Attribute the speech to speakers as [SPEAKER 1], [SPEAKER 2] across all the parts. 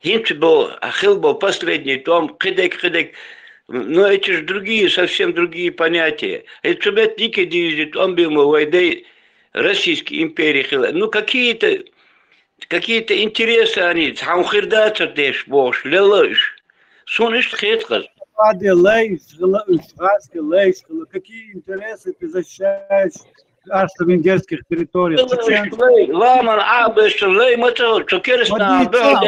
[SPEAKER 1] Гимцы был, Ахилл был последний том, кидек. Но эти же другие, совсем другие понятия. Это собет нике дивизит, он был войны Российской империи. Ну, какие-то интересы они, там хирдаться дешь, бош, лелыш. Сунешь хитрос.
[SPEAKER 2] Какие интересы ты защищаешь австро-венгерских территориях?
[SPEAKER 1] Ламан абеш, лей мотор, чукерсна,
[SPEAKER 2] да,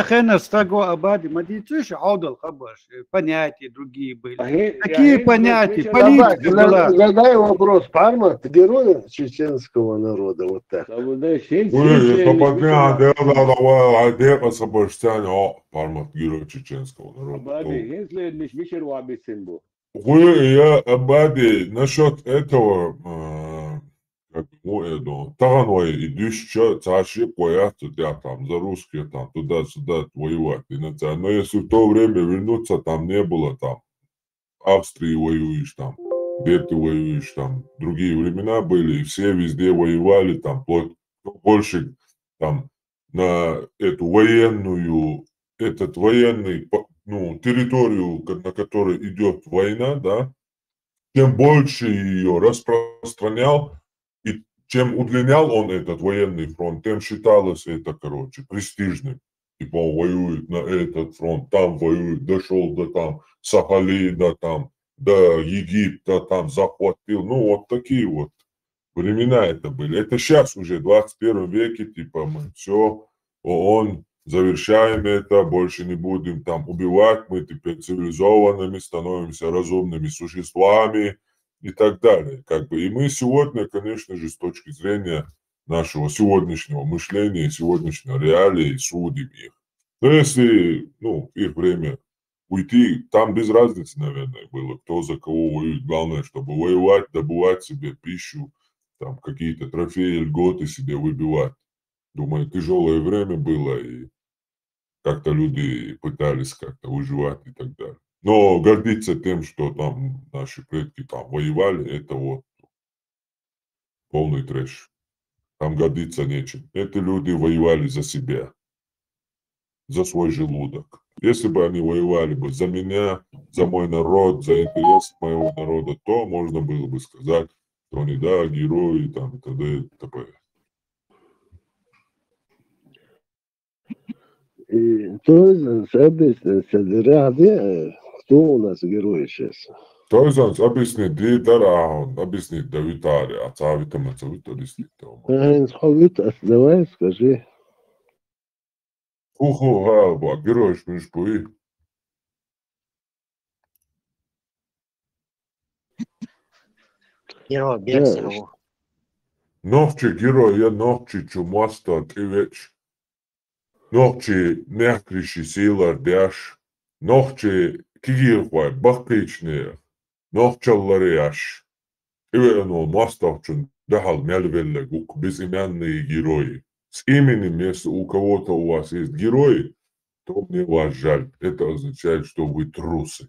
[SPEAKER 2] хенес того абади, мадицуш, аудал хабаш, понятия другие были. Какие понятия? Политика была.
[SPEAKER 3] Задай вопрос, Парма, ты герой чеченского народа, вот так.
[SPEAKER 4] Парма, герой чеченского народа. Насчет этого, как Таганой идешь, цаши появятся там за русские там туда-сюда воевать. Но если в то время вернуться, там не было там Австрии воюешь там, где ты воюешь там, другие времена были, и все везде воевали там, больше там на эту военную, территорию, на которой идет война, да, чем больше ее распространял, и чем удлинял он этот военный фронт, тем считалось это, престижным. Типа он воюет на этот фронт, там воюет, дошел до там Сахалина, там, до Египта, там захватил. Ну, вот такие вот времена это были. Это сейчас уже, в 21 веке, типа мы все, ООН, завершаем это, больше не будем там убивать, мы теперь цивилизованными, становимся разумными существами и так далее. И мы сегодня, конечно же, с точки зрения нашего сегодняшнего мышления, сегодняшней реалии судим их. Но если, в их время уйти, там без разницы, наверное, было, кто за кого воюет. Главное, чтобы воевать, добывать себе пищу, там какие-то трофеи, льготы себе выбивать. Думаю, тяжелое время было, и как-то люди пытались как-то выживать и так далее. Но гордиться тем, что там наши предки там воевали, это вот полный трэш. Там гордиться нечем. Эти люди воевали за себя, за свой желудок. Если бы они воевали бы за меня, за мой народ, за интерес моего народа, то можно было бы сказать, что они, да, герои, там, и т.д. и т.п.
[SPEAKER 3] И то есть, объясните, кто у нас герой сейчас?
[SPEAKER 4] Toisaalta объяснить Дитарахун, объяснить Давитари, отца Витамаца объяснить.
[SPEAKER 3] Давай, скажи.
[SPEAKER 4] Хуху, галба, герой шмишпуи.
[SPEAKER 5] Герой Берсеру.
[SPEAKER 4] Нохчи герой, я нохчи чумаста тивеч. Нохчи нехкриши силар дяш. Нохчи кигирхвай, бахпичнея. Нохчаллариаш. Иверно мастовчун дахал мяльвеллегук безымянные герои. С именем, если у кого-то у вас есть герои, то мне вас жаль. Это означает, что вы трусы.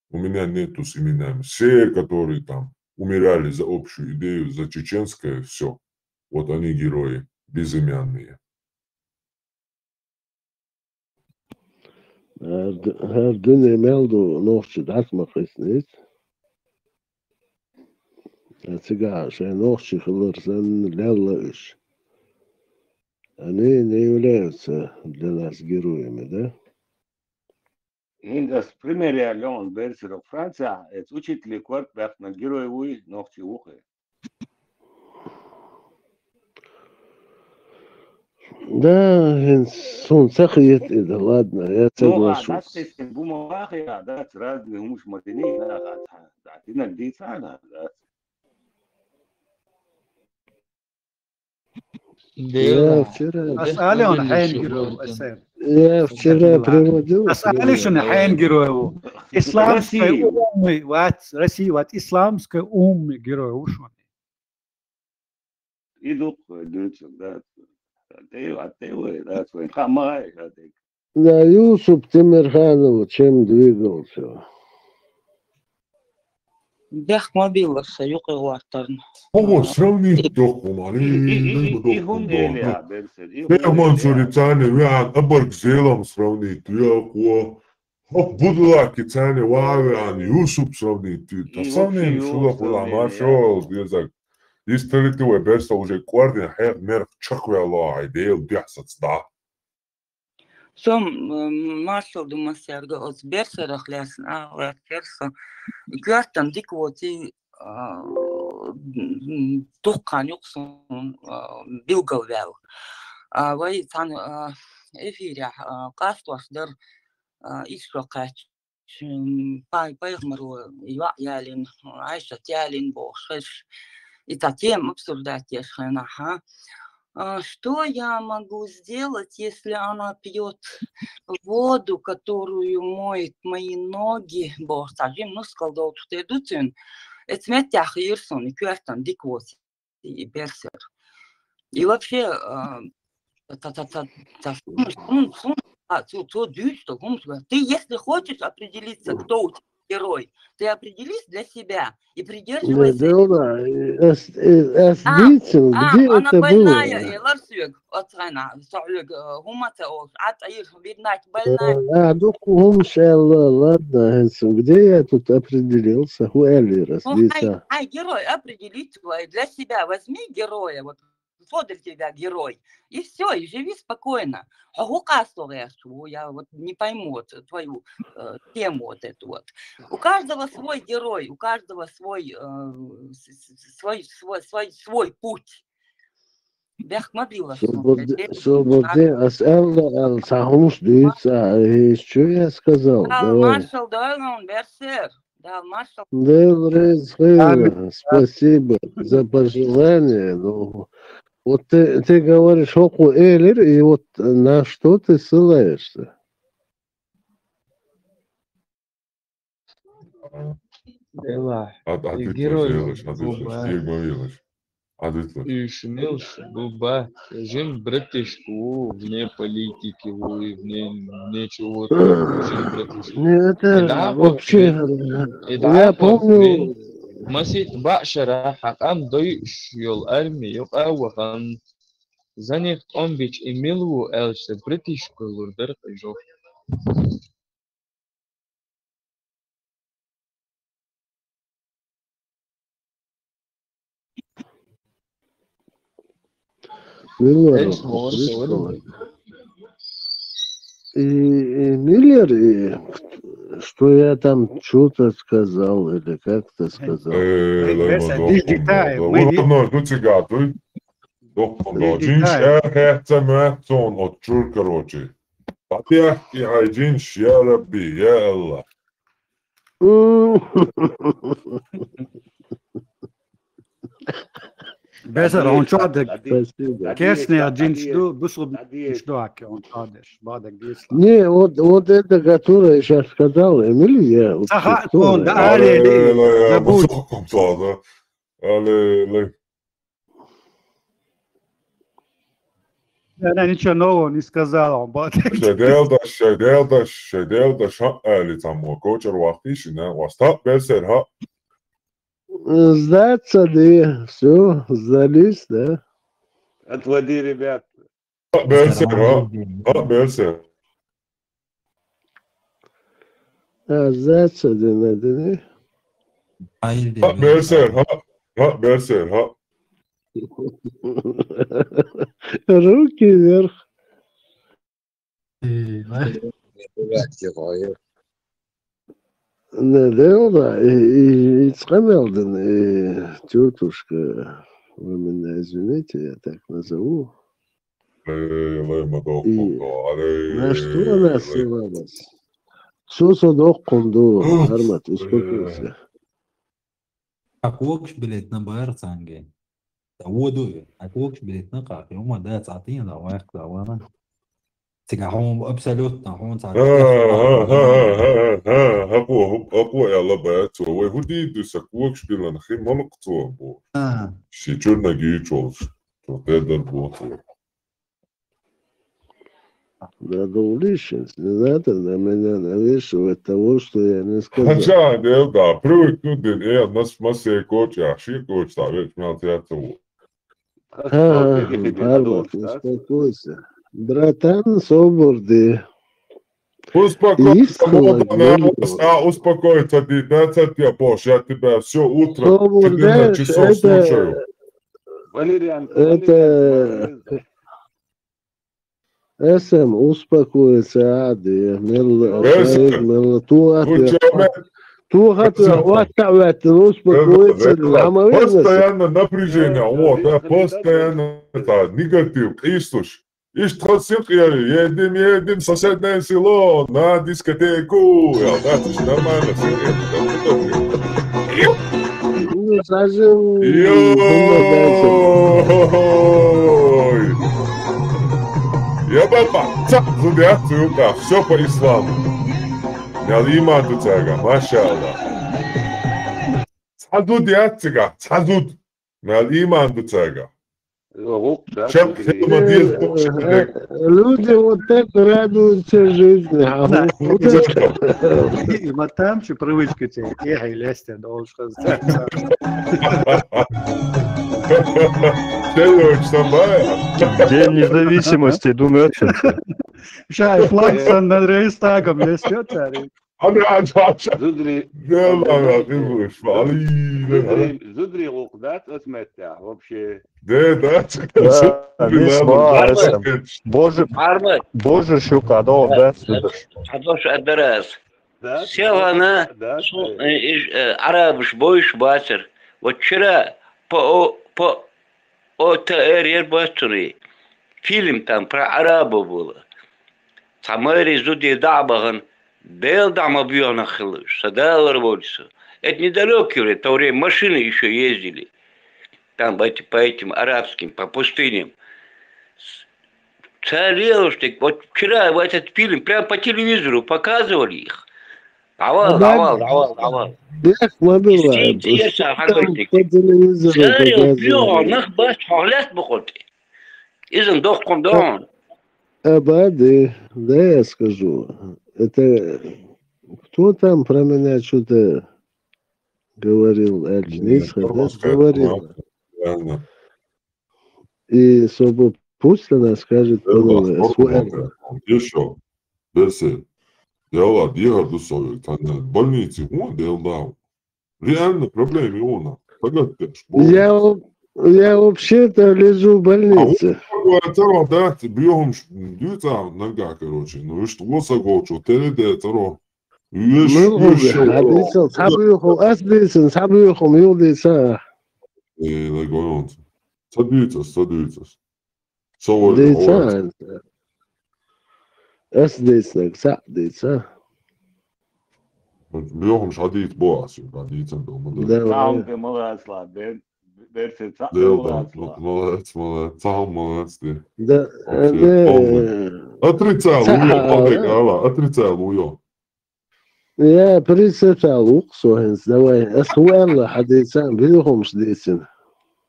[SPEAKER 4] У меня нету с именами. Все, которые там умирали за общую идею, за чеченское, все. Вот они герои, безымянные.
[SPEAKER 3] Dünne Meldung noch zu das mache ich nicht. Сега, ногчи хлорзен ляллаиш. Они не являются для нас героями, да?
[SPEAKER 6] In das primäre Leon Berser Франция, это учитель квартбах на героевую ногти ухи.
[SPEAKER 3] Да, сон сахиет, да ладно, я соглашусь.
[SPEAKER 6] Ну, а das ist in Bumach, ja, das разные умш матини, да, ты на дицана, да.
[SPEAKER 3] Я вчера...
[SPEAKER 2] أسألي عن حين جرو أسأل.
[SPEAKER 3] Я вчера приводил...
[SPEAKER 2] أسألي شنو حين جرو إسلامская أمي وات Россия وات إسلامская أمي جرو وشون.
[SPEAKER 6] Идут, да. Ты, да, свой хамай, да.
[SPEAKER 3] Да, Юсуп Тимирханову чем двигался?
[SPEAKER 5] Бях мобилassa юqiguartarna.
[SPEAKER 4] هو سروني دوكم
[SPEAKER 6] إيهم إليا برسل
[SPEAKER 4] Tehman söyleyeceğini ve an abark zelam sravni tuya kuwa hop budula ki tane var yani Yusuf sravni tu tasavnim şula kula maşol diyecek isterikti ve bersa olacak kuardin hayat merk çakve Allah ideal bihsat da
[SPEAKER 5] Som marshal dumasjarga os berserachläsen avrat kersa. Kvartan dikvoti tuqqan yuqsun bilgalvel. Vai tan efirja qastvarsdar isroqach paigmaru yalin aishat yalin boshsh. Эта тема обсуждать, ага. Что я могу сделать, если она пьет воду, которую моет мои ноги? Бог, скажем, ну, сказал, что ты дутин. Это сметях ирсон, и квертан, диквоз, и берсер. И вообще, ты, если хочешь определиться, кто у тебя герой, ты определись для себя и придерживайся.
[SPEAKER 3] Где это
[SPEAKER 5] больная,
[SPEAKER 3] было?
[SPEAKER 5] и ларсюк, отцайна, саулюк, гумата ос, атаир, виднать, больная.
[SPEAKER 3] Докум ладно, где я тут определился? Хуэлирас, виса.
[SPEAKER 5] Герой, определить для себя, возьми героя, вот, вот для тебя герой, и все, и живи спокойно. А я вот не пойму вот, твою тему вот эту вот. У каждого свой герой, у каждого свой путь.
[SPEAKER 3] Свободе, асэлла, сахумс дүйца, что я сказал?
[SPEAKER 5] Маршал Дойлон, Берсер. Да, маршал.
[SPEAKER 3] Спасибо за пожелание. Ну, вот ты говоришь Хоку Эллер, и вот на что ты ссылаешься?
[SPEAKER 7] Буба, жим братишку, вне политики, вне чего-то, жим братишку.
[SPEAKER 3] Это вообще, я помню...
[SPEAKER 7] مسيت بعشرة حقام ضيش يول أرمي يقع وخان زنيخ أمبيش إميلو ألش بريتيش كلور درق جو
[SPEAKER 3] Миллер, что я там что-то сказал или как-то сказал.
[SPEAKER 2] Besser, он шадек. Кесне один штуак, он шадеш, бадек десла.
[SPEAKER 3] Не, вот это, которое сейчас сказал Эмилия.
[SPEAKER 2] Саха, он, да, але, забудь. Я ничего нового не сказал, он бадек.
[SPEAKER 4] شديل شقالي تمو كوتشر وقتيشنا وستاق بسر ها
[SPEAKER 3] Сдаться, да, все, сдались, да.
[SPEAKER 6] Отводи, ребят.
[SPEAKER 4] بسر
[SPEAKER 3] Сдаться, да, надо, да.
[SPEAKER 4] بسر
[SPEAKER 3] Руки вверх. Да, Ицхамелден, тетушка, вы меня извините, я так назову. И на что она ссылалась? Сусудок кунду, Армат, успокойся.
[SPEAKER 8] أكوكش بليت نبغير سانجين تودو أكوكش بليت نقاق يوم ده تعطينا ده واقع ده وانا تجاهم أبسلوت نحون
[SPEAKER 4] أقوى يلا بيت وهدي دسكوكش بلا نخي ملقطوا بو شي جرنا جيتشولش تقدر بو
[SPEAKER 3] Надо уличить. Не надо на меня навешивать того, что я не сказал.
[SPEAKER 4] Așa, de da, привыкнуть, я нас массе коча, ши коча, ведь меня театру.
[SPEAKER 3] Пармак, не успокойся. Братан, соборды.
[SPEAKER 4] Успокойся, успокоиться, 19 я позже, я тебя все утро 14 часов слушаю.
[SPEAKER 6] Валериан,
[SPEAKER 3] Это... اسم uspokojиться, عادي tu ответ успокоиться.
[SPEAKER 4] Постоянно напряжение, вот, да, постоянно это, негатив. И слушай, и что едем в соседнее село на дискотеку. Да, это же нормально. Я баба, зубятука, все по исламу. Ялима дуцага, машалла. Цадуд ятцага, цадуд. Ялима дуцага.
[SPEAKER 3] Люди вот так радуются жизни.
[SPEAKER 2] И там еще привычка тебе. Эй, лезьте, должен сказать.
[SPEAKER 9] День независимости, думаю,
[SPEAKER 2] Шай, флаг над Рейхстагом несет, царь.
[SPEAKER 6] Зудри лукдат отметя, вообще.
[SPEAKER 4] Да.
[SPEAKER 9] Боже, щука, да.
[SPEAKER 1] Адош адарас. Сел она, арабш, бойш, басер. Вот вчера по ОТР Басури фильм там про арабов было. Самари зуди дабаган. Дел дама бьёна хилыш, садал работу. Это недалеко, в то время машины еще ездили. Там по этим арабским, по пустыням. Царел, что вот вчера в этот фильм прямо по телевизору показывали их. Авал. Царел бьёнах бас халят бухоты. Изен дохком даун.
[SPEAKER 3] Абады, да я скажу. Это кто там про меня что-то говорил? Говорил. И чтобы Путина скажет по-новому.
[SPEAKER 4] Еще. Берсе. Дела, ехал свою, больницы, он делал. Реально проблемы он.
[SPEAKER 3] Я вообще-то лежу в больнице.
[SPEAKER 4] Да, бьем дюйца нога, короче. Ну и что, вот сагочу, теледе, таро.
[SPEAKER 3] حديثا صحابيكم أسديسن صحابيكم يوديسا
[SPEAKER 4] لا goiont. Sadītas.
[SPEAKER 3] ديسا أسديسنك سعديسا
[SPEAKER 4] بيوهم شديد بواس قاعدين عندهم.
[SPEAKER 6] Sağ молодец, ладно. Берсе сağ
[SPEAKER 4] молодец. Сам молодец ты.
[SPEAKER 3] Да.
[SPEAKER 4] Отрицал уё.
[SPEAKER 3] يا بريسة وقصوهن دواي أسوال حديثان بيهم شديسن.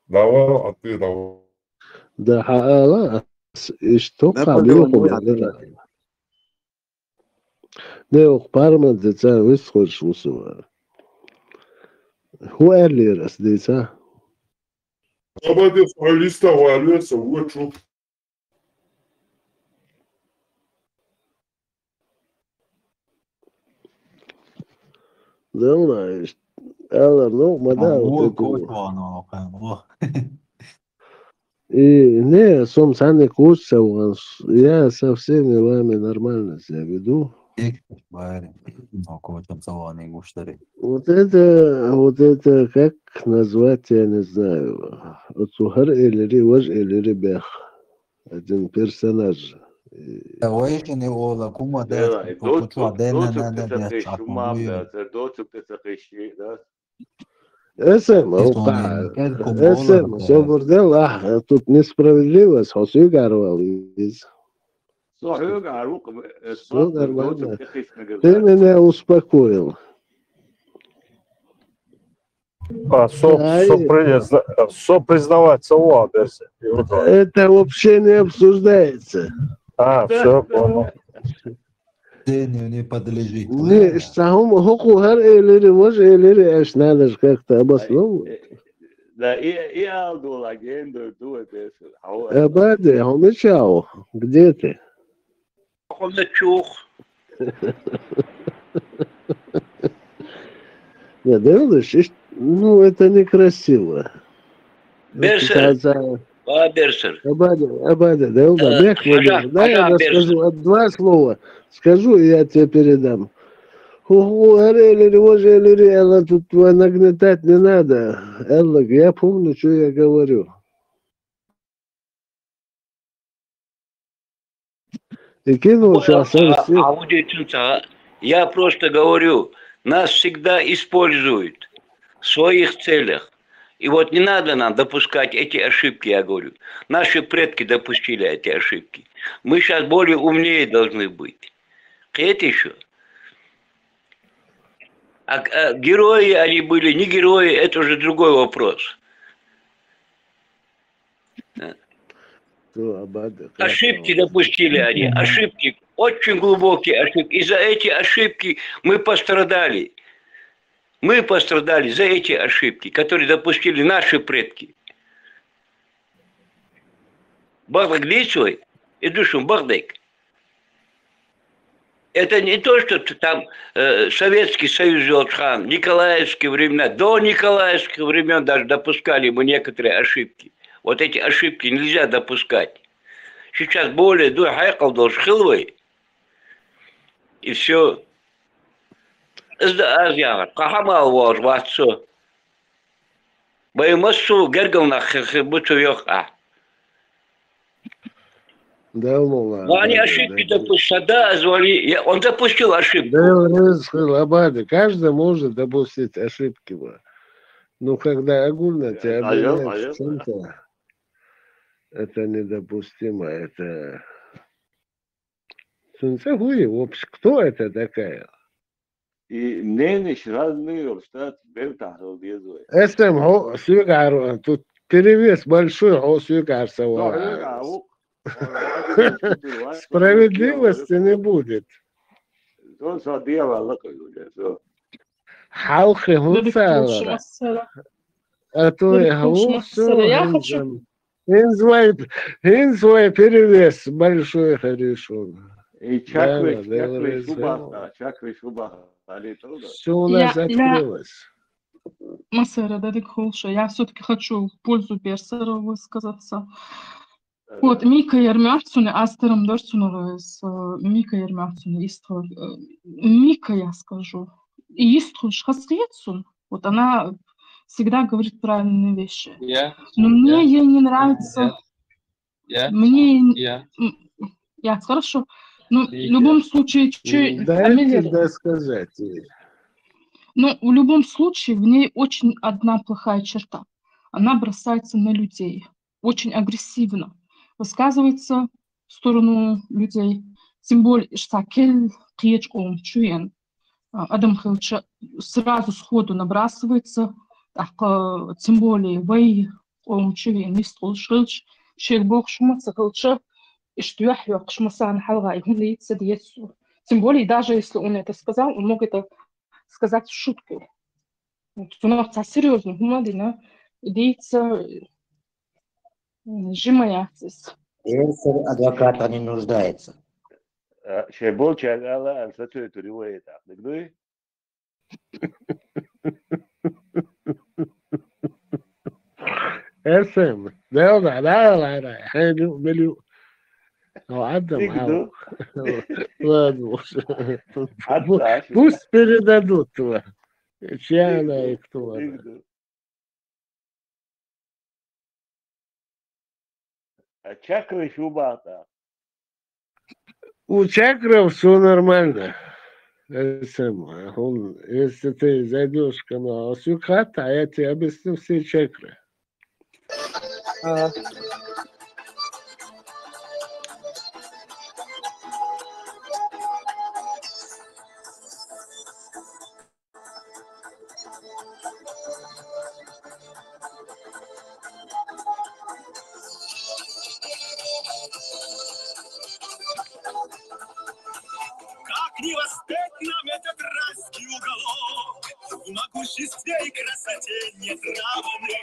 [SPEAKER 4] دوا.
[SPEAKER 3] ده حقا اشتوقع بيهم على ده أخبار من ديسان ويسخل شو سوا. هو قال لي رأس ديسان.
[SPEAKER 4] أبدا فعليستا وعليسا هو شو.
[SPEAKER 3] ده والله هذا نوع ما ده.
[SPEAKER 8] هو كوتوانا هو.
[SPEAKER 3] И не, сам сами куча у нас. Я со всеми вами нормально себя веду. Вот это как назвать, я не знаю. Вот Сухар или Вож или Бех. Один персонаж. اسم صبر ده тут несправедливость Хосюгарвализ. Ты меня успокоил.
[SPEAKER 9] Признаваться,
[SPEAKER 3] это вообще не обсуждается.
[SPEAKER 9] все, понял.
[SPEAKER 8] Не подлежит.
[SPEAKER 3] Не, штахом хуку her evleri var, evleri eşnadır как-то обосновывать.
[SPEAKER 6] Да, и Алду Лагенду, дует,
[SPEAKER 3] Абаде, Хомичао, где ты?
[SPEAKER 1] Хомячух.
[SPEAKER 3] Не, делаешь, ну это некрасиво.
[SPEAKER 1] Берсер. Берсер.
[SPEAKER 3] Абаде, да, мех
[SPEAKER 1] Хажа,
[SPEAKER 3] да, я расскажу, два слова скажу, и я тебе передам. Элла, тут нагнетать не надо. Элла, я помню, что я говорю. И кинул сейчас
[SPEAKER 1] Я просто говорю, нас всегда используют в своих целях. И вот не надо нам допускать эти ошибки, я говорю. Наши предки допустили эти ошибки. Мы сейчас более умнее должны быть. Это еще. А герои они были, не герои, это уже другой вопрос. Ошибки допустили они, ошибки, очень глубокие ошибки. И за эти ошибки мы пострадали. Мы пострадали за эти ошибки, которые допустили наши предки. Багдак действует, и душу Багдак. Это не то, что там Советский Союз Желтхан, Николаевские времена, до Николаевских времен даже допускали мы некоторые ошибки. Вот эти ошибки нельзя допускать. Сейчас более до хайкал должхилвай, и все. Кахамал вож ватсо. Боемассу гергал хибуту йоха.
[SPEAKER 3] Да, мол,
[SPEAKER 1] но они ошибки допустят, да, звали. Он допустил ошибку.
[SPEAKER 3] Да, Абаде, каждый может допустить ошибки. Но когда огульно тебя обвиняют в чем-то, это недопустимо. Это... Кто это такая?
[SPEAKER 6] И ненеш разные штат бертахал дезуй.
[SPEAKER 3] СМ Сюгар, тут перевес большой, а Сюгар Справедливости не будет. Халхи гуцалара. А то я говорю, Инзвай перевес большой хорошо.
[SPEAKER 6] И чакры шубаха.
[SPEAKER 3] Все у нас открылось.
[SPEAKER 10] Масера, да, Холша, я все-таки хочу в пользу Берсера высказаться. Вот, Мика Ермявцуне, Астером Дорсуновес, Мика Ермявцуне, Истхол, Мика, я скажу, и Истхол Шхасрецун, вот она всегда говорит правильные вещи. Но мне ей не нравится, я хорошо, но в любом случае,
[SPEAKER 3] Дайте сказать.
[SPEAKER 10] Но в любом случае в ней очень одна плохая черта. Она бросается на людей, очень агрессивно высказывается в сторону людей. Тем более, что Адам Хилча сразу сходу набрасывается, тем более вы тем более, даже если он это сказал, он мог это сказать в шутку. У нас серьезно, гумадина, идеется жимаяцис.
[SPEAKER 11] Адвоката не нуждается.
[SPEAKER 6] Шебол чагала, ансацию туривает. Дэгдуй?
[SPEAKER 3] СМ, да, милю. Ладно, ладно. Пусть передадут. Чья она и кто она.
[SPEAKER 6] Чакры шубата.
[SPEAKER 3] У чакров все нормально. Если ты зайдешь в канал Сюката, я тебе объясню все чакры.
[SPEAKER 12] Не воспеть нам этот райский уголок, в могуществе и красоте нет равных.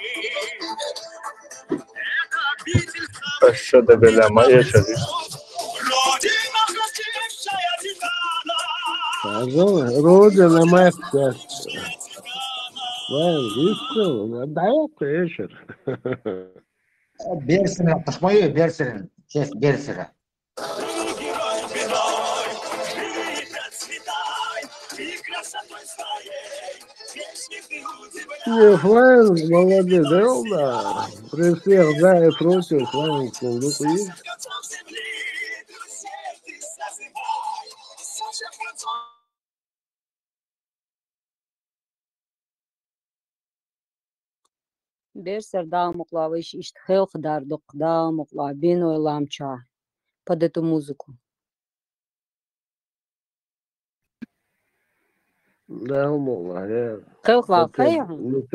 [SPEAKER 12] Это обитель
[SPEAKER 9] الشدة بلا ما يشري
[SPEAKER 12] Родина, простившая титана.
[SPEAKER 3] Родина мать сейчас. Отдает вечер.
[SPEAKER 11] Берсерин, посмотри, Берсерин, честь Берсера.
[SPEAKER 12] Герой бедой, живи и процветай, и красотой своей вечных ты удивляй.
[SPEAKER 3] Не, Фланг молодец, да. При всех за и против Фланг сундук есть.
[SPEAKER 12] Концов земли, друзей ты созывай, со всех концов.
[SPEAKER 13] Берсер Далмукла, Иштхел Хдардук, Далмукла, Бину и Ламча под эту музыку.
[SPEAKER 3] Да, молодец.
[SPEAKER 13] Хелхва,
[SPEAKER 3] Это
[SPEAKER 13] Хейгу.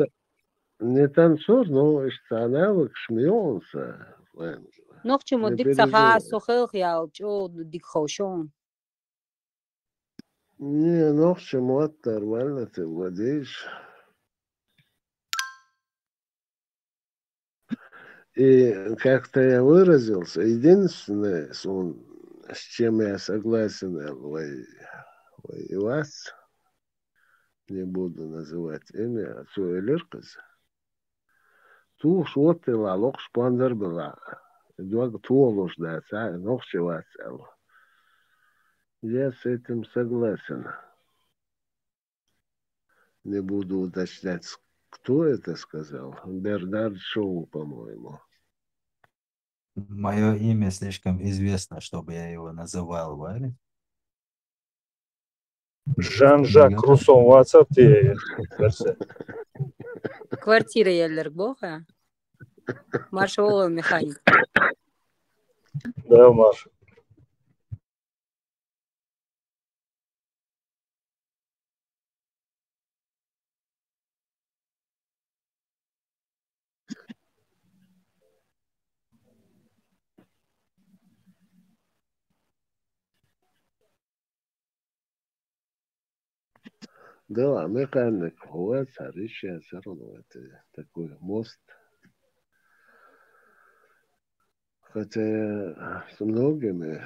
[SPEAKER 3] не танцор, но навык шмионся. Фланг.
[SPEAKER 13] Ну, к чему
[SPEAKER 3] Не
[SPEAKER 13] дик цаха,
[SPEAKER 3] переживай.
[SPEAKER 13] сухих я, чо дик хаушон.
[SPEAKER 3] Не, ну к чему это нормально, ты владеешь. И как-то я выразился, единственное, с чем я согласен воевать, не буду называть имя, Суэлиркас, ту шоты лалок шпандер была. Дваг туолуш да, ногчевать. Я с этим согласен. Не буду уточнять, кто это сказал. Бернард Шоу, по-моему.
[SPEAKER 8] Мое имя слишком известно, чтобы я его называл, Валя.
[SPEAKER 9] Жан-Жак Руссо WhatsApp diye verse.
[SPEAKER 13] Квартира Еллер Боха. Маршевого механик.
[SPEAKER 9] Да, Маша.
[SPEAKER 3] Да, механик, вот, Арища, все равно это такой мост. Хотя я с многими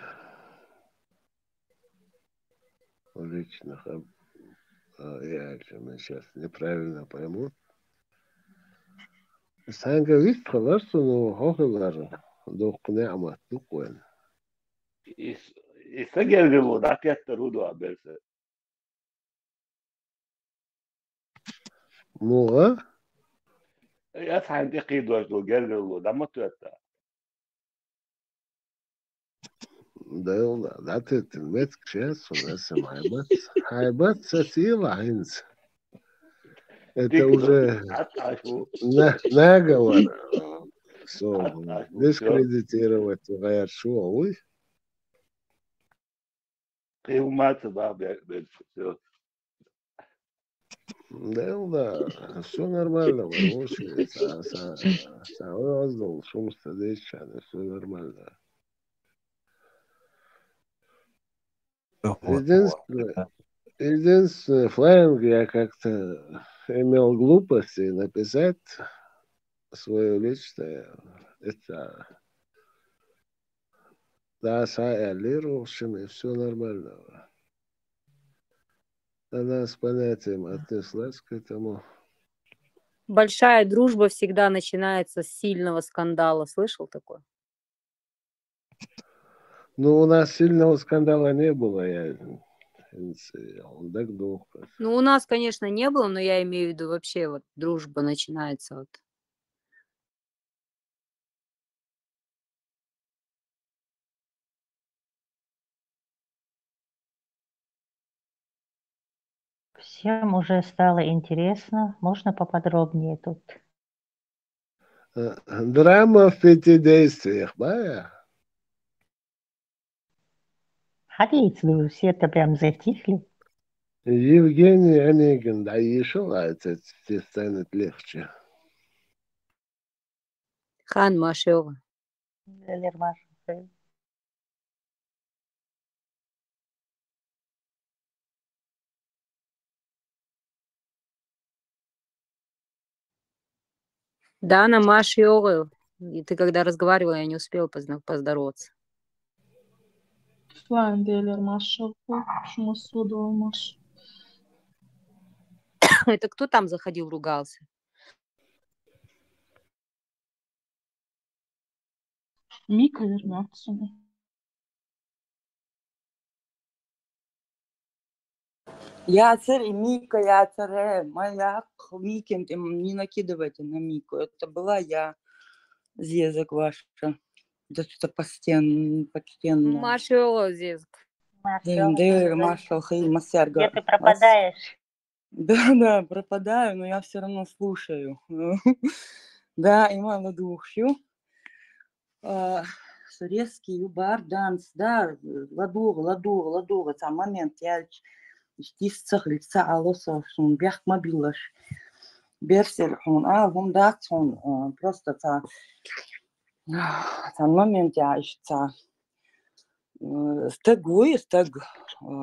[SPEAKER 3] лично, я сейчас неправильно пойму. Санга вистхалар, но хохалар, докне амат, дукуэн.
[SPEAKER 6] يستجربوا ده يترودوا عبالسة.
[SPEAKER 3] Муа?
[SPEAKER 6] يسعى يقيد وجهه جرجروا ده ما توتا.
[SPEAKER 3] Да, ты тельмет к часу, нас хайбат сосила, Хинц. Это уже наговор. Дискредитировать Гайер Шоу.
[SPEAKER 6] قيمات بقى بالفلوس.
[SPEAKER 3] Да, все нормально, вообще. Воздух, шум стадечан, все нормально. Единственное, фланг я как-то имел глупости написать свое личное. Это да, саялировавшими, все нормально. Она с понятием отнеслась к этому.
[SPEAKER 13] Большая дружба всегда начинается с сильного скандала. Слышал такое?
[SPEAKER 3] Ну, у нас сильного скандала не было, он так долго.
[SPEAKER 13] Ну, у нас, конечно, не было, но я имею в виду вообще вот дружба начинается вот.
[SPEAKER 14] Всем уже стало интересно. Можно поподробнее тут?
[SPEAKER 3] Драма в 5 действиях, да?
[SPEAKER 14] Хотите, вы все-то прям затихли?
[SPEAKER 3] Евгений Онегин, да еще это станет легче.
[SPEAKER 13] Хан Машева. Да, на Маше Йогу. И ты когда разговаривала, я не успела поздороваться.
[SPEAKER 10] Слайн Дейлер Маша. Шумасудова Маша.
[SPEAKER 13] Это кто там заходил, ругался?
[SPEAKER 10] Мика Ермяксона.
[SPEAKER 5] Я царь, Мика, я царь, моя Микин, не накидывайте на Мику. Это была я, зезок ваша. Да что-то постепенно.
[SPEAKER 13] Маша Йогу здесь.
[SPEAKER 5] Маша, Масярга.
[SPEAKER 14] Где ты пропадаешь?
[SPEAKER 5] Да, пропадаю, но я все равно слушаю. Да, и мало духью. Резкий юбар, данс, да, ладуга, там момент, я штисцах лица алоса, шун бях мобилаш. Берсер, он дакт, он просто та момент, я ищу стег,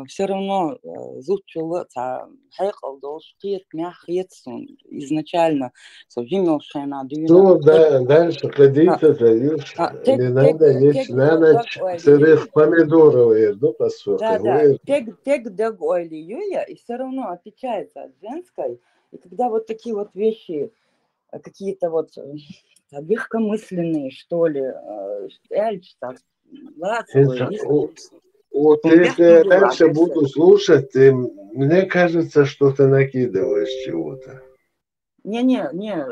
[SPEAKER 5] все равно зучила, хайкал должит мяхецун изначально, совимелшена,
[SPEAKER 3] Ну, да, дальше ходите, даешь, не надо есть на ночь сырых помидоров, еду посылкой.
[SPEAKER 5] Да, тег дэг ойли юя, и все равно отличается от женской, и когда вот такие вот вещи, какие-то вот легкомысленные, что ли,
[SPEAKER 3] вот если я дальше буду слушать, мне кажется, что ты накидываешь чего-то.
[SPEAKER 5] Не,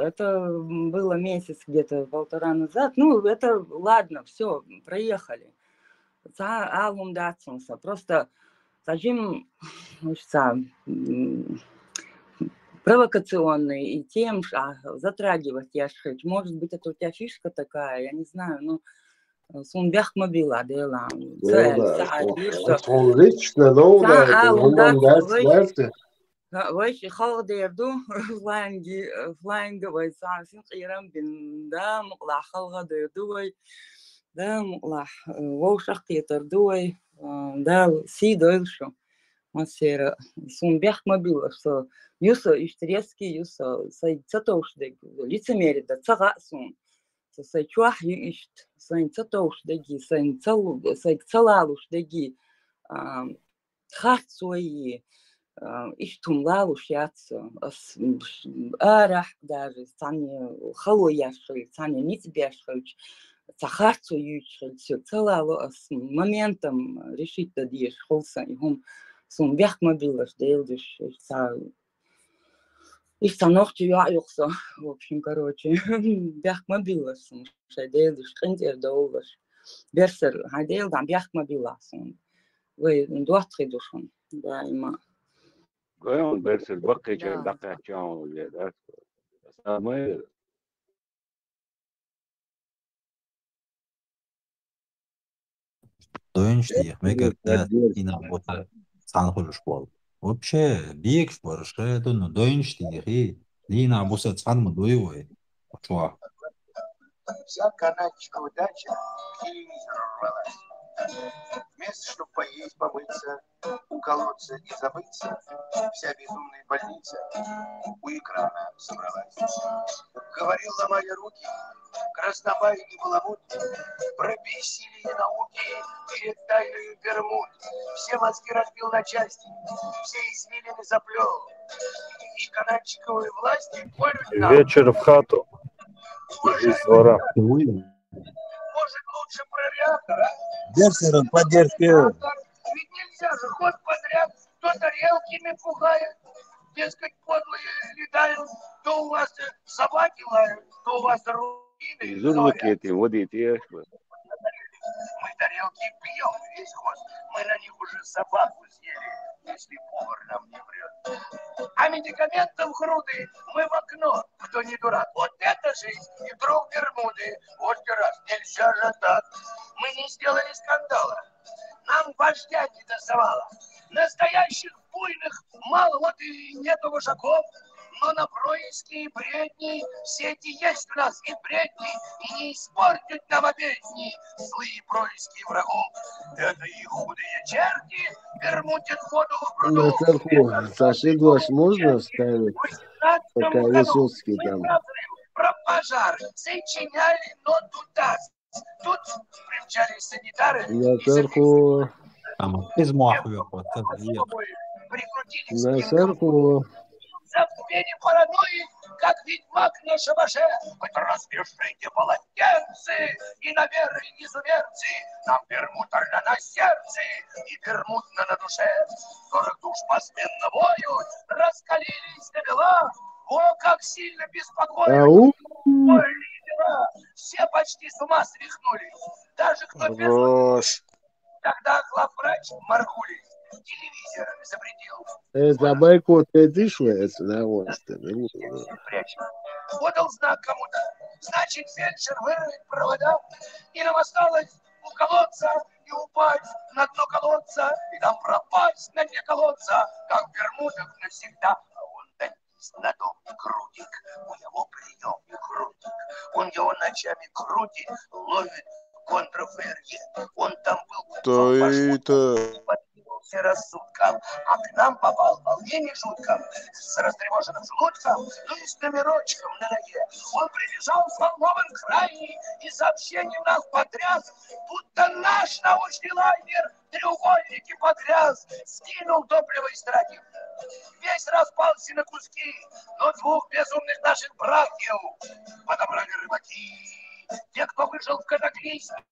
[SPEAKER 5] это было месяц где-то, полтора назад. Ну, это ладно, все, проехали. Албум датсунса. Просто сажим, провокационный и тем, затрагивать я хочу. Может быть, это у тебя фишка такая, я не знаю, но сон бях мобила дела.
[SPEAKER 3] Он лично, но
[SPEAKER 5] Вайши халдерду флайнга вайсан син қирам бин да муқла халгадерду вай да муқла воушах қитерду вай да си дойлшу масера сон бях мобила что юса иштрески юса сай цатоушдег лицемерие да цага сон сай чуах ишт сай цатоушдеги сай цалалушдеги хатсуи иштумлалуш яцу арах даже сани халояши сани ницбяши цахарцу ючи все целало с моментом решить да диеш холса и хум сум бях мобилаш дейлдиш са и станохчу я юкса в общем короче бях мобилаш сум шайдейлдиш кинтер доулаш берсер хайдейл дам бях мобилаш вы дуатри душон да има
[SPEAKER 6] Goyon berser bakıcı bakacağım öyle de. Ama
[SPEAKER 8] Доенчти, когда и на вот санхулуш бол. Вообще, биек спорше, то ну доенчти, и на буса цан дуевой. Чуа.
[SPEAKER 15] Вся канадчика удача к телевизору рвалась. Вместо, чтобы поесть, помыться, уколоться и забыться, вся безумная больница у экрана собралась. Говорил, ломая руки, краснобай и баламут, про бессилие науки перед тайною Бермуд. Все мозги разбил на части, все извилины заплел, и канадчиковой власти
[SPEAKER 9] Вечер в хату. Из двора.
[SPEAKER 15] Может, лучше про реактор, а?
[SPEAKER 16] Берсерон, поддержки.
[SPEAKER 15] Ведь нельзя же ход подряд, то тарелками пугает, дескать, подлые летают, то у вас собаки лают, то у вас руины.
[SPEAKER 6] зурвакети, водите.
[SPEAKER 15] Мы тарелки пьем весь ход, мы на них уже собаку съели, если повар нам не врет. А медикаментов груды мы в окно, кто не дурак. Вот это жизнь, и вдруг Бермуды. Вот раз, нельзя же так. Мы не сделали скандала, нам вождя не доставало. Настоящих буйных мало, вот и нету вожаков. Но на происки и бредни сети есть у нас и бредни, и не испортят нам обедни злые происки врагов. Это и худые черти бермутят воду в пруду.
[SPEAKER 3] На церкву Саши Глаш можно вставить, пока Высоцкий там
[SPEAKER 15] про пожар сочиняли, но тут примчались санитары
[SPEAKER 3] На
[SPEAKER 15] и за
[SPEAKER 3] церковь.
[SPEAKER 8] Там из махвы вот это есть.
[SPEAKER 15] прикрутили к
[SPEAKER 3] На
[SPEAKER 15] спинкам.
[SPEAKER 3] церковь.
[SPEAKER 15] Забвение паранойи, как ведьмак на шабаше. Хоть разбежите полотенцы, и на веры изуверцы. Нам пермуторно на сердце и пермутно на душе. 40 душ посменно воют, раскалились до бела. О, как сильно беспокоят
[SPEAKER 3] Ау.
[SPEAKER 15] больные дела. Все почти с ума свихнулись. Даже кто без... Тогда главврач Маргулис телевизор запретил.
[SPEAKER 3] Это байкот пришвается на острове.
[SPEAKER 15] Подал знак кому-то. Значит, фельдшер вырвет провода, и нам осталось уколоться и упасть на дно колодца, и там пропасть на дне колодца, как в Бермудах навсегда. А он дантист, надомный крутик, у него приемник крутик. Он его ночами крутит, ловит контраферье. Он там был подвинулся рассудком, а к нам попал волнение жутко, с растревоженным желудком, ну и с номерочком на ноге. Он прибежал взволнован крайний и сообщением нас потряс, будто наш научный лайнер треугольники потряс, скинул топливо из траки. Весь распался на куски, но двух безумных наших братьев подобрали рыбаки. Те, кто выжил в катаклизме.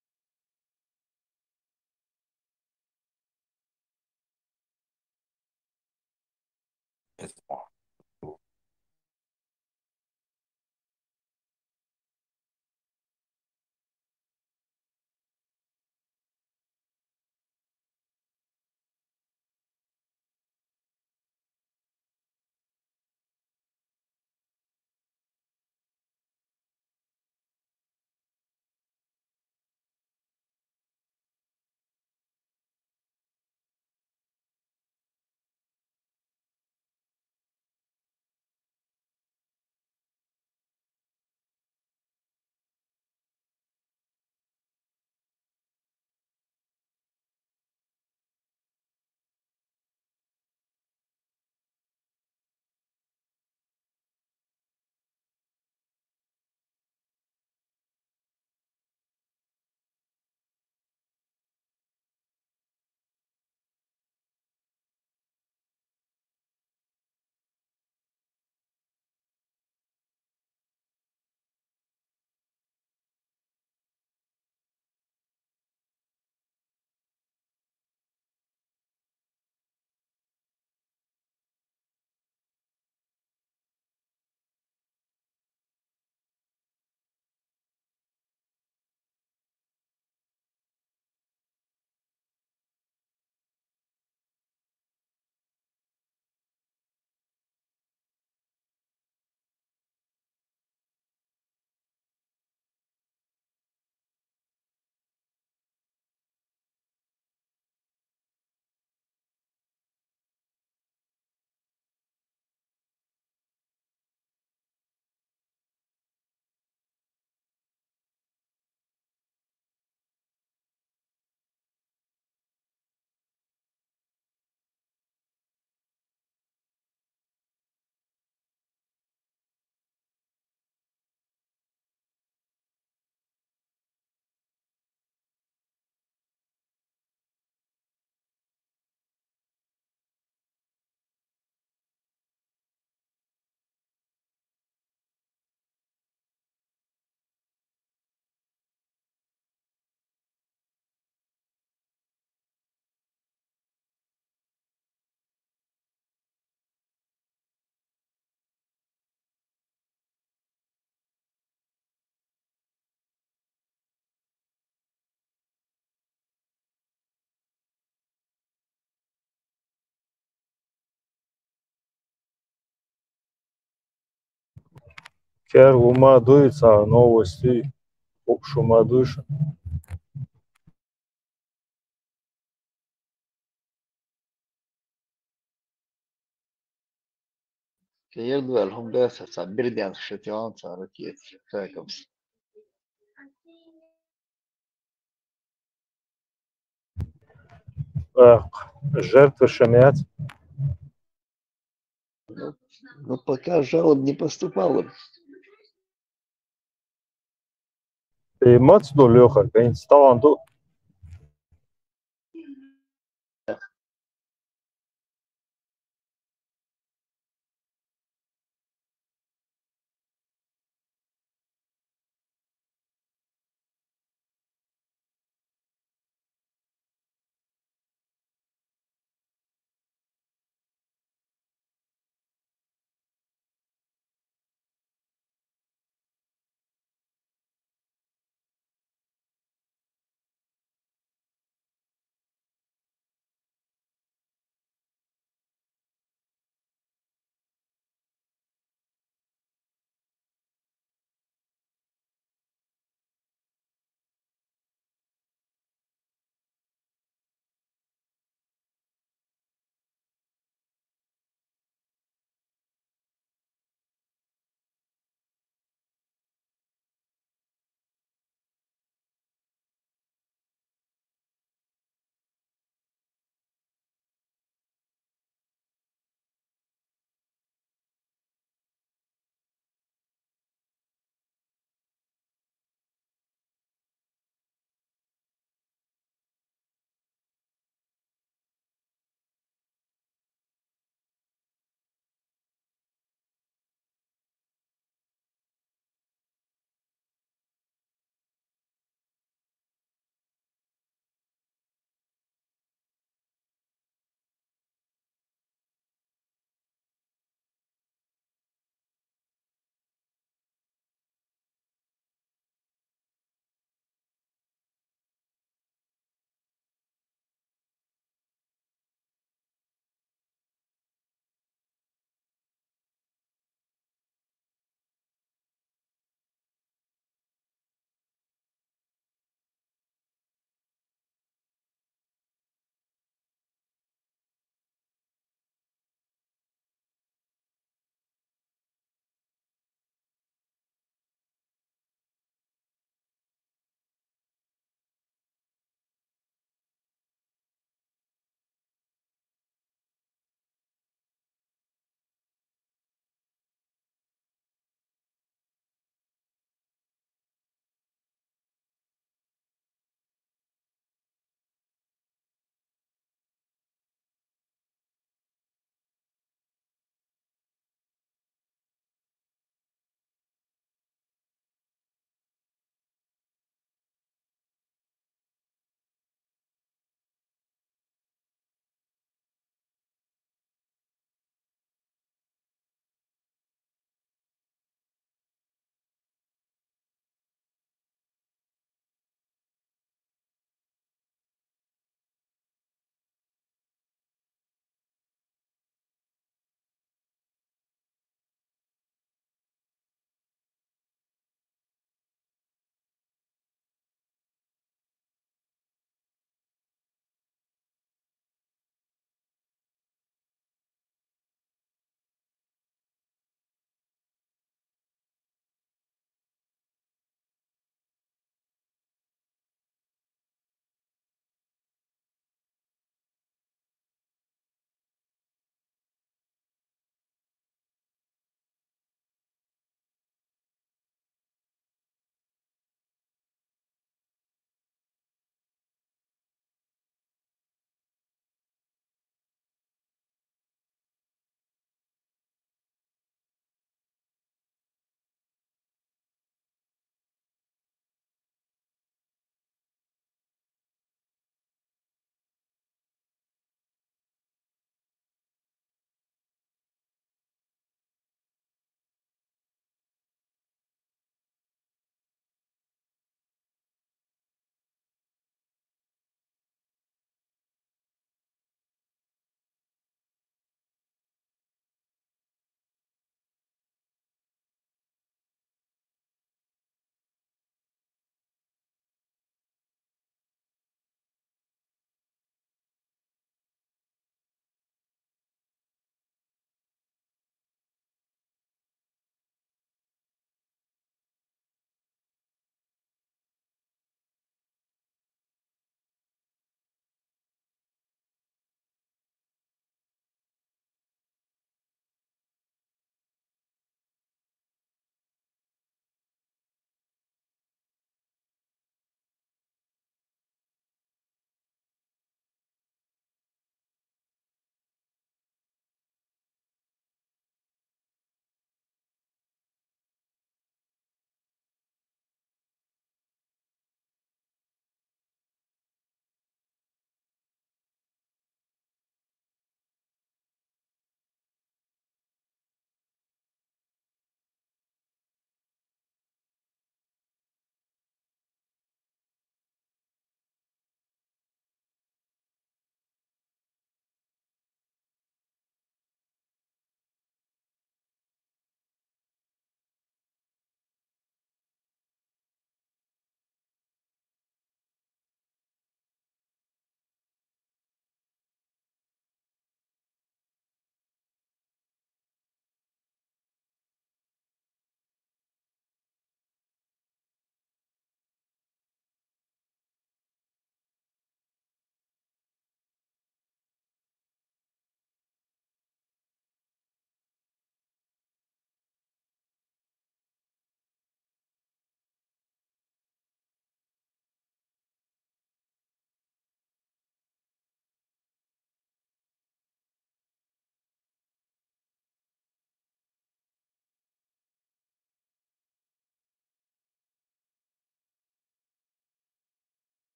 [SPEAKER 9] Chiar umaduița novosti shumadușa.
[SPEAKER 16] Seyirdiler humda sasa birden şetiyan sarı kiyet kakams.
[SPEAKER 9] Жертвы шумят.
[SPEAKER 16] Ну, пока жалоб не поступало.
[SPEAKER 9] Mats do Ljochar, ben stavando.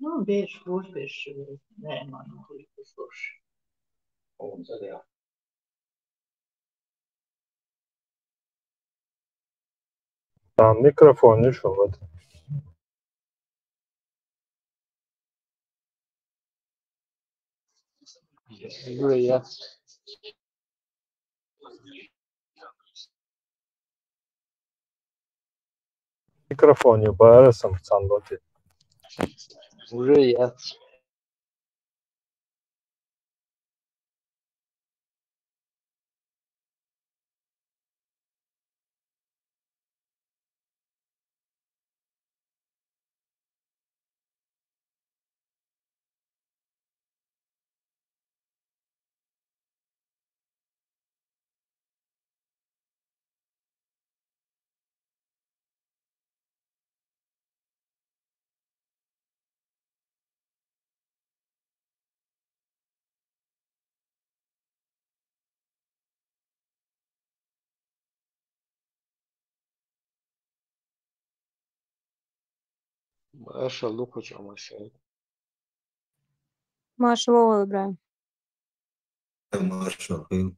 [SPEAKER 17] Nu, bieži būs, bieži nē, man liekas.
[SPEAKER 9] Там микрофон не шел. Микрофон не барасам санботи.
[SPEAKER 16] Уже я. Маша Лукача Маша.
[SPEAKER 13] Маша Вова Ибраим.
[SPEAKER 8] Маша Хил.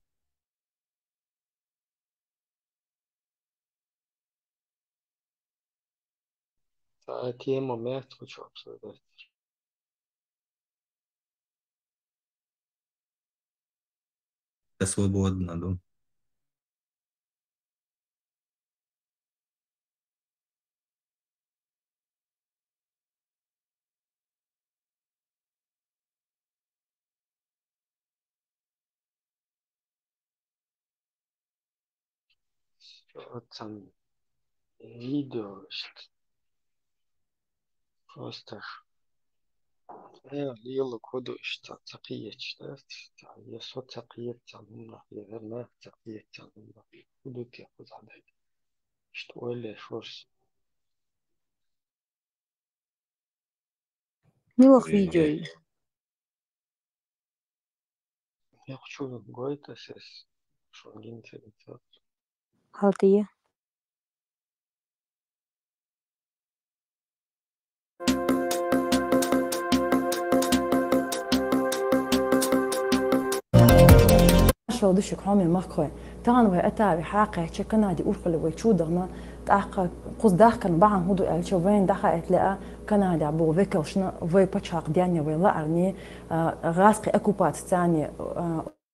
[SPEAKER 16] Та тема мест хочу обсуждать.
[SPEAKER 8] Свободно, да.
[SPEAKER 16] Что там видео, просто يلا كودو اشتا تقية اشتا يسو تقية تعلمنا يغرنا تقية تعلمنا كودو تيخوز عليك اشتو اللي شورس
[SPEAKER 13] Милых видео.
[SPEAKER 16] я хочу говорить сес что гинте
[SPEAKER 13] Халтия.
[SPEAKER 18] شو دشك حامي مخوي تان وي أتابع حاقة شكنا دي أورخل ويشو دغنا تأخ قص داخل بعن هدو الشوفين دخل تلاقى كنا دي عبو ذكر وشنا وي بتشاق ديانيا وي لا أرني غاسقي أكوبات ثانية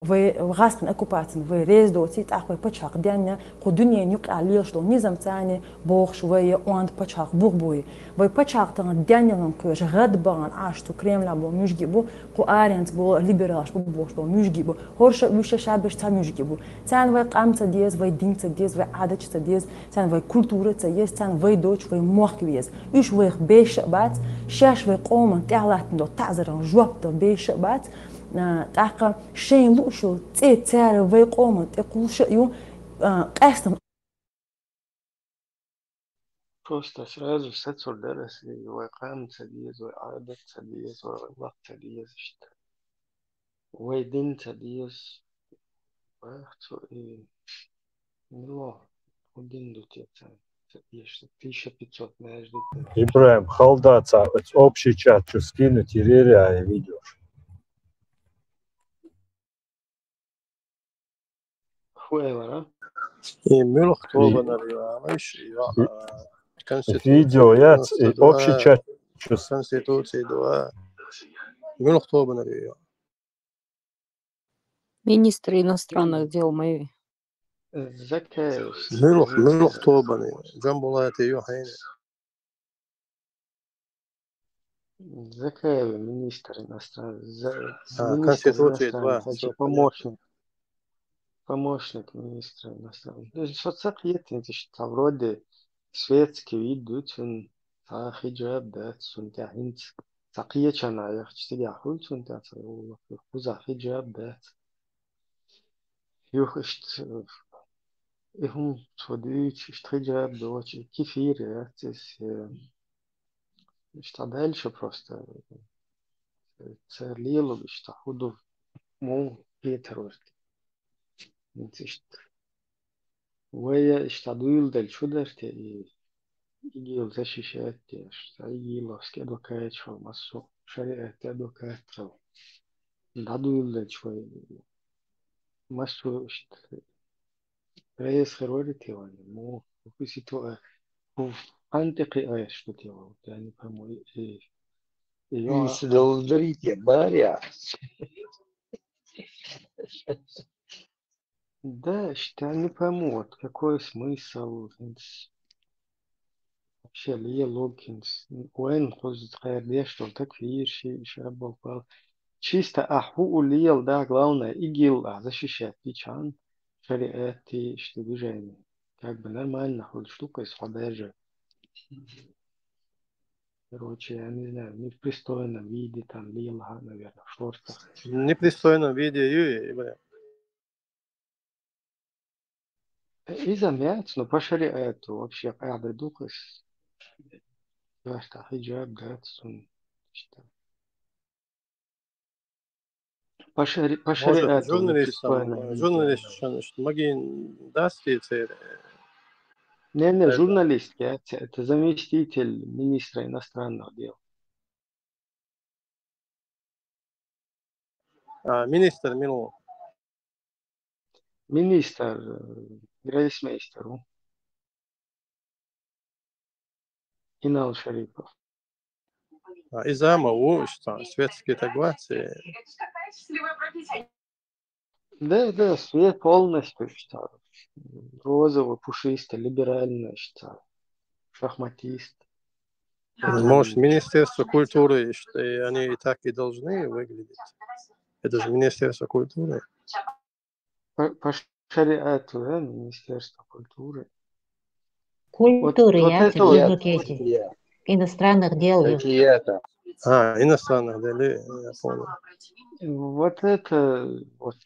[SPEAKER 18] وغاسقن أكوباتن وي ريز دوتي تأخ وي بتشاق ديانيا قو دنيا نيوك عليش دو نظام ثاني بوخ شوية واند بتشاق بوغبوي وي بتشاق تان ديانيا نكوش غد بان عاشتو كريم لابو مشجي بو قو آرينت بو ليبراش بو بوش بو مشجي بو هورش وش شابش تا مشجي بو ثان وي قامت ديز وي دينت ديز وي عادت ديز ثان وي كولتورة ديز ثان وي دوتش وي موخ بيز إيش وي بيش بات شاش وي قوم تعلات دو تعزرن جواب دو بيش بات تاقا شين لوشو تيتار وي قوم تقول شيء قاستم
[SPEAKER 16] просто сразу сетсор درسي وقام تديز وعادة تديز وغلط تديز اشتا ويدين تديز ويختو ايه نلو ودين دو تيتان تديش 1500 между
[SPEAKER 9] Ибраим, халдаца, общий чат, что скинуть и реально видео.
[SPEAKER 16] хуевара
[SPEAKER 19] ملخ طوبة نريوانش
[SPEAKER 9] Видео, я общий чат.
[SPEAKER 19] Конституции дوا ملخ طوبة نريوان
[SPEAKER 13] Министры иностранных дел мои.
[SPEAKER 16] ذكاء
[SPEAKER 19] ملخ طوبة جنب الله يوحين
[SPEAKER 16] ذكاء министр иностранных
[SPEAKER 19] Конституции дوا
[SPEAKER 16] помощник министра иностранных. То есть соцсети это что вроде светский вид дутен хиджаб да сунта хинт تقية شنا يختي يحول سنتا تقول وزا حجاب بات يخشت هم توديش حجاب دوتش كثير تس اشتغلش просто صار ليلو بيشتحودو مو بيترورتي نتشت ويا اشتادويل دل شدرتي يجيل زشيشات تيش يجيل اسكي ادوكات شو مسو شريعة ادوكات شو دادويل دل شوي مسو رئيس خرورتي واني مو في سيتو هو منطقي ايش تتيو يعني فهموا ايه
[SPEAKER 6] Слушайте, Мария.
[SPEAKER 16] Да, считаю, не пойму, вот какой смысл вообще Лия Локинс, وين خذ خير ليش так كثير شيء شاب وقال чисто аху Лия, да, главное, игил, защищать печан, шариаты, что движение. Как бы нормально, хоть штука из продажи. Короче, я не знаю, не в пристойном виде, там, Лила, наверное, в шортах.
[SPEAKER 19] В непристойном виде, бля.
[SPEAKER 16] إذا مات но по шариату вообще قاعدة дукас, башта хиджаб, датсун, что по
[SPEAKER 19] Может,
[SPEAKER 16] шариату не
[SPEAKER 19] журналист
[SPEAKER 16] пристойно виде.
[SPEAKER 19] журналист, могин даст
[SPEAKER 16] Не, журналист, это заместитель министра иностранных дел.
[SPEAKER 19] Министр Мило.
[SPEAKER 16] Министр, грейсмейстер, Инал Шарипов.
[SPEAKER 19] Из-за того, что светские тагласы.
[SPEAKER 16] Да, свет полностью, что розово, пушисто, либерально, что шахматист.
[SPEAKER 19] Может, Министерство культуры, что они и так и должны выглядеть. Это же Министерство культуры.
[SPEAKER 16] По шариату, да, Министерство культуры.
[SPEAKER 14] Культуры,
[SPEAKER 16] вот
[SPEAKER 14] я
[SPEAKER 16] это вот.
[SPEAKER 14] Иностранных дел.
[SPEAKER 19] Иностранных дел, я понял.
[SPEAKER 16] Вот это вот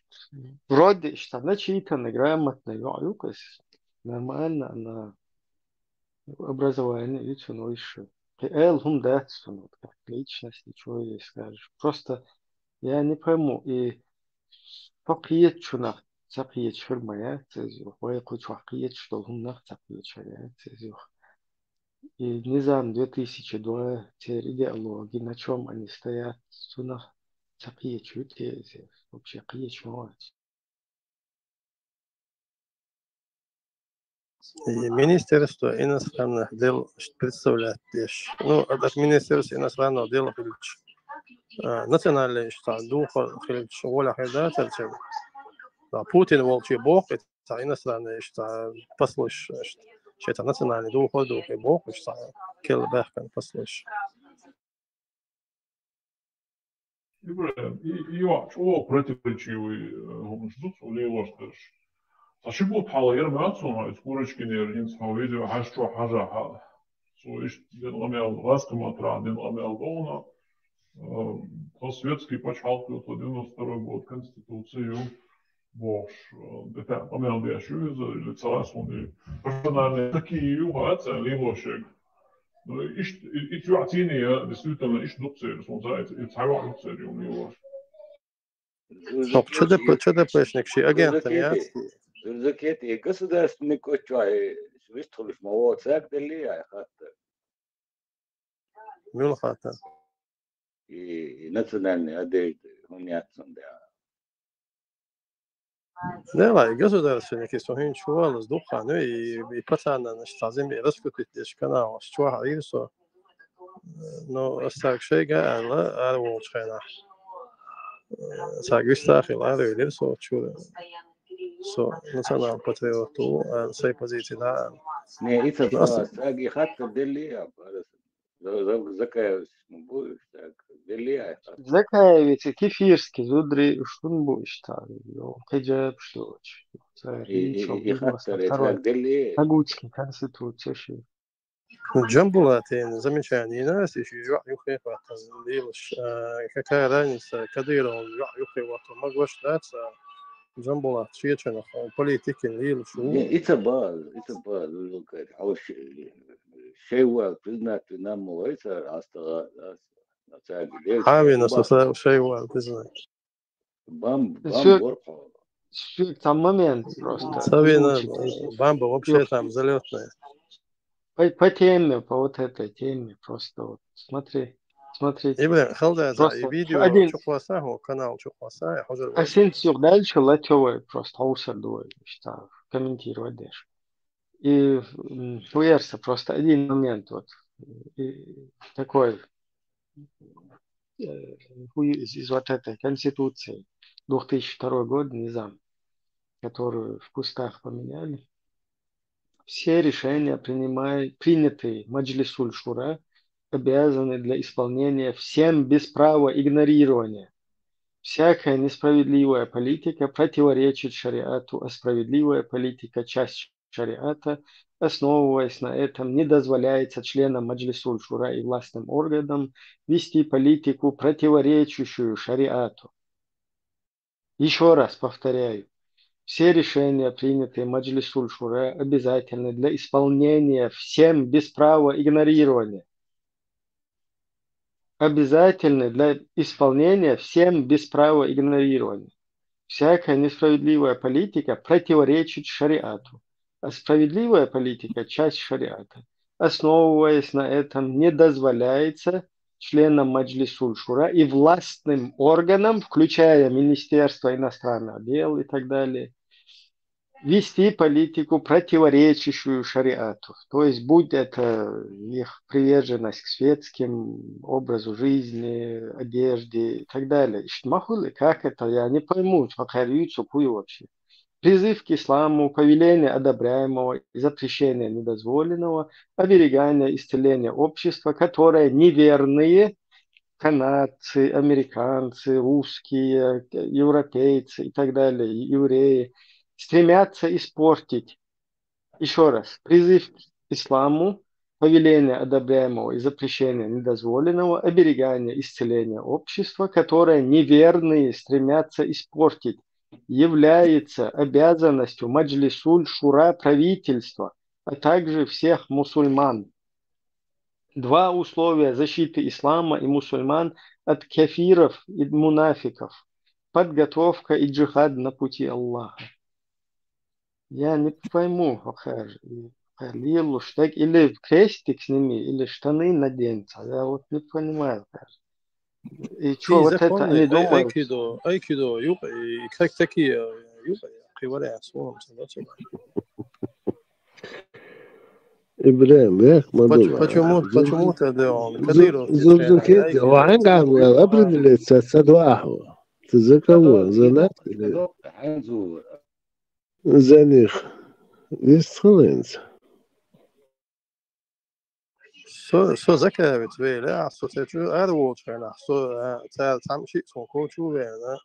[SPEAKER 16] вроде что начитанно, грамотно, юкас нормально на образование лицо выше. Хум датс, как личность, ничего не скажешь. Просто я не пойму. И فقيت شناخ تقيت شرمية تزيوخ ويقول فقيت شلهم نخ تقيت شريعة تزيوخ и низам 2002 теперь идеологии, на чем они стоят, сунах такие чути, вообще какие чмовать.
[SPEAKER 19] Министерство иностранных дел представляет лишь, от Министерства иностранных дел национальный штат духа школа хедата Путин волчий бог это иностранный штат послушай это национальный дух и бог что келбехкан послушай
[SPEAKER 4] и о противоречивый ждут улейлоштер اشبو حالير ماتسون سكورشكينير هينس هاويدو حاشتو حاجه سو ايش دلاميال ласка тра динламиал дона по-светски почалку 92 год конституцию бош это ламиал диашуз или цаласони персональные такие югац лилошек ايش يعطيني действительно ايش докцер сонзайт ицава докцер юнилош
[SPEAKER 19] что-то пешникши агентом я
[SPEAKER 6] Зурзакети государственный кочай свистхулш мавод сак дели я хата.
[SPEAKER 19] Мил хата.
[SPEAKER 6] И национальный адейт хуняцон да.
[SPEAKER 19] Да, государственный кисохин чувал с духа, ну и пацаны наш тазим и раскрутить лишь канал, что хаирсо. Но остальшега алла алвол чхена. Сагвистахил алвел со чура. So, nacional patriotu, sai poziție da.
[SPEAKER 6] Ne, it's a fast. Agi hatta Delia, Закаев, Delia.
[SPEAKER 16] Закаев, кефирский, зудри, шунбу, что хиджаб, что
[SPEAKER 6] и хаtta Delia.
[SPEAKER 16] Агутский, конституция.
[SPEAKER 19] Джамбулатин, замечание, нас еще юхи хватан, лилш, какая разница, кадыров, юхи хватан, могла считаться. Джамбулат, шиечена, политики, лилшу.
[SPEAKER 6] Это баз, лукай, а шейва признать нам это астага.
[SPEAKER 19] حامي شيء واحد
[SPEAKER 16] Суть там момент просто.
[SPEAKER 19] Савина, бамба вообще там залетная.
[SPEAKER 16] По теме, по вот этой теме просто вот смотрите.
[SPEAKER 19] И блин, халда и видео
[SPEAKER 16] один
[SPEAKER 19] чухваса, канал чухваса, хожу.
[SPEAKER 16] сенсор дальше латевой просто аусардует, что комментировать даже. И уверся просто один момент вот такой из вот этой конституции 2002 год низам, которую в кустах поменяли. Все решения, принятые Маджлисуль Шура, обязаны для исполнения всем без права игнорирования. Всякая несправедливая политика противоречит шариату, а справедливая политика – часть шариата. Основываясь на этом, не дозволяется членам Маджлисуль Шура и властным органам вести политику, противоречащую шариату. Еще раз повторяю. Все решения, принятые Маджлисуль Шура, обязательны для исполнения всем без права игнорирования. Обязательны для исполнения всем без права игнорирования. Всякая несправедливая политика противоречит шариату, а справедливая политика – часть шариата. Основываясь на этом, не дозволяется членам Маджлисуль Шура и властным органам, включая Министерство иностранных дел и так далее, вести политику, противоречащую шариату. То есть, будь это их приверженность к светским образу жизни, одежде и так далее. Махулы, как это? Я не пойму, какую вообще. Призыв к исламу, повеление одобряемого и запрещение недозволенного, оберегание исцеления общества, которое неверные канадцы, американцы, русские, европейцы и так далее, евреи, стремятся испортить. Еще раз, призыв к исламу, повеление одобряемого и запрещение недозволенного, оберегание исцеления общества, которое неверные стремятся испортить, является обязанностью Маджлисуль Шура правительства, а также всех мусульман. Два условия защиты ислама и мусульман от кафиров и мунафиков. Подготовка и джихад на пути Аллаха. Я не пойму, Лилу, или крестик сними, или штаны наденется. Я вот не понимаю. И что вот это они думают?
[SPEAKER 19] Айкидо, и как такие, говорят, словом,
[SPEAKER 3] Ибраим, эх, Мадула.
[SPEAKER 19] Почему тогда он?
[SPEAKER 3] Зубзукет, ваанг определяется со дваху. Ты за кого? За нас? За них. Есть хлынц.
[SPEAKER 19] Så zakavit vela så det är vårdfärna så samtidigt som kulturvärna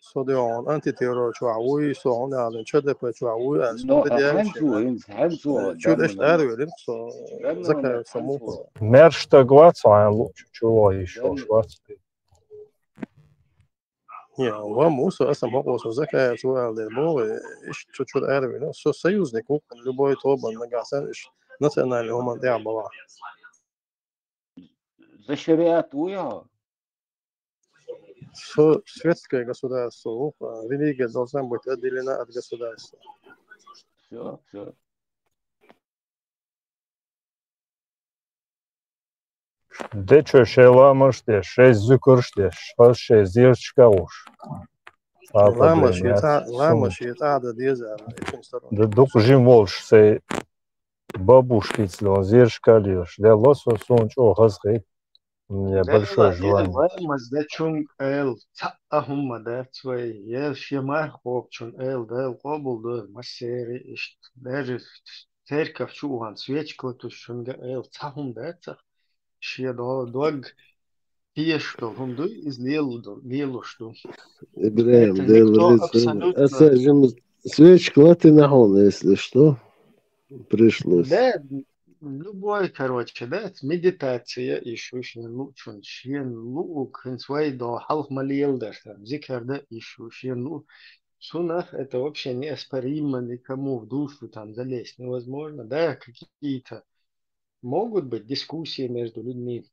[SPEAKER 19] så det är antiterror chuawi så hon är den chöde på chuawi så det är chöde är det så zakavit само
[SPEAKER 9] Мершта глаца лучше чего еще шварцты.
[SPEAKER 19] Я вам мусор само so zakavit so det боже чуть-чуть är det så союзник любой тобан нагасан национальный гуманитар была.
[SPEAKER 6] За шариату я.
[SPEAKER 19] Светское государство, религия должна быть отделена от государства.
[SPEAKER 6] Все.
[SPEAKER 9] De ce șelamoște, și zucurște, și zirșca uș.
[SPEAKER 19] Ламаш да деза.
[SPEAKER 9] Да дук жимолш се бабушкиц лон зиршка лиш. Да лосо сонч о газгай. У меня большое желание.
[SPEAKER 16] Маздачун эл ахумма да свой ел шемар хопчун эл да кобул да масери даже церковь чуган свечку тушунга эл цахум да цах ше дог пиешто хунду из лелу что.
[SPEAKER 3] Ибраим, да, абсолютно. Свечку а ты нахол, если что, пришлось.
[SPEAKER 16] Да, любой, короче, да, медитация еще шен лук, свой до халх малиел да, зикр да еще шен сунах, это вообще неоспоримо никому в душу там залезть невозможно, да, какие-то могут быть дискуссии между людьми,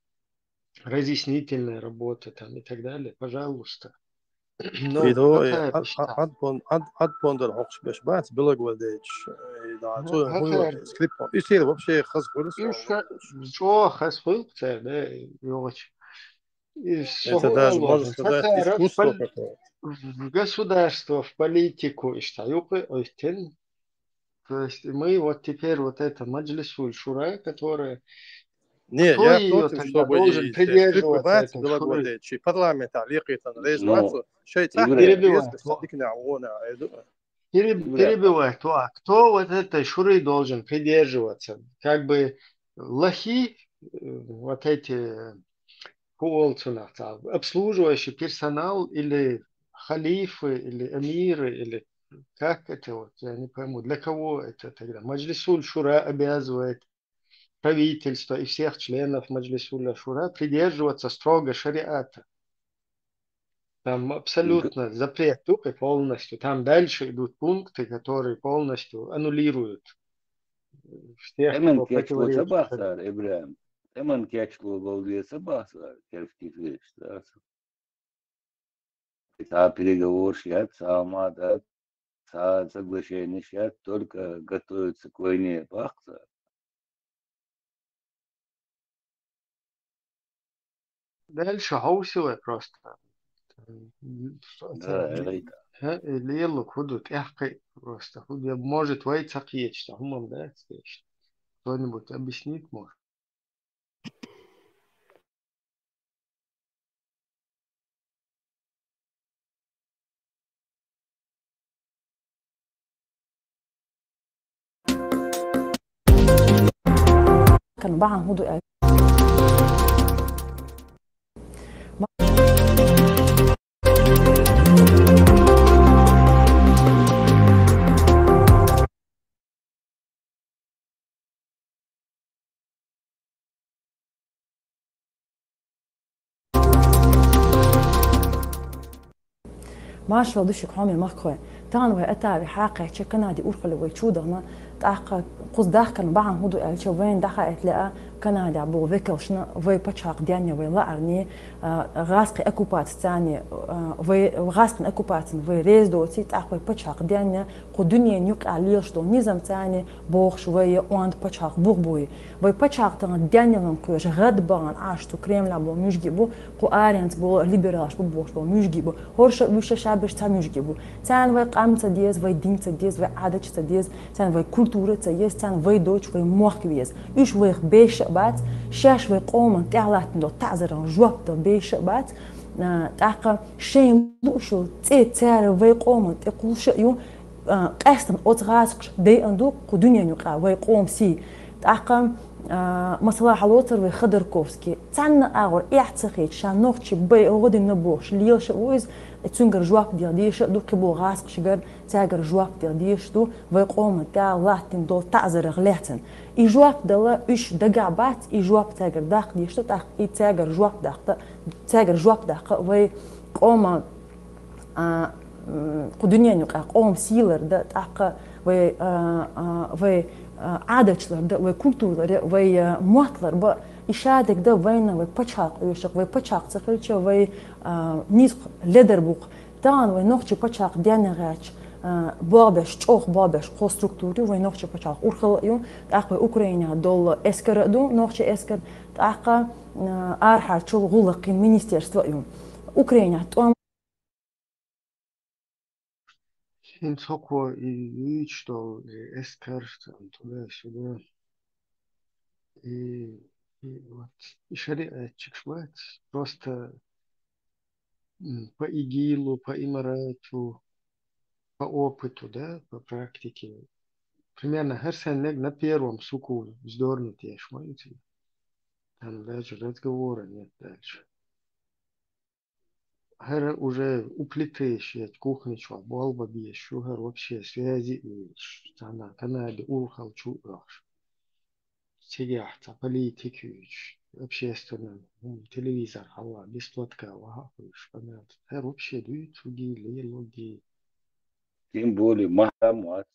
[SPEAKER 16] разъяснительная работа там и так далее, пожалуйста. Но
[SPEAKER 19] Виду
[SPEAKER 16] хакер ишта.
[SPEAKER 19] ад пондер хокш беш бац билог валдеч да
[SPEAKER 16] Ну,
[SPEAKER 19] то
[SPEAKER 16] хакер.
[SPEAKER 19] скрип исер вообще хас хулс
[SPEAKER 16] Что хасфылкция, да, Йогач. И
[SPEAKER 19] это даже можно
[SPEAKER 16] ложен.
[SPEAKER 19] сказать
[SPEAKER 16] Хакера
[SPEAKER 19] искусство какое-то.
[SPEAKER 16] в государство, в политику иштаюпы ойтен. То есть мы вот теперь вот это Маджлисуль Шура, которая
[SPEAKER 19] Не,
[SPEAKER 16] кто
[SPEAKER 19] я
[SPEAKER 16] ее
[SPEAKER 19] против,
[SPEAKER 16] тогда
[SPEAKER 19] чтобы
[SPEAKER 16] должен
[SPEAKER 19] и скрип
[SPEAKER 16] придерживаться
[SPEAKER 19] бац
[SPEAKER 16] этой
[SPEAKER 19] билог
[SPEAKER 16] шуры?
[SPEAKER 19] валдеч парламент алиqi tan рейс бац
[SPEAKER 6] Ну,
[SPEAKER 19] شيء صح
[SPEAKER 6] Ибрем,
[SPEAKER 19] без
[SPEAKER 16] Перебивает.
[SPEAKER 19] بس نعونه
[SPEAKER 6] Ибрем,
[SPEAKER 16] Перебивает. Кто вот этой шуры должен придерживаться? Как бы лохи, вот эти обслуживающий персонал или халифы, или эмиры, или как это вот, я не пойму, для кого это тогда? Маджлисуль Шура обязывает правительство и всех членов Маджлисуля Шура придерживаться строго шариата. Там абсолютно запрет тупо полностью. Там дальше идут пункты, которые полностью аннулируют всех,
[SPEAKER 6] hemen
[SPEAKER 16] кто
[SPEAKER 6] keçlo
[SPEAKER 16] противоречит
[SPEAKER 6] sabah
[SPEAKER 16] шариату.
[SPEAKER 6] sar İbrem. Hemen keçlo goldiye sabah sar. Kelfti da. Та переговор сейчас, сама, да, соглашение сейчас только готовится к войне бахца.
[SPEAKER 16] Дальше хаусило просто.
[SPEAKER 6] Да, это.
[SPEAKER 16] Лелу худут эхкой просто. Может войцак есть, что умом, да, кто-нибудь объяснит, может.
[SPEAKER 18] كانوا بعض هدوء ماشوا دوشك حامي مخوي تان وي أتابي حاقة شكنا دي أورخل ويشودنا تأخ قص داخل بعض هدوء الشوين دخل تلاقى كنا دي عبو ذكر وشنا وي بتشاق ديانيا وي لا أرني غاسق أكوبات ثاني وي غاسق أكوبات وي ريز دوتي تأخ وي بتشاق ديانيا قدنيا نيوك عليش دو نظام ثاني بوخ شوية وانت بتشاق بوغبوي وي بتشاق تان ديانيا من كوش غدبان عاشتو كريم لابو مشجيبو قو آرينت بو ليبراش بو بوش بو مشجيبو هورش وش شابش تمشجيبو تان وي قامت ديز وي دين ديز وي عادة ديز تان وي كولتورة ديز تان وي دوتش وي موخبيز إيش وي بيش بات شاش وي قوم تعلات دو تعذر جواب دو بيش بات تاق شين لوشو تار وي قوم تقول شيء قاستن أتغاسق دي أندو قدنيا نقع وي قوم سي تاق مصلاح الوتر وخدركوفسكي تاعنا أغور إعتقد شان نوختي بي غودي نبوش ليش ويز تونجر جواب ديش دو كبو غاسق شجر تاجر جواب ديش دو ويقوم تاع لاتن دو تعذر غلاتن إي جواب دلا إيش دقع بات إي جواب تاجر داق ديش دو تاق إي تاجر جواب داق تاجر جواب داق ويقوم قدنيا نقع قوم سيلر دا تاق وي عادتلر دا وي كولتورلر وي مواتلر با إشادك دا وين وي بتشاق يشق وي بتشاق تخلش وي نيز لدربوق تان وي نوختي بتشاق ديانا غاش بابش تشوخ بابش قو ستركتوري وي نوختي بتشاق أورخل يوم تاق وي أوكرانيا دول إسكر دو نوختي إسكر تاق أرحل شو غلق المينستيرство يوم أوكرانيا توام
[SPEAKER 16] Синцоко и что, и эскар, там, туда-сюда. И вот, и шариатчик шват, просто по ИГИЛу, по Имарату, по опыту, да, по практике. Примерно Херсенег на первом суку вздорнут, я шмаете. Там даже разговора нет дальше. Хер уже у плиты щет, кухня чё, болба бьет, шугар вообще связи, она Канаде урхал чугаш. Сидяхта, политикуч, общественно, телевизор, хала, бесплатка, вахуш, понятно. Хер вообще дует, судили, логи.
[SPEAKER 6] Тем более Махамад.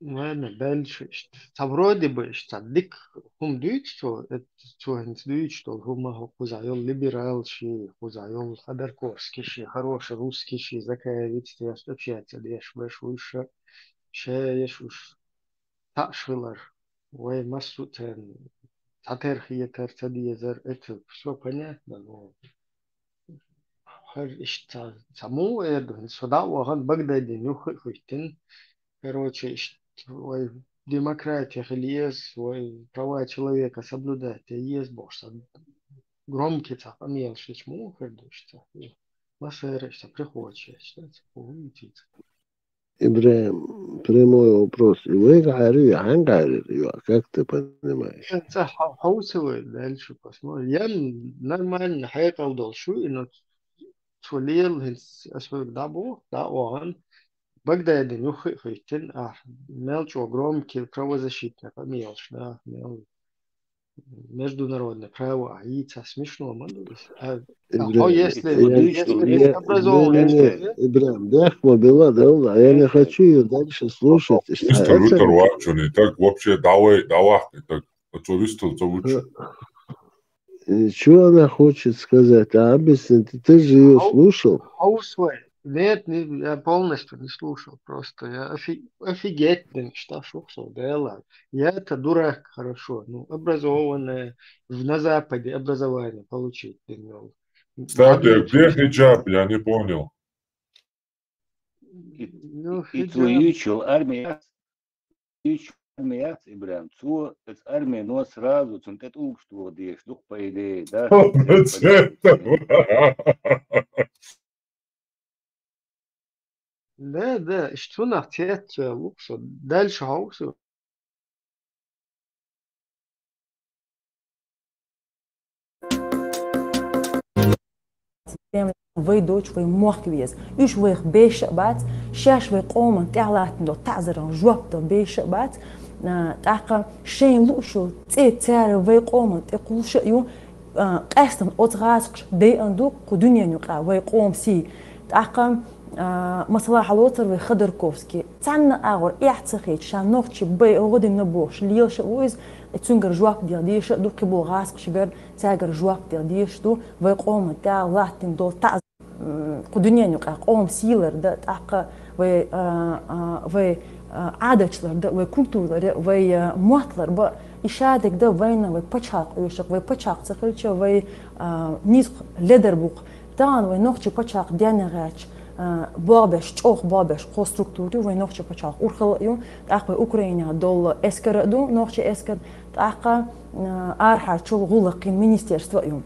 [SPEAKER 16] Ладно, дальше. Та вроде бы, дик хум дүйт, что хинц дүйт, что хума хузайол либералши, хузайол Ходорковский, хороший русский, Заковец, я общается, деш, беш, выше, шееш, уж ташвилар, ой, массутен, татерхия терцадиезер, это все понятно, но саму эрден, сюда уган Багдаде, нюхай хуйтин, короче, ой, демократия есть, ой, права человека соблюдать, есть бог, громкий так, мелкий, чему хердушься, масеришься, приходишься, увидеть.
[SPEAKER 3] Ибраим, прямой вопрос. И вы говорили, как ты понимаешь?
[SPEAKER 16] Это хаусовый, дальше посмотрим. Я нормально حقيقة ودلشو إنه توليل أسوأ دابو داوان Bagdad нюхай хуйтин, мелочь громкий правозащитник, мелочь, да, международное право, а это смешно, если образованный...
[SPEAKER 3] Ибраим, Дахма была, да, я не хочу ее дальше слушать.
[SPEAKER 4] Виктор Вачуни, так вообще давай, так, что вистал, то лучше.
[SPEAKER 3] Что она хочет сказать? А объясни, ты же ее слушал?
[SPEAKER 16] Нет, я полностью не слушал, просто я офигеть, что слушал, да, я это дурак, хорошо, ну, образованный, на Западе образование получить.
[SPEAKER 4] Кстати, где хиджаб, я не понял.
[SPEAKER 6] И твоючил армия, Ибраим, цу, это армия, но сразу, это общество, где что по идее, да?
[SPEAKER 16] Да, что на тет луксо, дальше хаусу.
[SPEAKER 18] وي دوتش وي موخبيز يش وي بيش بات شاش وي قوم تعلات دو تعزر جواب دو بيش بات تاق شين لوشو تيتار وي قوم تقول شيو قاستن اوتغاسق دي اندو قدنيا نقا وي قوم سي تاق مصلحة الوتر وي خضركوفسكي تاعنا اغور اعتقد شان نوختي بي غودي نبوش ليش ويز تونجر جواب ديال ديش دو قبو غاسق شبر تاجر جواب ديال ديش دو وي قوم تاع لاتين دو تاع قدنيا نقا قوم سيلر دا تاق وي عادتلر دا وي كولتورلر وي موتلر با إشادك دا وين وي بچاق يوشق وي بچاق تخلچ وي نيز لدربوق تان وي نوختي بچاق ديانغاچ بابش چوخ بابش خو структури وي نوختي بچاق урхал يو تاق وي اوكرانيا دول اسكر دو نوختي اسكر تاق ارحار چول غولقين министерство يو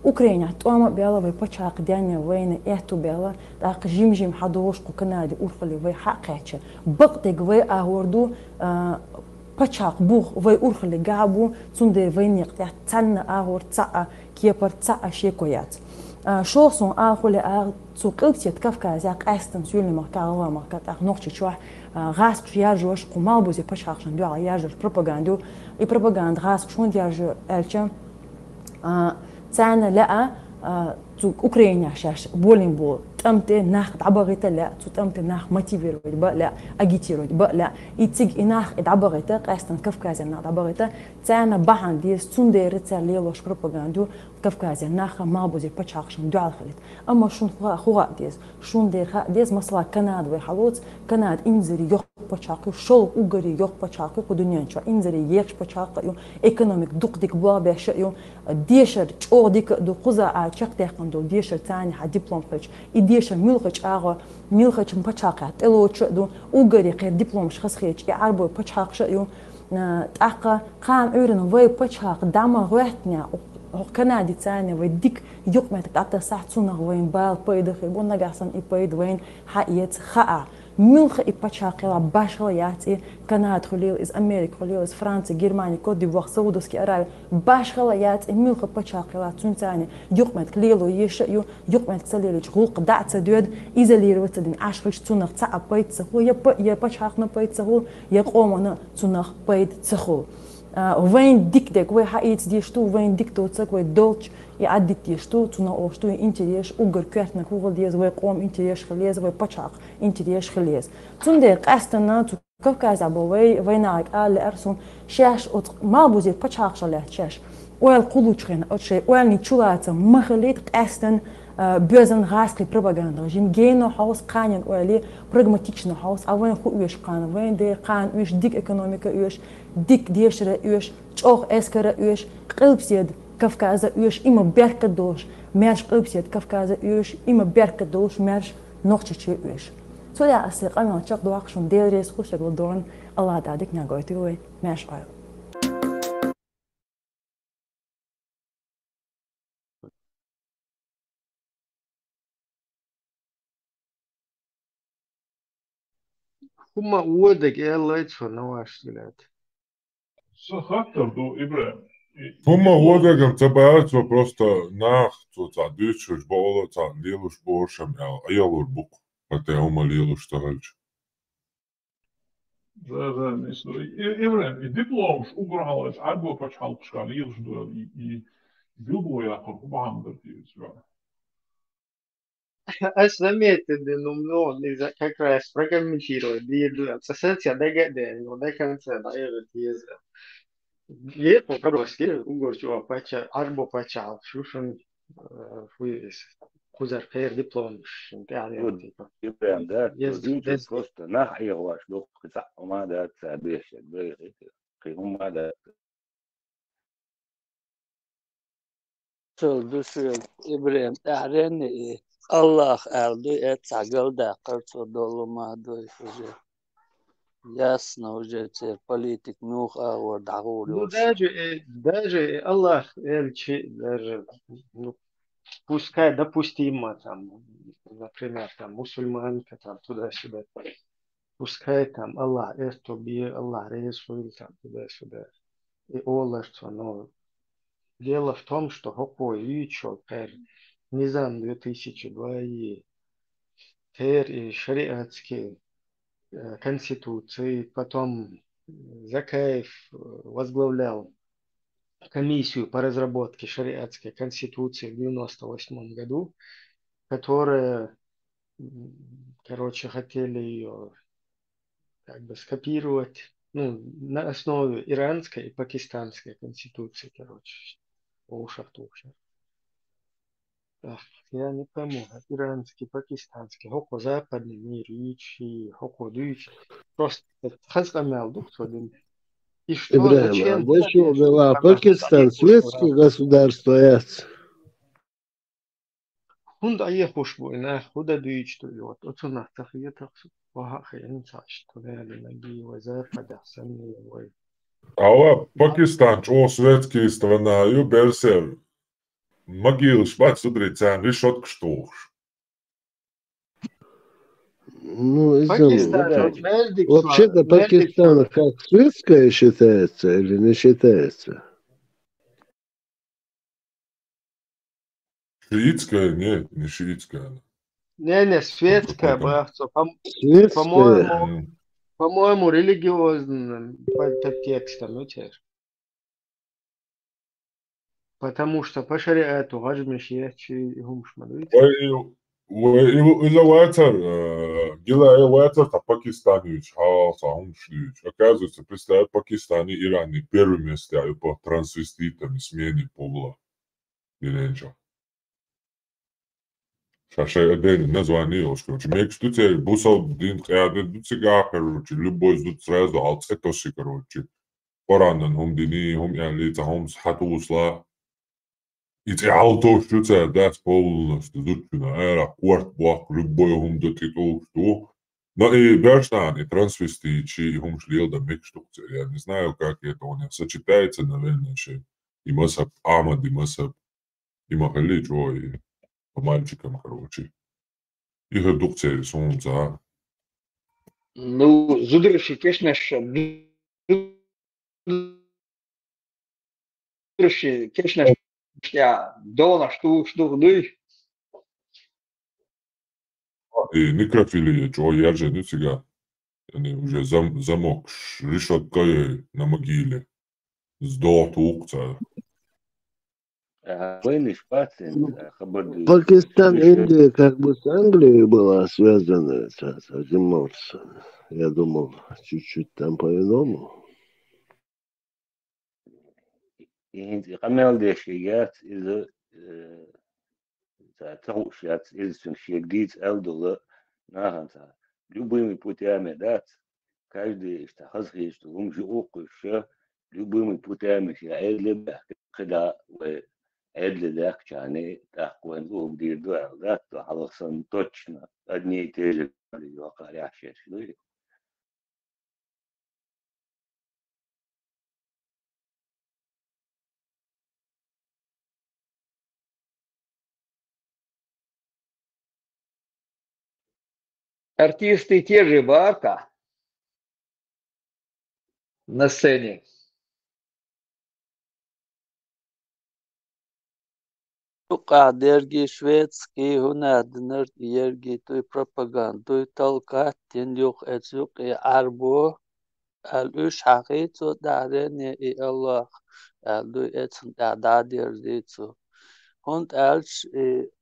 [SPEAKER 18] اوكرانيا توما بيلا وي بچاق ديانا وين اهتو بيلا تاق جيم حدوشقو كنادي урхали وي حقاچ بقدق وي اهوردو بچاق بوخ وي урхали габу цундер войник тяцна اهور ца кепар ца шекоят شوصون آخوله سوقلتيت كافكاز ياك أستن سيولي مكالا مكات نوختي شوح غاسك يارجوش قمال بوزي باش خاخشن دو على يارجر بروباغاندو اي بروباغاند غاسك شون ديارجو الچم تانا لا اوكرانيا شاش بولين بول تمتي ناخ دعبغيتا لا تمتي ناخ موتيفيرويد با لا اجيتيرويد با لا يتيج اناخ دعبغيتا قاستن كافكاز ناخ دعبغيتا تانا باهان ديس تسوندير تساليلوش بروباغاندو كافكاز ناخ ما بوزي باتشاخشن دو على خليت اما شون خو ديس شون دير ديس مثلا كندا وحلوت كندا انزري يوخ باتشاخ شول اوغري يوخ باتشاخ قدنيا شو انزري يخ باتشاخ يو ايكونوميك دقدك بوا باش يو ديشر تشوديك دو خزا اتشاك تاخندو ديشر تاني ح دبلوم خش ديشر ملخش اغا ملخش باتشاخ تلوچ دو اوغري قير دبلوم شخص خيچ عربو باتشاخ شو تاق قام اورن وي باتشاخ داما غوتنيا كنادي تاني وديك يوك ما تقطع ساعة سنة وين بال بيد خيبون نجاسن إبيد وين حقيقة خاء ملخ إبتشاق لا باش خلياتي كندا خليل إز أمريكا خليل إز فرنسا جرمانيا كوت ديفوار سعودسكي أراي باش خليات ملخ إبتشاق لا تونتاني يوك ما تكليلو يش يوك ما تسليلش غوق دعت دود إذا ليرو تدين عشرش تنخ تاع بيد سخو يا بتشاق نبيد سخو يقومنا تنخ بيد سخو وين ديك وين حقيقة ديشتو وين ديك توتسك وين دولش يعدي ديشتو تنا أوشتو إنتريش أوجر كاتنا كوغل ديز وين قوم إنتريش خليز وين بتشاق إنتريش خليز تندق أستنا Кавказа бовей война قال لأرسون شاش ما بوزيت بتشاقش له شاش ويل قلوشين أو شيء ويل نيشولاتة مخليت قاستن بيزن غاسقي بروباغندا جيم جينو هاوس قانين ويلي براغماتيشنو هاوس أوين خو ويش قان وين دي قان ويش ديك إيكونوميكا ويش ديك ديشرة ويش تشوخ إسكرة ويش قلب سيد كافكازا ويش إما بيرك دوش مارش قلب سيد كافكازا ويش إما بيرك دوش مارش نقطة ويش So ja, als ik aan het check doe, zo'n deelreis goed, ik wil doen, Allah dat ik naar buiten wil, meisje al.
[SPEAKER 16] هما ودك يا الله يدفع نواش دلوقتي.
[SPEAKER 4] Сахатор до Ибрахим. Хума водагам цабаацо просто нахто ца дючуш боло ца лилуш боршам аялур бук. Пате хума лилуш тахалч.
[SPEAKER 20] Да, мисло. Ибрахим, и дипломш уграхалец арбо пачалпшка лилуш до и билбо я хорбам дартиц.
[SPEAKER 16] заметил, ну, как раз прокомментировать, сосед да гаде, но да конца, да, это е по-прости, угорчу пача, арбо пачал, шушен, фуис, кузар фер диплом,
[SPEAKER 6] يعني Ибрахим, да, дючуш просто нахайваш, до киса, ума да цабеш, бреги, киума да.
[SPEAKER 21] Söldüsü İbrahim Ehreni Allah erdi et sagılda kırtı dolumadı уже. Ясно уже те политик нух авор дагур.
[SPEAKER 16] Ну даже Аллах эльчи даже ну, пускай допустимо там, например, там мусульманка там туда-сюда, пускай там Аллах эстоби, Аллах ресует там туда-сюда и олашство, но дело в том, что какой ичо пер Низам 2002 и пер и шариатские конституции, потом Закаев возглавлял комиссию по разработке шариатской конституции в 1998 году, которая, короче, хотели ее как бы скопировать, ну, на основе иранской и пакистанской конституции, короче, по ушах тухших. Я не пойму, иранский, пакистанский, хоко западный мир, ичи, хоко дичи. Просто хазгамял дух один. И что,
[SPEAKER 3] Ибрахим,
[SPEAKER 16] зачем?
[SPEAKER 3] а почему была Пакистан светское государство, яц?
[SPEAKER 16] Хунда ехуш буйна, худа дичи, вот, отсюда тахиетах, вахах, я не знаю, что я не нагибаю, запада, сами, ой.
[SPEAKER 4] Ала Пакистан, о светские страна, ю берсер. Могил шпат судрицан, решетка штух.
[SPEAKER 3] Ну, вообще-то Пакистан как светское считается или не считается?
[SPEAKER 4] Шиитская? Нет, не шиитская.
[SPEAKER 16] Не, светская, братцы. По-моему, религиозным подтекстом, ну, те. Потому что по шариату гажмиш ячи гумш мадуит.
[SPEAKER 4] Из-за ватер, гила ватер, та пакистанец, халса гумшлич. Оказывается, представляют Пакистане и Иране первое место по трансвеститам и смене пола. Иленча. Шаша один название, что мек что те бусал дин хяден дуцига, короче, любой тут сразу алцетоси, короче. Поранен хум дини, хум ялица, хум схатусла. It's auto что-то, да, полностью зутчина, кварт блок, любой хум дотитул, что. Но и Берштан, и трансвестичи, и хум шлил да мекштукция. Я не знаю, как это у них сочетается, наверное, еще. И масап Ахмад, и масап, и Махали, что, и по мальчикам, короче. И редукция рисунца.
[SPEAKER 22] Ну, зудрыши, конечно, зудрыши, конечно, я дома штук дуй.
[SPEAKER 4] И некрофилия, что я же не сега. Они уже замок, решетка на могиле. Сдох тукца.
[SPEAKER 6] Войниш пациент, хабарды.
[SPEAKER 3] Пакистан, Индия как бы с Англией была связана с этим Молчаном. Я думал, чуть-чуть там по-иному.
[SPEAKER 6] И камел дешият из تعوشات إلسن شيء ألدولا ناهنتا любыми путями дать каждый что хазхи что умжи окуша любыми путями я эдле когда вы эдле легчане так вон угдир дуэл да то халасан точно одни и те же вакарящие люди.
[SPEAKER 22] Артисты те же Бака на сцене.
[SPEAKER 21] قاعدرجي شويتسكي هنا دنر يرجي توي بروباغاندو تلقات تنديوق اتسوق عربو الوش حقيتو دارين اي الله الدو اتسن دادير ديتو هونت الش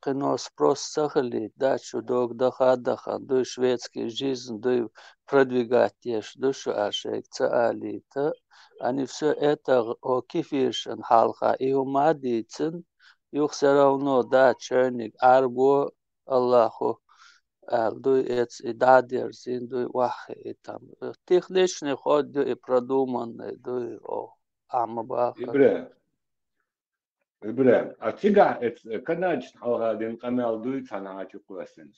[SPEAKER 21] قنوس بروس سخلي дачу док дахадахан до шведский жизнь до продвигать до что ашекца алита они все это окифишен халха и умадицин юх все равно да черник арбо Аллаху до эц и дадер зин до вахи и там техничный ход и продуманный до о амабаха.
[SPEAKER 6] إبراهيم أتيجا كناج حوالي دين كمال دويت أنا أشوف كويسين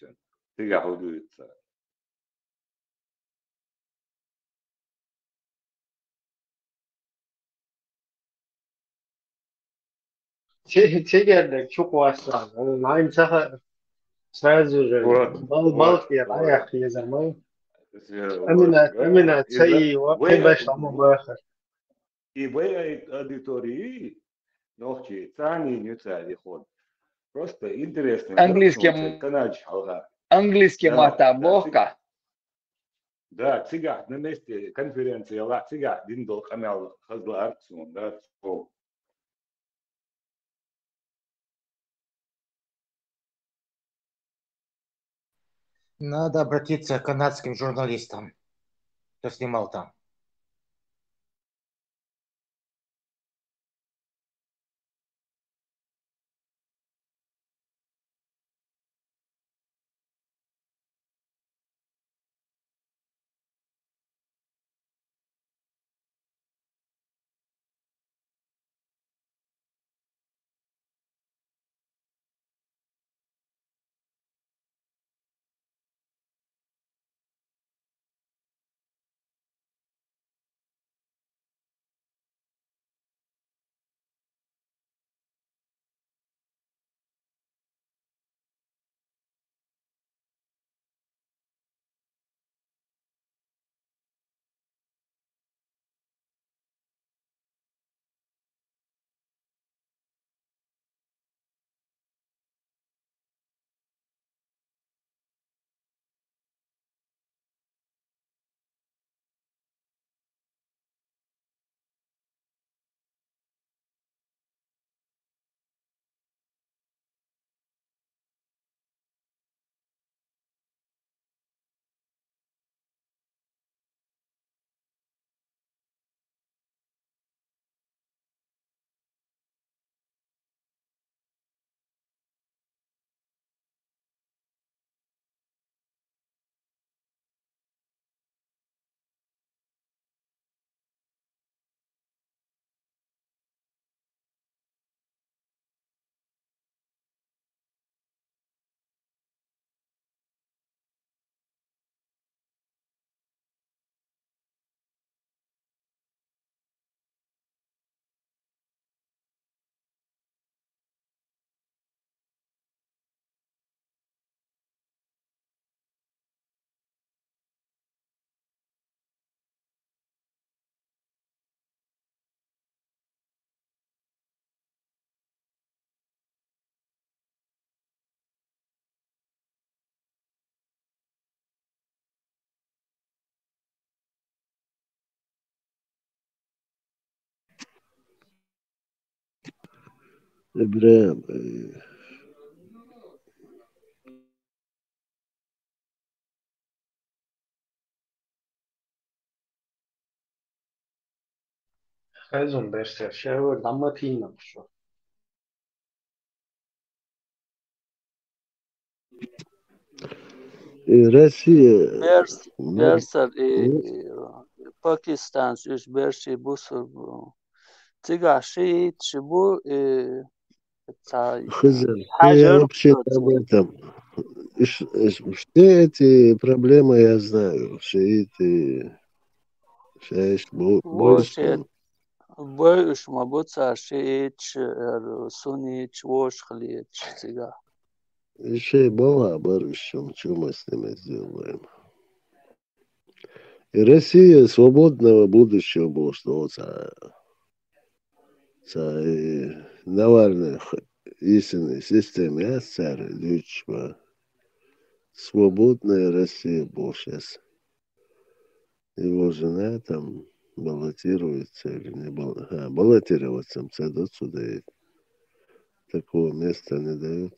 [SPEAKER 6] تيجا هو دويت
[SPEAKER 16] تيجي شوك واسع ما ينتهى سازر بالكير يا أخي زمان أمنا تسي وقبش عمو باخر
[SPEAKER 6] إبراهيم أديتوري نوختي ثاني نيوترالي خود просто интересно
[SPEAKER 22] английский матабовка
[SPEAKER 6] да цигах на месте конференции ла цигах диндол камел хазла арцун да
[SPEAKER 11] Надо обратиться к канадским журналистам, кто снимал там.
[SPEAKER 3] إبراهيم
[SPEAKER 16] خازن برسل شاور لما تينا بشو
[SPEAKER 3] Россия
[SPEAKER 21] Берсер Пакистан üç berşi bu tiga şehit bu
[SPEAKER 3] Хызер, я
[SPEAKER 21] Hajar
[SPEAKER 3] вообще об этом. Все эти проблемы я знаю. Шииты, шесть,
[SPEAKER 21] bu şey
[SPEAKER 3] бойским.
[SPEAKER 21] bu iş ma bu şehit sunit voş xalit tiga
[SPEAKER 3] Еще была барышем, что мы с ними сделаем. И Россия свободного будущего была, что Навальный истинной системе, я царь, лючба. Свободная Россия была сейчас. Его жена там баллотируется или не баллотироваться, дадут сюда. Такого места не дают.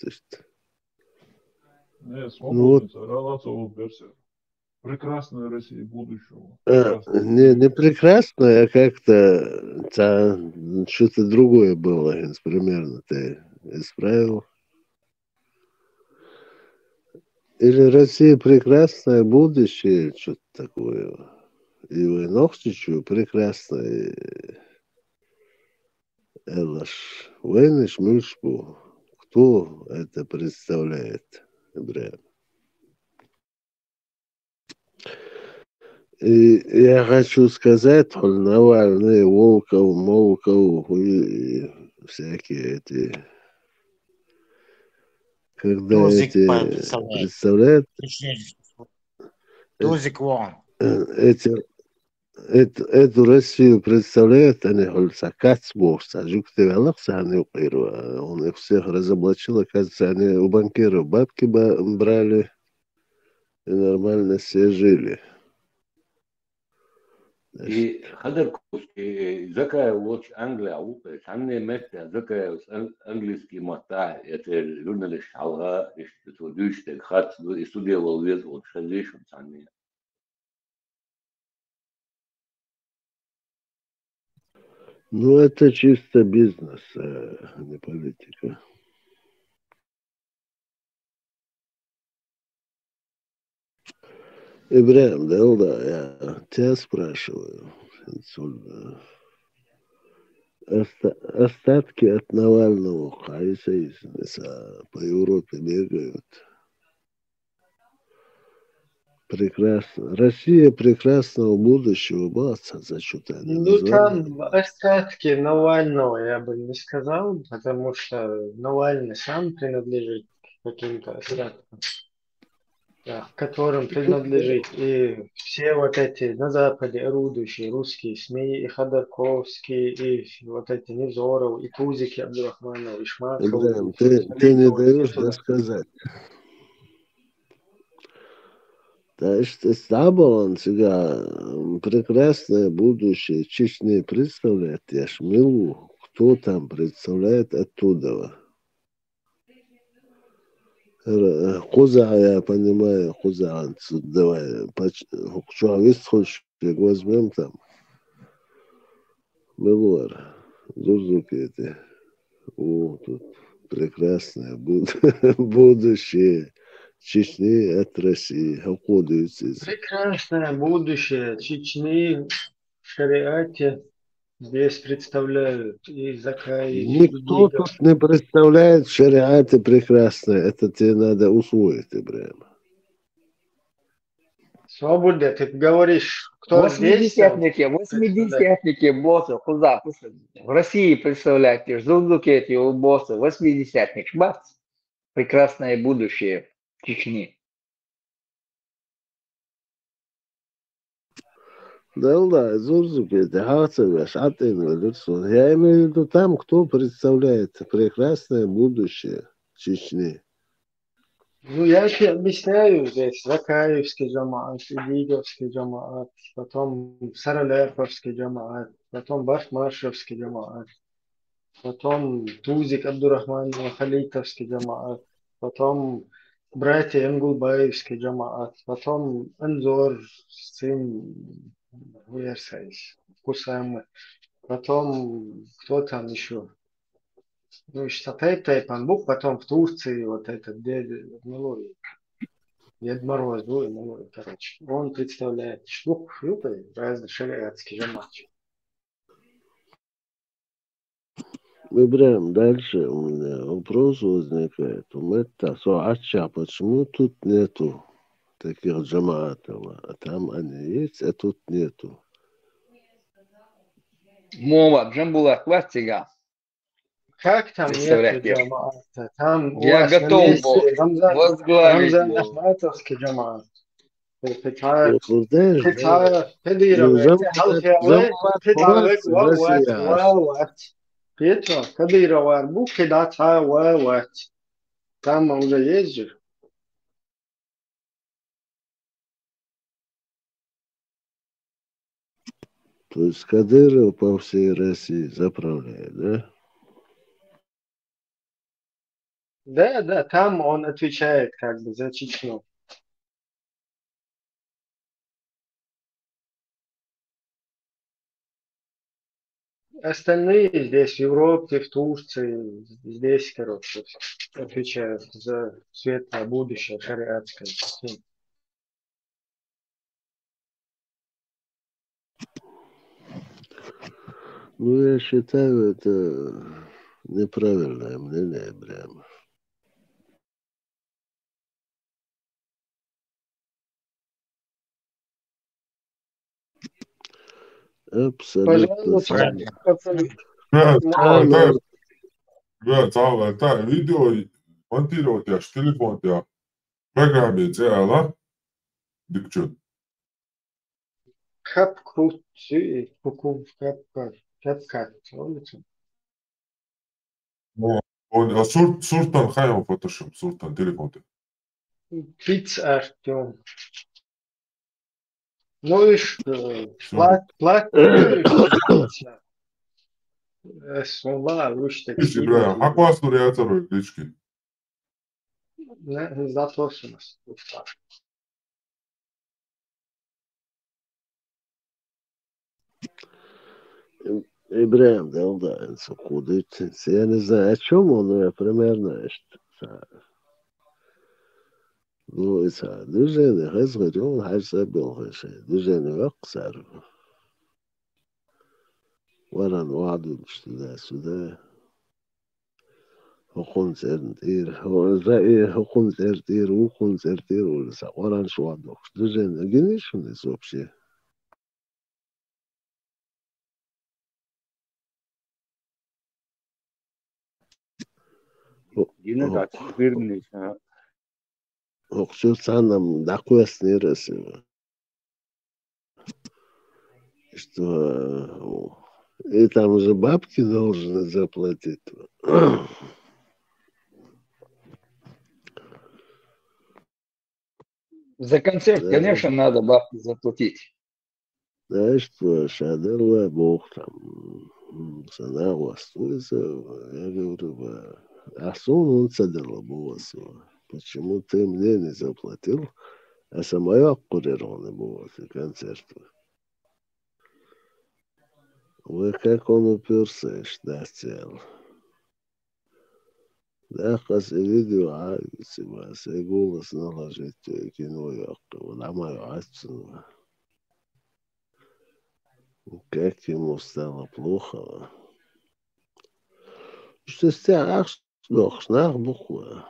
[SPEAKER 20] Не,
[SPEAKER 3] Ну вот,
[SPEAKER 20] свободница, Ралацова Берсер. Прекрасная Россия будущего.
[SPEAKER 3] не прекрасно, а как-то что-то другое было, примерно ты исправил. Или Россия прекрасное будущее, что-то такое. И вы ногтичу прекрасное. Элаш, войниш мышку. Кто это представляет, Ибраим? И я хочу сказать, Навальный, Волков, Молков и всякие эти, когда
[SPEAKER 11] Тузик
[SPEAKER 3] эти представляют,
[SPEAKER 11] Тузик вон.
[SPEAKER 3] эту Россию представляют, они говорят, кацборса, жуктевелакса, они укиру, он их всех разоблачил, оказывается, они у банкиров бабки брали и нормально все жили.
[SPEAKER 6] И Ходорковский, закая вот Англия, санные места, закая английский мота, это журналы шалга, что душный хат, и студировал вес от шазишем санные.
[SPEAKER 3] Ну, это чисто бизнес, а не политика. Ибраим, да, я тебя спрашиваю. Остатки от Навального Хайса по Европе бегают. Прекрасно. Россия прекрасного будущего была, за что-то они
[SPEAKER 16] Ну,
[SPEAKER 3] назвали.
[SPEAKER 16] там остатки Навального я бы не сказал, потому что Навальный сам принадлежит к каким-то остаткам, да, которым принадлежит. И все вот эти на Западе орудующие русские СМИ, и Ходорковский, и вот эти Невзоров, и Тузики Абдурахманов, и Шмаков,
[SPEAKER 3] Ибраим,
[SPEAKER 16] и
[SPEAKER 3] ты не
[SPEAKER 16] Халитов, все
[SPEAKER 3] даешь
[SPEAKER 16] туда.
[SPEAKER 3] рассказать. Да, что Стабалан сега прекрасное будущее Чечни представляет, я ж милу, кто там представляет оттуда. Куза, я понимаю, Куза, давай, что хочешь, возьмем там. Милуар, Зурзуки эти. О, тут прекрасное будущее Чечни от России.
[SPEAKER 16] Прекрасное будущее Чечни в шариате здесь представляют и Закаи, и
[SPEAKER 3] Никто
[SPEAKER 16] Судига.
[SPEAKER 3] тут не представляет в шариате прекрасное. Это тебе надо усвоить, Ибраим.
[SPEAKER 16] Свобода, ты говоришь, кто здесь
[SPEAKER 22] Восьмидесятники, боссы, куда? В России представляете, Зундукети, боссы, восьмидесятник, бац, прекрасное будущее Чечни.
[SPEAKER 3] Да, Зурзуки, это Хацевеш, Атен, я имею в виду там, кто представляет прекрасное будущее Чечни.
[SPEAKER 16] Ну, я тебе объясняю здесь. Закаевский джамаат, Судиговский джамаат, потом Саралеповский джамаат, потом Башмашевский джамаат. потом Тузик Абдурахман Халитовский джамаат, потом братья Энгулбаевский джамаат, потом Анзор сын Версайс, Кусамы, потом кто там еще? Ну, Штатайтай Панбук, потом в Турции вот этот Дед Мороз, короче. Он представляет штук разных шариатских джамаат.
[SPEAKER 3] Ибраим, дальше у меня вопрос возникает. А почему тут нету таких джамаатов? А там они есть, а тут нету.
[SPEAKER 22] Мова, Джамбула, хватит.
[SPEAKER 16] Как там нету джамаата? Там у
[SPEAKER 22] Я
[SPEAKER 16] вас на
[SPEAKER 22] готов
[SPEAKER 16] месте
[SPEAKER 22] был возглавить
[SPEAKER 16] Рамзан
[SPEAKER 22] его.
[SPEAKER 16] Ахматовский джамаат.
[SPEAKER 3] Знаешь,
[SPEAKER 16] Петро, Кадырова, Арбуки, там уже есть же.
[SPEAKER 3] То есть Кадыров по всей России заправляет, да?
[SPEAKER 16] Да, там он отвечает как бы за Чечню. Остальные здесь, в Европе, в Турции, здесь, короче, отвечают за светлое будущее шариатское.
[SPEAKER 3] Ну, я считаю, это неправильное мнение прямо. Абсолютно сами.
[SPEAKER 4] Tā video montīroties telefonā programmē dzēlā dikču. Un surtan hajam Photoshop, surtan telefonā.
[SPEAKER 16] Kids Артем. Ну и что? Es varu
[SPEAKER 4] Izbrājām, akvās tur jāatceroju klički.
[SPEAKER 16] Ne, zatvoršanas.
[SPEAKER 3] Ибраим Далдаинцев, Кудыцинц. Я не знаю, о чем он, но я примерно ну, это движение разгорел, забил, движение ваксар. ورا وعدوا сюда. Хукун зердир, хукун зердир, улица. Воран шуадок. Движение генишное вообще.
[SPEAKER 6] Yine de açıklarmış ha.
[SPEAKER 3] Оксю цанам такое сниросило, что и там уже бабки должны заплатить.
[SPEAKER 22] За концерт, конечно, надо бабки заплатить.
[SPEAKER 3] Знаешь, что Шадырва Бог там цена востуется, я говорю, а сон он цадырла Богасу. Почему ты мне не заплатил, а самая курирована была концерту? Вы как он уперся, что хотел. Да, если видео, а если голос наложить кино, я ломаю отцу. Как ему стало плохо. Что с тебя ах, буква.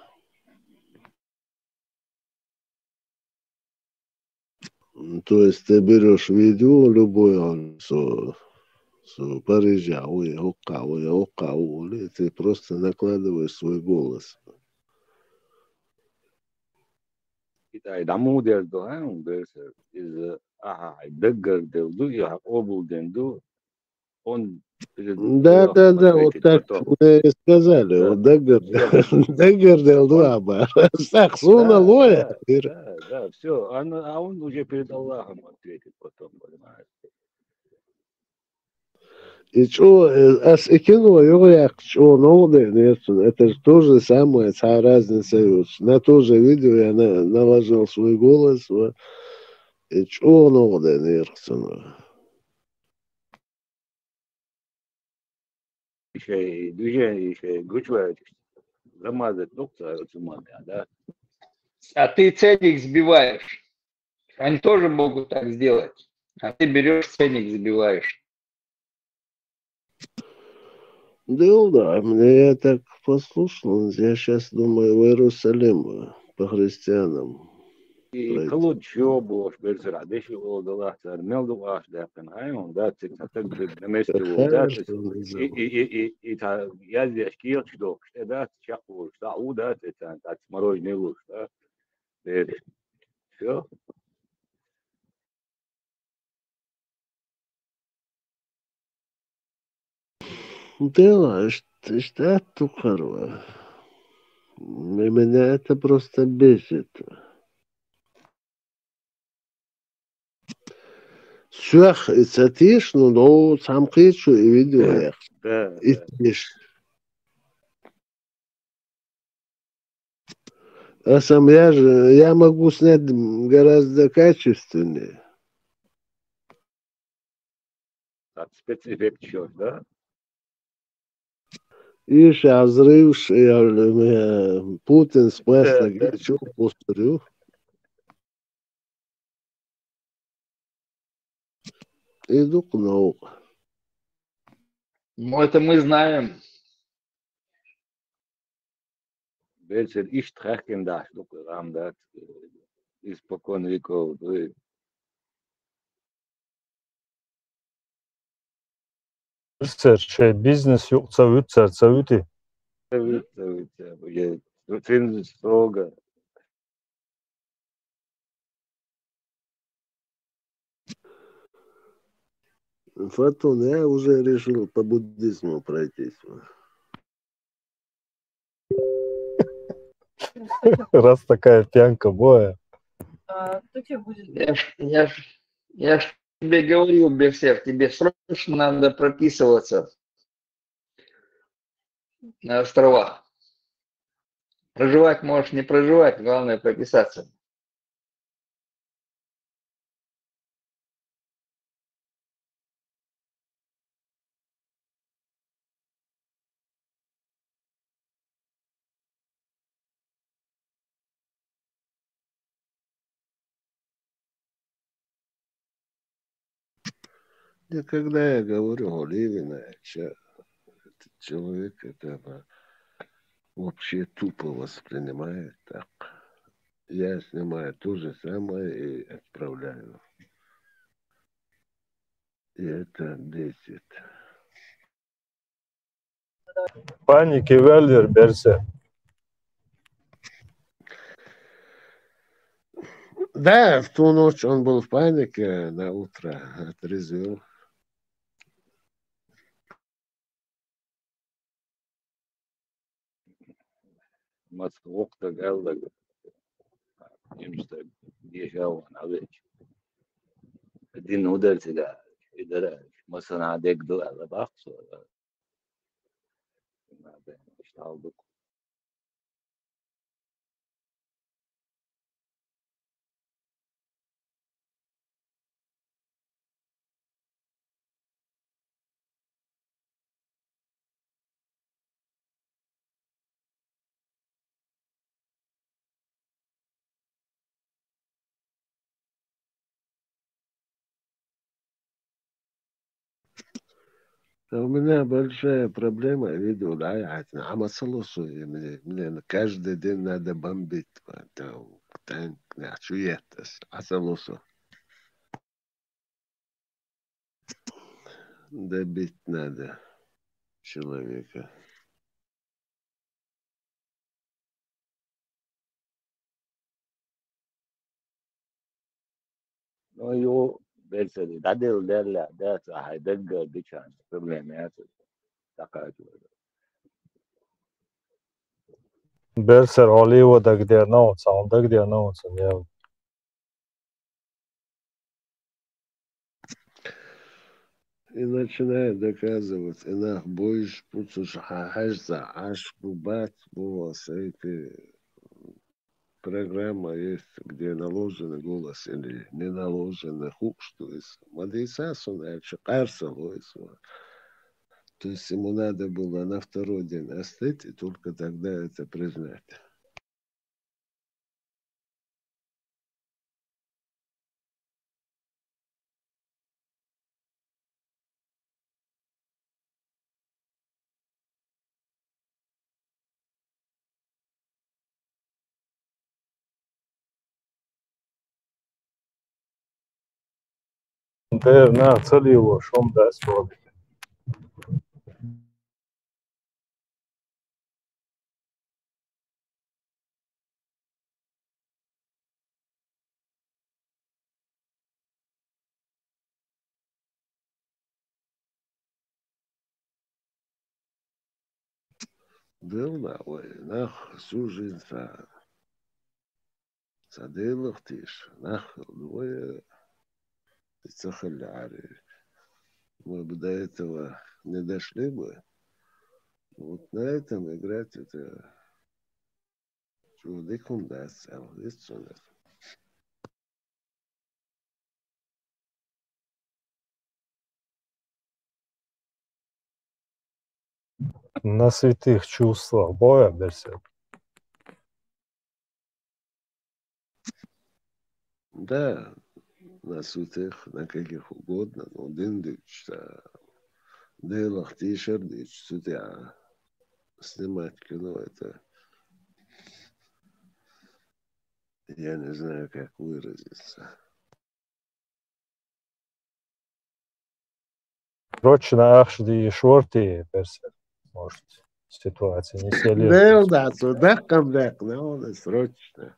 [SPEAKER 3] То есть ты берешь видео любое с Парижа, ты просто накладываешь свой голос.
[SPEAKER 6] Da moederdo, un verse is dagger deldu, ja обул денду, он
[SPEAKER 3] Да, вот так мы и сказали, вот дагер делду аба. Сахсуна лоя.
[SPEAKER 6] Да, все, а он уже перед Аллахом ответит потом, понимаешь?
[SPEAKER 3] И что, кино его як, что новое, нет, это же то же самое, разница. На то же видео я наложил свой голос, и что новое, нет.
[SPEAKER 6] Еще гучвает, замазать доктора, да?
[SPEAKER 22] А ты ценник сбиваешь. Они тоже могут так сделать. А ты берешь ценник, сбиваешь.
[SPEAKER 3] Да, мне я так послушал, я сейчас думаю в Иерусалим по христианам.
[SPEAKER 6] И колучо бош берзера, деши олдала, мелду аш дапен, он да, так на месте да, и та я здесь кирчдо, да, чаку, да, уда, это так мороженое лук, да. Все.
[SPEAKER 3] Да, что тухарва. Меня это просто бесит. Сюах и цатиш, но сам кричу и видео их. И тиш. А сам я могу снять гораздо качественнее.
[SPEAKER 6] Так, спецэффект еще, да?
[SPEAKER 3] И сейчас взрыв, Путин спас на что повторю. Иду к науке.
[SPEAKER 22] Ну, это мы знаем.
[SPEAKER 6] Берзер иш трэхкен да, что рам да, испокон веков, да.
[SPEAKER 9] Şey biznes yoksa ütser.
[SPEAKER 6] Цензус строго.
[SPEAKER 3] Фотон, я уже решил по буддизму пройтись.
[SPEAKER 9] Раз такая пьянка боя.
[SPEAKER 22] Я ж тебе говорил, Берсер, тебе срочно надо прописываться на островах. Проживать можешь, не проживать, главное прописаться.
[SPEAKER 3] Когда я говорю Левина, этот человек это вообще тупо воспринимает так. Я снимаю то же самое и отправляю. И это бесит.
[SPEAKER 9] Паники Веллер Берсер.
[SPEAKER 3] Да, в ту ночь он был в панике, на утро отрезвил.
[SPEAKER 6] Москва-то галла, немство ешал на вечер. Один удар тебя, и да, масана дек до алабахсо. Надо, что бы.
[SPEAKER 3] У меня большая проблема, видео, да, а масалосу, мне каждый день надо бомбить, танк, чуета, асалосу. Добить надо человека.
[SPEAKER 6] Ну, его, Берсер, дадил дерля, да, хайдега, бичан, проблема, это такая.
[SPEAKER 9] Berser Hollywood'a gidiyor ne olsa, onda gidiyor ne olsun ya.
[SPEAKER 3] И начинает доказывать, инах боишь, пуцуш хахажza, аш бубат, голос. Эти программа есть, где наложен голос или не наложен хук, что есть. Мадисас он шикарса, то есть ему надо было на второй день остыть, и только тогда это признать.
[SPEAKER 9] Интерна целило, шом да своби.
[SPEAKER 3] Был на нах всю жизнь садылых тишь, нах двое цахаляри. Мы бы до этого не дошли бы. Вот на этом играть это чудиком даст, есть у нас.
[SPEAKER 9] На святых чувствах боя берсек.
[SPEAKER 3] Да, на святых, на каких угодно, но дындыч, делах тишердыч, судья, снимать кино, это я не знаю, как выразиться.
[SPEAKER 9] Короче, на ахшди шорти берсек. Может, ситуация не селит.
[SPEAKER 3] Да, судаком так, но он срочно.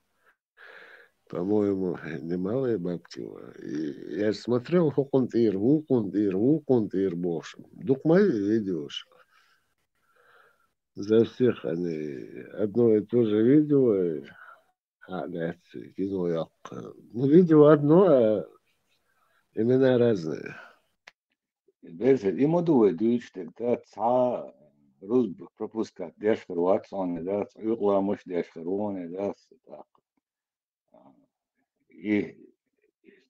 [SPEAKER 3] По-моему, немалые бабки. И я смотрел, хукунтир бошем. Дук мои видеош. За всех они одно и то же видео. Да, кино я. Ну, видео одно, а имена разные.
[SPEAKER 6] Безе, има дуе дүйчтек, да, ца руз пропуска дешкар ватсоне, да, юкламыш дешкароне, да, так. И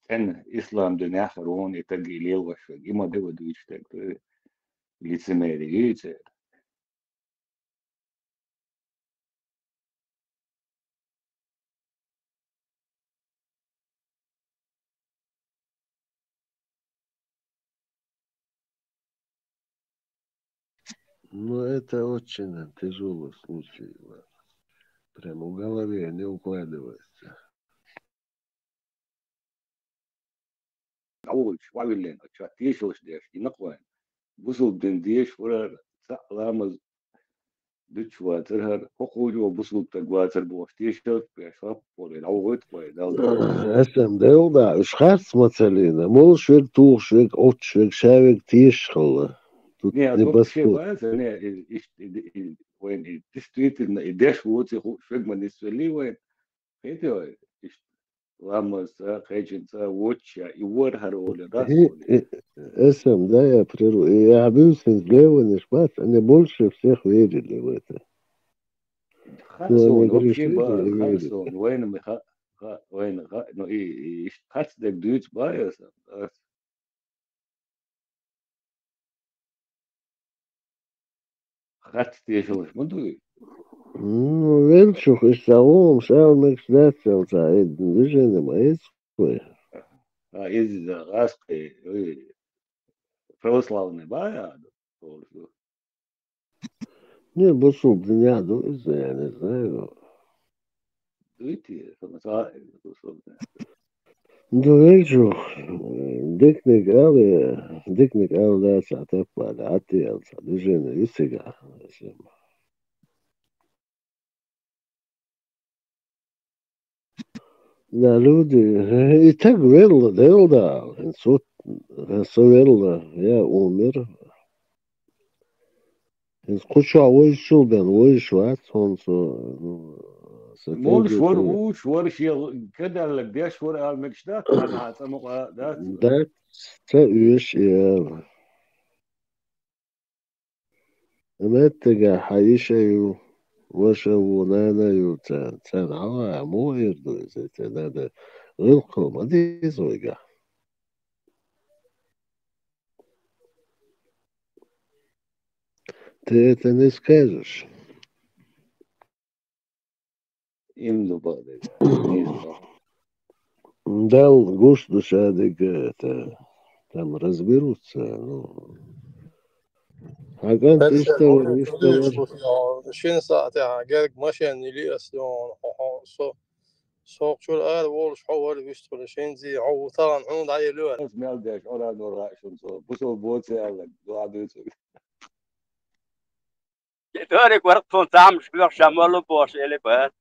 [SPEAKER 6] ten ислам дөнäхарон, это гилел ваше, има дуе дүйчтек, да, лицемерие, видите?
[SPEAKER 3] Ну, это очень тяжелый случай. Прямо в голове не укладывается.
[SPEAKER 6] أول شوي لين أشاتيش وش ديش ينقوين بوصل دنديش فرر سلام دشوا ترهر حقوق وبوصل تقواتر بوشتيشت بيشرب ولين عوض ويدال
[SPEAKER 3] اسم دلدا اشخاص مثلا مول شوك توخ شوك اوت شوك شاوك تيشخل тут
[SPEAKER 6] не
[SPEAKER 3] не
[SPEAKER 6] вообще
[SPEAKER 3] баскут.
[SPEAKER 6] база не وين действительно идешь вот их швегман не свели وين это лама са хеджинца вотча и ворхароли расоли
[SPEAKER 3] اسم да, я прерву. Я объяснил влево, не шпац, они больше всех верили в это. Ну, они
[SPEAKER 6] خلصون вообще
[SPEAKER 3] грешили
[SPEAKER 6] با
[SPEAKER 3] и верили.
[SPEAKER 6] خلصون وين مخ وين no и خلص دك دوت بايس خلص تيشوش مدوي
[SPEAKER 3] Ну, Вельчух и Салом, Шалмик, Шляцелца, и движение мои.
[SPEAKER 6] из раски православный бая
[SPEAKER 3] Не, бусу, дня, я не знаю.
[SPEAKER 6] дуйте самоса
[SPEAKER 3] Ну, Вельчух, дикник ал, да, сатепа, да, ателца, движение, и сега. Да, люди, и так верно, да, верно, я умер. Куча ойшыл бен ойшват, сонсо,
[SPEAKER 6] مول شور شيء كده لك ده شور المكشدات انا عتمق ده
[SPEAKER 3] да, це üyeş, متجا حيشيو وشو نانا يو تان عوا مو يردو إذا تنادا غلقو ما دي زوجا تنس كاجش
[SPEAKER 6] إمدو بقى
[SPEAKER 3] дал гуш душа дега там разберутся. Ну, Hakan
[SPEAKER 19] Helse
[SPEAKER 3] işte var,
[SPEAKER 19] bugün
[SPEAKER 3] işte
[SPEAKER 19] kılıç
[SPEAKER 3] var.
[SPEAKER 19] tutuyor. Şin saat ya gerek maşen ilyasyon. سوق شو الآن وولش حول بيشتغل شينزي أو طبعا عمود على لون.
[SPEAKER 6] اسمع داش أورا نورا شو بوسو بوتسي على دعاء بيتو
[SPEAKER 1] تارك ورق فون تعمل شبير شمال باش اللي بعد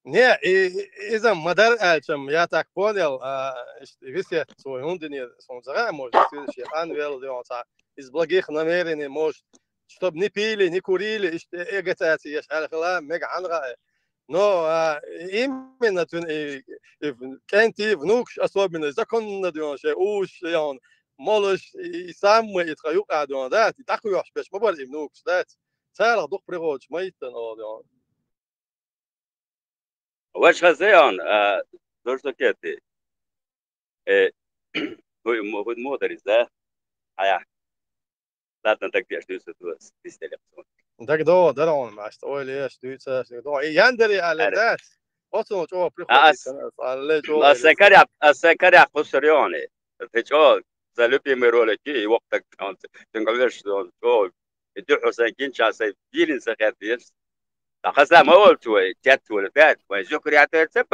[SPEAKER 19] نه إذا مدار ألشم يا تكبودل ويسيا سوي هندني سون زغا موج شيء أن ويل ديون صار إزبلغيخ نميرني موج شطب نبيلي نكوريلي إيش إجتاتي يش على خلا مج عنغا نو إيمنا تون كنتي بنوكش أصوب من إذا كنا ديون شيء أوش يون مالش يسمى يتخيوق عدوان ذات يتخيوش بس ما بقول إبنوكش ذات سالغ دق بريغوش ما يتن أوديون
[SPEAKER 1] واش غزيان دوشتو كيتي هو مودرز ده هيا لا تنتقدي اشتوس توس تستلقون
[SPEAKER 19] Так да, да, он маш, ой, леш, дуйца, да, и яндери але дат. Отно чо приходит, але чо.
[SPEAKER 1] السكري قصريوني تجو زلبي ميرولكي وقتك كانت تنقلش دون تو يدو حسين كينشا سي ديلين سخاتيس خاصة ما قلت وي جت ولا فات وي شكري عترتب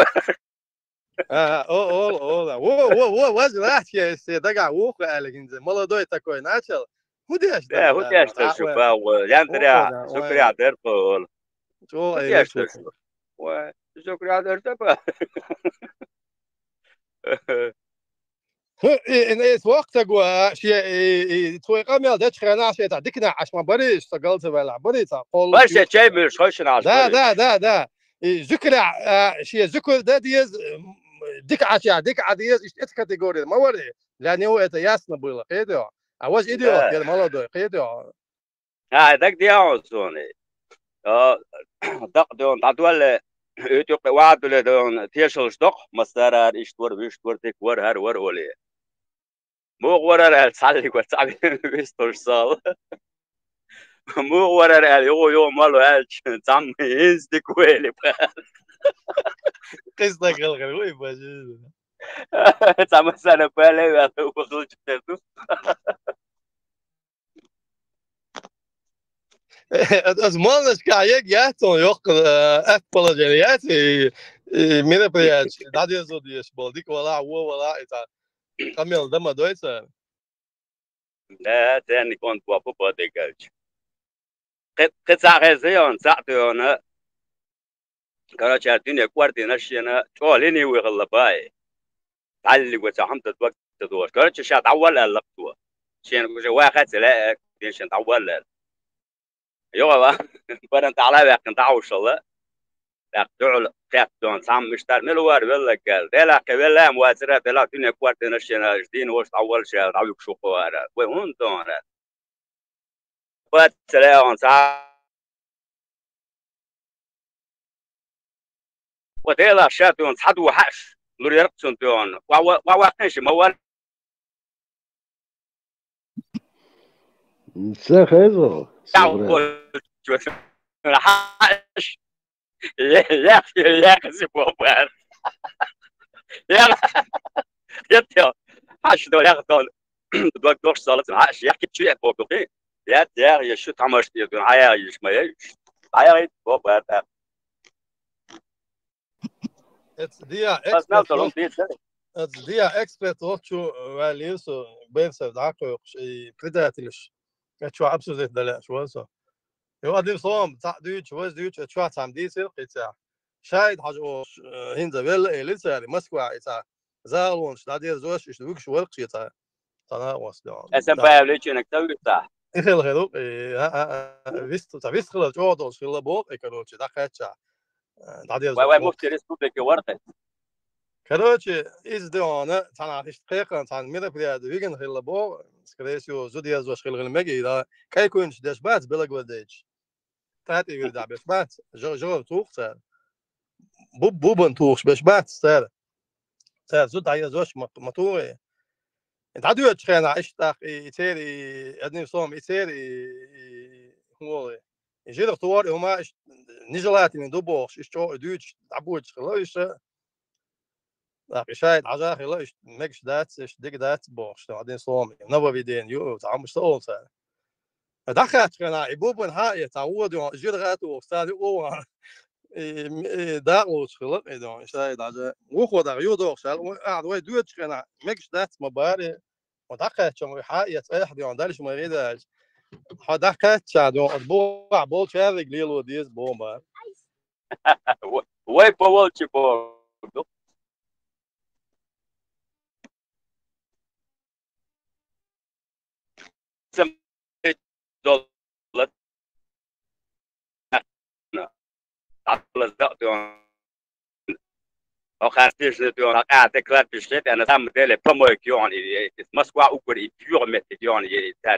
[SPEAKER 19] О, возврат я се дага ухо алегинзе. Молодой такой начал. Худеш
[SPEAKER 1] да худеш шуфа яндри شكري عترتب
[SPEAKER 19] чо
[SPEAKER 1] худеш وي شكري عترتب
[SPEAKER 19] إنس وقت جوا شيء توي قامل ده خنا شيء تعديكنا عش ما بريش تقلت ولا بريش قول
[SPEAKER 1] باش شيء مش خوشنا عش
[SPEAKER 19] ده ذكر شيء ذكر ده ديز ديك عشيا ديك عديز إيش كاتيجوري ما وري لأن هو يتياسنا بيلا قيدو أواج إيديوت يا مالدو قيدو
[SPEAKER 1] دك دي عصوني دق دون تعدول يتوقع وعد له دون تيشل دق مسترار إشتور تك ور هر ور ولي مو ورر الصالي وتصعب بيستور صال مو ورر يو مالو هالش تعم ينزدك ويلي
[SPEAKER 19] قصدك الغلوي باجي
[SPEAKER 1] تعم سنة بالي وخلص تردو
[SPEAKER 19] از مالش كايك ياتون يوق أفضل جريات مين برياتش دادي زوديش بالديك ولا ولا إتا كمل دم دويتا
[SPEAKER 1] لا تاني كنت وابو بادي قلج قد ساعة زيون ساعتون كراش الدنيا كوردي نشينا شواليني ويغلباي تعلي وتحمت الوقت تدور كراش شات أول اللقطة شين كوجا واحد سلاك شين أول يوغا بدن تعالى لكن تعوش الله لكن تعال خيط دون سام مشتر ملوار ولا قال لا كبلا موازرة لا الدنيا كوردي نشينا جدين وش أول شيء تعوك شو قوارا وين دون بس سلام ساعة وتلا شاتون حدو حش لوري رقصون تون واقنش موال
[SPEAKER 3] سخيزو
[SPEAKER 1] حش يا كسبوبر يا حش دول ياخذون دكتور صالت حش يحكي شويه فوقي يا شو تعمل شيء هيا يشمي هيا بوبر
[SPEAKER 19] ديا اكسبرت روتشو واليوسو بيرسل داكو بريداتلش اتشو ابسو زيت دلا شوانسو يو ادم صوم تاع دوتش واز دوتش اتشو تام ديسل قيتا شايد حاجو هينزا ويل اليسا مسكوا ايتا زالونش دادي زوش ايش دوكش ورق شيتا تانا واسدو
[SPEAKER 1] اسم بايولوجي انك تويتا
[SPEAKER 19] خير فيست تا فيست خلا جودو شلا بوق اكروتش داكاتشا دادي
[SPEAKER 1] واي مفتي ريسبوبليكي ورقه
[SPEAKER 19] Короче, из Диона, тана истхекан, тан мероприятие виген хиллабо, скорее всего, зудия зош хиллгелмеги, да, кайкунч дешбац белагвадеч. Тати вирда бешбац, жо тухца. Бубан тухш бешбац, сэр. Сэр, зудия зош матуре. انت عدو تشخينا اشتاق يتيري ادني صوم يتيري هو يجي الخطوار هما نجلاتي من دوبوش اشتو دوتش عبوش خلاص لا شايد عجاخ لا ماكش دات ديك دات بوش بعدين صوم نبا بيدين يو تعم شتول سا دخلت كنا يبوبن هاي تعود يو جرغات وستاد او داغوش خلق ايدون شايد عجا وخو دا يودو شال قاعد وي دوتش كنا ماكش دات مباري ودخلت شو هاي تصيح ديون دالش ما يريد دخلت شادو بوع بول شارك ليلو ديز بومبا
[SPEAKER 2] Way for Chipor. خارجش ديون قاعد كلاب بشيت انا تام ديلي بروموك يعني مسكوا اوكر بيور مت يعني تاع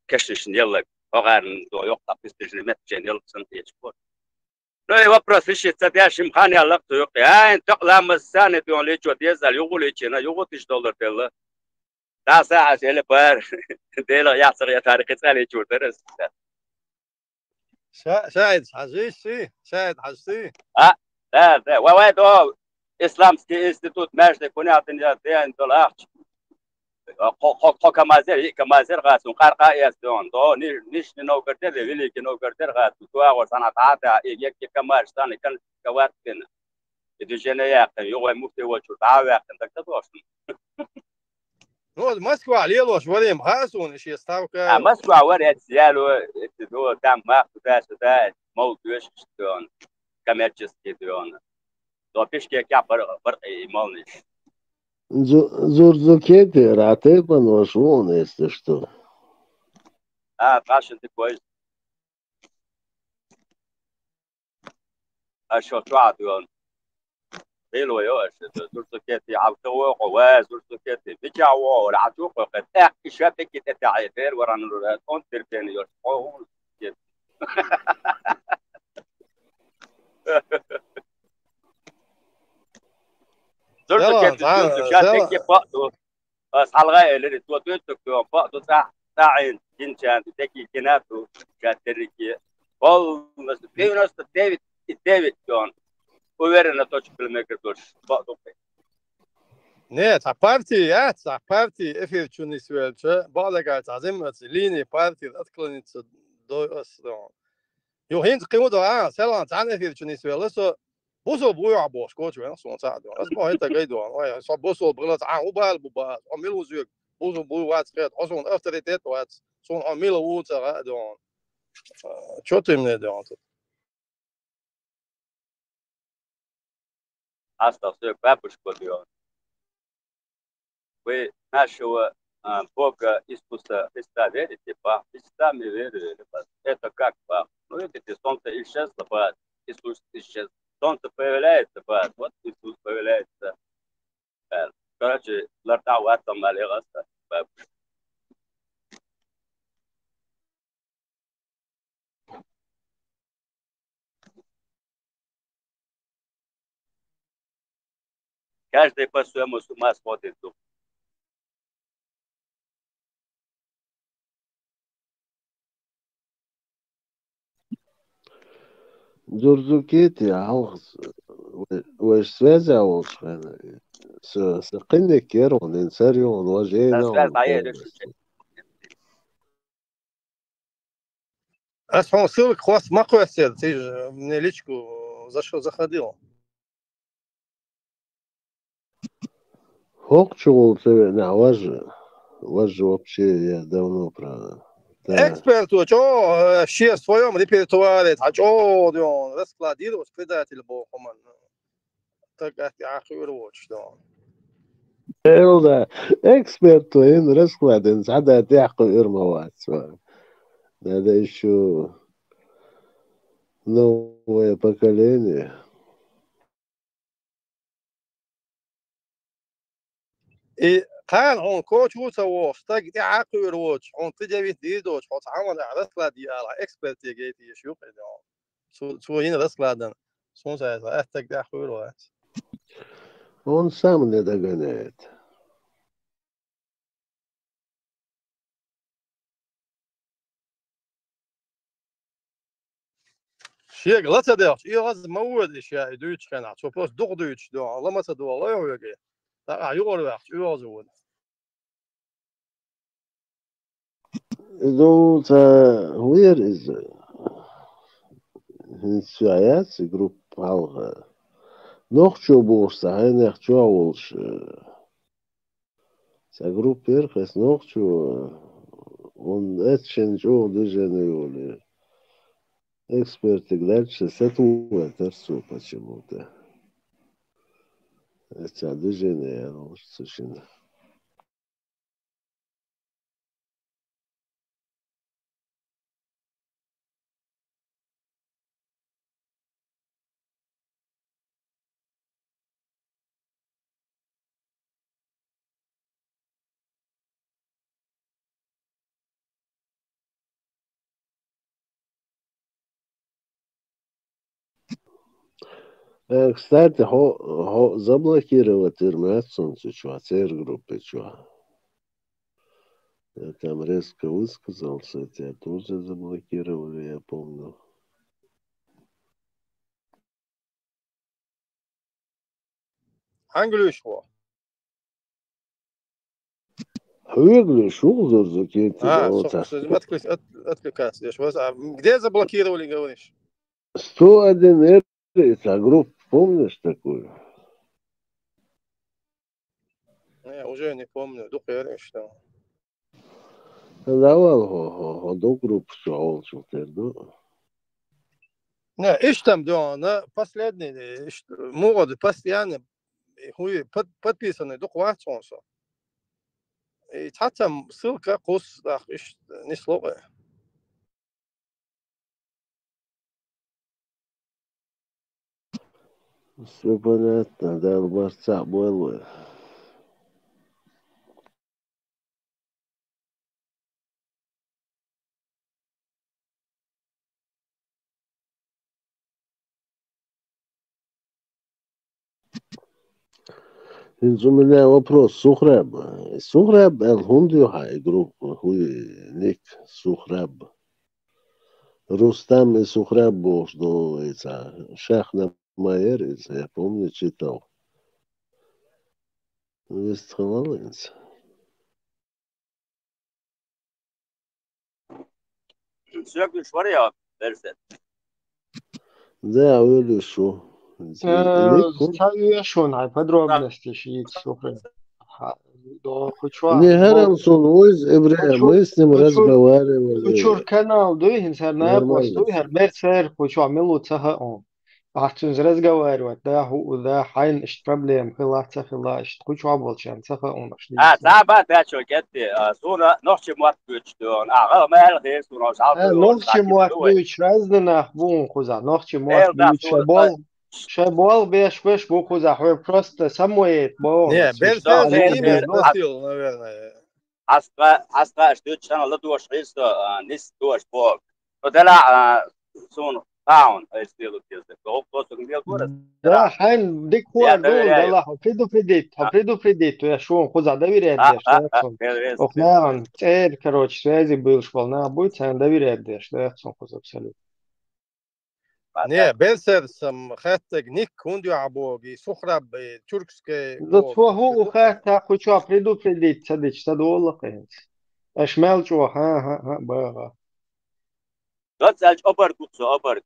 [SPEAKER 2] كشش يلا وغان دو يقطع بيستجن مت يلا سنتي شكون لا يوبرس فيش تداش مخاني الله تو يا انت لما السنه ديون لي جو ديزال يقول لي انا يقولش دولار ديلا تا ساعه اللي بار ديلا يا صغير تاريخ تسالي جو درس
[SPEAKER 19] شاهد حجيشي شاهد حجتي
[SPEAKER 2] لا وين دو اسلامسكي انستيتوت ماجد كونياتن دين دولار خو كمازير غاسون قارقا ياسون دو نيش نو كرتر ويلي كنو كرتر غاس تو او سنه عاده يك كماش ثاني كان كواتن دو جنيا يو مفتي وشو تعاوي عندك تدوش
[SPEAKER 19] نو مسكوا عليه لوش ولي مخاسون شي استاوكا
[SPEAKER 2] مسكوا وري سيالو دو تام ما ده موضوعش دون كمرجس دون دو بيشكي كا بر ايمالنش
[SPEAKER 3] Зурзукети, ратепан вашон, если что.
[SPEAKER 2] فاشل كويس اشو تعدون بيلو يوش زورزوكيتي عبتو قواز زورزوكيتي بيجاو رعتو قد شابك تتعيدر وران اون تربين يوش زورزوكيتي شابك بقدو بس حلقه اللي توتو بقدو ساعين كنشان تكي كناتو شاتريكي والله في ناس ديفيد جون уверенно точно километр بقدو
[SPEAKER 19] نه تا بارتي تا بارتي افير تشوني سوالچه بعد قاعد عزم ليني بارتي اتكلنت دو اصلا يو هند قيمو دو سلام تعال افير تشوني سوالسو بوسو بويا بوش كوتش وين سون صعد بس ما هيتا قيدو واي صب بوسو بغلط وبال بوبا عملو زيك بوسو بوي وات خيط اصلا افتريتيت وات سون عملو ووتا دون شوتي من دون
[SPEAKER 2] hasta se papus kodion we nasho Бога искусства Христа верите, па Христа мы верили, это как па? Ну видите, солнце исчезло, па Иисус исчез, солнце появляется, па вот Иисус появляется. Короче, лартау атом налегаста, па. Каждый по-своему с ума смотрит.
[SPEAKER 3] Зурзукети, алгыс, وش سوازا وش سقني كيرون انساريون وجينا
[SPEAKER 19] اسمع سلك خواص ما قوسيد تيجي من ليشكو زاشو заходил.
[SPEAKER 3] Хок чего на ваш вообще я давно про
[SPEAKER 19] эксперту что все в своем репертуаре что он раскладывает предатель богоман так ахирует что
[SPEAKER 3] да эксперту ин раскладен сада тяху ирмовать надо еще новое поколение
[SPEAKER 19] И كان عون كوتش وسووا استق تعاقير وش عون تجيب ديدوش حط عمل على سلادي على إكسبرت يجيتي يشوف إذا سو هنا سلادنا سو ساعة أستق تعاقير وش
[SPEAKER 3] On sam ne da ganete.
[SPEAKER 19] شيء غلط ده شيء غلط موجود إشياء دوتش كنا شو بس دق دوتش ده الله ما تدو الله يوجي لا يقول وقت يوزون
[SPEAKER 3] Do where is Hins groep al nog čo borsa heinech čo awolš sa groep erges nog čo on etchen čo движение oli эксперты дальше сетует арсу почему-то это движение оно совершенно Кстати, заблокировать Ирмятсон, что, группы, что. Я там резко высказался, тебя тоже заблокировали, я помню.
[SPEAKER 19] English var.
[SPEAKER 3] English olur закиньте.
[SPEAKER 19] Откликаться. Где заблокировали, говоришь?
[SPEAKER 3] 101 это группа, помнишь такую?
[SPEAKER 19] Я уже не помню. Духер, что.
[SPEAKER 3] Давал до группы, что он что-то,
[SPEAKER 19] Не, ищ там, да, на последний, моды постоянно, хуй подписаны, документ солнца. И там ссылка, курс, да, не слово.
[SPEAKER 3] Все понятно, да, в борца было. У меня вопрос. Сухраб. Сухраб Эл-Хундюхай группа. Ник Сухраб. Рустам и Сухраб был, что это Шахна Майер, я помню, читал. Вестхолалынц.
[SPEAKER 2] Sökmüş var ya Berset.
[SPEAKER 3] Да, вылешу.
[SPEAKER 16] Шон, подробности шиит сухры.
[SPEAKER 3] Не Гарамсон, мы с ним разговаривали.
[SPEAKER 16] Кучур канал, дуйхин сэр напас, дуйхер мерцер, кучур милуцаха он. Ахтунз разговаривать, да хайн ишт проблем, хилаца хилашт, кучур болчан, цаха он.
[SPEAKER 2] Забат бачо кетти, sonra nohçi muat güçtün. Ağa mer de sonra saldı.
[SPEAKER 16] Nohçi muat güç razdına bu kuza, nohçi muat güç bol. Шабол беш букву захвер просто самоет бо.
[SPEAKER 19] Не, Берсет имя носил, наверное.
[SPEAKER 2] Аска что чана ладош что нис дош бог. Вот это сон таун сделал это. Просто где город.
[SPEAKER 16] Да, хайн дикуар дол дала. Предупредить, я шо куда доверять, что. Окнан, короче, связи был шполна будет, сан доверять, что я сон абсолютно.
[SPEAKER 19] Не, Берсет сам хаттег ник хундю абоги, сухраб тюркский.
[SPEAKER 16] Затвогу хатта хочу предупредить, садич, садолла кэнс. Ашмелчу, ха, бага.
[SPEAKER 2] Датсалч опар кутсо, опар.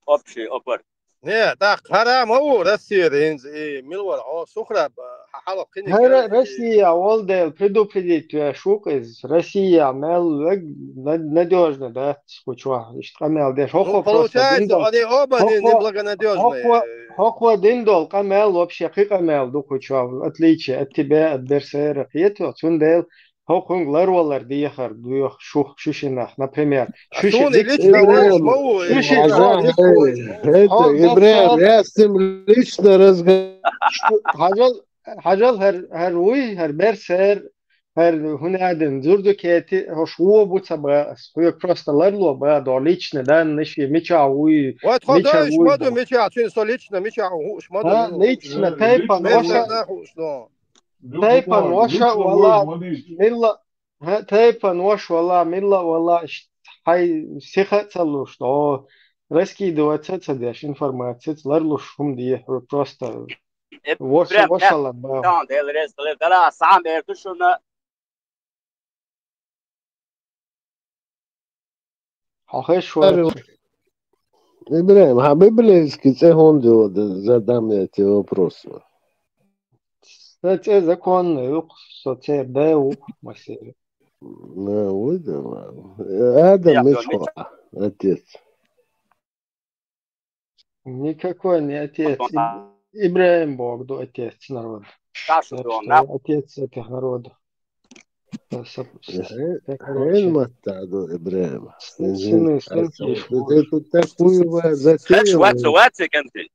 [SPEAKER 2] Общий опар.
[SPEAKER 19] Не, так, харам о, Россия, милвар, сухраб, халак киник.
[SPEAKER 16] Россия, Олдел, предупредить, шук из Россия, мел, надежно, да, скучва, камел, деш,
[SPEAKER 19] ну, получается, они оба неблагонадежные.
[SPEAKER 16] Хохва диндол, камел, вообще, камел, духучва, отличие от тебя, от Берсера, это, цундел, Хохунг ларвалар диехар, дуех шух шишинах, например.
[SPEAKER 3] Ибраим, я с ним лично разговаривал.
[SPEAKER 16] حاجة هروي هربرسر هنا دن زوردو كيتي هشوو بوتسباس هو كروستالرلو بعد وليش ندان نشي ميشاوي
[SPEAKER 19] وتخدش مدو ميشا عشان صليتشنا ميشا وش مدو
[SPEAKER 16] ها ليتشنا تايبان وشا تايبان وشا والله ملا ها تايبان وش والله ملا والله هاي سيخة تلوش دو رسكي دو تتصديش انفورماتيت لرلوش هم دي просто وصل بقى
[SPEAKER 2] Tamam değerli restoranlar sağ bertu şunu
[SPEAKER 16] حقش
[SPEAKER 3] Ибраим, а библейский цехон задам я тебе вопрос.
[SPEAKER 16] Это закон, соцсеть, да, мастеры.
[SPEAKER 3] Адам Мишва, отец.
[SPEAKER 16] Никакой не отец. Ибраим Бог, да, отец народа. Отец этих народов.
[SPEAKER 3] Хрен мотаду Ибраим. Ты тут такую затею.
[SPEAKER 2] Шват كنتي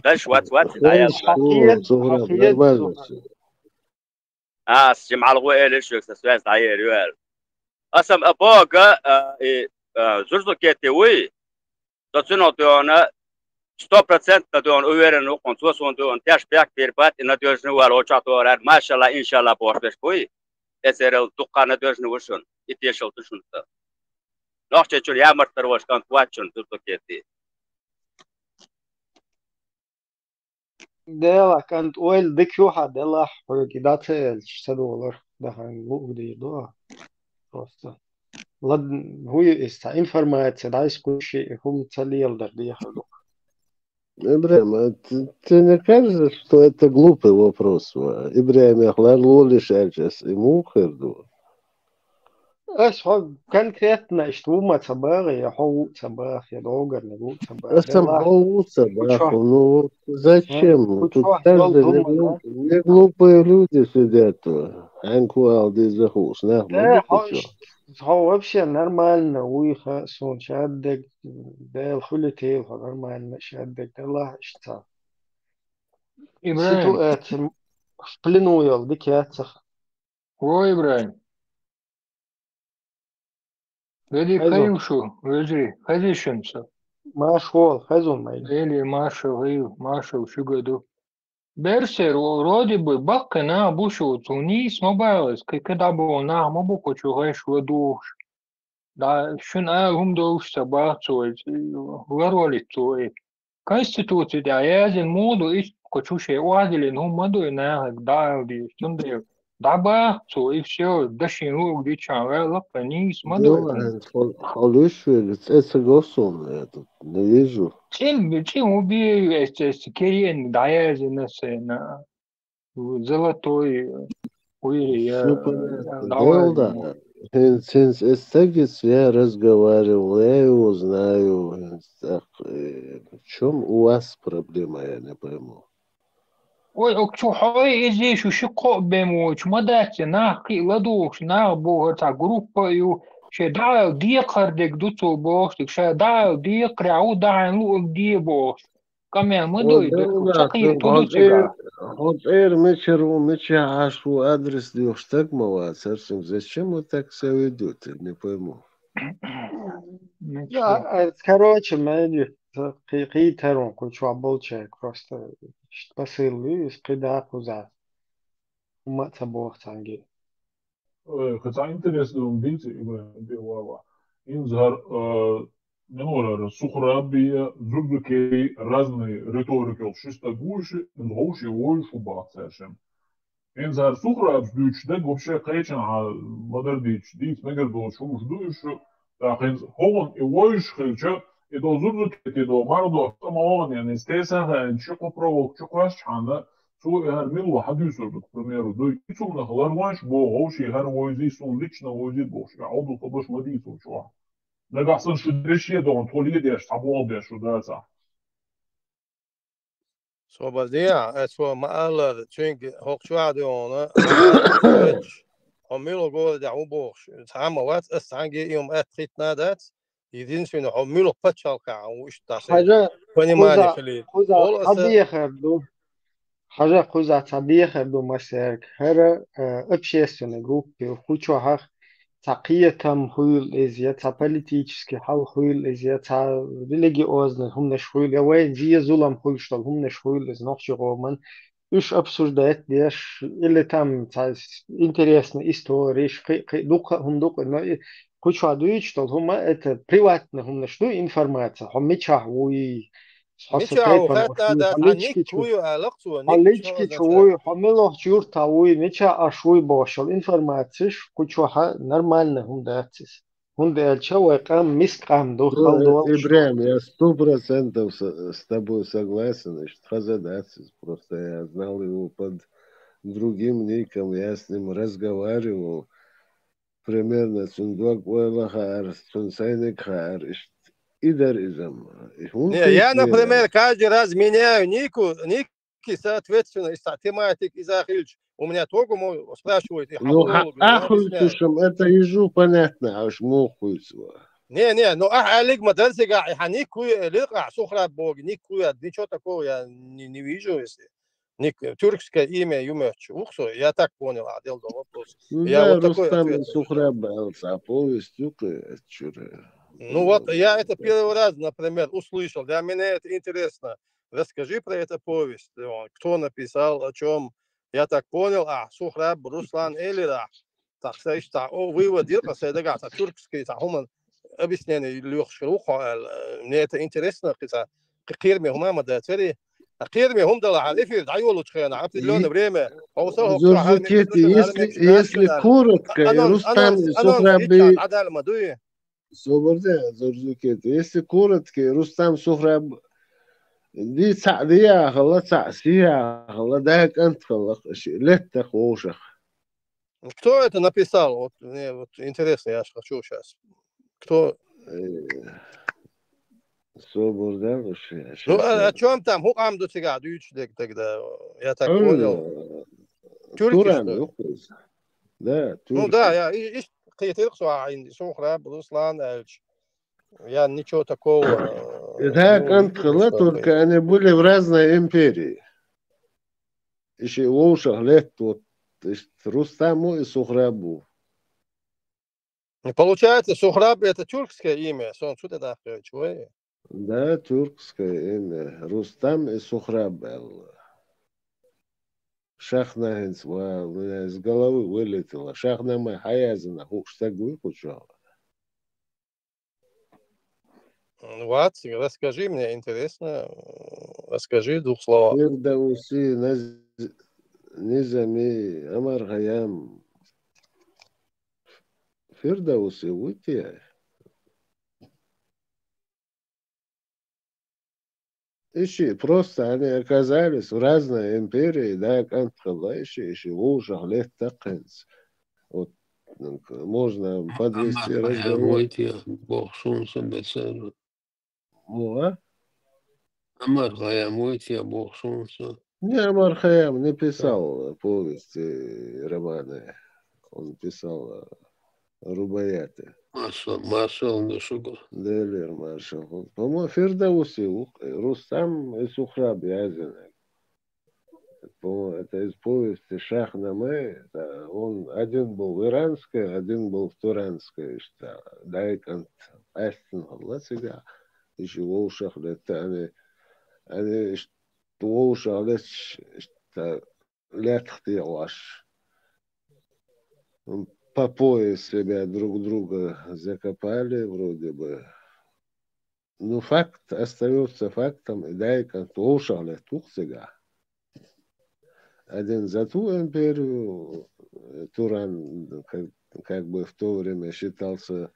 [SPEAKER 2] ده شوات
[SPEAKER 3] нормально все.
[SPEAKER 2] جمع الغويل ايش سويس عير يوال اسم ابوغا زرزو كيتوي تسنو دونا 100% دون اويرن وكونتوسون دون تاش بيك بيربات ان دوجن والو چاتورار ما شاء الله ان شاء الله بوش بوي اسرل دقانه دوجن وشون اتيشل تشون نوخچ چور يا مرتر وش كان واتشون زرزو كيتي
[SPEAKER 16] دلا كانت اويل ديكيو حد الله حركات $6 ده هنلوق دي ده просто ладно هو есть информация да есть كل شيء هم целил да دي حلو
[SPEAKER 3] Ибраим, ты не кажется, что это глупый вопрос? Ибраим, я хларлу сейчас ему херду.
[SPEAKER 16] هو конкретно что ما تبغى يا هو تبغى يا دوغر نقول تبغى
[SPEAKER 3] هو تبغى ну зачем? Тут каждый не глупые люди сидят. Анкуал дизахус,
[SPEAKER 16] да, هو вообще нормально ويخاسون شادك ده الخلتي نормально شادك الله اشتا سитуация в плену يل ديكاتخ
[SPEAKER 7] Ой, Ибраим. Веди каюшу, веди, хазишенца.
[SPEAKER 16] Машол, хазун май.
[SPEAKER 7] Или Маша, шугаду. Берсер, вроде бы, бакка на бушу, туни смобайлась, когда бы на мобуку чугаешь ладуш. Да, шуна гумдоуш собацой, вороли той. Конституция, да, язен моду, и кочуше уазили, ну, моду и на, да, сунды. Да, и все, дошину, где чавела, пониз, моду.
[SPEAKER 3] Халюшвили, это государство, я тут не вижу.
[SPEAKER 7] Чем убей, керен, да, язен, на золотой,
[SPEAKER 3] да. Since Эстагис я разговаривал, я его знаю. В чем у вас проблема, я не пойму.
[SPEAKER 7] Ой, что хай здесь еще копбему, чмадать, нахи, ладуш, на бога, группа, ще да, дикардик, дуцу бог, ще да, дикряу, да, ну, где бог. Камен, мы дойдем, чакай, тулучига.
[SPEAKER 3] Вот меча ашу адрес дёшь так мало, совсем. Зачем вы так себя ведете, не пойму.
[SPEAKER 16] Короче, мэди, хейтерон, кучу оболчек, просто посылы, скида куза. Умаца бог цанги.
[SPEAKER 20] Хотя интересно, видите, Ибраим, инзар, Нелора, Сухрабия, Зубдукей, разные риторики, шеста гуши, гуши, войшу бахцешем. Инзар Сухраб, дюч, да, вообще, кайчан, модердич, дит, мегардол, шумуш, душу, так, хогон и войш, хильча, и до Зубдукей, и до Мардо, самоон, я не стеса, чеко провок, чеко ашчанда, су и хармилу, хадюсу, к примеру, до ицу, на халарванш, бо, гуши, хар войзи, сун, лично войзи, боши, ауду, кабаш, мадицу, чуа. Negação de dom, tolides, taboldes, dessa.
[SPEAKER 19] Så badia, så ma alla tyng hochschwadona. Om mil går det om bors. Samma vad stange om ett tritt nadat. единственное, он мило подчалка, он что
[SPEAKER 16] حاجة
[SPEAKER 19] понимание
[SPEAKER 16] خذ
[SPEAKER 19] خليل.
[SPEAKER 16] خذ
[SPEAKER 19] Ол аса
[SPEAKER 16] طبيعي خردو حاجة خذ طبيعي خردو مسيرك هر общественной группе хучуах تقية تم хуйл إزيا تا политический حال хуйл إزيا تا религиозный هم نش хуйл يا وين زي زولم хуйл что هم نش хуйл из ночи роман إيش обсуждать лишь или там تا интересно истории дух هم дух но хучу адуич что هم это приватно هم нش ну информация هم мечахуй
[SPEAKER 19] ميشاو
[SPEAKER 16] حساسيت
[SPEAKER 19] حتى
[SPEAKER 16] من
[SPEAKER 19] دا
[SPEAKER 16] حليتشكي
[SPEAKER 19] عنيك كويو علاقته نيك
[SPEAKER 16] حليتشكي
[SPEAKER 19] شو
[SPEAKER 16] чуй حملو чур тауй меча ашуй бошал информацииш кучуха нормально هم датсис هم дальча вайкам мискам до
[SPEAKER 3] Ну,
[SPEAKER 16] халдуал
[SPEAKER 3] Ибрahim, я 100% с тобой согласен, значит, Хазадацис, просто я знал его под другим ником, я с ним разговаривал, примерно Сундуак Уэлахар, Сунсайник Хар, Идаризм.
[SPEAKER 19] Не, я, например, каждый раз меняю ники, соответственно, из тематик из Ахильч. У меня только спрашивают, и
[SPEAKER 3] Ну,
[SPEAKER 19] я
[SPEAKER 3] ахуйцушам, это ежу понятно, аж мохуйцва.
[SPEAKER 19] Не, ну Алик Мадарсига, и никакой лиха сухра бог, ничего такого я не вижу, если тюркское имя Юмерч. Ухсо, я так понял, отдел до вопрос.
[SPEAKER 3] Ну
[SPEAKER 19] Я
[SPEAKER 3] да,
[SPEAKER 19] вот такой
[SPEAKER 3] Рустам
[SPEAKER 19] ответ.
[SPEAKER 3] Сухра Балца, а повесть чура.
[SPEAKER 19] Ну вот, я это первый раз, например, услышал. Для меня это интересно. Расскажи про эту повесть. Кто написал, о чем. Я так понял, Сухраб, Руслан Элира. Так сказать, выводил, это тюркский, объяснение мне это интересно, قير هم ما داتري قير هم دل على في دعيولو تخينا عبد الله время
[SPEAKER 3] если коротко, Рустам Сухраб
[SPEAKER 19] عدال مدوي
[SPEAKER 3] Соборде, Зорзукет, если коротко, Рустам Сухраб دي تعديها خلا تعسيها خلا داك أنت خلا لت خوشخ.
[SPEAKER 19] Кто это написал? Вот мне вот интересно, я хочу сейчас. Кто?
[SPEAKER 3] Соборде,
[SPEAKER 19] Ну, о чем там? Хукам до тебя, тогда, я так понял.
[SPEAKER 3] Туран, да,
[SPEAKER 19] ну да, я قيتير عندي سوخرا Руслан Эльч. Я ничего такого.
[SPEAKER 3] Так, Антхала, только они были в разной империи. Еще в ушах лет вот Рустаму и Сухрабу.
[SPEAKER 19] Получается, Сухраб это тюркское имя.
[SPEAKER 3] Да, тюркское имя. Рустам и Сухраб. Шахнахинц, у меня из головы вылетело. Шахнама Хаязина, Хукштагуй кучала.
[SPEAKER 19] Вот, расскажи мне, интересно. Расскажи двух слов.
[SPEAKER 3] Фирдауси, Низами, Амар Хаям. Фирдауси, уйти. Ищи, просто они оказались в разной империи, да, Кантхала, ищи, в ушах лет такинц. Вот, можно подвести разговор.
[SPEAKER 10] Амар Хаям, уйти, Бог солнца.
[SPEAKER 3] Не, Амар Хаям не писал повести, романы. Он писал рубаяты.
[SPEAKER 10] Маршал Дашуга.
[SPEAKER 3] Делер Маршал. По-моему, Фирдауси, Рустам и Сухраб Язина. По-моему, это из повести Шахнаме. Он один был в иранской, один был в туранской. Дайкант Астин Халласига. Еще в ушах, это они в ушах летхти ваш. По пояс себя друг друга закопали, вроде бы. Но факт остается фактом. И Дайкант в ушах летух сега. Один за ту империю, Туран как бы в то время считался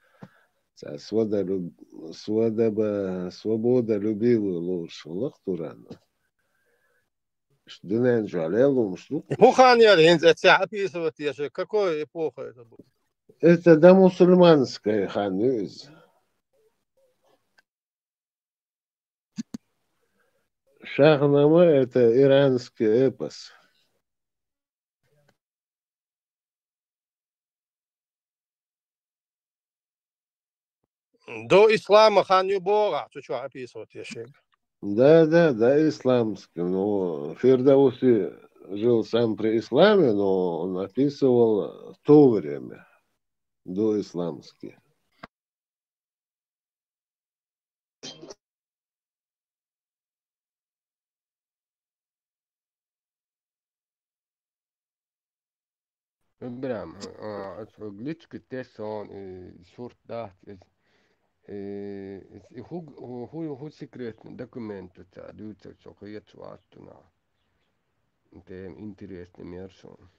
[SPEAKER 3] свободолюбивый лучше Турана. Дунен жалел, что...
[SPEAKER 19] Какой эпоха это была?
[SPEAKER 3] Это домусульманская ханюз. Шахнама — это иранский эпос.
[SPEAKER 19] До ислама хан юбора, что описывать еще?
[SPEAKER 3] Да, исламский. Но Фирдауси жил сам при исламе, но он описывал в то время, до исламски.
[SPEAKER 5] Ibrahim, glitske tesson sort daht hur sekretni dokumentu ta duca soqiet suatuna te interesni merson.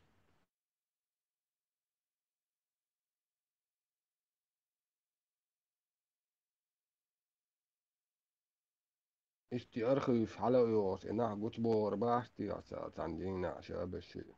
[SPEAKER 5] Isti arhiv حلقة إنها قطبور باحتي عندنا شباب الشيء.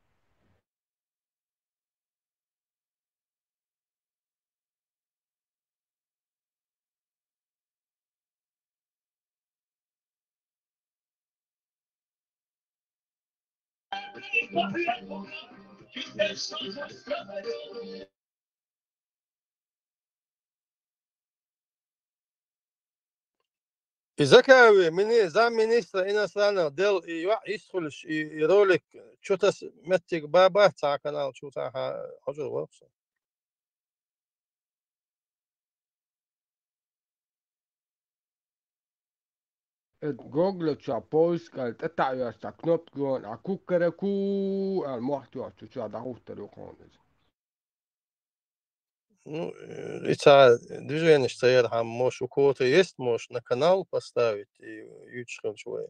[SPEAKER 19] Изакави, замминистра иностранных дел يدخل يرولك что-то متك بابا تاع канал что-то حاجة وقصة.
[SPEAKER 5] Google tja poiska, että täyästä knopkuun, a kukkereku, al muhtuat tja da huhterukoon.
[SPEAKER 19] Ну, это движение стоят, а может у кого-то есть, может на канал поставить и ючхем чего.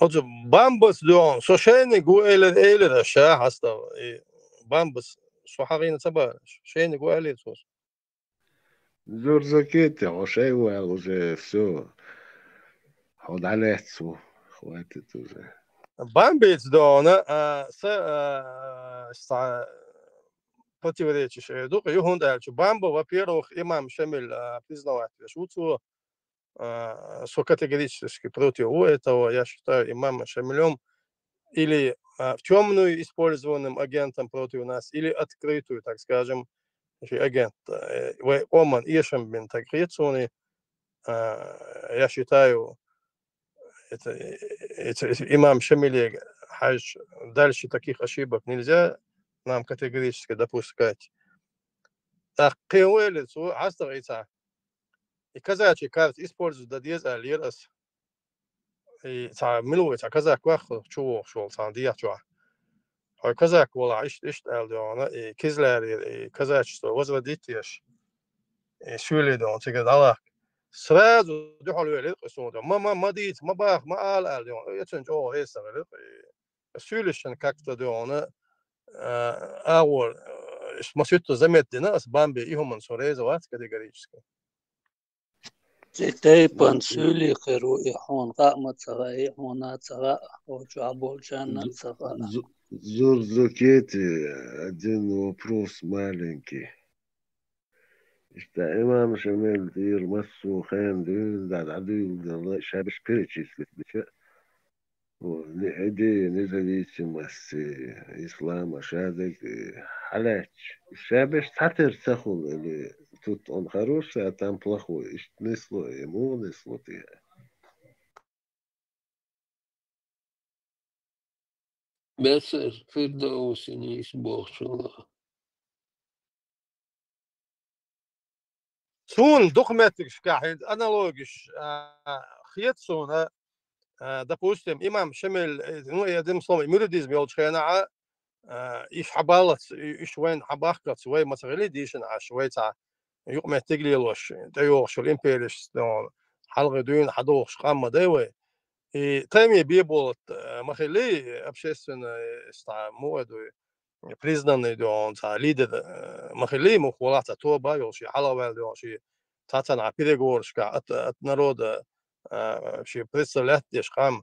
[SPEAKER 19] Also Bambus دون so schöne guele da sha hast du Bambus so harina sabanish schöne guele so
[SPEAKER 3] Зурзакете, ошева уже все. Ходалецу, хватит уже.
[SPEAKER 19] Bambus дона противоречащее. Духа юхундальчу Бамбо, во-первых, имам Шамиль признавать, что со категорически против этого, я считаю имама Шамилем или в темную использованным агентом против нас, или открытую, так скажем, агент. Оман Ишем бин Тагрицуни, я считаю, это имам Шамиле, дальше таких ошибок нельзя нам категорически допускать. Так, кеуэлицу, астагица. И казачий карт используют до 10 лирос. И милует, казак ваху чего шел сам диячва. А казак вала ишт элдиона и кизлер и казачество возводитесь. И шулидон тигр аллах. Сразу духалу элит кусуда. Мадит, мабах, маал элдион. Ятен жо хесагелит. Шулишен как-то диона аур масютто заметно с бамби ихуман сореза ват категорически.
[SPEAKER 21] تيبان سولي خيرو إحون قامت سغا إحونات سغا وشعبول شانات سغا.
[SPEAKER 3] Зурзакете, один вопрос маленький. Что имам Шамиль дир массу хан дир да дир шабиш перечислить бече. идея независимости ислама, шадек, халяч. Шабиш татер цахун, или тут он хороший, а там плохой. Несло ему, несло ты.
[SPEAKER 10] بس فردوسی نیست بخشونا
[SPEAKER 19] Сун документик шкахид аналогиш хьетсуна, допустим, имам Шамиль, ну, я одним словом, мюридизм елчхена, иш хабалат, иш вен хабахкат, вей масагали дишен аш, вей та يقوم تقلي لوش تيوش الإمبيريش دون حلقة دون حدوش قام داوي تامي بيبول مخلي أبشيسن استا موعد признанный دون تا ليدر مخلي مخولات توبا يوشي حلوة يوشي تاتنا переговорش ка от народа شي представлять деш قام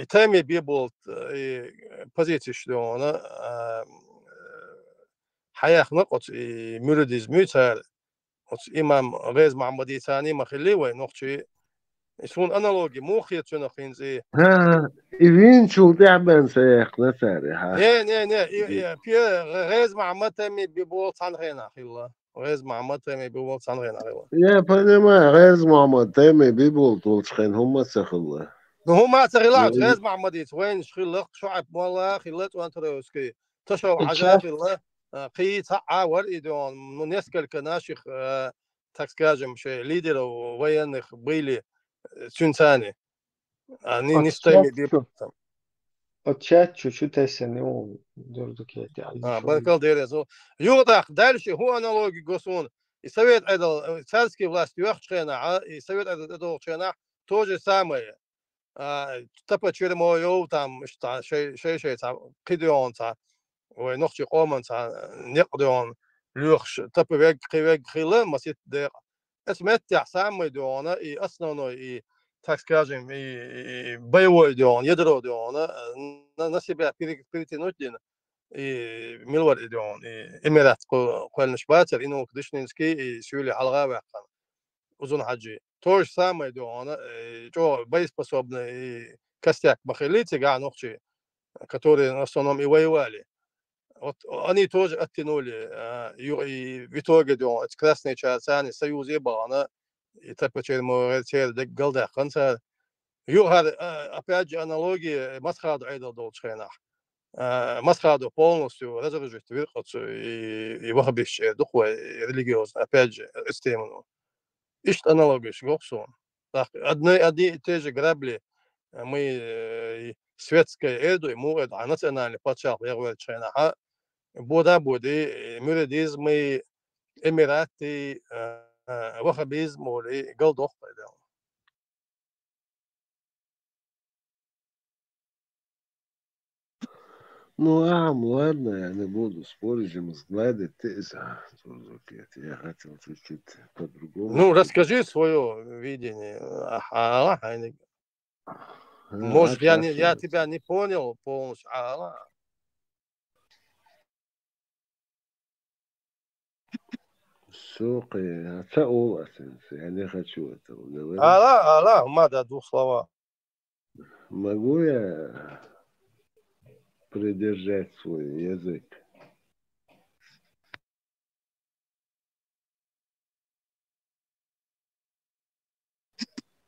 [SPEAKER 19] تامي بيبول позиция دون حياة نقط ميروديز ميتال إمام غيز محمدي ثاني مخلي وين نقطي يسون أنالوجي مو خيط شنو خينزي
[SPEAKER 3] ها إذن شو تعبان سيخ نساري ها
[SPEAKER 19] نه بي غيز محمد تامي بيبول صان خينا خيلا غيز محمد تامي بيبول صان خينا خيلا
[SPEAKER 3] يا فنما غيز محمد تامي بيبول طولشخين هم سخلا
[SPEAKER 19] هما تغيلات غيز محمدي وين شخيلق شعب والله خيلت وانت روسكي تشو عجاب الله قي تعاور إدون من يسكر كناشخ تكسكاجم شيء ليدر وين بيلي سنتاني أني نستمي بيبتم
[SPEAKER 16] أتشاتشو شو تسني أو دردك يا
[SPEAKER 19] بركال ديرزو يوضح دالشي هو أنالوجي قصون يسويت عدل سالسكي власть يوخشينا يسويت عدل شينا توجي سامي تبا تشيرمو там شيء там قديون تا ونخشي قومن تا نقدون لوخش تبا ويج خيلا مسيت دير اسمت سامي دونا и основной и так скажем и боевой дон ядро дона на себя перетянуть и милвар дон и эмират قولنش باتر إنه كدشنينسكي и سюли алгава узун хаджи то же самое дона что боеспособный и костяк махалити га нохчи которые в основном и воевали вот они тоже оттянули и в итоге дон красные чарцаны союз ебана и так почему теперь голда конца опять же аналогии масхаду айдал долчхена масхаду полностью разоружить виркотсу и вахбиш духой религиозно опять же эстемну ишь аналогии шгоксон одни и те же грабли мы светская эду и муред а национальный подшах я говорю чайна бода боди мюридизм и эмираты вахабизм или голдох пайдал.
[SPEAKER 3] Ну, ладно, я не буду спорить, же мы сгладить теза. Я хотел чуть-чуть по-другому.
[SPEAKER 19] Ну, расскажи свое видение. Может, я тебя не понял полностью.
[SPEAKER 3] Сокы, я не хочу этого говорить.
[SPEAKER 19] Мада, двух слова.
[SPEAKER 3] Могу я придержать свой язык?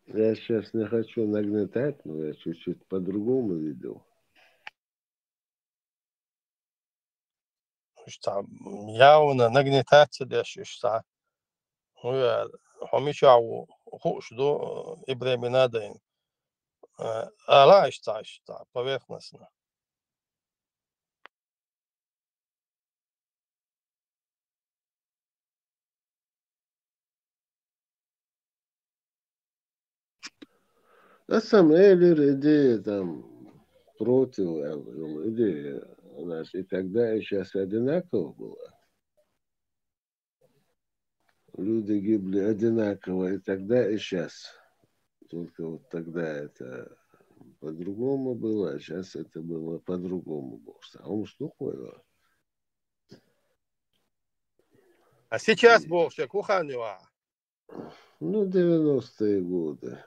[SPEAKER 3] Я сейчас не хочу нагнетать, но я чуть-чуть по-другому видел.
[SPEAKER 19] Явно нагнетать что хомичау хуш до и времена день. Что поверхностно.
[SPEAKER 3] На самом деле идея там против идея у нас и тогда, и сейчас одинаково была. Люди гибли одинаково и тогда, и сейчас. Только вот тогда это по-другому было, а сейчас это было по-другому. А он что такое?
[SPEAKER 19] А сейчас больше куханева?
[SPEAKER 3] Ну, 90-е годы.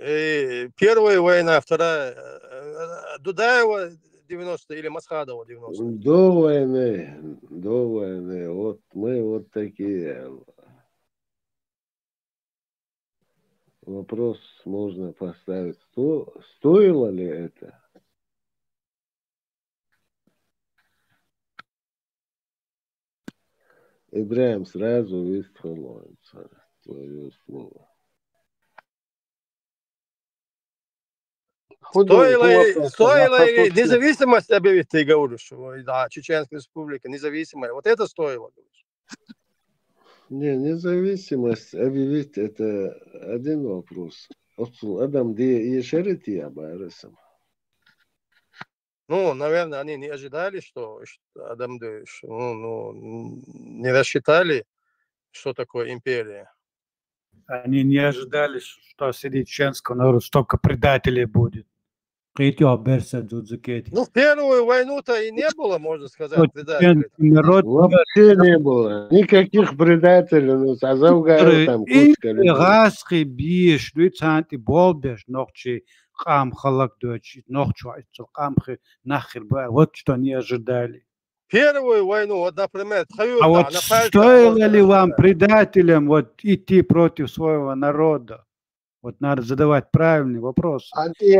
[SPEAKER 19] И первая война, вторая, Дудаева 90-е или Масхадова 90-е?
[SPEAKER 3] До войны, вот мы вот такие. Вопрос можно поставить, стоило ли это? Ибраим сразу выстрелил твое слово.
[SPEAKER 19] Стоило ли независимость объявить, ты говоришь, да, Чеченская республика, независимая, вот это стоило.
[SPEAKER 3] Не, независимость объявить это один вопрос. Адам, где и шарити обарасам.
[SPEAKER 19] Ну, наверное, они не ожидали, что Адам, не рассчитали, что такое империя.
[SPEAKER 12] Они не ожидали, что среди чеченского народа столько предателей будет.
[SPEAKER 19] Ну, в Первую войну-то и не было, можно сказать, предателей.
[SPEAKER 12] Народ
[SPEAKER 3] вообще не было. Никаких предателей. Ну, Азавгар там кучка людей.
[SPEAKER 12] Раски биш, Люцанти Болбеш, Нохчи, Хам Халак Дочи, Нохчу, Хамхи, Нахир, вот что они ожидали.
[SPEAKER 19] Первую войну, вот, например,
[SPEAKER 12] А вот стоило ли вам, предателям, вот идти против своего народа? Вот надо задавать правильный вопрос. И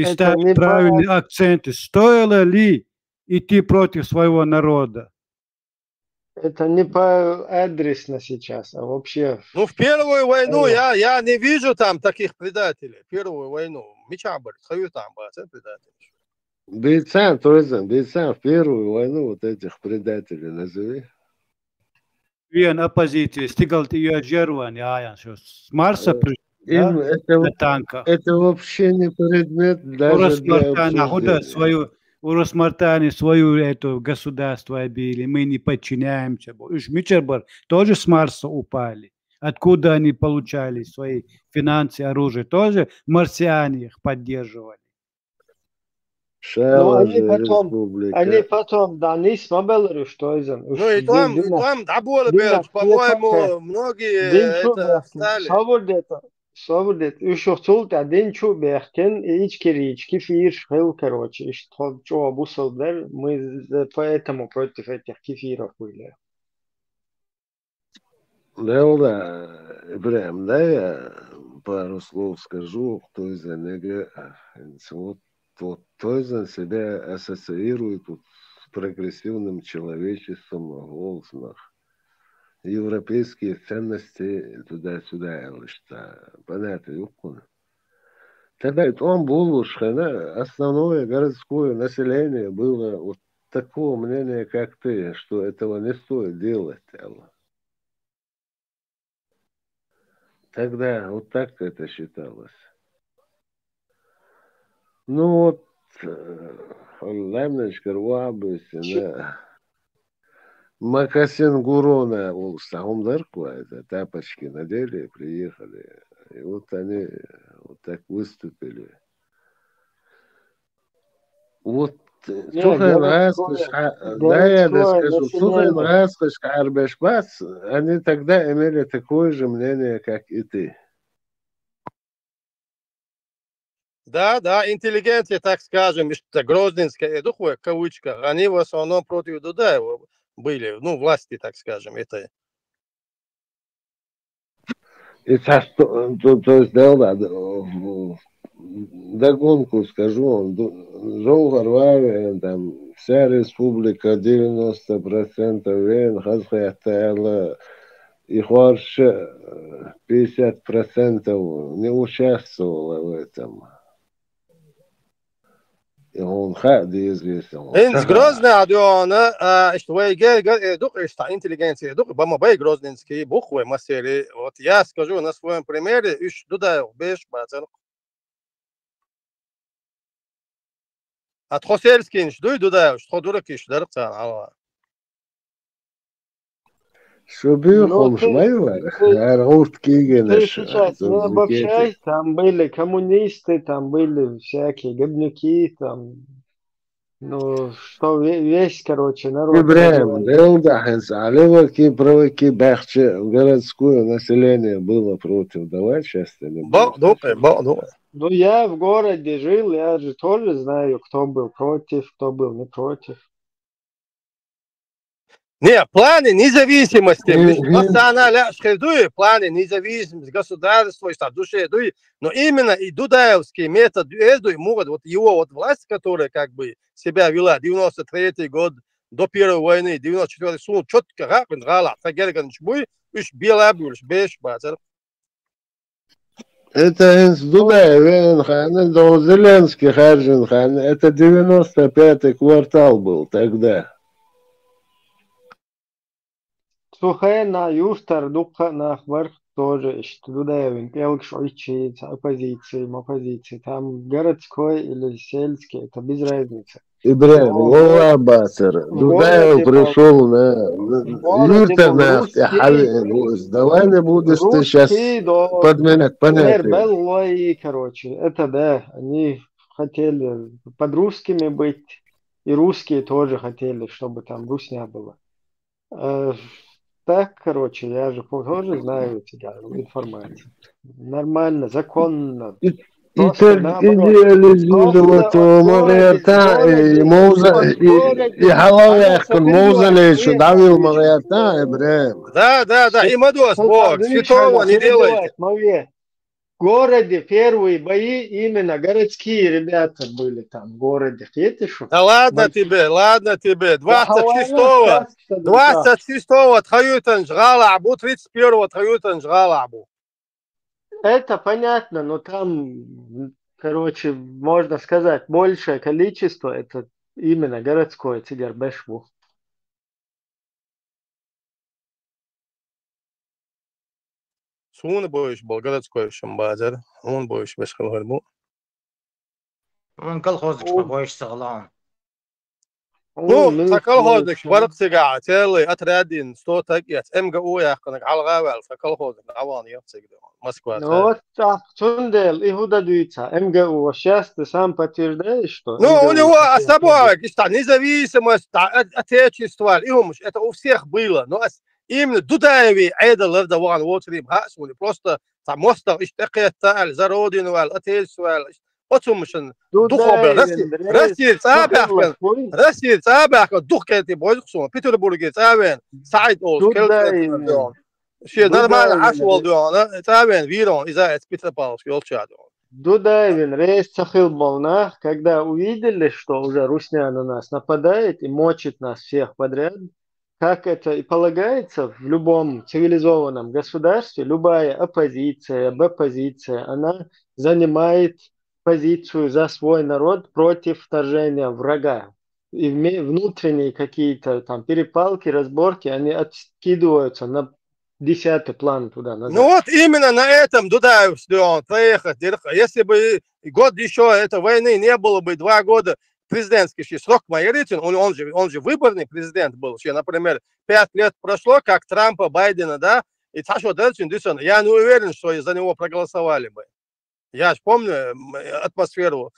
[SPEAKER 12] ставить правильные акценты. Стоило ли идти против своего народа?
[SPEAKER 16] Это не по адресно сейчас, а вообще.
[SPEAKER 19] Ну, в Первую войну я не вижу там таких предателей. Первую войну. Мечабр, там предателей.
[SPEAKER 3] Бейцан, в Первую войну вот этих предателей назови.
[SPEAKER 12] Вен оппозиции, стигал ее Джервани, что с Марса пришел, на танках.
[SPEAKER 3] Это вообще не предмет даже для обсуждения.
[SPEAKER 12] У Росмартани свою это государство обили, мы не подчиняемся. Уж Мичербар тоже с Марса упали. Откуда они получали свои финансы, оружие? Тоже марсиане их поддерживали.
[SPEAKER 16] Они потом, да, не смогли, что из
[SPEAKER 19] Ну и там по-моему, многие
[SPEAKER 16] стали. Совдет, еще цулт один чубехкен, ички фир хел, короче, что обусолдер, мы поэтому против этих кефиров были.
[SPEAKER 3] Да, Ибраим, да, я пару слов скажу, кто из них, вот кто из себя ассоциирует с прогрессивным человечеством в волснах. Европейские ценности туда-сюда, понятно, юкун. Тогда он был основное городское население было вот такого мнения, как ты, что этого не стоит делать. Тогда вот так это считалось. Ну вот, Лаймночка Руабыся, Макасин Гурона, это тапочки надели, приехали. И вот они вот так выступили. Вот, они тогда имели такое же мнение, как и ты.
[SPEAKER 19] Да, интеллигенция, так скажем, грозненская, духовая кавычка, они в основном против Дудаева были, ну, власти, так скажем, это.
[SPEAKER 3] И то есть, да, догонку скажу, Жолгарваре, там, вся республика 90% вен, Хазхайтайла, и Хорше 50% не участвовала в этом. Он хади известен.
[SPEAKER 19] Инс Грозный адиона, что вы что интеллигенция, бамабай грозненский, бухвы масери. Вот я скажу на своем примере, иш Дудаев беш бацан. От Хосельский, что Дудаев, что дураки, что дарцан.
[SPEAKER 3] Шубюхом шмайвар,
[SPEAKER 16] ты сейчас не обобщай, там были коммунисты, там были всякие гобнюки, там, ну, что весь, короче, народ.
[SPEAKER 3] Ибраим, праваки, бахче, городское население было против, давай часто.
[SPEAKER 16] Ну, я в городе жил, я же тоже знаю, кто был против, кто был не против.
[SPEAKER 19] Не, в плане независимости, в плане независимости государства, но именно и дудаевский метод, вот его вот власть, которая как бы себя вела, 93-й год, до Первой войны, 94 сун, четко, как он гала, хагерган чбуй, уж белая бюльш, беш, базар.
[SPEAKER 3] Это из Дудаева, до Зеленский Харжин, это 95-й квартал был тогда.
[SPEAKER 16] Слухай, на Юстар, Дукха, на Ахвар тоже, что Дудаевин, Пелкш, оппозиции, там городской или сельский, это без разницы.
[SPEAKER 3] Ибрагим, Лола Басар, Дудаев пришел на Юрта нахти, давай не будешь ты сейчас подменять понятия.
[SPEAKER 16] Беллой, короче, это да, они хотели под русскими быть, и русские тоже хотели, чтобы там русня была. Так, короче, я же тоже знаю тебя информацию. Нормально, законно.
[SPEAKER 3] И так идеализировать Марията и Муза, и Халавяхкан Музалевичу давил Марията, Ибрагим.
[SPEAKER 19] Да, и Мадос, Бог, святого не делайте.
[SPEAKER 16] В городе первые бои именно городские ребята были там в городе. Видишь?
[SPEAKER 19] Да ладно тебе. 26-го Тхаютан Жгалабу, 31-го Тхаютан Жгалабу.
[SPEAKER 16] Это понятно, но там, короче, можно сказать, большее количество, это именно городское Цигербешву.
[SPEAKER 19] Суны бойш был городской шамбазар, он бойш бешхалгарбу.
[SPEAKER 11] Он колхозник бойш саглан.
[SPEAKER 19] Ну, колхозник ورق سجاعة تالي أترادين صوتك يت MGO يحكنك على غابل فكالخозник عواني يفسك ده Москва.
[SPEAKER 16] Ну, так, Цундел и Худадуица, МГУ, сейчас ты сам подтверждаешь, что...
[SPEAKER 19] Ну, у него особая независимость, отечество, это у всех было, но именно Дудаеви, Эйдал, Левдаван, Уотрим, Хасуни, просто там мостов, иштекеталь, за родину, отечество, отсумшен, духовен, Россия, цабахка, духкети, бойзуксун, Петербурге, цабен, Сайд Олс, Келтен, شيء نورمال عشوال دونا تابعين вирон из-за Петропавловска волчат.
[SPEAKER 16] Дудаевин рейс Цахилболна, когда увидели, что уже русня на нас нападает и мочит нас всех подряд, как это и полагается в любом цивилизованном государстве, любая оппозиция, оппозиция, она занимает позицию за свой народ против вторжения врага. И внутренние какие-то там перепалки, разборки, они откидываются на 10-й план туда назад.
[SPEAKER 19] Ну вот именно на этом Дудаев поехать. Если бы год еще этой войны не было бы, 2 года президентский срок майоритин, он же выборный президент был. Например, 5 лет прошло, как Трампа, Байдена, да, и я не уверен, что за него проголосовали бы. Я же помню атмосферу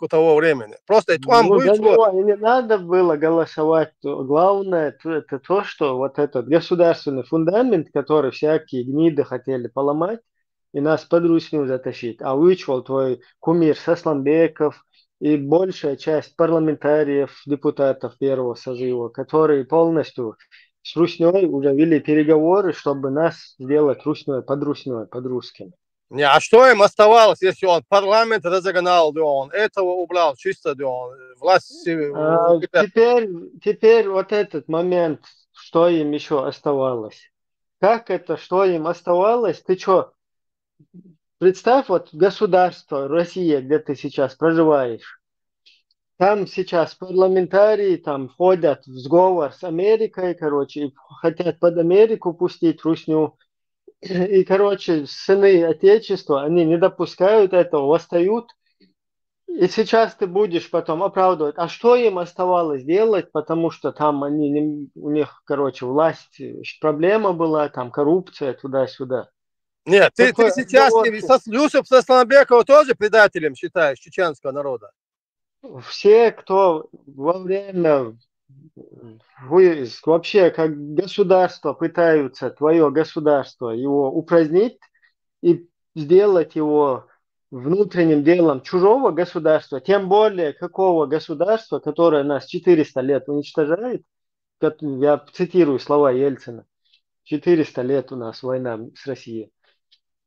[SPEAKER 19] того времени. Просто там будет...
[SPEAKER 16] Не надо было голосовать. Главное, это то, что вот этот государственный фундамент, который всякие гниды хотели поломать и нас под русню затащить, а вычвал твой кумир Сасламбеков и большая часть парламентариев, депутатов первого созыва, которые полностью с русней уже вели переговоры, чтобы нас сделать русней, под русским.
[SPEAKER 19] Не, а что им оставалось, если он парламент разогнал, да он этого убрал, чисто да он власть...
[SPEAKER 16] Теперь вот этот момент, что им еще оставалось. Как это, что им оставалось? Ты что, представь, вот государство, Россия, где ты сейчас проживаешь. Там сейчас парламентарии там входят в сговор с Америкой, короче, и хотят под Америку пустить русню. И, короче, сыны Отечества, они не допускают этого, восстают. И сейчас ты будешь потом оправдывать. А что им оставалось делать? Потому что там у них, короче, власть, проблема была, там коррупция, туда-сюда.
[SPEAKER 19] Нет, ты сейчас Юсуф Сасламбекова тоже предателем считаешь чеченского народа?
[SPEAKER 16] Все, кто во время... вообще как государство пытаются, твое государство, его упразднить и сделать его внутренним делом чужого государства, тем более какого государства, которое нас 400 лет уничтожает, я цитирую слова Ельцина, 400 лет у нас война с Россией.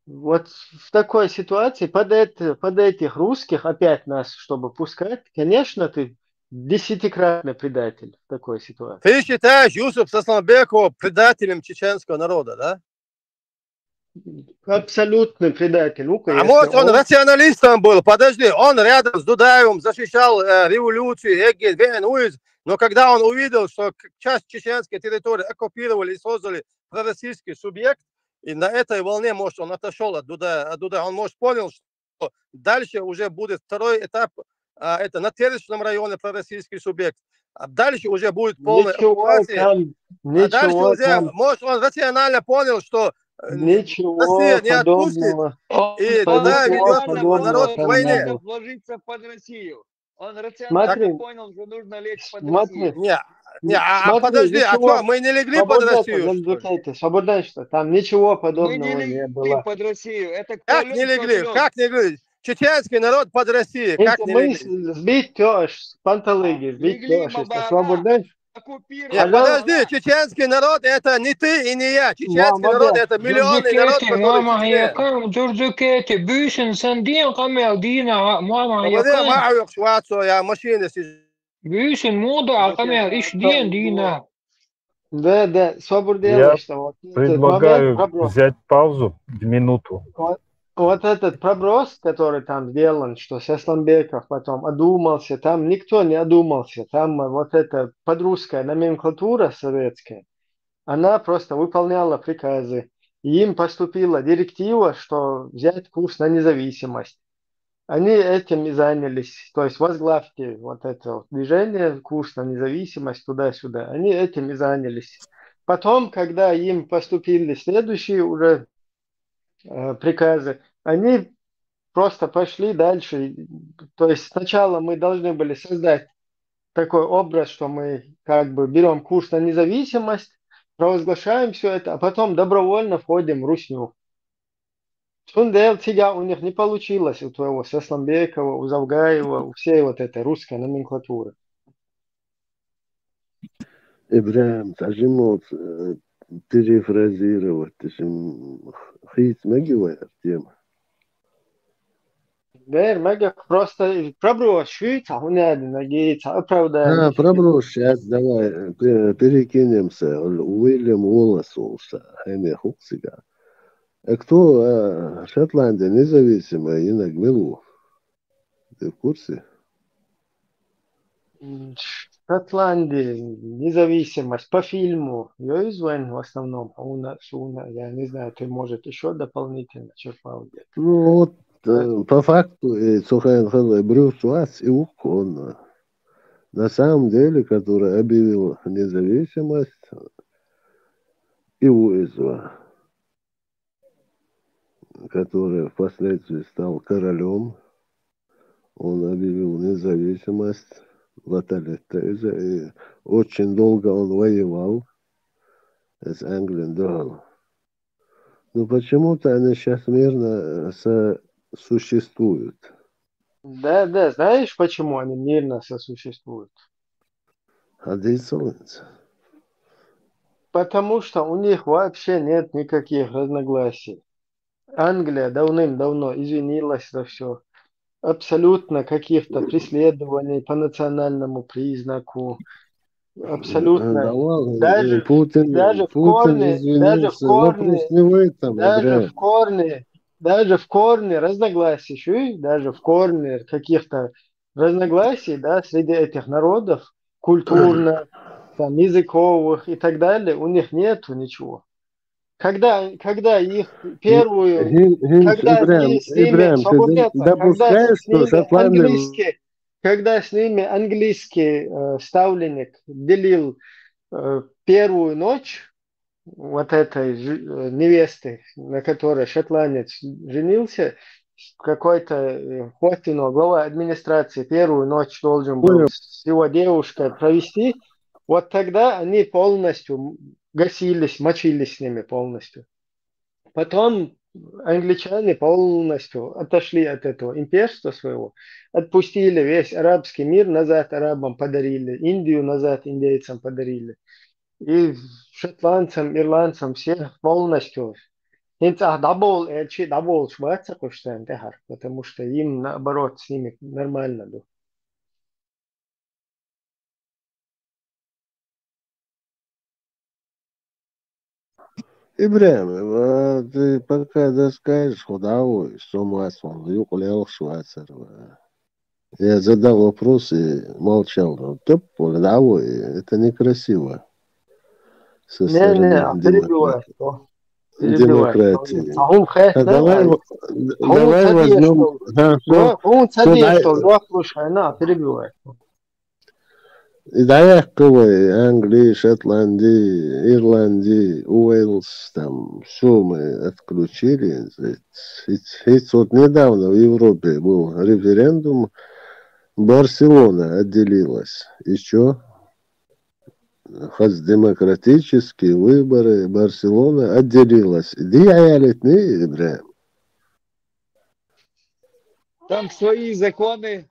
[SPEAKER 16] Вот в такой ситуации под этих русских опять нас, чтобы пускать, конечно, ты десятикратный предатель в такой ситуации.
[SPEAKER 19] Ты считаешь Юсуф Сасламбекова предателем чеченского народа, да?
[SPEAKER 16] Абсолютный предатель. Ну-ка,
[SPEAKER 19] А
[SPEAKER 16] если
[SPEAKER 19] может, он рационалистом был? Подожди, он рядом с Дудаевым защищал революцию, Эггет, Вен, Уиз. Но когда он увидел, что часть чеченской территории оккупировали и создали пророссийский субъект, и на этой волне, может, он отошел от Дудая, он, может, понял, что дальше уже будет второй этап, это на Теречном районе пророссийский субъект, а дальше уже будет полная оккупация. А дальше уже, может, он рационально понял, что Россия не отпустит, и Дудаев ведет народ к войне.
[SPEAKER 22] Вложиться под Россию. Он рационально понял, что нужно лечь под Россию.
[SPEAKER 19] Подожди, а что, мы не легли под Россию?
[SPEAKER 16] Свободно, что там ничего подобного не было.
[SPEAKER 22] Под Россию. Это
[SPEAKER 19] как не легли? Как не легли? Чеченский народ под Россией. Как не легли?
[SPEAKER 16] Сбить тёж, панталыги, сбить тёж. Свободно.
[SPEAKER 19] Нет, подожди, чеченский народ это не ты и не я. Чеченский народ это миллионный народ, который
[SPEAKER 7] Джурджукети, Бюшин, Сандин, Камел, Дина, Мама,
[SPEAKER 19] я машина сижу.
[SPEAKER 7] Бюшин, Мода, Камел, Иш Дина.
[SPEAKER 16] Да, свободно.
[SPEAKER 9] Я предлагаю взять паузу в минуту.
[SPEAKER 16] Вот этот проброс, который там сделан, что Сасламбеков потом одумался, там никто не одумался. Там вот эта подрусская номенклатура советская, она просто выполняла приказы. И им поступила директива, что взять курс на независимость. Они этим и занялись. То есть возглавьте вот это вот движение, курс на независимость, туда-сюда. Они этим и занялись. Потом, когда им поступили следующие уже приказы, они просто пошли дальше. То есть сначала мы должны были создать такой образ, что мы как бы берем курс на независимость, провозглашаем все это, а потом добровольно входим в Русню. Сундел тебя у них не получилось, у твоего Сасламбекова, у Завгаева, у всей вот этой русской номенклатуры.
[SPEAKER 3] Ибраим, тажимот перефразировать, хит магивая тема.
[SPEAKER 16] Да, мага просто пробросши, а не надеется, оправдание.
[SPEAKER 3] Проброс, сейчас давай перекинемся. Уильям Уоллесулса, Хэне Хуксига. А кто Шотландия независимая и Нагмилу? Ты в курсе?
[SPEAKER 16] Шотландия, независимость по фильму. Я извин в основном. Я не знаю, ты, может, еще дополнительно черпал.
[SPEAKER 3] Ну вот, по факту, Цухайн Хэллэй Брюс Уатс и он на самом деле, который объявил независимость и Уизва, который впоследствии стал королем, он объявил независимость Латалитеза, и очень долго он воевал с Англией. Но почему-то они сейчас мирно сосуществуют.
[SPEAKER 16] Да, знаешь, почему они мирно сосуществуют? Потому что у них вообще нет никаких разногласий. Англия давным-давно извинилась за все. Абсолютно каких-то преследований по национальному признаку. Абсолютно. Даже в корне разногласий, даже в корне каких-то разногласий, да, среди этих народов, культурно, там, языковых и так далее, у них нету ничего. Когда их первую, когда с ними английский ставленник делил первую ночь вот этой невесты, на которой шотландец женился, какой-то Хотино, глава администрации, первую ночь должен был с его девушкой провести, вот тогда они полностью гасились, мочились с ними полностью. Потом англичане полностью отошли от этого имперства своего, отпустили весь арабский мир назад арабам подарили, Индию назад индейцам подарили. И шотландцам, ирландцам всех полностью. Потому что им наоборот с ними нормально было.
[SPEAKER 3] Ибрем, ты пока доскажешь, худовой, что маслом, юкулел швацер. Я задал вопрос и молчал. Топ, худовой, это некрасиво. Со
[SPEAKER 16] Не,
[SPEAKER 3] стороны
[SPEAKER 16] перебивай.
[SPEAKER 3] демократии.
[SPEAKER 16] Давай
[SPEAKER 3] возьмем...
[SPEAKER 16] Перебивай.
[SPEAKER 3] Да, Англии, Шотландии, Ирландии, Уэльс, там все мы отключили. Ведь вот недавно в Европе был референдум, Барселона отделилась. Еще демократические выборы, Барселона отделилась.
[SPEAKER 15] Там свои законы.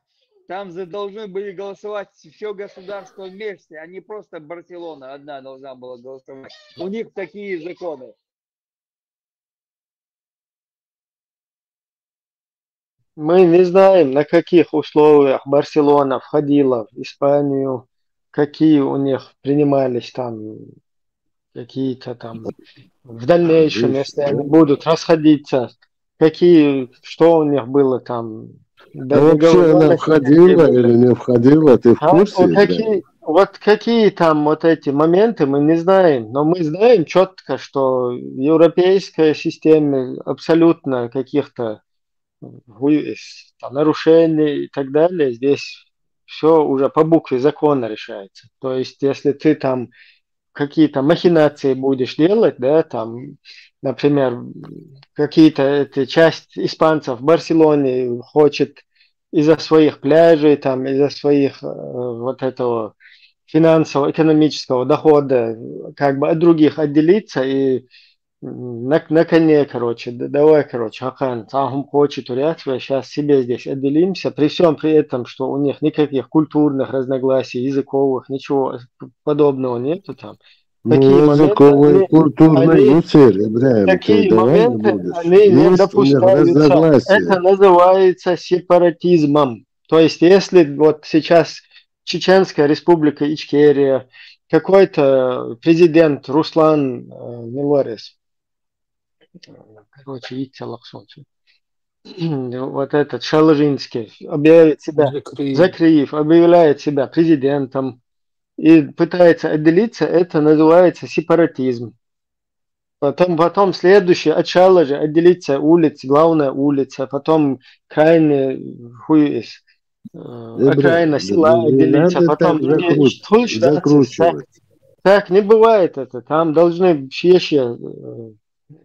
[SPEAKER 15] Там должны были голосовать все государство вместе, а не просто Барселона одна должна была голосовать. У них такие законы.
[SPEAKER 16] Мы не знаем, на каких условиях Барселона входила в Испанию, какие у них принимались там какие-то там в дальнейшем, если они будут расходиться, что у них было там.
[SPEAKER 3] А вообще она входила или не входила, ты в курсе?
[SPEAKER 16] Вот какие там вот эти моменты мы не знаем, но мы знаем четко, что в европейской системе абсолютно каких-то нарушений и так далее, здесь все уже по букве закона решается. То есть, если ты там какие-то махинации будешь делать, да, там, например, часть испанцев в Барселоне хочет из-за своих пляжей, там, из-за своих вот этого финансово-экономического дохода как бы от других отделиться и на коне, давай, Хахан, Ахум хочет Турецкая, сейчас себе здесь отделимся, при всем при этом, что у них никаких культурных разногласий, языковых, ничего подобного нету там. Такие моменты, они не допускаются. Это называется сепаратизмом. То есть, если вот сейчас Чеченская республика Ичкерия, какой-то президент Руслан Милорис, вот этот Шаложинский, объявляет себя Закриев, объявляет себя президентом и пытается отделиться, это называется сепаратизм. Потом следующее, от Шалажа отделиться улица, главная улица, потом крайне окраина села отделиться, потом так не бывает это. Там должны вещи,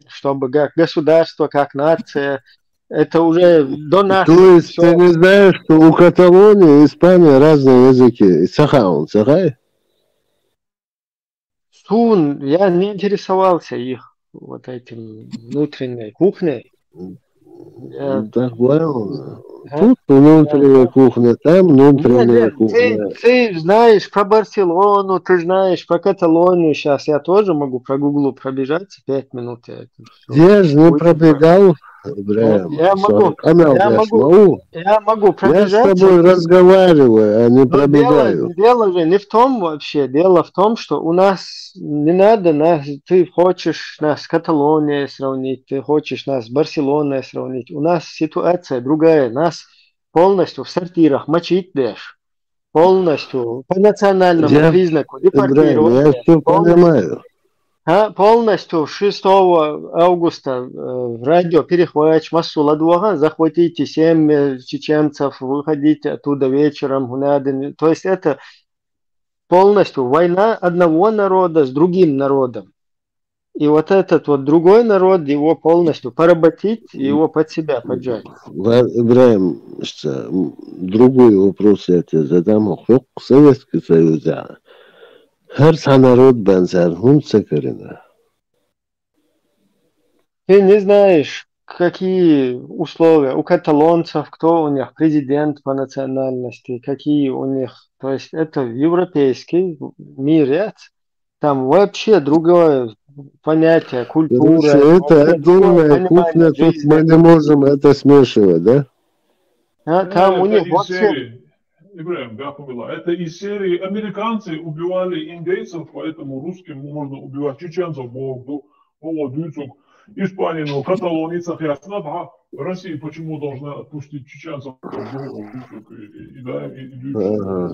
[SPEAKER 16] чтобы как государство, как нация, это уже до нас.
[SPEAKER 3] То есть ты не знаешь, что у Каталонии и Испании разные языки? Сахай?
[SPEAKER 16] Я не интересовался их вот этим внутренней кухней.
[SPEAKER 3] Так понял. Тут внутренняя кухня, там внутренняя кухня.
[SPEAKER 16] Ты знаешь про Барселону, ты знаешь про Каталонию. Сейчас я тоже могу про Гуглу пробежаться 5 минут.
[SPEAKER 3] Я же не пробегал.
[SPEAKER 16] Я могу пробежаться.
[SPEAKER 3] Я с тобой разговариваю, а не пробегаю.
[SPEAKER 16] Дело же не в том вообще. Дело в том, что у нас не надо ты хочешь нас с Каталонией сравнить, ты хочешь нас с Барселоной сравнить. У нас ситуация другая. Нас полностью в сортирах мочить дашь. Полностью по национальному признаку депортировать.
[SPEAKER 3] Я все понимаю.
[SPEAKER 16] Полностью 6 августа в радио перехват Масула Дуага, захватите 7 чеченцев, выходите оттуда вечером. То есть это полностью война одного народа с другим народом. И вот этот вот другой народ, его полностью поработить, его под себя поджать.
[SPEAKER 3] Ибраим, другой вопрос я тебе задам. Советский Союз. Her народ бензер,
[SPEAKER 16] Ты не знаешь, какие условия у каталонцев, кто у них президент по национальности, какие у них. То есть это европейский мир, там вообще другое понятие, культура.
[SPEAKER 3] Это отдельная кухня, тут мы не можем это смешивать, да?
[SPEAKER 16] Там у них вообще...
[SPEAKER 20] Ибраим, это из серии американцы убивали индейцев, поэтому русским можно убивать чеченцев, повод Дюцук, Испания, но Каталония, ясно, Россия почему должна отпустить чеченцев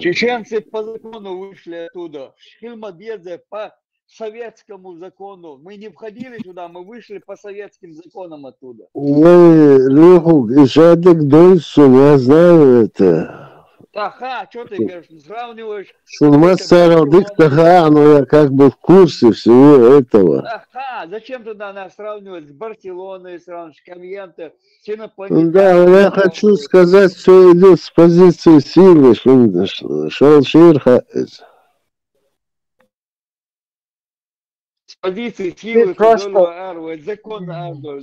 [SPEAKER 15] Чеченцы по закону вышли оттуда. Шхильмадьедзе по советскому закону. Мы не входили туда, мы вышли по советским законам оттуда.
[SPEAKER 3] Ой, Лехук, и Шадик Дойсун, я знаю это.
[SPEAKER 15] Ага, что ты говоришь, сравниваешь?
[SPEAKER 3] Шунмасаров Диктаха, но я как бы в курсе всего этого.
[SPEAKER 15] Ага, зачем тогда нас сравнивать с Барселоной, сравнивать с Конвенте, с
[SPEAKER 3] Да,
[SPEAKER 15] инопланетянами?
[SPEAKER 3] я хочу сказать, что идет с позиции силы, Шалширха.
[SPEAKER 15] С позиции силы, закон Ардо,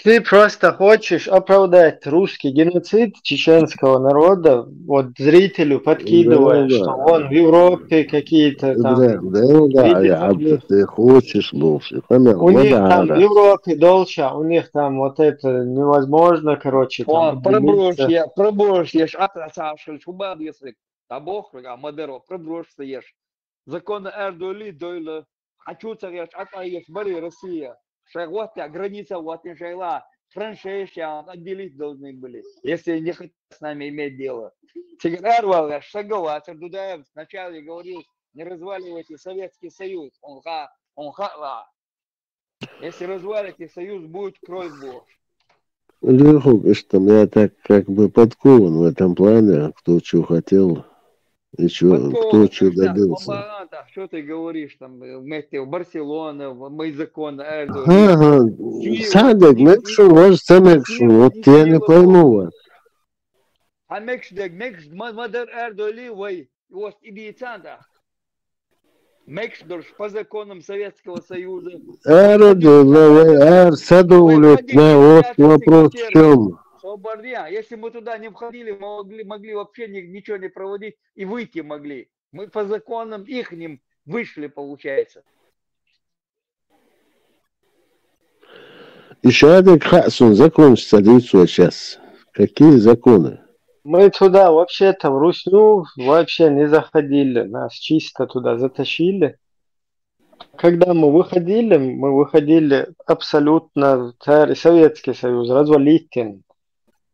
[SPEAKER 16] Ты просто хочешь оправдать русский геноцид чеченского народа, вот зрителю подкидывая,
[SPEAKER 3] Да,
[SPEAKER 16] что он в Европе какие-то там...
[SPEAKER 3] Да, ты хочешь, бывший.
[SPEAKER 16] У них там в Европе дольше, у них там вот это невозможно, короче, там
[SPEAKER 15] проброш, ешь, атрасашель, шубад, если табох, мадеро, проброш, ешь. Закон Эрдоли, дойло, хочу царешь, ешь, бери, Россия. Вот граница, вот не шайла, франшейшия отделить должны были, если не хотят с нами иметь дело. Тиграрвал, Шагова, Дудаев вначале говорил, не разваливайте Советский Союз, он ха. Если развалите Союз, будет кровь Божья.
[SPEAKER 3] Лехук, что я так как бы подкован в этом плане, кто что хотел. И что, кто что добился?
[SPEAKER 15] Что ты говоришь там вместе в Барселоне, мы закон Эрдо.
[SPEAKER 3] Ага, Садик, Мекшу, может, Мекшу, вот я не пойму вас.
[SPEAKER 15] А Мекш, Мадер Эрдоли, вы, вот идиотанда. Мекшдорш по законам Советского Союза.
[SPEAKER 3] Садовлет на вот вопрос в чем?
[SPEAKER 15] Если мы туда не входили, мы могли вообще ничего не проводить и выйти могли. Мы по законам ихним вышли, получается.
[SPEAKER 3] И Шадик Хасун закончится сейчас. Какие законы?
[SPEAKER 16] Мы туда вообще-то в Русню вообще не заходили. Нас чисто туда затащили. Когда мы выходили абсолютно Советский Союз, развалитен.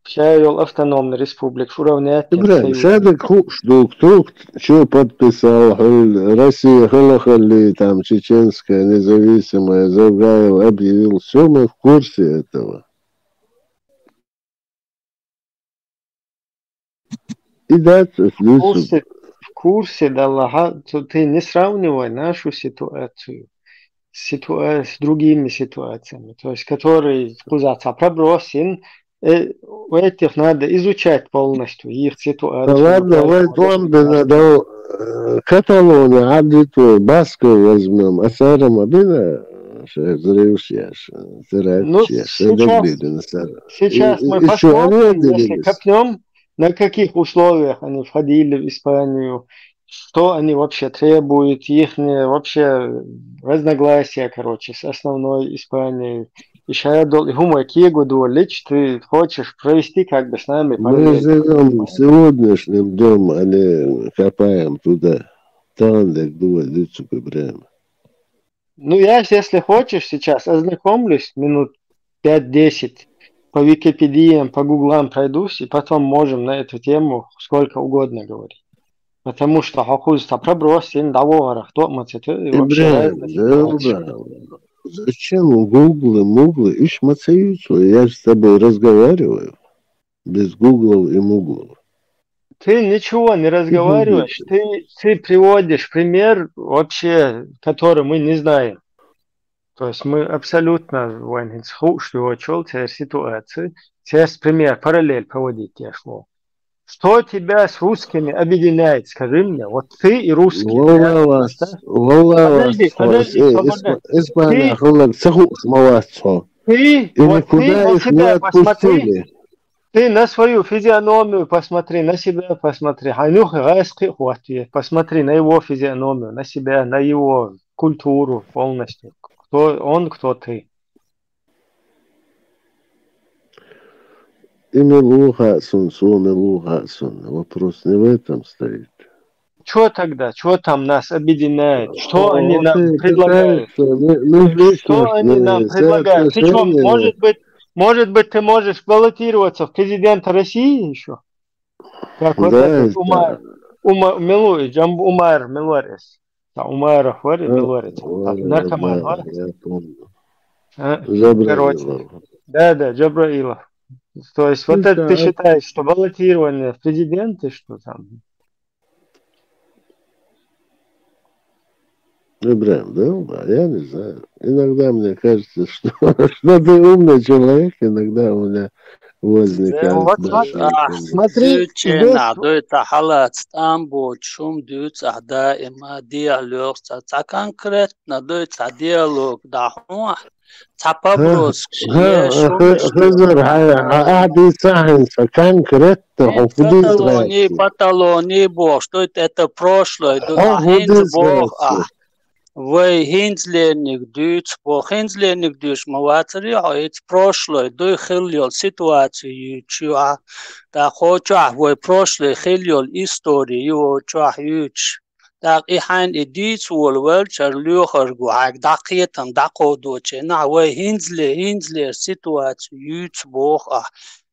[SPEAKER 16] Чаял автономный республик, уравнять.
[SPEAKER 3] Шадик Хушдук, что подписал Россия, Халахали, там чеченская независимая, Завгаев объявил, все мы в курсе этого. И да,
[SPEAKER 16] в курсе, да, лага, ты не сравнивай нашу ситуацию с другими ситуациями, то есть которые куда-то пробросен. Этих надо изучать полностью, их ситуацию.
[SPEAKER 3] Да ладно, вот он бы надо Каталония, Абдиту, Баску возьмем, а Сарам Абина,
[SPEAKER 16] сейчас мы посмотрим, если копнем, на каких условиях они входили в Испанию, что они вообще требуют, их вообще разногласия, короче, с основной Испанией. И ты хочешь провести как бы с нами
[SPEAKER 3] параллель. Мы живем сегодняшним днем, а не копаем туда. Там, так думать, прямо.
[SPEAKER 16] Ну, я, если хочешь, сейчас ознакомлюсь минут 5-10 по Википедиям, по гуглам пройдусь, и потом можем на эту тему сколько угодно говорить. Потому что хохуз-то пробросим договорах, то мы вообще
[SPEAKER 3] Зачем гуглы, ищ мацаюцу, я же с тобой разговариваю, без гуглов и муглов.
[SPEAKER 16] Ты ничего не разговариваешь, ты приводишь пример вообще, который мы не знаем. То есть мы абсолютно что ситуации, сейчас пример, параллель проводить я шло. Что тебя с русскими объединяет? Скажи мне, вот ты и русские. Ты на свою физиономию посмотри, на себя посмотри. Посмотри на его физиономию, на себя, на его культуру полностью. Кто он, кто ты.
[SPEAKER 3] Имелу Хасун, Вопрос не в этом стоит.
[SPEAKER 16] что тогда? Что там нас объединяет? Что они
[SPEAKER 3] Вот
[SPEAKER 16] нам
[SPEAKER 3] ты
[SPEAKER 16] предлагают?
[SPEAKER 3] пытаешься
[SPEAKER 16] Что они нам предлагают? Ты что, может быть, ты можешь баллотироваться в президента России еще? Как вот
[SPEAKER 3] да,
[SPEAKER 16] этот Умар Милуич, Умар Милорис. Умаров, Милорис. Наркоман,
[SPEAKER 3] да, я помню.
[SPEAKER 16] Короче,
[SPEAKER 3] Джабраилов.
[SPEAKER 16] да, Джабраилов. То есть вот это ты считаешь, что баллотирование в президенты, что там?
[SPEAKER 3] Ибраим, да? Я не знаю. Иногда мне кажется, что ты умный человек, иногда у меня возникает
[SPEAKER 16] Вот смотри,
[SPEAKER 21] دوی ته حالات امبو چوم دوی ته دا اما دیالوگ ته کنکرت نه دوی ته دیالوگ دا هو تابروس شیه شومش
[SPEAKER 3] خزر عادي صحن سكان كرت حفظي
[SPEAKER 21] паталони бо что это прошлое до хинз бо Вы хинзленник дюц, по хинзленник дюц, маватри, а это прошлое, до хилил ситуацию, чуа, да хочу, вы прошлое хилил историю, чуа юч. Так и хайн и дюц волвел, чарлюхар гуак, да киетам, да кодоче, на вы хинзле ситуацию, юц бог,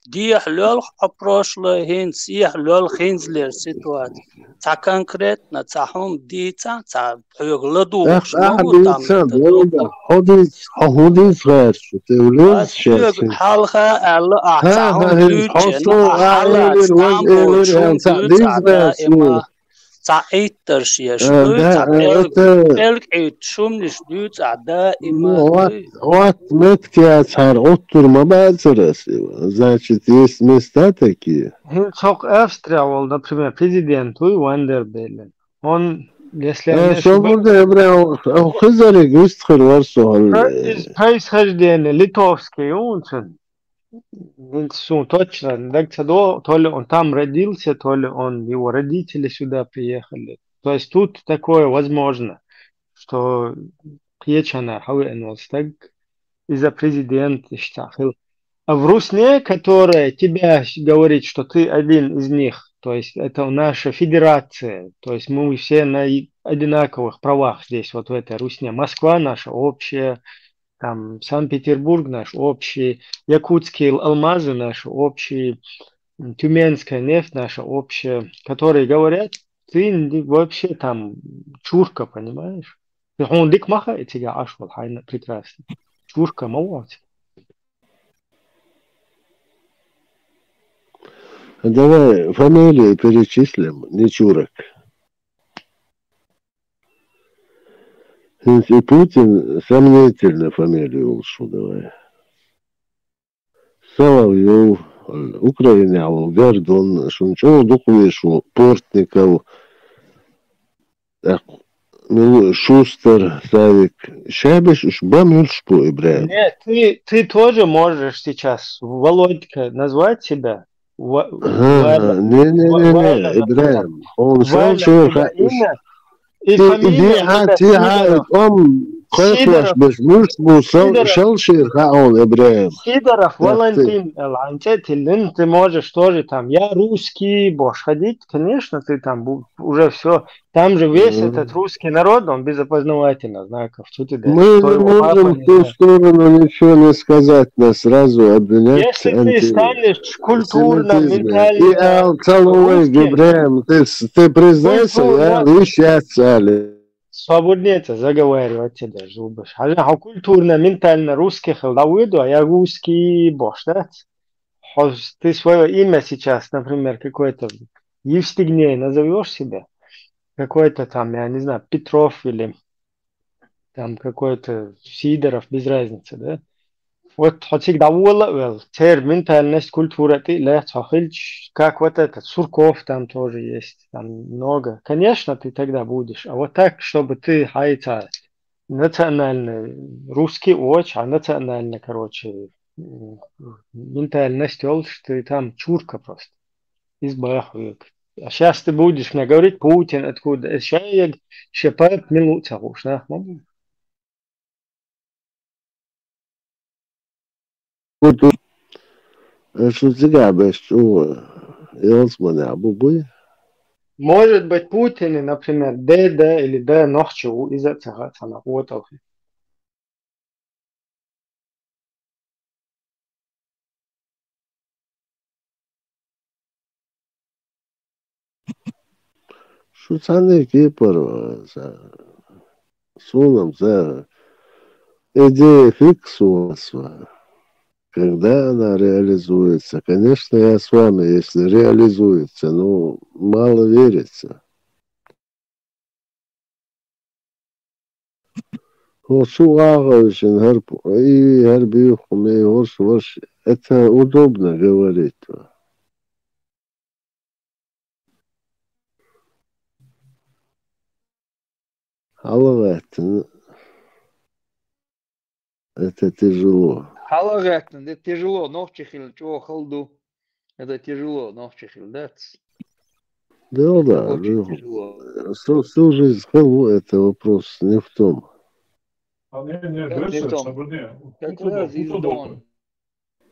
[SPEAKER 21] Дих лёл прошлое хинз, их лёл хинзлер ситуация. Та конкретно, та хом дица, та хёгладу, шмогу там это.
[SPEAKER 3] Ходис гэрш, ты улез сейчас.
[SPEAKER 21] Халха алла ахтахом дючена, ахала стамбул, шум дюца, да има. Та эйтершия, что та пелк шум ниш дюца, да има.
[SPEAKER 3] Вот метки ацар, оттурма базарасы. Значит, есть места такие.
[SPEAKER 16] Çok Австрия, например, президент Вандербелен. Он, если я не
[SPEAKER 3] ошибаюсь, хызарик выстхыр var
[SPEAKER 16] из происхождения литовский, он точно, то ли он там родился, то ли его родители сюда приехали. То есть тут такое возможно, что Пьечана так из-за президента штахил. А в Русне, которая тебя говорит, что ты один из них, то есть это наша федерация, то есть мы все на одинаковых правах здесь, вот в этой Русне. Москва наша общая, там Санкт-Петербург наш общий, якутские алмазы наши общие, тюменская нефть наша общая, которые говорят, ты вообще там чурка, понимаешь? Он дик маха эти ашвал, прекрасно. Чурка, молодец.
[SPEAKER 3] Давай фамилии перечислим, не чурок. И Путин сомнительно фамилию лучше давай. Соловьев, Украина, Гордон, Шунчев, Духовишу, Портников, Шустер, Савик, Шабиш, Шбамюшпу, Ибраим.
[SPEAKER 16] Нет, ты тоже можешь сейчас, Володька, назвать себя.
[SPEAKER 3] Не, Ибраим. Он сам что
[SPEAKER 16] Сидоров Валентин Ланчетин, ты можешь тоже там, я русский, бош, ходить, конечно, ты там уже все, там же весь этот русский народ, он без опознавательных знаков.
[SPEAKER 3] Мы не можем в ту сторону ничего не сказать, нас сразу обвинять.
[SPEAKER 16] Если ты станешь культурно, ментально
[SPEAKER 3] ты признайся, я сейчас цали.
[SPEAKER 16] Свободнее заговаривать тебя, жубаш. А культурно, ментально русских лавыду, а я русский бош, да? Ты свое имя сейчас, например, какое-то Евстигней назовешь себя? Какой-то там, я не знаю, Петров или там какой-то Сидоров, без разницы, да? Вот всегда было, ментальность, культура, ты как вот этот, Сурков там тоже есть, там много. Конечно, ты тогда будешь, а вот так, чтобы ты, хайта, национальный, русский очень, а национально, короче, ментальность, что ты там чурка просто, избахует. А сейчас ты будешь мне говорить, Путин, откуда, сейчас я шепает минут, да?
[SPEAKER 3] شو تقع بس شو يوصمنا أبو بوي
[SPEAKER 16] Может быть, Путин, например, да или да ночью из-за этого она вот.
[SPEAKER 3] Что цены Кипр сунам за идея фиксуется. Когда она реализуется? Конечно, я с вами, если реализуется, но мало верится. Это удобно говорить. Халават, это тяжело.
[SPEAKER 15] Халагатно, это тяжело, ногчихил, чего халду. Это тяжело, ногчихил, да?
[SPEAKER 3] Да,
[SPEAKER 15] Очень тяжело.
[SPEAKER 3] Служить халу, это вопрос не в том.
[SPEAKER 20] А не,
[SPEAKER 15] Как не в
[SPEAKER 20] берсе,
[SPEAKER 15] том?
[SPEAKER 20] сабырне.
[SPEAKER 15] Как раз издон.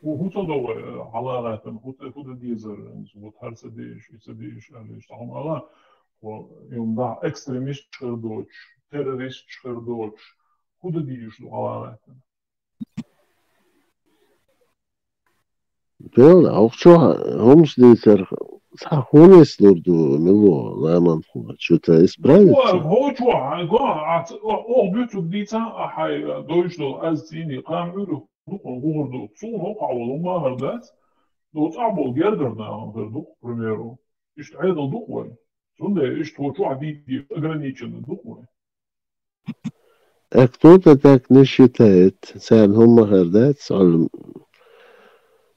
[SPEAKER 20] Hutadova حلالاتن هوت ديزر вот harcedeish itsedish alish tamala يوم دا extremist çıkırdoç terörist çıkırdoç huda diyiş حلالاتن
[SPEAKER 3] Değil, auch هم слитер, сахунес лурду, мило, ламан, что-то исправится.
[SPEAKER 20] هو شو او بيوتو ديتا حي دويشلو ازتيني قاملو غوردو صون وقع وما هردات لو تعبوا جردرنا هردو примеру isto é do duque sonde isto hoću aditi ограничено duque
[SPEAKER 3] А кто-то так не считает. Сам هم هردات علم.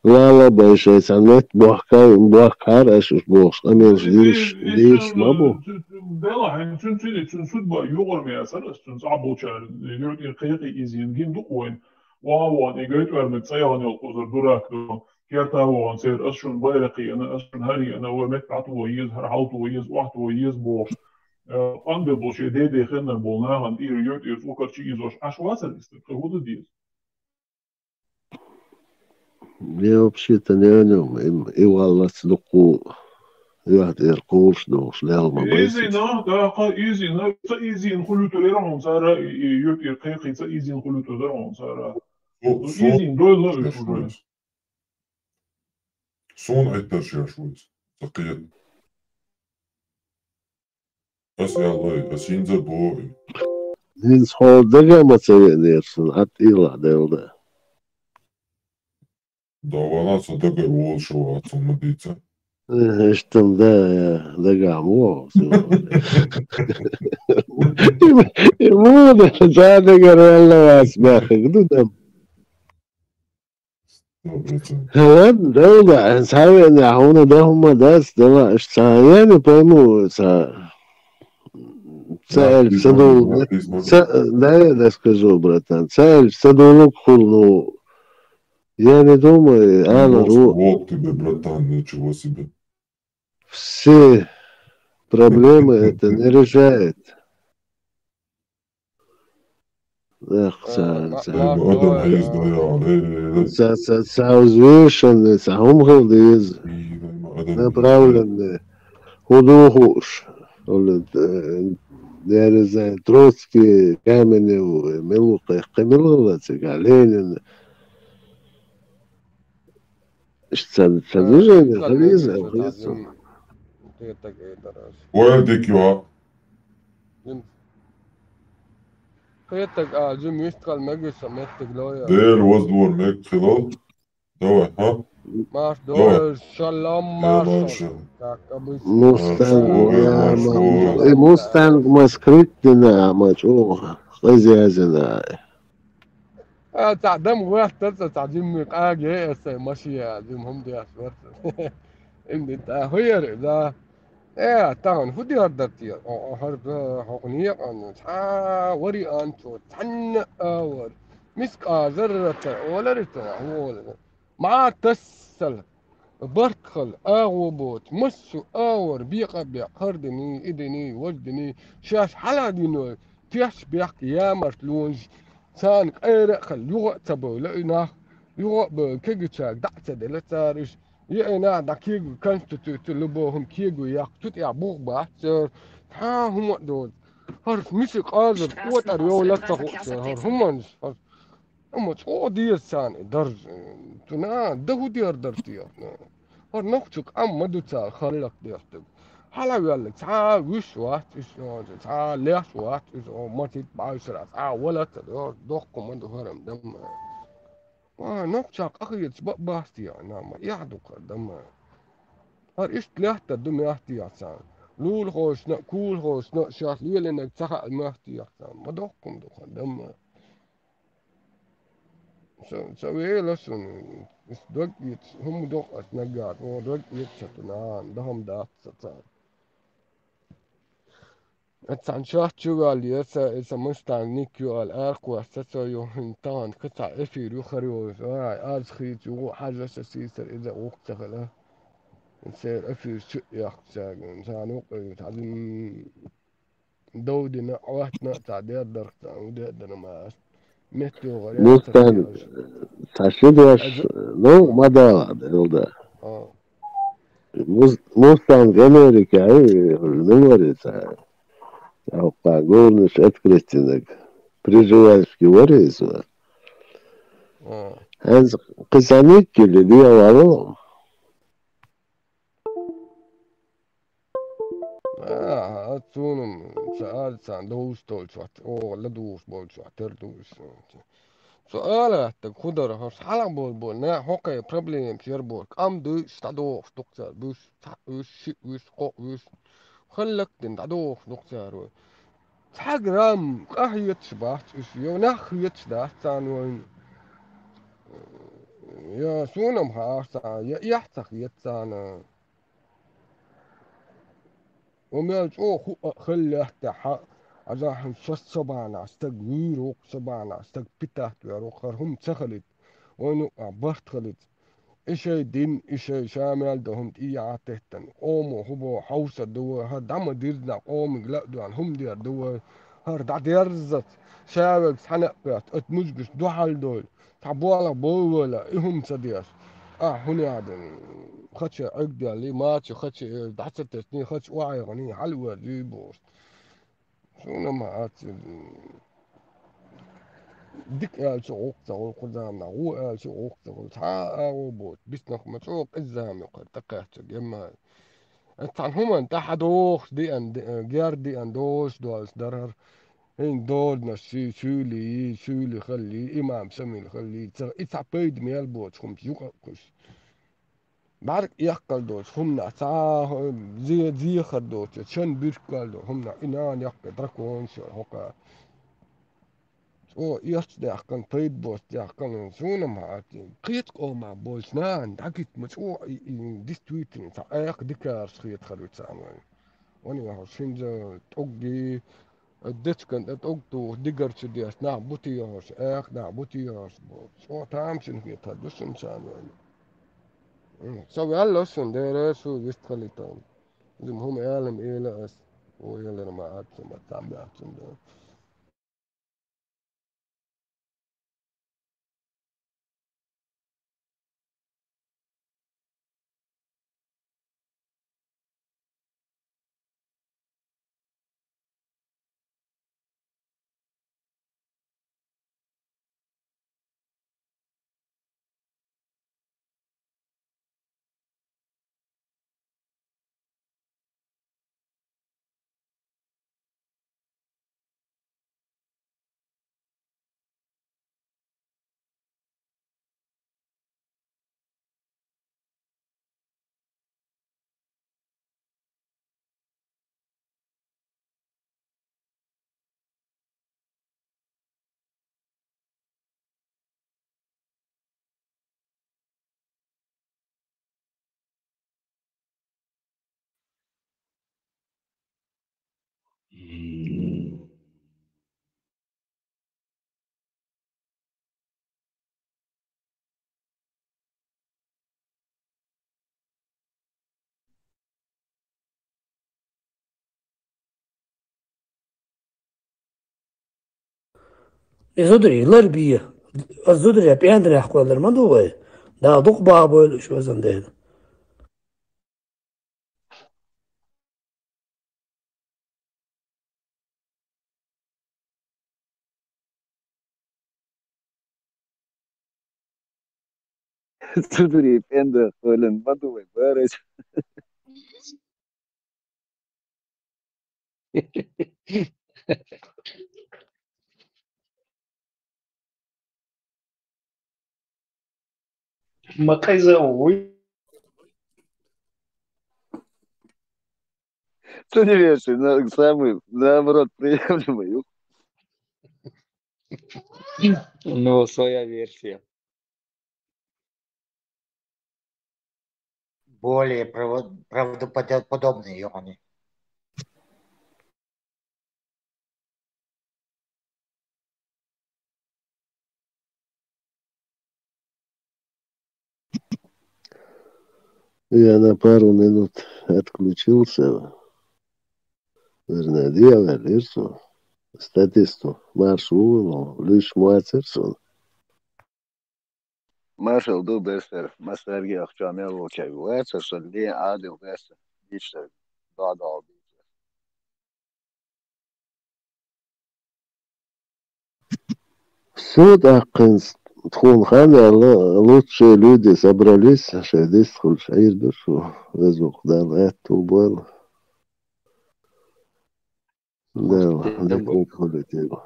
[SPEAKER 3] لا باش سنت بوخار اش بوخ امير ديش ما بو
[SPEAKER 20] دela hani tün sudba yormaya sarız tün abuçar yürütün kıyıkı izin gim duque wow ne gayet vermek sayan yol kozur durak كيرتا هو نصير أشون بايرقي أنا أشون هاري أنا ومت عطو ويز هرعوت ويز وقت ويز بوش أنبي بوش يدي خلنا بولنا عن إير يوت إير فوكر شيء إيزوش أشواسر استخدمه ديز
[SPEAKER 3] Я вообще-то не о нем. И والله صدقوا يواحد يرقوش دوش لها ما
[SPEAKER 20] إيزي
[SPEAKER 3] بيسج.
[SPEAKER 20] نا دا إيزي نا إيزي نخلو تليرون سارا يوت إير قيقي إيزي نخلو تليرون سارا إيزي ندول لا إيش
[SPEAKER 4] Son айтаршашуйс. Сақият. Ас яллай, ас инза бой.
[SPEAKER 3] Нинс холдага мацавенерсен от ила делда.
[SPEAKER 4] Даванаса дагар уолшова атсумадица.
[SPEAKER 3] Что да, дагаму. Ему да дагар валла вас бахак дудам. Ладно, да, сами هون ده هم داس ده я не пойму, цель садовник, да, я скажу, братан, цель садовник хулну, я не думаю,
[SPEAKER 4] Вот тебе, братан, ничего себе.
[SPEAKER 3] Все проблемы это не решает. Созвешенные, самые направленные, художуш, я не знаю, Троцкий, Каменев, Милука, Ленин. Движение, Хализа.
[SPEAKER 4] ويدك يا
[SPEAKER 5] قيادتك جيم يشتغل مجلس سميتك لويا
[SPEAKER 4] دير وزدور ميك خلال دواء ها
[SPEAKER 5] ماش دور شلام ماش
[SPEAKER 3] Мустанг маскриттина мачо хозяйзина.
[SPEAKER 5] تعدم واحد تعدم قاجي ماشي دم هم دي اسبر ان انت هير ده طبعا فدي هردتي هرد حقنيه ان تا وري انتو تن اور مسك ذرة ولا رت هو مع تسل بركل اغوبوت مسو اور بيق هردني ادني وجدني شاش حلا دينو تيش بيق يا مرتلونج سانك ايرق خل يوغ تبو لئنا يوغ بكيجتشاك دعت دلتارش يأنا دا كيجو كانت تلبوهم كيجو يقتت يا بوغ باتر ها هم دول هرف مسك قادر قوة أريو لا تقوت هر هم هم تقو دير ساني درج تنا دهو دير درتي هر نقطك أم مدو تال خلق ديرتك حالا يالك تا وش وات تا ليش وات ما تتبعي سرعة تا ولا تدور دوخكم مدو هرم دم نقطك أخي يتبق باستي ما يعدوك دم هر إيش لحتة دم يحتي يحسن لول خوش كول خوش شاف ليل إنك تحقق المحتي يحسن ما دوخكم دوخ دم سوي لسون دوك هم دوخ أتنقات ودوك يتشتنان دهم دات ستان أتسان شاف شو قال إسا مستان نيكيو الأرقوة سسو يوهنتان قطع إفير يخريو أرز خيط يوغو حاجة سيسر إذا وقت غلا نصير أفير شو يحسن إنسان وقت تعلم دودي نقواتنا تعدير درقتا ودير ما مهتو غريات
[SPEAKER 3] Mustan taşıdıyor. No mada da. Mustan Amerika numerica. А погонишь открытинок. Приживаешь в Киворису. Аз кысаник кили диявало.
[SPEAKER 5] أتونم سؤال سان دوش دول شوات أو لا دوش بول شوات تردوش سؤال خدر هش حالا بول نا هوكي بروبليم كير بول أم دوش تدوش دكتور بوش وش وش قو وش خلك تدوش دكتور حاج رام أهيت شبات إيش يونخ يتشدات سان وين يا سونم هاسان يحتخ يتسان ومال خليه تحق عزاهم شس سبعنا استقوير وق سبعنا استقبته ويروخر هم تخلت ونو عبرت خلت إشي دين إشي شامل دهم إيا عتهتن قومو هبو حوصة دوا هر دعم ديرنا قوم لا دوان هم دير دوا هر دع ديرزت شابك سحنق بيت اتمجبش دوحل دول تعبوالا بولا إهم سدير هنا عدن خدش عقدة لي ماتش خدش دحسة تسنين خدش وعي غني حلوة دي بوست شو نما عات ديك قال شو عقدة والقدامنا هو قال شو عقدة والتحقق وبوت بس نخمة شوق الزامي قد تقهت جمع طبعا هما انت حدوخ دي ان جار دي ان دوش دوالس درر هين دول نشي شولي خلي إمام سمي خلي إتع بيد ميال بوت خمس يوكش بعرف يقل دوش همنا ساعة زي خدوش شن بيركل دو همنا إنان يقل دركون شو هوكا او يش ده كان بيد بوش ده كان شو معاتي قيت او مع بوش نان دقيت مسؤول ديس تويتين ساعة ديكار خيط خلوت سامي واني هو شنجا تقدي الدش كان تقدو ديجر شديش نعم بوتيوش نعم بوتيوش شو تامشن خيط هدوش سامي Så vi alla oss det är så visst lite de هم عالم إلى أس ويلا ما عاد ما تعمل ده
[SPEAKER 8] زودري لربيه الزودري بيندري حقول المدوغي دا دوق بابول شو زندين
[SPEAKER 6] Судури пенда хвален подумай, барыч.
[SPEAKER 15] Макайза, ой.
[SPEAKER 6] Что не вешай, самый, наоборот, приемлемый.
[SPEAKER 15] Ну, своя версия.
[SPEAKER 11] Более правдоподобные они.
[SPEAKER 3] Я на пару минут отключился. Вернее, делал лицо. Статисту маршруту, лишь муацерсон.
[SPEAKER 6] Marshall do bester, mastergi akşam okey. Varsa söyledi adil bester. İşte daha da oldu.
[SPEAKER 3] Все так, Тхунхане, лучшие люди собрались, шедис хулшаир душу, везух, да, это был. Да, легко полетел.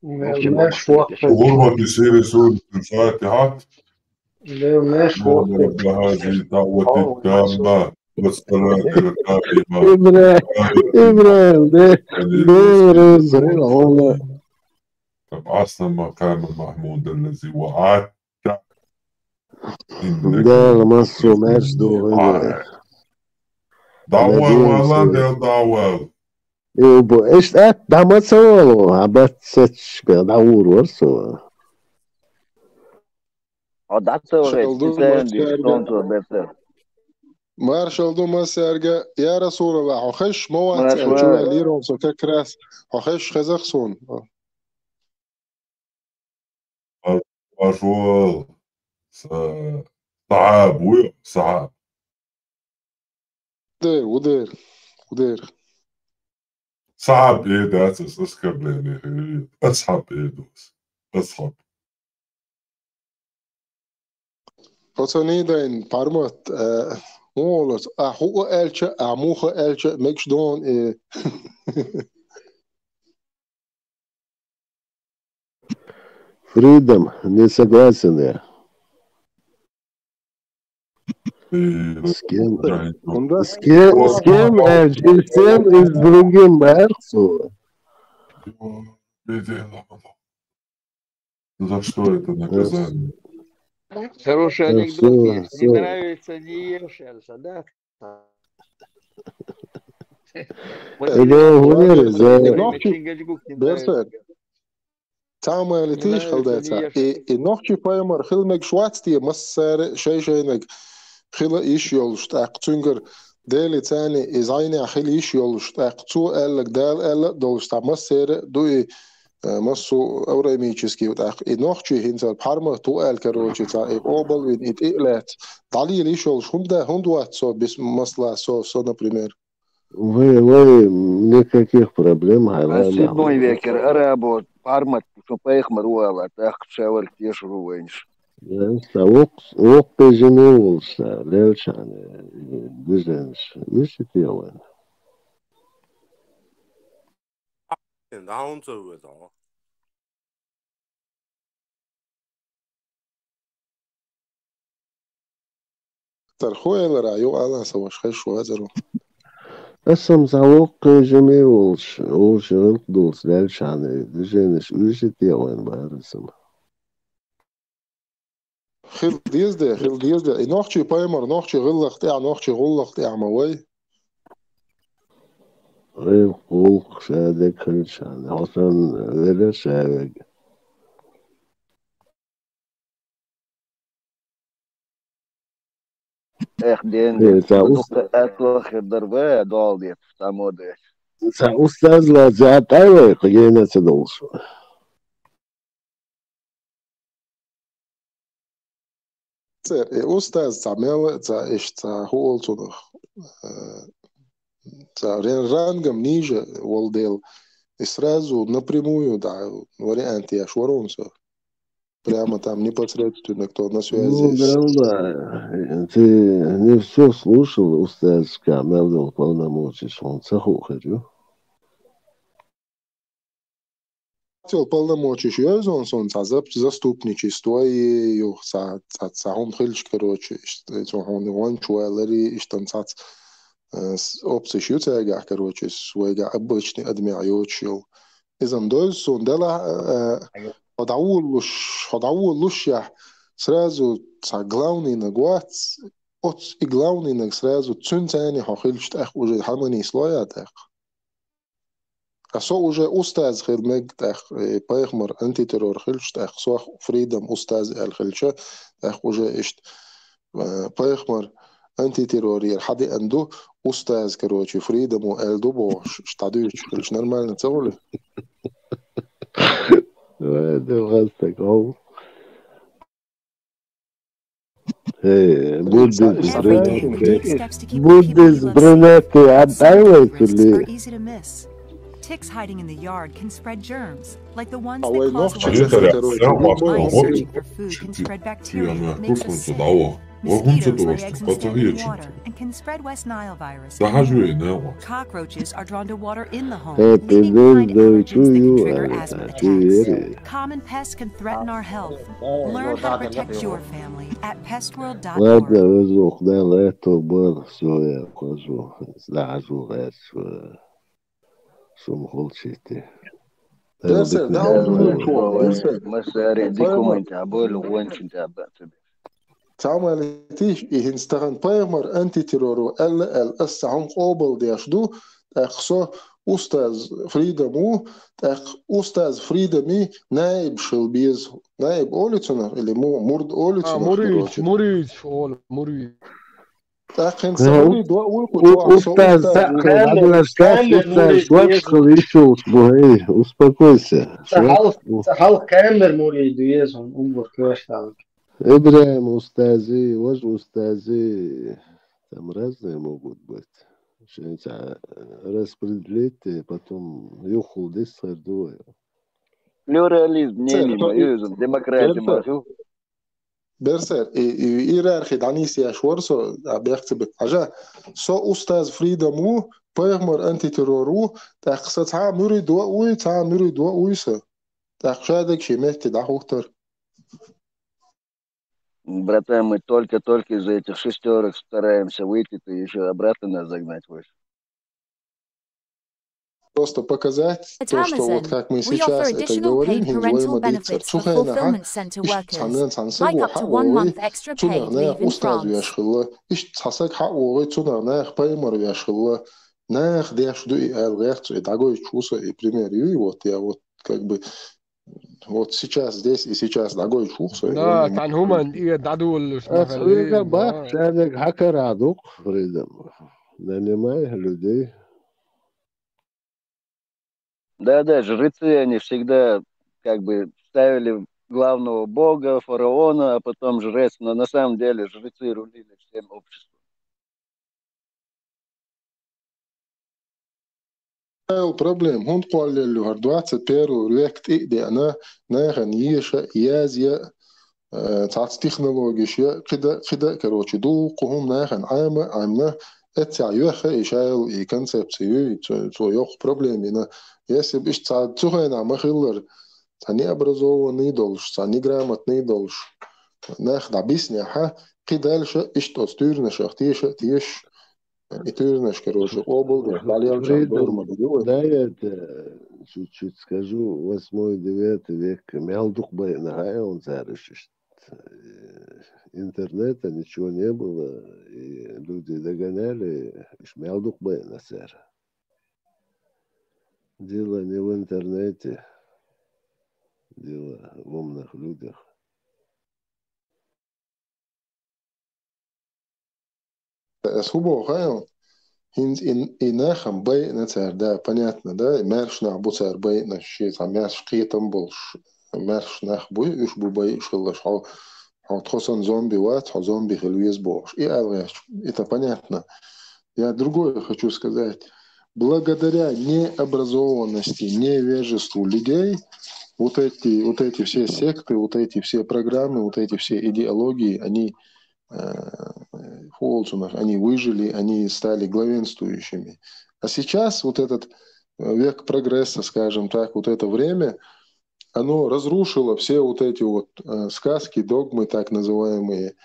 [SPEAKER 19] ماش وقت
[SPEAKER 4] غربة سير سورة الفاتحة
[SPEAKER 19] لا ماش وقت
[SPEAKER 4] رب هذه الدعوة التامة والصلاة القائمة
[SPEAKER 3] إبراهيم ده صغير والله.
[SPEAKER 4] تبعثنا مقام محمود الذي وعدت
[SPEAKER 3] ده مصر ماش دوغني.
[SPEAKER 4] دعوة والله ده دعوة
[SPEAKER 3] يبو إيش ده ما تسوى عبات ستش بدعور ورسو.
[SPEAKER 6] That's okay.
[SPEAKER 5] مارشال دو ما سرقة يا رسول الله وخش موات
[SPEAKER 6] ماشوال.
[SPEAKER 5] شو ليرهم سكا كراس وخش خزخسون
[SPEAKER 4] مشوال صعب ويا صعب
[SPEAKER 5] ودير
[SPEAKER 4] صعب ايه ده اسكر لي اسحب ايه دوس اسحب
[SPEAKER 5] Poceni in Parmat Molos a ho elche a moche elche mix don
[SPEAKER 3] Freedom, не согласен я. С кем? С кем Эдж? И с тем, и с другим Мерсу.
[SPEAKER 4] За что это наказание?
[SPEAKER 15] Хороший анекдот есть. Не нравится, не ешь, Эльса, да?
[SPEAKER 5] Самое летишь, халдается. И ночью поймар хилмек швацти массар шейшейнек хила иш يولش تاقتونجر دالي تاني إزايني أخيل إيش يولش تاقتو قالك دال قال دولش تمسر دوي مسو أوريميتشسكي وتاق إنوخشي هنزل بحرمة تو قال كروتشي تا أوبل وين إتقلت تعلي ليش يولش هم ده هندوات سو بس مسلا سو например.
[SPEAKER 3] Вы никаких проблем.
[SPEAKER 6] Седьмой век, арабо, пармат, что поехмаруала, так шавар теш руэнш.
[SPEAKER 3] Оқ пежене болса, лелчане, güzelmiş. Вишит елен.
[SPEAKER 5] Тархуэлэр аю ала саваш хэш вазеру.
[SPEAKER 3] Асам завоқ пежене болш, олшырын дулс, лелчане, güzelmiş. Вишит елен барысым.
[SPEAKER 5] خيل ديزده نوخشي بايمر نوخشي غلق تاع نوخشي غلق تاع موي
[SPEAKER 3] غير قوق شادك خلشان حسن غير شابك
[SPEAKER 6] دين أتوخر دربه دول ديت تامودي
[SPEAKER 3] أستاذ لا زعت أيوة قينا تدوس
[SPEAKER 5] أستاذ تعمل تا إيش تا هو صدق تا рангом ниже волдел и сразу напрямую да варианты аж воронса
[SPEAKER 13] прямо там непосредственно, кто на связи.
[SPEAKER 3] Ну, да. Ты не все слушал, устазка, Мелдон полномочий, он цахухарю.
[SPEAKER 13] Полномочий он заступничество и он хильч, короче, он ванчуэлери, там обсещутся, короче, свой обычный адмирочил. Изам дойс, он дела подавул я сразу главный нагват, от и главный наг сразу цунцани хохильч, уже хамани слоя так. А со уже устаз хилмег так пайхмар антитеррор хильч так со фридом устаз ال хильча так уже ишт пайхмар антитеррор حد عنده أستاذ كروتشي فريدم وقلدوبو شتعدوش كلش نورمال نتصور
[SPEAKER 3] ده غلطك اهو Buddhist brunette
[SPEAKER 17] Ticks hiding in the yard can spread germs, like the ones that cause searching for food can spread bacteria that makes us sick. Mosquitoes lay eggs in standing water and can spread West Nile virus. Cockroaches are drawn to water in the home, leaving behind allergens that can trigger asthma attacks. Common pests can threaten our health. Learn how to protect your family at pestworld.org.
[SPEAKER 13] تعملتيش إنستغن بايمر أنتي تيرورو ال السهم قابل ديشدو أخصو أستاذ فريدمو أستاذ فريدمي نائب شلبيز نائب أوليتونر اللي مو مرد أوليتونر
[SPEAKER 5] مريد
[SPEAKER 13] أخن سعودي
[SPEAKER 3] أستاذ أستاذ شو اسمه успокойся
[SPEAKER 16] Сахал Кэмер مريد ويزون أمور كواشتال
[SPEAKER 3] إبراهيم أستاذي وجه أستاذي там разные могут быть. Распределить, потом юхул здесь сардуя.
[SPEAKER 6] Плюрализм, не демократия.
[SPEAKER 13] برسر إيرارخي دانيسيا شورسو بيختبت عجا سو أستاذ فريدمو بايغمر أنتي ترورو تاقصة تا مريد وإيسا تاقشادك شمهتي داخوختر
[SPEAKER 6] Братан, мы только из этих шестерок стараемся выйти, ты еще обратно нас загнать хочешь.
[SPEAKER 13] Просто показать то, что вот как мы сейчас это говорим, хинджуэма дикцер. Цухайнаха, иш цанэн цансэг уахауэй, цунарнэх устаз вяшхылла, иш цасэг хауэй цунарнэх паймар вяшхылла, нэх дэшду и алгэрцу, и такой чувство, и пример, и вот я вот как бы вот сейчас здесь и сейчас такой чувство.
[SPEAKER 5] Да, كان هما يدعوا
[SPEAKER 3] أصلي بقى شانك هكر عدوك فريدم нанимай людей.
[SPEAKER 6] Да, жрецы, они всегда как бы ставили главного бога, фараона, а потом жрец, но на самом деле жрецы рулили всем обществом.
[SPEAKER 13] Проблем. Он قال له 21 век دي أنا نغنيش يازيا تعرف تكنولوجيا كده كروتشي دوقهم نغن عامة اتعيوخ إشايل إيكونسبسيو تو يوخ проблемина. Если бы تعرف تخينا ما خلر تاني образованный должен, تاني грамотный должен. ناخد عبيسني ها كدالش إشتو ستورنا شختيش تيش إتورناش короче обл
[SPEAKER 3] да я чуть-чуть скажу 8-9 век мялдук бы нагая он зарышит интернета ничего не было и люди догоняли мялдук бы на сэр дело не в интернете дело в умных людях.
[SPEAKER 13] Особо хай инахам бай на царь, да, понятно, да, мерш на бу царь бай на щит, а мерш қитам больше, мерш нах бой, уж бу бай шеллаш, тхосан зомби ват, зомби хелвиз бош, и алгаш, это понятно. Я другое хочу сказать. Благодаря необразованности, невежеству людей, вот эти все секты, вот эти все программы, вот эти все идеологии, они они выжили, они стали главенствующими. А сейчас вот этот век прогресса, скажем так, вот это время, оно разрушило все вот эти вот сказки, догмы так называемые.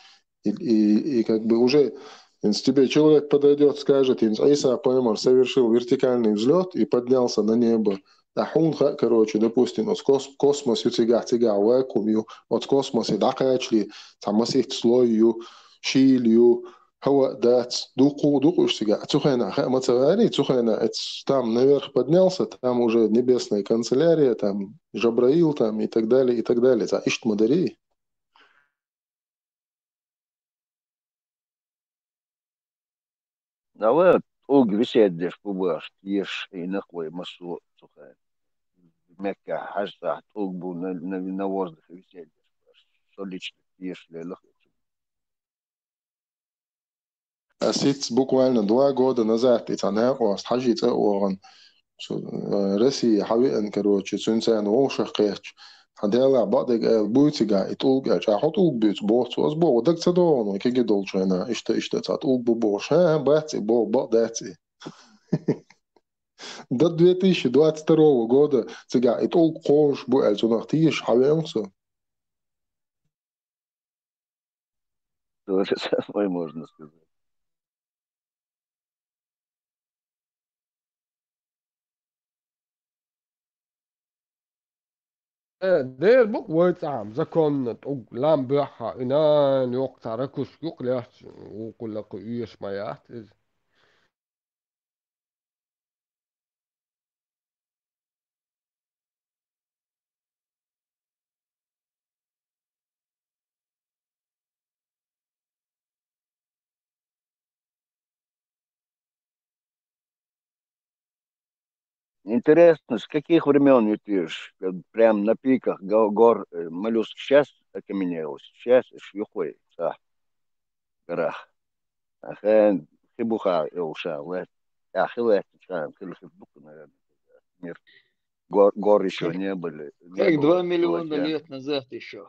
[SPEAKER 13] И как бы уже тебе человек подойдет, скажет, Иса Паймар совершил вертикальный взлет и поднялся на небо. А он, короче, допустим, от космоса цыга вакуум, от космоса дакачли, там слою, шилью, هو дать дуку себя. Цухайна, мацавари, цухайна, там наверх поднялся, там уже небесная канцелярия, там Жабраил, там и так далее, и так далее. За ишт мадари.
[SPEAKER 6] Давай уг висят деш пубаш, ешь и нахуй массу сухая. Мягкая хашта, уг был на воздухе висят деш. Что лично ешь ли лоху.
[SPEAKER 13] Буквально 2 года назад, حاجة أوران رسي حويئن كروتش سنسان ووشخ قيرش هديلا بعدك بوتيجا إتولجا حطوك بيت بوت وأسبوع ودك تدون وكي دولش هنا إشتا تاتولج ببوش ها باتي بو بعداتي до 2022 года цыга إتولج قوش بو ألتونختيش حويئنسو.
[SPEAKER 6] То же самое можно сказать.
[SPEAKER 5] دير بوك ويتعم زكون تقول لام بيحا إنان يوقت ركوش يقليش وكل لك إيش ما يحتز
[SPEAKER 6] Интересно, с каких времен ютишь? Прям на пиках гор моллюск сейчас окаменелось, сейчас шьюхой, горах. Ахен хибуха илша, лет. Ахилет, хибуха, наверное. Мир. Гор еще не были.
[SPEAKER 15] Как 2 миллиона лет назад еще.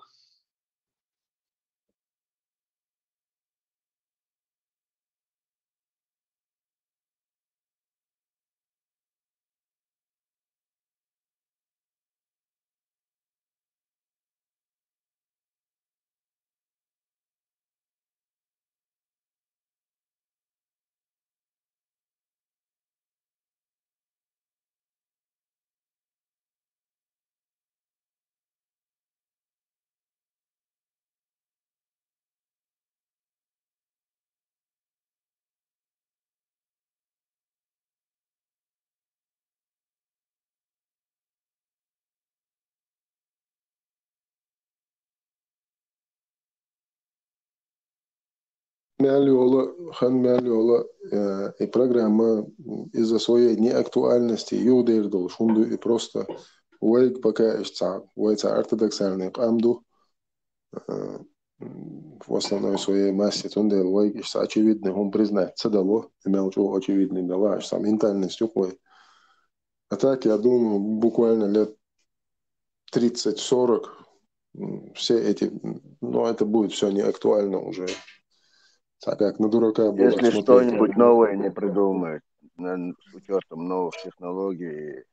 [SPEAKER 13] Мялюола и программа из-за своей неактуальности юдейрдол шунду и просто уэйк пока ишца уэйца ортодоксальный камду в основной своей массе тундел уэйк ишца очевидный он признать цедало имел чего очевидный дала ишца ментальность уклой. А так я думаю буквально лет 30-40 все эти, но это будет все неактуально уже. Так как на дурака будет
[SPEAKER 6] Если что-нибудь новое не придумают, с учетом новых технологий и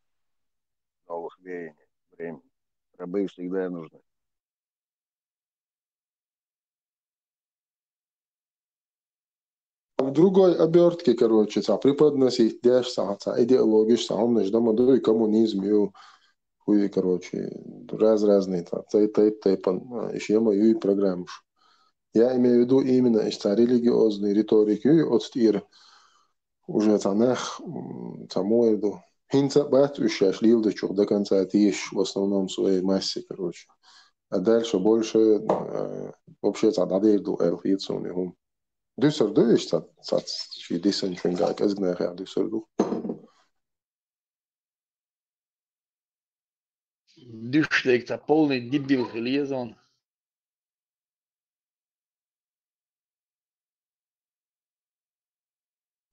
[SPEAKER 6] новых веяний, времени, рабы всегда нужны.
[SPEAKER 13] В другой обертке, короче, преподносить идеологию, он наш и коммунизм, и, короче, разные, еще мою программу. Я имею в виду именно религиозную риторику от стира. Уже танах, самоиду. Хинца бат ущаш лилдачух до конца тишь в основном своей массе, короче. А дальше больше вообще цададейду эльфицу нихум. Дюсерду есть цад, чи дисан фингак, эзгнахя дюсерду.
[SPEAKER 15] Дюшлейк, полный дебил железон.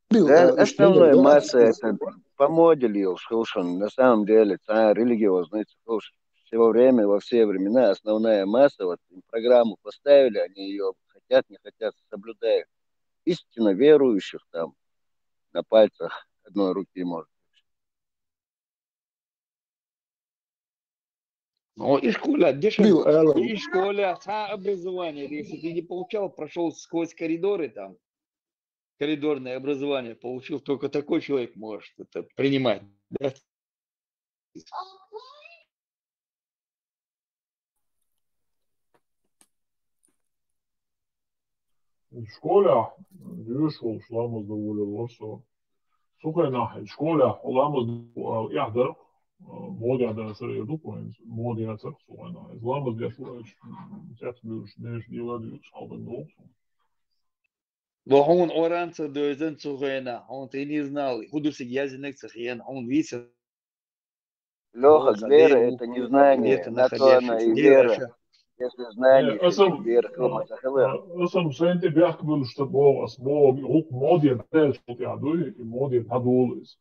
[SPEAKER 6] Основная масса это по моде лил, на самом деле, религиозный, Все время, во все времена основная масса, вот им программу поставили, они ее хотят, не хотят, соблюдают. Истинно верующих там на пальцах одной руки может.
[SPEAKER 15] Ну, и школа,
[SPEAKER 13] Бил Аллен.
[SPEAKER 15] и школа, образование. Если ты не получал, прошел сквозь коридоры там, коридорное образование получил, только такой человек может это принимать. Да?
[SPEAKER 20] школа, يشغل شلامز دول الورسو سوكينا شكولا ولامز يحضر مودي هذا سريع دوكوينز مودي هذا سوكينا إسلامز يشوف تعتبرش نيش ديوادي شعب النوم
[SPEAKER 15] Но он оранца дойден цугена, он ты не знал, худу язык цехен, он видит.
[SPEAKER 6] Леха, вера – это не знание, на то она и вера. Если знание, вера,
[SPEAKER 20] أصلا سنتي بيحكي بالاشتباه أسبوع هو ماضي الناس بتعدوي الماضي الهدولز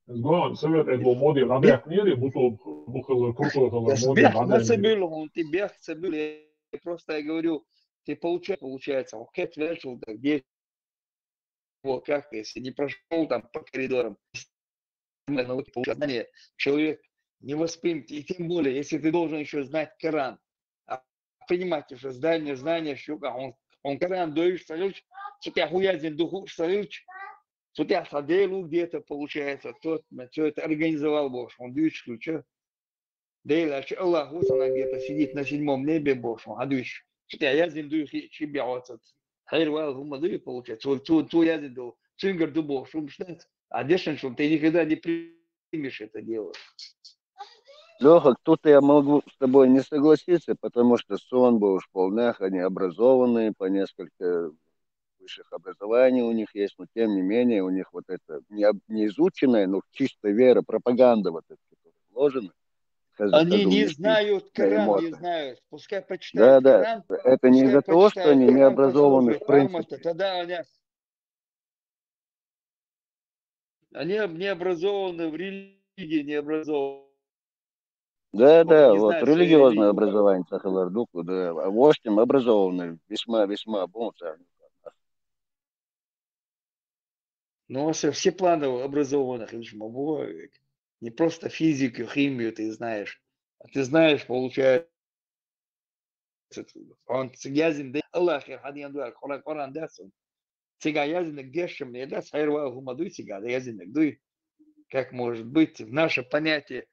[SPEAKER 20] إزاي سمعت إنه ماضي الغداء كنيري بوصل كرسي الماضي
[SPEAKER 15] На Сабилу, он тебе Сабилу, я просто говорю, ты получается, он кэт вышел, где как если не прошел там по коридорам, человек не воспримет, и тем более, если ты должен еще знать Коран, понимаете, что знание, что он Коран доишь, что тебя хуязин духу, что тебя саделу где-то получается, тот, что это организовал Бог, он дышит ключа. Дейла, что Аллах, вот она где-то сидит на 7-м небе, Бог, он дышит. Что тебя язин дух, чебяется. Хайрвал, гума дух, получается. Ту язин дух, цунгар ду Бог, шум штат. А дешен, что ты никогда не примешь это дело.
[SPEAKER 6] Леха, тут я могу с тобой не согласиться, потому что сон был в полнях, они образованные, по несколько высших образований у них есть, но тем не менее у них вот это не изученная, но чистая вера, пропаганда вот эта, которая вложена.
[SPEAKER 15] Они не знают Коран, не знают. Пускай почитают Коран.
[SPEAKER 6] Да, это не из-за того, что они не образованы в принципе.
[SPEAKER 15] Тогда они не образованы в религии, не образованы.
[SPEAKER 6] Да, вот религиозное образование Сахалардуку, да, а востем образованный, весьма бонусами.
[SPEAKER 15] Ну, все планы образованных, не просто физику, химию ты знаешь, а ты знаешь, получается, он цигязин, да, Аллах, хадиян дуар, Коран даст, цигязин, где же мне даст, хайрва, гумадуй, цигязин, дуй, как может быть, в наше понятие,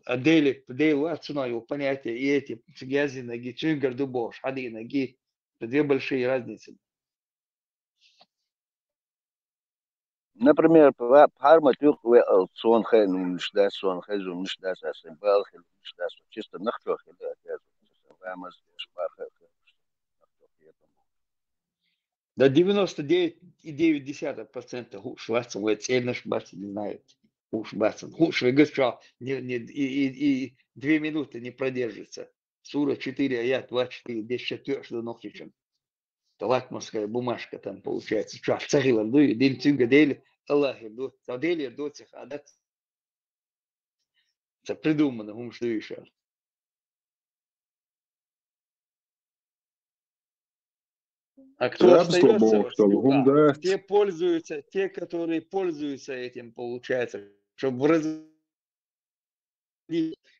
[SPEAKER 15] Адели, отсюда его понятие, и эти цигязин, ги, чунгар дубош, хадиян, ги, две большие разницы.
[SPEAKER 6] Например, парматюк сон хен нишдас сон хезу нишдас асембал хен нишдас чисто нахтох или вамаз шпаха.
[SPEAKER 15] Да 99,9% шварцем вы цельно шбацы не знают. Шбацы. Вы говорите, и 2 минуты не продержится. Сура 4, аят 24, 10 четверть до ногтичем. Это лакмусская бумажка там получается. Что, в царилом дуе, дин цюга дели, Аллах ирду, задели ирду цех, а да это придумано, мы что еще. А кто остается? Те пользуются, те, которые пользуются этим, получается, чтобы разводить,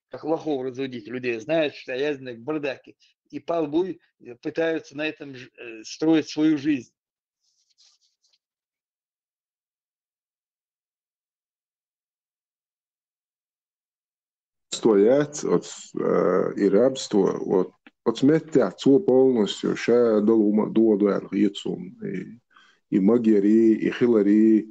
[SPEAKER 15] как лохов разводить людей, знают, что я знаю, бардаки, и полбуй пытаются на этом строить свою жизнь.
[SPEAKER 13] Стоять и рабство, вот сметя цу полностью, ша долума дуадуэр яцун, и магери, и хилари,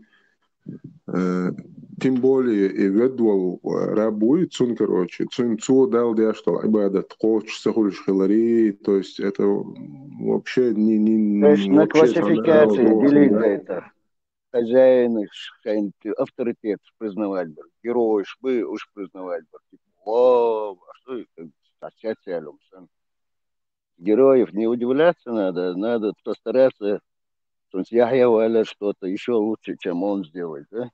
[SPEAKER 13] тем более и ведвал рабу цун, короче, цун цу дал де что айбадат коч сахульш хилари, то есть это вообще не
[SPEAKER 6] то есть на классификации делить это. Хозяин, авторитет признавать бы, герой бы уж признавать бы. О, а что это? Героев не удивляться надо постараться, то есть Яхья Валя что-то еще лучше, чем он сделает, да?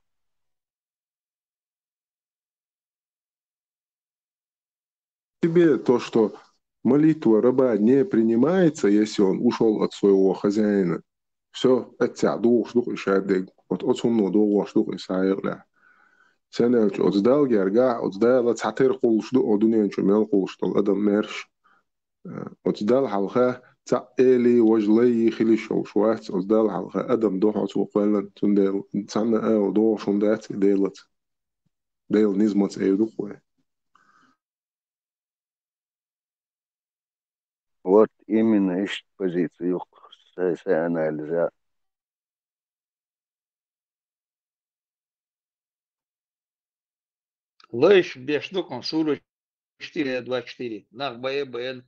[SPEAKER 13] Тебе то, что молитва раба не принимается, если он ушел от своего хозяина, все, это дух еще дег. Вот от сумно дух и сайрля. Сенелч от сдал герга, от сдал цатер холшду, от дуниан чумел холштол, адам мерш. От сдал халха, تعالي وجلي خلي شوشوات أصدال على أدم دوح وقالا تندل تسمى أو دوح شندات ديلت ديل نزمت أيدوه.
[SPEAKER 6] Вот именно ищет позицию анализа.
[SPEAKER 15] Лайш бешнуком суру 4-24. Нах бн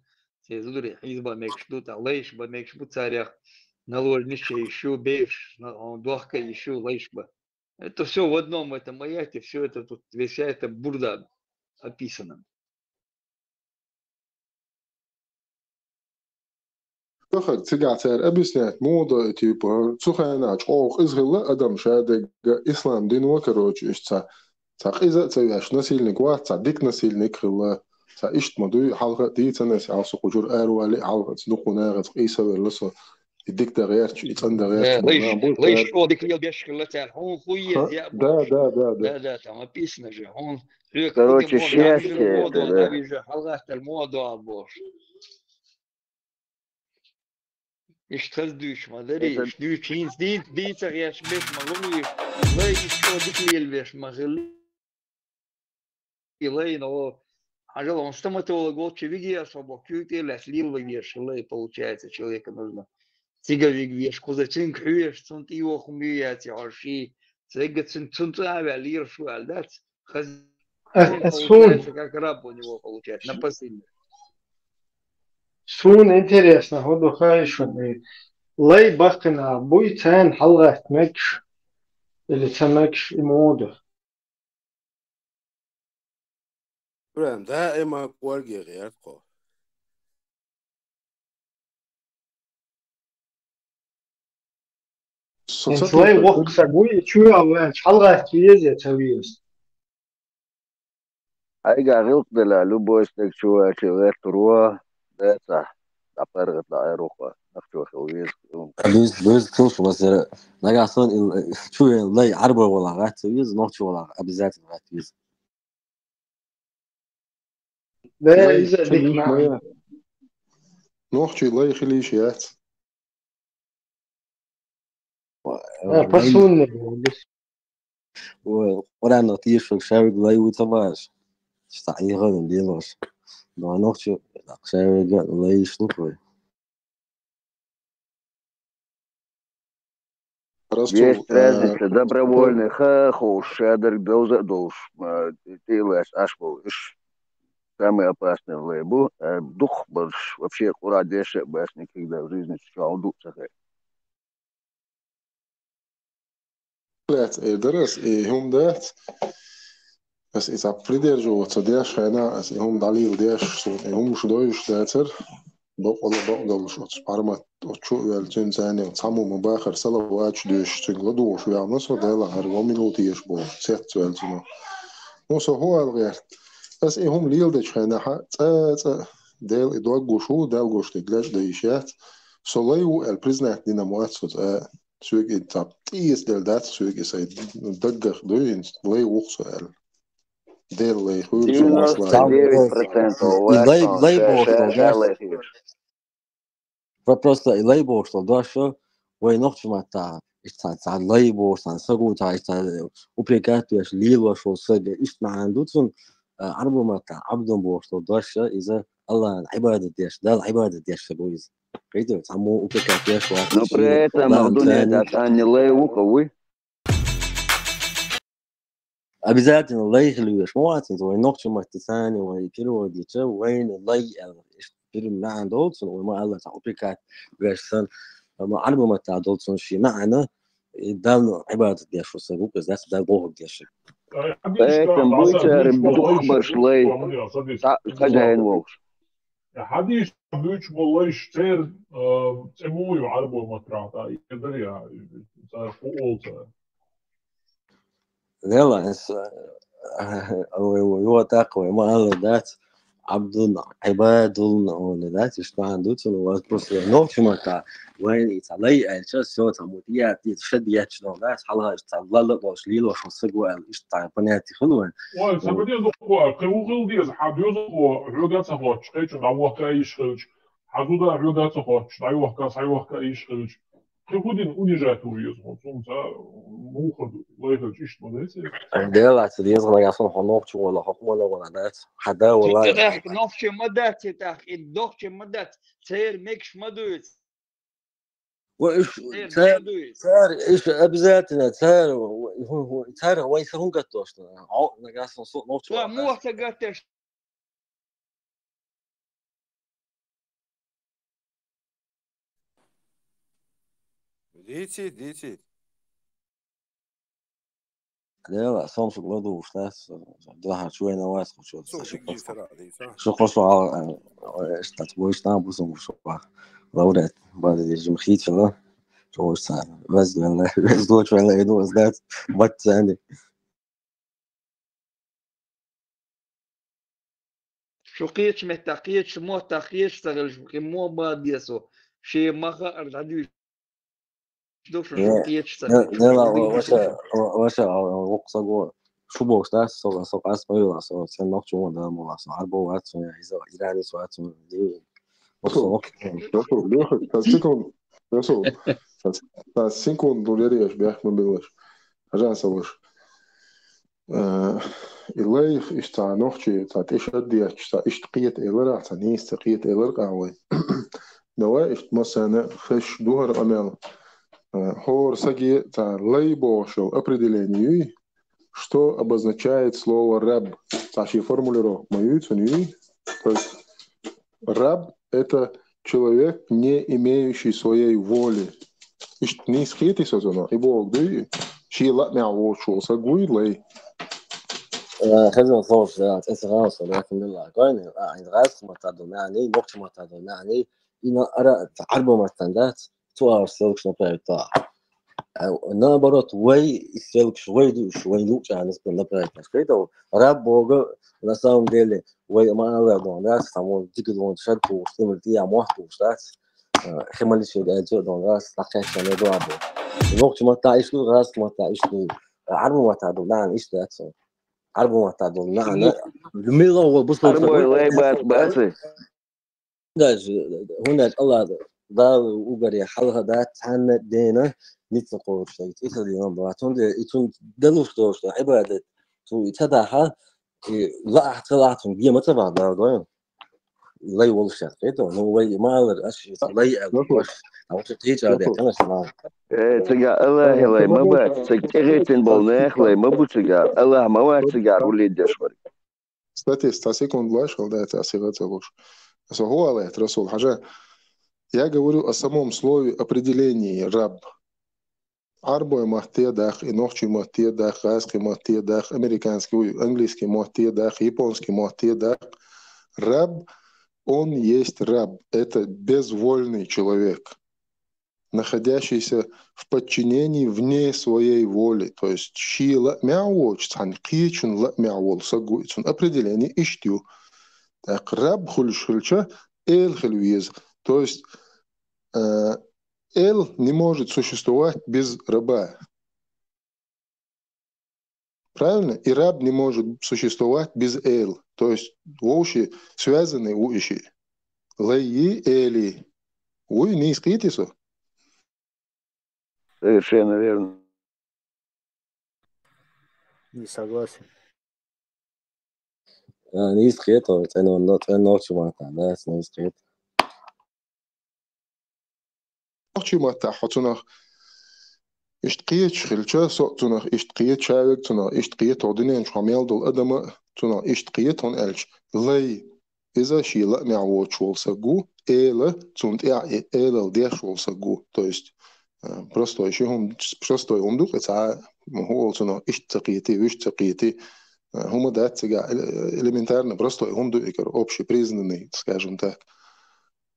[SPEAKER 15] сезури изба мекшдута лайш ба мекшбу царях наложнище еще беш двахка еще лайшба. Это все в одном этом аяте, все это тут, вся эта бурда описана.
[SPEAKER 13] تخد سجعتر أبسنات موضة تيبا تخينا أوق إزغلا أدم شادق إسلام دين وكروج إشتا إذا تياش نسيل نقوات تعديك نسيل نكرلا إشت مدوي حلقة دي تنسي عصو قجور أروالي حلقة تنقونا غد إيسا ورلسا يديك دغيرش يتن دغيرش
[SPEAKER 15] ليش شو ديك اللي بيشكل لتال هون خوية يا
[SPEAKER 13] да
[SPEAKER 15] там описано же он
[SPEAKER 6] короче счастье
[SPEAKER 15] حلقة الموضوع бош يشتغلوش ما دري يشتغلوش هين دي تغيرش بيش مغلوش لا يشتغل ديك اللي بيش مغلي لا ينو حاجة он стоматолог види особо кюте леслил веш лей получается человека нужно сигарик веш козачин крюеш цунт его хумиять арши цегацин цунта авалир шо алдат хаз получается как раб у него получается на посыльный.
[SPEAKER 7] Сун интересно, ходу хайшун. Лей бахна буй цен халгат мекш или цемекш имоду.
[SPEAKER 14] برام دائما قوارجي غير قو
[SPEAKER 7] انت لي وقت سقوي شو أول حلقة كيزة تبيس
[SPEAKER 6] هاي قاعد دلالو بوستك شو غير تروح ده صح أفرغت لا أروح نخشوا خويز
[SPEAKER 18] بس توش بس نجا أصلا شو لا عربة ولا غات ويز نخش ولا أبزات غات ويز
[SPEAKER 7] لا إذا ديك معي
[SPEAKER 13] نخشي لا يخلي شيات
[SPEAKER 7] بسون
[SPEAKER 18] ولا نطيش في الشارع لا يوتباش استعي غير ديلاش ما نخشي الشارع لا يشنقوي
[SPEAKER 6] Есть разница добровольных хуш, шадр долж, ты лешь ашбу, самый опасный в лейбу, дух больше вообще кура дешевле, больше никогда в жизни читал дух сахар.
[SPEAKER 13] درس هم دات بس إذا بريدر جو تصديش هنا بس هم دليل ديش صوت هم مش دويش داتر بقول شو سبارمات وشو والجن زاني وتصمم مباخر صلوات دوش تقلدوا شو يعمل صو ده لا هرو مينوتي يشبه سيت سؤال زنا نوصل هو الغير بس هم ليل ديش هنا حتى ديل إدوغو شو ديل غوش تقلاش ديشات صليو البريزنات ديناموات صوت سوق إنت تيس ديل دات سوق إسا دقق دوين لي وقصال ديل لي خول شو أصلا
[SPEAKER 6] 99%
[SPEAKER 18] просто лейбл что дальше вы ночь мата está лейбл está سقون está упрекать يش ليل شو سجى إيش ما عنده تون عرب مata عبد بوش دالشه إذا الله عبادة ديش ده العبادة ديش سجويز كده تعمو упрекать يش
[SPEAKER 6] но при этом Абдуня не лейву кого
[SPEAKER 18] обязательно لا يخلوش مواطن وين نقطة مختلفة ويكلوا ديتشا وين لا يشتري مع دولتون وما الله تعطيك بيرسون ما عربه ما تعدولتون شيء معنا دال عبادة ديشو سبوك بس ده بوه ديشو
[SPEAKER 6] поэтому будьте дух башлей хозяин волш
[SPEAKER 20] حديث بيوش والله يشتر تموي وعربه مطرحة يقدر يا فوق
[SPEAKER 18] لا هو تقوى ما الله ذات عباد ولذات شو عنده تنو بس نوع شو متى وين يتعلي الشيء شو تعموديات يتشديات شلون ذات حالها تعلل لطش ليل وش مسجوا إيش تعبانياتي خلوين
[SPEAKER 20] سبدي زخوا قوغل ديز حديو زخوا حلوقات زخوا تشقيش نعوه كايش خلش حدودا حلوقات زخوا تشنعوه كاس عوه كايش خلش خلودين ونجاتو يزخوا صومتا مو خلو الله يخلش إيش مدرسة
[SPEAKER 18] ديلا تديز غلا يصون حنوق ولا حكم ولا ذات حدا ولا
[SPEAKER 15] تاخ نوفش مدات تاخ الدوخش مدات سير ميكش مدوت
[SPEAKER 18] وإيش صار إيش أبزاتنا صار وين سهون قطوش نقاس صوت نوت
[SPEAKER 15] مو وقت قطش
[SPEAKER 14] ديتي
[SPEAKER 18] لا صوم شو برضو وش ناس ده شوي نواس شو
[SPEAKER 14] شو
[SPEAKER 18] خشوا على إيش تتبويش نابوس وشو ضورت بعد الجمخيت فلا شو صار بس ولا بس دوش ولا يدوس ذات بط عندي
[SPEAKER 15] شو قيتش متقيتش مو تقيتش تغل شو مو بعد يسو شيء ما خرج عدي دوش شو قيتش تغل
[SPEAKER 18] لا وش وقصة شو بوش ناس سوق اسمه يلا سوق سنوك شو ده مو اسمه عربو واتسو يعني إيراني سواتسو دي
[SPEAKER 13] секунду лереш бях мобилаш ажан саваш إليخ إشتاع نوخشي تاع إشدي إشتاع إشتقيت إلرا تاني استقيت إلر قاوي دوا إشت مثلا فش دوهر أمل хор саги та лейбошел определению, что обозначает слово раб. Таша формулировка мою ценю. То есть раб это человек, не имеющий своей воли. Ишт не схити созона. И Бог ды. Шила мяу шел сагуй лей.
[SPEAKER 18] خذنا صوت ذات إسراس ولكن الله قاين عند غاز ما تدوناني نقطة ما تدوناني إن أرى تعربوا ما تندات توار سلوك نبرة تا نبرة وي سلوك شوي دوش عن نسبة نبرة كده راب بوجا نسام ديله وي ما أنا دون ناس ثمون تيجي دون شد وستمر تيا موحد وشتات خمالي شيء أجو دون ناس لقيت شنو دوابو نقطة ما تعيش له غاز ما تعيش له عربوا ما تدونان إيش ده عربوا ما تعدون لا الميلا هو بص
[SPEAKER 6] عربوا لا بس
[SPEAKER 18] هنا الله دا وقري حلها دا تحن دينا نتقول شيء إذا اليوم بعتون يتون دلوش دوش عبادة تو يتداها لا احتلاتهم بيه متى بعد دا لا يقول شيء كده هو ما أقدر أشي لا يقول أو تيجي هذا كنا سمعنا
[SPEAKER 6] تجا الله لا ما بعد تجيتين بالنخ لا ما بتجا الله ما بعد تجا وليد دشوري
[SPEAKER 13] Кстати, секунд лашал, да, это осилается лучше. Согуала это Расул Хаджа. Я говорю о самом слове определении раб. Арбой махтедах, инохчи махтедах, газский махтедах, американский, английский махтедах, японский махтедах. Раб, он есть раб. Это безвольный человек, находящийся в подчинении вне своей воли. То есть шила мяуочцан, кичун ла мяуол сагуицун. Определение иштю. Так, раб хульшульча эл хельвиз. То есть эл не может существовать без раба. Правильно? И раб не может существовать без эл. То есть уши связаны уши. Лаи эли. Уй, не искритесу.
[SPEAKER 6] Совершенно верно.
[SPEAKER 9] Не согласен.
[SPEAKER 18] Не искрит, это ночью мата, да, не искрит.
[SPEAKER 13] نوخشي متى حطنا اشتقيت شخلشة صوتنا اشتقيت شاوك تنا اشتقيت عدنين شاميل دول أدم تنا اشتقيت هون ألش لي إذا شيء معود شول سجو إله تونت إله ديا شول سجو то есть просто еще هم просто умдук это هو تنا اشتقيتي هم ده تجا элементарно просто умдук общепризнанный, скажем так.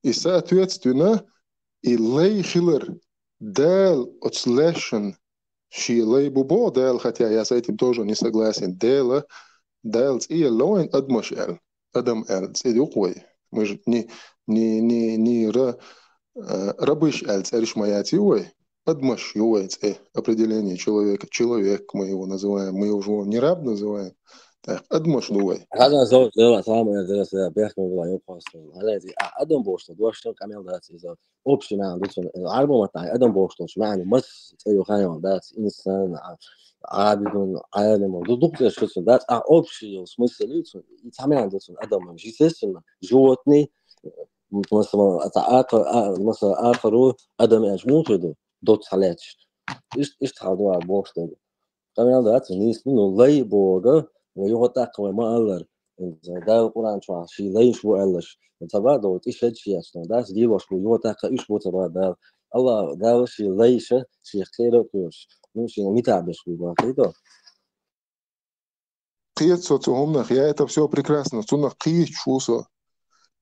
[SPEAKER 13] И соответственно и лей хиллер дел отслежен ши лей бубо дел, хотя я с этим тоже не согласен. Дела дел и лоин адмашел. Адам элц эди уквой. Мы же не рабыш элц эриш маяти ой. Адмаш юэц определение человека. Человек мы его называем. Мы его не раб называем. Так, адмаш дуай.
[SPEAKER 18] هذا زود لا طالما درس بيحكم ولا يقصون هذا أدم بوشتو دوشتو كامل دات إذا أوبشن دوتون عربو متاع أدم بوشتو معنى مس تيو خيال دات إنسان عابد عالم ودكتور شو دات أوبشن سمسل دوتون يتعمل دوتون أدم مش يسلم جوتني مثلا مثلا آخره أدم أجموت دوت حالاتش إيش تحضوا بوشتو كامل دات نيس منو لي بوجا ويغطاق وما ألر دا القرآن شو شيء ليش وقالش تبع دوت إيش هالشيء أصلا دا سدي وش ويغطاق إيش بوتبع دا الله دا شيء ليش شيء خير وكوش مش يعني متعبش بقى
[SPEAKER 13] Қиет умных, я это все прекрасно. Цуна қиет чусо.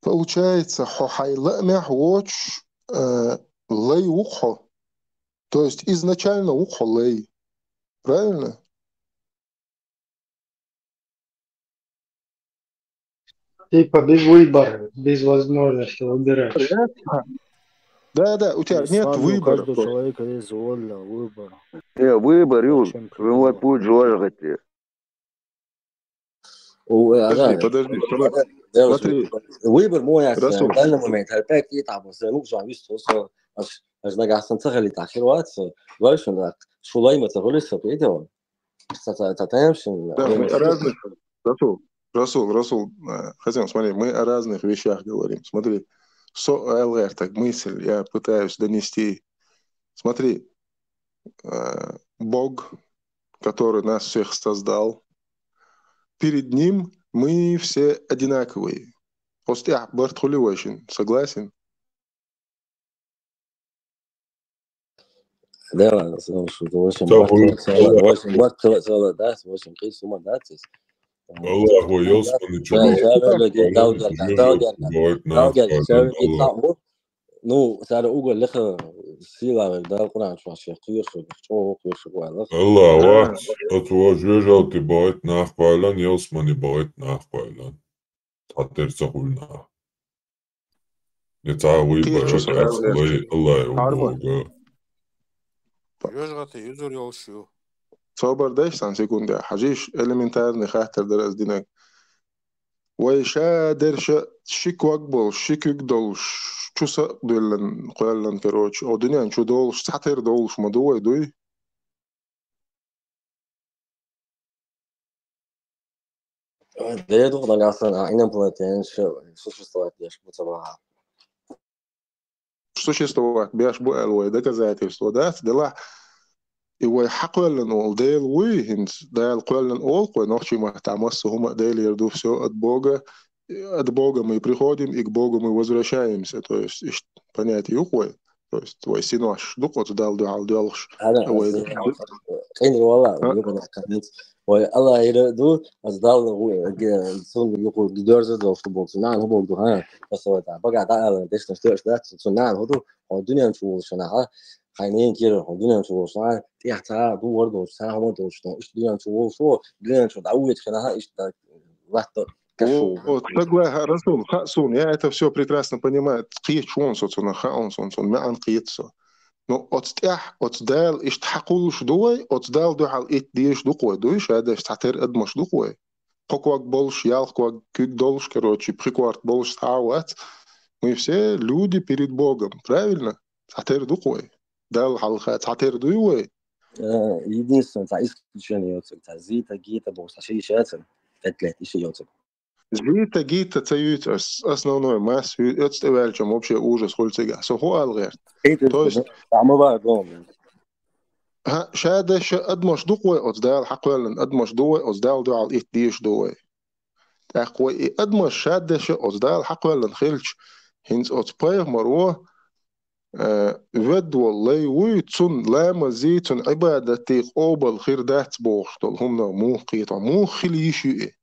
[SPEAKER 13] Получается, хохайла мяхоч лей ухо. То есть изначально ухо лей. Правильно?
[SPEAKER 16] Типа без выбора, без возможности выбирать.
[SPEAKER 13] Да, у тебя нет выбора.
[SPEAKER 9] У каждого человека есть воля, выбор.
[SPEAKER 6] Выбор, Юр. Вы путь жожгайте.
[SPEAKER 13] Подожди. Смотри.
[SPEAKER 18] Выбор мой, в данный момент, опять этап, ну, что, вижу, что аж на гасом цехали так, херваться, дальше, да, шулай мы цехались, это
[SPEAKER 13] разных, Расул, хотим, смотри, мы о разных вещах говорим. Смотри, так мысль я пытаюсь донести. Смотри, Бог, который нас всех создал, перед Ним мы все одинаковые. Остя, Бартхули очень, согласен?
[SPEAKER 18] Да, очень
[SPEAKER 4] Allahu Yosmani
[SPEAKER 18] человек. Ну, сара угол леха сила да Алкуран шваши кuyursу çoğu kuyursу var.
[SPEAKER 4] Allah var. Atuvajjal ti boit nachbailan Yosmani boit nachbailan. Tatersa hulna. Yetawi barat Allah yoga.
[SPEAKER 14] يشغل يزور يوشيو
[SPEAKER 13] صبر دايش عن سكوند حجيش элементарный خاطر درس دينك ويشا درش شيك وقبل شيك يقدل شو سأقدلن قلن كروش أو دنيا شو دولش تحتير دولش ما دوي
[SPEAKER 18] Да я думаю, что инопланетяне существовать лишь бутова.
[SPEAKER 13] Существовать бяш буэлвой доказательство, да? Дела и حقولن ол ديل وين ديل قولن ол кой ночи мы там هم ديل يردو все от Бога мы приходим и к Богу мы возвращаемся, то есть понятие юкой, то есть твой синош дукот дал дуалш.
[SPEAKER 18] Allah يردو أصدال سون يقول جدارز ده في بوكس نعم هو بوكس ها بس هو ده بقى ده ده تشتغل ده سون نعم هو الدنيا نشوف شنها خاينين كده هو الدنيا نشوف شنها تيحتها دو ورد شنها هو ده شنو إيش الدنيا نشوف شو الدنيا نشوف عود شنها إيش ده واحد
[SPEAKER 13] Вот, Расул, Хасун, я это все прекрасно понимаю. Киет шон, собственно, хаунсон, мян киетсо. Но от дал иштхакулш дуой, от дал дуал ит диеш дукой, дуиш, это штатер эдмаш дукой. Поквак больш, ялквак кюк долш, короче, прикварт больш сауат. Мы все люди перед Богом, правильно? Штатер дукой. Дал халхат, штатер дуой.
[SPEAKER 18] Единственное, это исключение от этого. Зита, гита, босс, а еще это, 5 лет, еще от этого.
[SPEAKER 13] Гита, цаюет основной масс, это величем вообще ужас хольцега. Сухо алгерт. То есть شادش أدمش دوقوي أصدال حقولا أدمش دوي أصدال دو على إتديش دوي تقوي أدمش شادش أصدال حقولا خلش هنس أصباير مروه ود والله ويتسون لا مزيتون عبادة تيق أوبل خير دات بوشتل هم مو قيطع му خليشي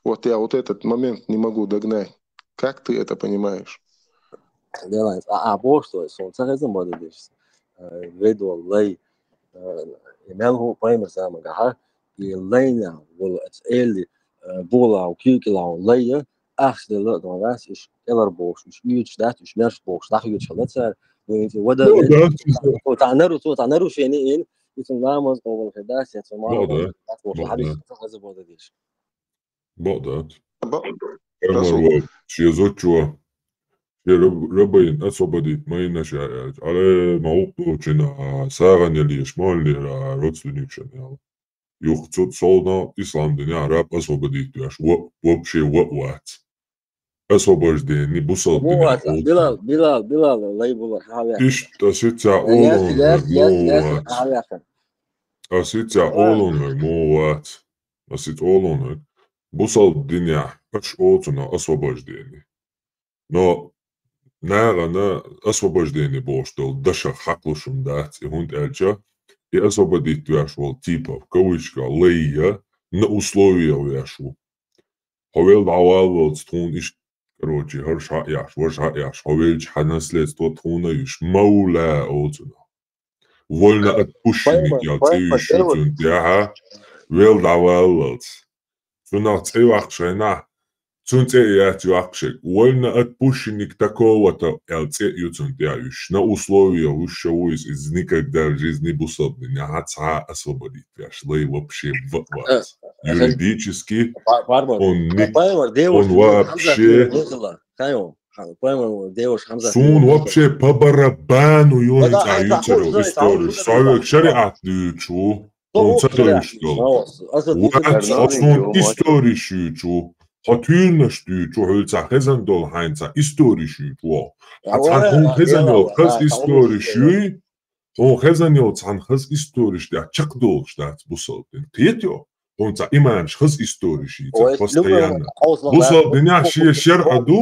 [SPEAKER 13] вот я вот этот момент не могу догнать. Как ты это понимаешь?
[SPEAKER 18] Делает. Бог что, он царизм будет здесь. Веду лей. Имел поймер самого, и лейна было это элли бола у кюкела лея أخذ الدراسة إيش إلر بوش إيش يوش دات إيش ميرش بوش داخل يوش خلص صار وده وتعنرو شيء إن يتنامز أو الحداث يتنامز
[SPEAKER 4] بقدر
[SPEAKER 18] هذا بوده ديش
[SPEAKER 4] بقدر أمر شيزوتشوا ربين أصبديت ما ينشأ على موقع جنا ساغن يلي يشمال لي روتس لنيكشن يعني يختصد صونا إسلام دنيا راب أصبديت ياش وبشي وقوات أصبج ديني بوصل دنيا
[SPEAKER 18] بلال الله يبارك حالك
[SPEAKER 4] إيش تسيت أولون موات أسيت أولون موات أسيت أولون بوصل الدنيا أش أوتنا أصبج ديني نو ناغنا освобождение боштол даша хаклушум дат и хунд элча и освободить вяшвол типа в кавычках лея на условия вяшу ховел давал стун иш короче харша яш ховел ханаследство туна иш маула отуна вольно отпущенник я цеющий я вел давал туна цевахшена Цунце я тюакшек, вольно отпущенник такого-то ЛЦ юцунтяюш, на условия высшего из никогда в жизни бусобный, не отца освободить, шлей вообще в вас. Юридически он вообще... Сун вообще по барабану юнца ютеру историю, совек шариат ючу, он цадоюштол. Он историю ючу. Hatırlaş diyor çoğulsa hezan dol haynsa istorişi çoğu. Atan hezan yol kız istorişi, o hezan yol san kız istorişi de çık doluşta bu saldın. Tiyetiyor. Onsa iman kız istorişi. Postayanı. Bu saldın ya şiye şer adu,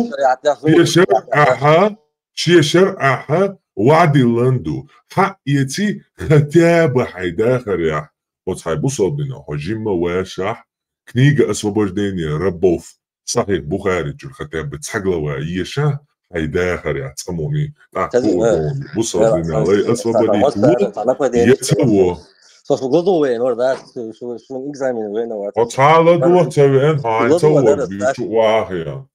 [SPEAKER 4] şiye şer aha, vadilandu. Ha yeti хатябы хайдахар ya. Поцай bu saldın ya hajimma veşah. Книга освобождения рабов. Сахих Бухаричур, хотя бы цаглова еша, хайдахар я цамони. Так, бусалдинялай освободить ецево.
[SPEAKER 18] Слушай, гладовые, ну да, что экзамен виноват.
[SPEAKER 4] Отсала дуацевен, хайцево бичу вахия.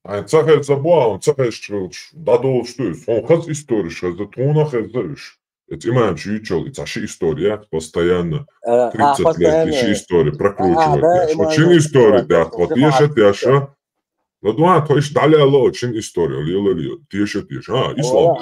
[SPEAKER 4] Хайцахел забуа, цахел дадол штуз. Он хаз историш, хаз туна хазиш. Это имеем чучел, это наша история, постоянно 30 лет, еще история, прокручивать. Очень история, да, вот еще тяжа. Но думаю, то есть далее очень история, лило, тише, ислам.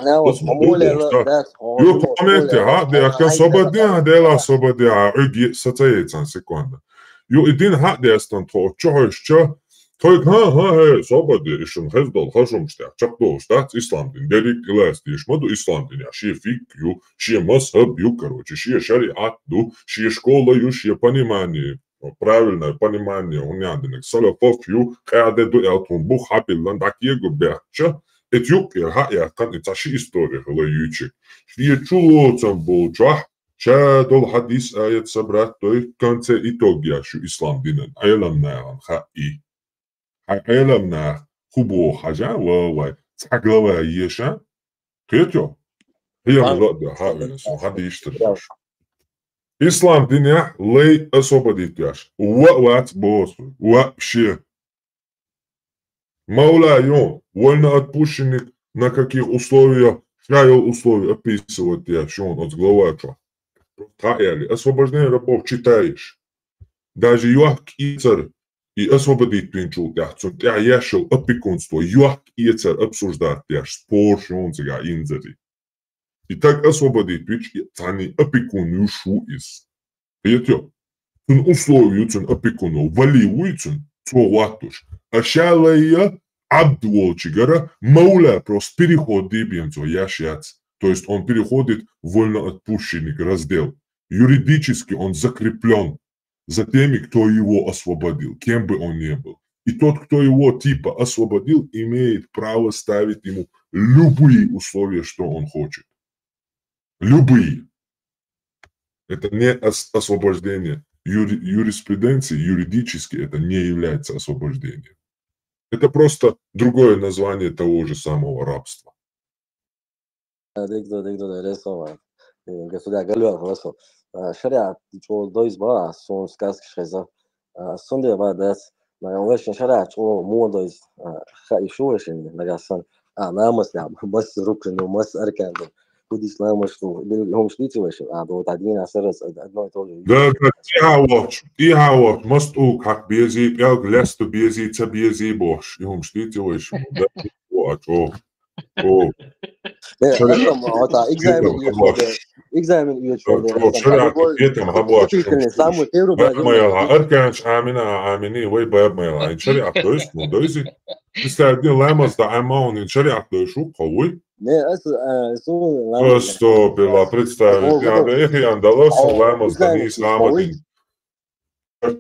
[SPEAKER 4] Ю коменте, да, я как свободен, да, я свободен, уги, соцсети, секунда. Ю один да, стан то, что Toik he sabadi işin hezdal haşumşta çakdoşta İslam din dedik ilas dişmadu İslam din ya şi fikyu şi mazhab yu короче şi şeriat du şi школа yu şi понимание правильное понимание уняндинек салафов yu qade du eltun bu habillan dakiego bercha et yok ya ha ya kan itashi история hala yuçi şi çulotan bolçah şadol hadis ayet sabrat toy konce itogya şu İslam dinin aylanmayan ha'i Айламна хубо хажа вай цаглава еша кето хиямлода хавенс хадишташ Ислам диня лей освободитяш ват бос вообще Маула йон вольно отпущенник на каких условиях шайл условия описывать я что он от главача Таэли освобождение рабов читаешь даже юах ицар И освободить пинчул тяхцун тя яшел опекунство юах ицар обсуждать тяж спор шонцега инзари. И так освободить пич тани опекун юшу из. Петё. Тун условию тун опекуну валивуйцун цоватуш. А шалая абдволчигара мауля просто переходит бенцо яшяц. То есть он переходит вольно отпущенник раздел. Юридически он закреплен за теми, кто его освободил, кем бы он ни был. И тот, кто его типа освободил, имеет право ставить ему любые условия, что он хочет. Любые. Это не освобождение. Юриспруденции юридически это не является освобождением. Это просто другое название того же самого рабства.
[SPEAKER 18] شريعة جو دويز بقى سون سكاس خزا Sunday about that. Now, when شرعت موضوع خايشوش إن نجاسن ما مسلم بس ركن ومس أركان ودي إسلام مشروع هم شليتي وش عبوا تعدين عسرس أدنى تقول
[SPEAKER 4] لا إيهاوش مستوك حق بيزي بيلق لست بيزي تبيزي بوش يهم شليتي وش أو
[SPEAKER 18] أصلا ما هذا examine يشوفه
[SPEAKER 4] شرعت بيتم هبواش ما يلا أركانش آمني وي باب ما يلا إن شرعت دويس مو دويسي تستعدين لامز دا أماون إن شرعت دويشو قوي Что было представить? Их андалос лэмос данис амадин.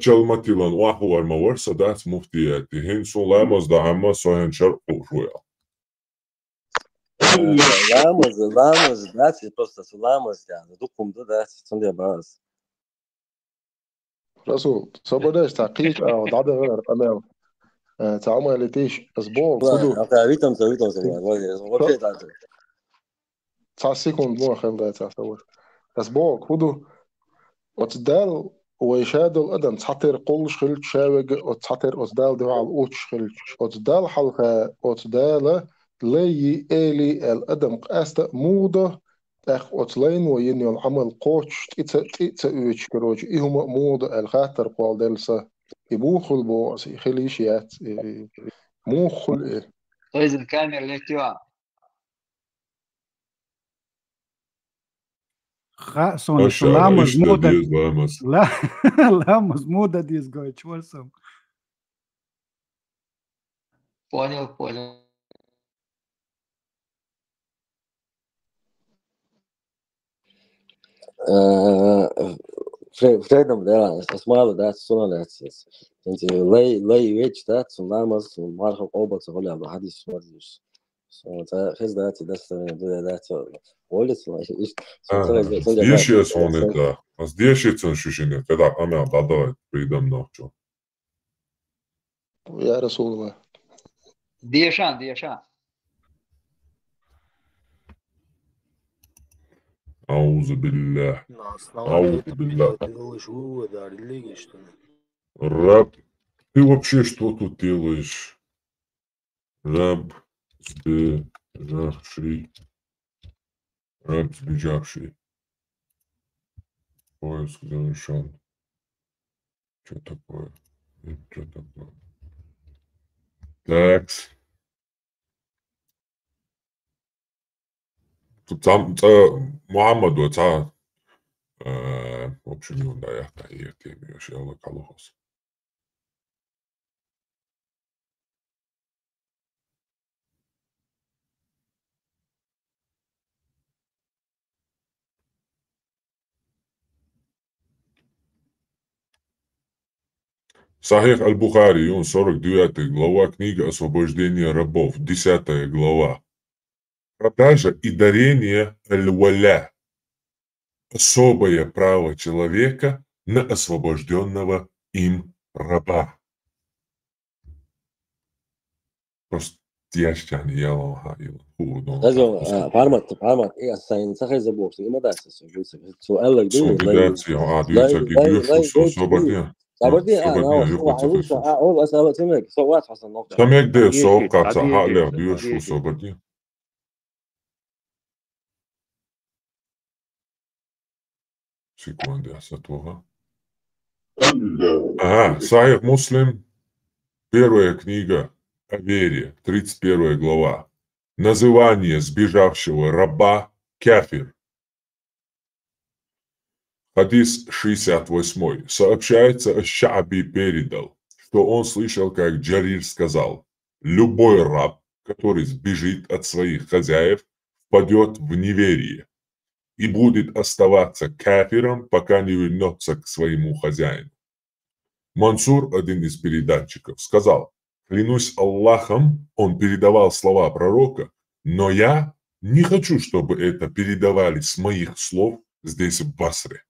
[SPEAKER 4] Чалматилан уаху армавар садат муфтияти. Хин су лэмос да амма сохан шар ушуя.
[SPEAKER 18] Ламос, дати просто су ламос да. Дукумда да сонде баз.
[SPEAKER 13] رسول صبر تحقيق أو ضعف غير أمام تعمل لتيش أسبوع خدو
[SPEAKER 18] أقرأيتم
[SPEAKER 13] سكوند مو خلنا تصور أسبوع خدو وتدال ويشاد الأدم تحتر كل شغل شاوج وتحتر أصدال دفاع الأوت شغل وتدال حلقة وتدال لي إلي الأدم قاست موضة أخ أتلين وين العمل قوش تأويش كروج إهم موضة الخاطر قال دلسة يبوخل بوس يخليشيات موخل إيه
[SPEAKER 22] إذا كان الاتجاه
[SPEAKER 12] Lamos muda. Lamos muda diz Goichwasam.
[SPEAKER 22] Понял.
[SPEAKER 18] Freedom there, small that soon that's lay rich that Lamas Marco Obats Hola Hadis Swadis. So his that's that all it's like
[SPEAKER 4] Здесь он это. А здесь он ощущение, когда она дадает придам ночью.
[SPEAKER 13] يا رسول الله
[SPEAKER 22] ديشان
[SPEAKER 4] أعوذ بالله Раб, ты вообще что тут делаешь? Раб сбежавший. Поиск завершен. Что такое? Так. Тут там Мухаммаду в общем, да, я теми još je Kalahos. Сахих Аль-Бухари, он 49 глава, книга «Освобождение рабов», 10 глава. Продажа и дарение аль-валя. Особое право человека на освобожденного им раба. Просто ящан ялоха ил.
[SPEAKER 18] Пармат, сайн сахай заборс. Има да се سؤال لك دي.
[SPEAKER 4] Солидация, дивится гигиошу освободня. Самек де соокаца халер гигиошу освободня. Секунду, я сотвора. Ага, Сахих Муслим, первая книга о вере, 31 глава. Называние сбежавшего раба кафир. Хадис 68. Сообщается, Аш-Ша'би передал, что он слышал, как Джарир сказал: любой раб, который сбежит от своих хозяев, впадет в неверие и будет оставаться кафиром, пока не вернется к своему хозяину. Мансур, один из передатчиков, сказал: клянусь Аллахом, он передавал слова пророка, но я не хочу, чтобы это передавали с моих слов здесь в Басре.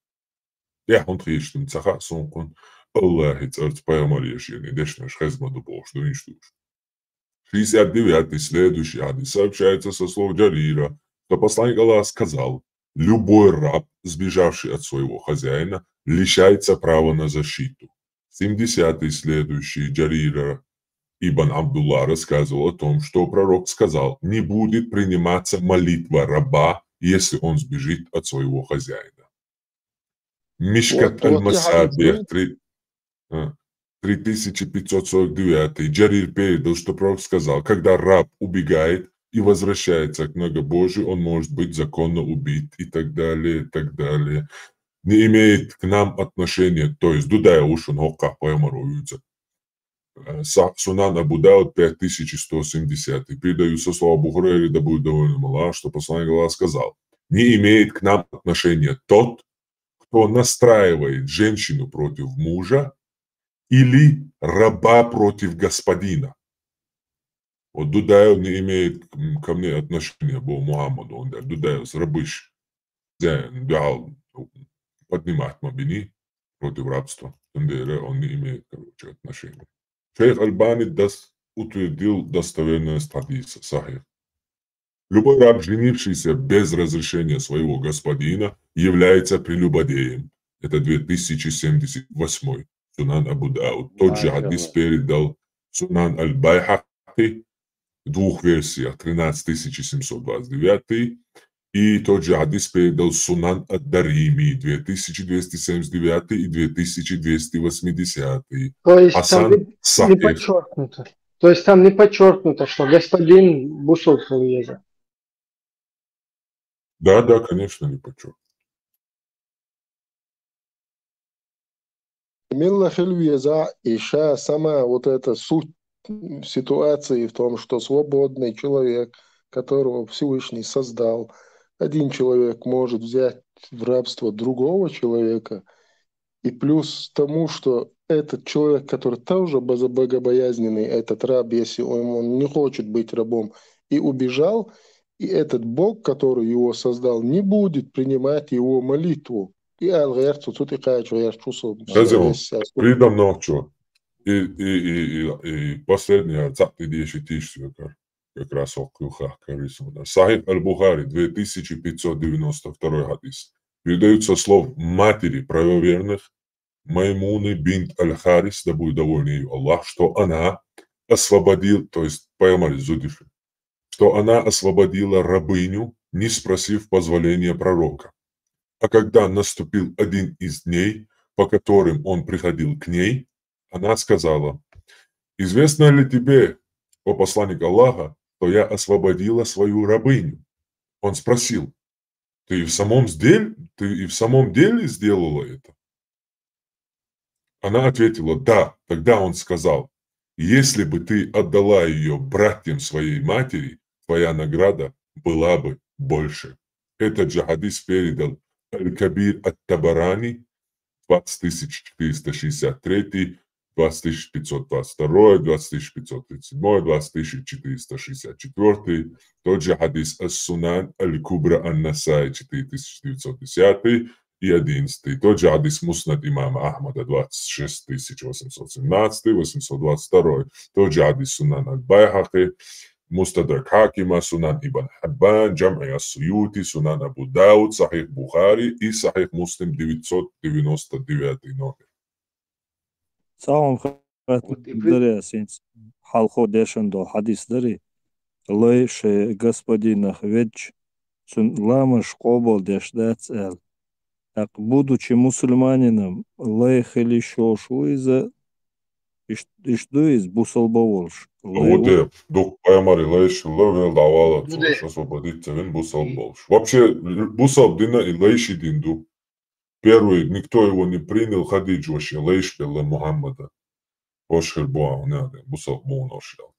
[SPEAKER 4] Я хунтхиштун цаха сункун Аллахи царц паямарьешьяни дешнаш хезмаду бог, что ничтуш. 69-й следующий хадис сообщается со слов Джарира, что посланник Аллаха сказал: любой раб, сбежавший от своего хозяина, лишается права на защиту. 70-й следующий Джарира Ибн Абдулла рассказывал о том, что пророк сказал: не будет приниматься молитва раба, если он сбежит от своего хозяина. Мишкат аль-Масабих 3549. Джарир передал, что пророк сказал: когда раб убегает и возвращается к многобожию, он может быть законно убит и так далее, и так далее. Не имеет к нам отношения, то есть дудая ушун хокка поэмаруются. Сунан Абу Дауд 5170. Передаю со слова Бухарейри, да будет доволен Аллах, что посланник Аллаха сказал: не имеет к нам отношения тот, кто настраивает женщину против мужа или раба против господина. Вот Дудаев не имеет ко мне отношения, Бо Мухаммаду, он Дудаев с рабыш, поднимать мобини против рабства, он не имеет, короче, отношения. Шейх Альбани утвердил достоверность хадиса, сахих. Любой раб, женившийся без разрешения своего господина, является прелюбодеем. Это 2078 Сунан Абу Дауд. Тот же хадис передал Сунан Аль-Байхаки в двух версиях, 13729, и тот же хадис передал Сунан Ад-Дарими, 2279 и 2280.
[SPEAKER 16] То есть там не подчеркнуто. То есть там не подчеркнуто, что господин Бусул Фруеза.
[SPEAKER 4] Да, конечно, не подчеркнуто.
[SPEAKER 13] Милла Хельвеза иша сама вот эта суть ситуации в том, что свободный человек, которого Всевышний создал, один человек может взять в рабство другого человека, и плюс тому, что этот человек, который тоже богобоязненный, этот раб, если он не хочет быть рабом, и убежал, и этот Бог, который его создал, не будет принимать его молитву. И
[SPEAKER 4] придам ночью. И последняя цапты 10 тысяч, как раз около Карисуна. Сахих Аль-Бухари, 2592 хадис. Передаются слов матери правоверных Маймуны бинт Аль-Харис, да будет доволен ее Аллах, что она освободила, то есть Пайгамбар Зудиши, что она освободила рабыню, не спросив позволения пророка. А когда наступил один из дней, по которым он приходил к ней, она сказала: известно ли тебе, о посланник Аллаха, что я освободила свою рабыню? Он спросил: ты и в самом деле сделала это? Она ответила: да. Тогда он сказал: если бы ты отдала ее братьям своей матери, твоя награда была бы больше. Этот же хадис передал Аль-Кабир ат-Табарани, 20463, 20522, 20537, 20464, тот же хадис Ас-Сунан Аль-Кубра Ан-Насай, 4910 и 11, тот же хадис Муснад имама Ахмада, 26817, 822, тот же хадис Сунан Аль-Байхаки, Мустадрак Хакима, Сунан Ибн Хаббан, Джам'и Ас-Суюти, Сунан Абу Дауд, Сахих Бухари и Сахих Муслим 999 номер.
[SPEAKER 9] Салам харатдаре сенс халхо дешандо хадис дари лой ше господинах ведь ламаш қобол дешдац эл. Так, будучи мусульманином, лой хели шошуиза иштуиз бусалбаволш.
[SPEAKER 4] Вот док Пайгамбар лайш ловел давала, что освободиться вен бусалбаволш. Вообще бусал дина и лайши динду. Первый, никто его не принял, Хадиджу вообще, лайш пела Мухаммада. Ошхер буа, надо, бусал буношел.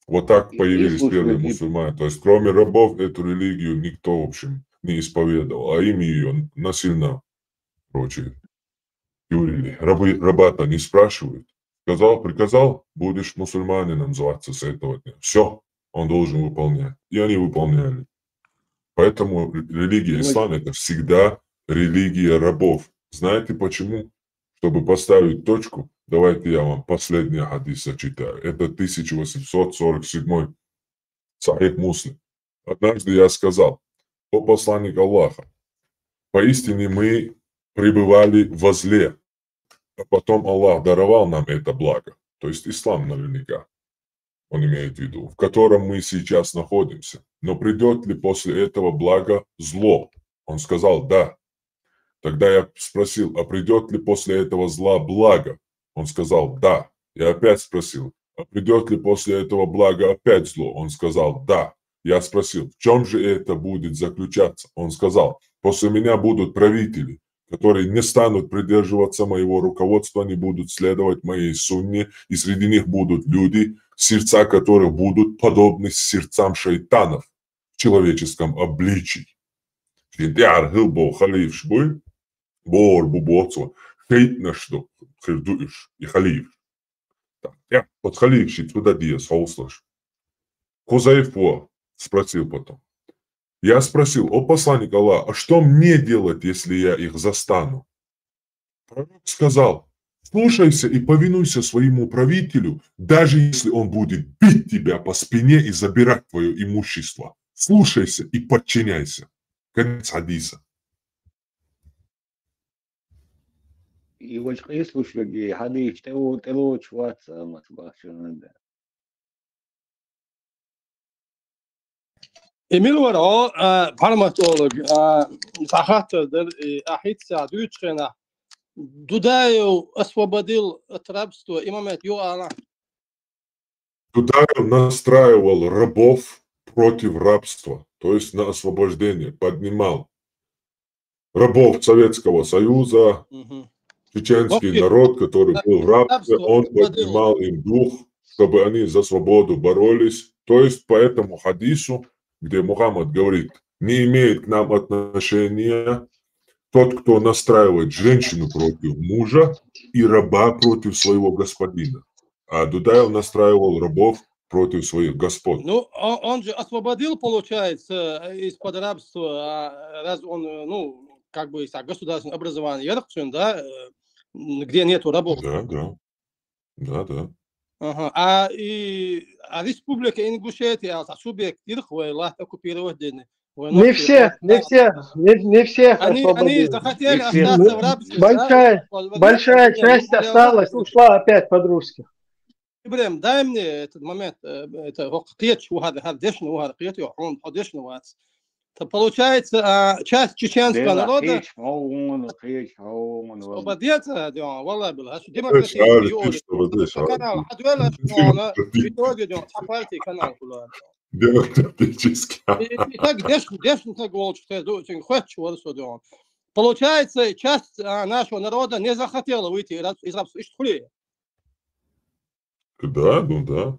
[SPEAKER 4] Вот так появились первые мусульмане. То есть, кроме рабов, эту религию никто, в общем, не исповедовал, а ими ее насильно, короче, юрили. Раба-то не спрашивают. Сказал, приказал, будешь мусульманином зваться с этого дня. Все, он должен выполнять. И они выполняли. Поэтому религия ислам это всегда религия рабов. Знаете почему? Чтобы поставить точку, давайте я вам последний хадис зачитаю. Это 1847 Сахих Муслим. Однажды я сказал: о посланник Аллаха, поистине мы пребывали возле а потом Аллах даровал нам это благо, то есть ислам наверняка, он имеет в виду, в котором мы сейчас находимся. Но придет ли после этого блага зло? Он сказал «да». Тогда я спросил, а придет ли после этого зла благо? Он сказал «да». Я опять спросил, а придет ли после этого блага опять зло? Он сказал «да». Я спросил, в чем же это будет заключаться? Он сказал, после меня будут правители, которые не станут придерживаться моего руководства, не будут следовать моей сунне, и среди них будут люди, сердца которых будут подобны сердцам шайтанов в человеческом обличии. Бор бубоцо, хейтна что, хердуиш и халиф. Я под халифщик туда диас холслаш. Хузайфо спросил потом. Я спросил, о посланник Аллаха, а что мне делать, если я их застану? Пророк сказал, слушайся и повинуйся своему правителю, даже если он будет бить тебя по спине и забирать твое имущество. Слушайся и подчиняйся. Конец хадиса.
[SPEAKER 6] И вот слушай, хадис, ты вот чуваться, масбашин.
[SPEAKER 19] Emil var parmatolog захатер ахитса дучена Дудаев освободил от рабства имамет Юана.
[SPEAKER 4] Дудаев настраивал рабов против рабства, то есть на освобождение, поднимал рабов Советского Союза, чеченский народ, который был в рабстве, он поднимал им дух, чтобы они за свободу боролись. То есть по этому хадису, где Мухаммад говорит, не имеет к нам отношения тот, кто настраивает женщину против мужа и раба против своего господина. А Дудаев настраивал рабов против своих господ.
[SPEAKER 19] Ну, он же освободил, получается, из-под рабства, раз он, ну, как бы, государственное образование, да, где нету рабов.
[SPEAKER 4] Да.
[SPEAKER 19] Ага. А республика Ингушетия, субъект Ирхуэла оккупировать деньги.
[SPEAKER 1] Не всех
[SPEAKER 19] они захотели остаться в рабстве.
[SPEAKER 1] Большая часть осталась, ушла опять под русских.
[SPEAKER 19] Ибрем, дай мне этот момент, это получается, часть чеченского народа освободится, والله بالله
[SPEAKER 4] демократически.
[SPEAKER 19] Получается, часть нашего народа не захотела выйти из рабства.
[SPEAKER 4] Да, ну да.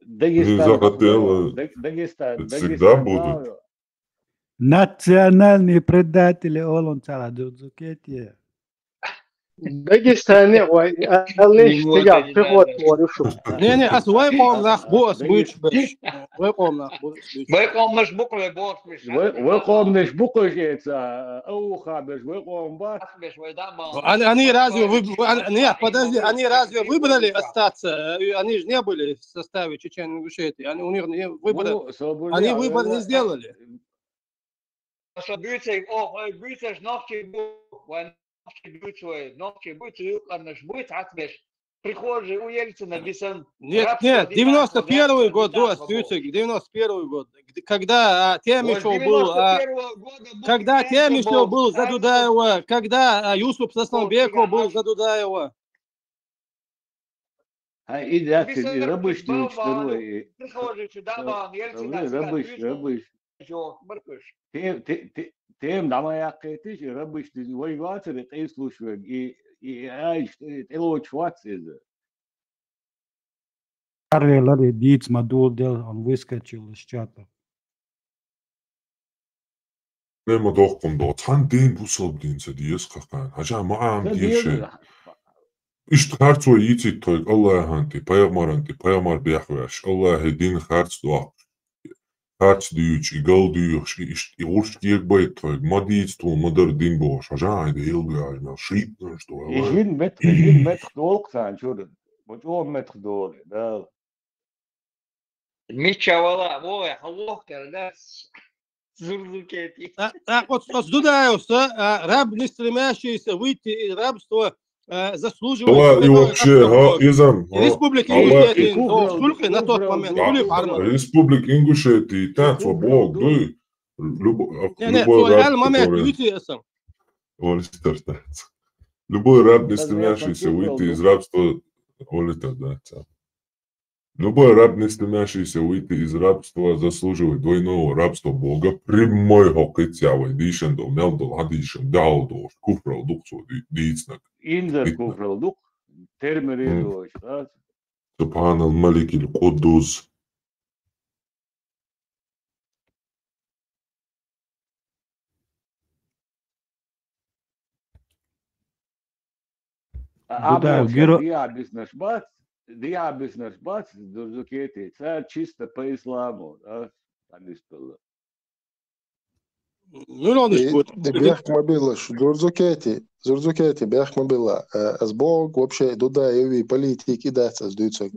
[SPEAKER 6] Дагестан
[SPEAKER 4] всегда будут.
[SPEAKER 12] Национальные предатели Олон Цаладудзукетия.
[SPEAKER 1] Дагестане, приход творюшу.
[SPEAKER 19] Не, асвайком нах бос буч. Вайком нах
[SPEAKER 15] буквы бос.
[SPEAKER 6] Вайком наш буквы это аухабеш, вайком бат.
[SPEAKER 19] Они разве нет, подожди, они разве выбрали остаться? Они же не были в составе Чечен-Ингушетии. Они у них не выбрали. Они выбор не сделали.
[SPEAKER 15] Прихожий у Ельцина Бесан.
[SPEAKER 19] Нет, 91 год, 91 год, когда Темишев был за Дудаева, когда Юсуп Сасламбеков был за Дудаева.
[SPEAKER 6] Тем намаякетиш рабыш воеваться и слушать и
[SPEAKER 12] Лари Диц Мадулдел, он выскочил из чата.
[SPEAKER 4] Нема доққым до цан ден бусал динсе диес қаққан. Хажа маам диеше. Ишт харцо ицит той Аллаханти, пайғамбар бияхваш. Аллах дин харц дуақ. Харц дүйч, игал дүйш, и урш киек байт той. Мадиц тул мадар дин бош. Хажа айда илга, айна шип, что.
[SPEAKER 6] Ижин метр долг сан, чурын. Вот он метр долг, да.
[SPEAKER 15] Мичавала, ой, халох, да.
[SPEAKER 22] Зурзукети.
[SPEAKER 19] Вот сдудаются, раб не стремящийся выйти из рабства заслуживает...
[SPEAKER 4] И вообще, Изам,
[SPEAKER 19] Республики Ингушетии, сколько на тот момент?
[SPEAKER 4] Республик Ингушетии, так, Бог, дуй. Любой раб, не стремящийся выйти из рабства, любой раб, не стремящийся выйти из рабства, заслуживает двойного рабства Бога. Прямой хокетявой, дишендол, мелдол, адишен, даудол, куфралдук, дицнак.
[SPEAKER 6] Инзар куфралдук, термеридуаш, да?
[SPEAKER 4] Субханал Маликил Кудуз.
[SPEAKER 6] Diabis naš bats, Zurzukieti, cer čista pa islamu, da? Tam ispila.
[SPEAKER 13] بيحكم بيلاش زورزوكيتي بيحكم بيلا сбог вообще туда и политики даться сдаются.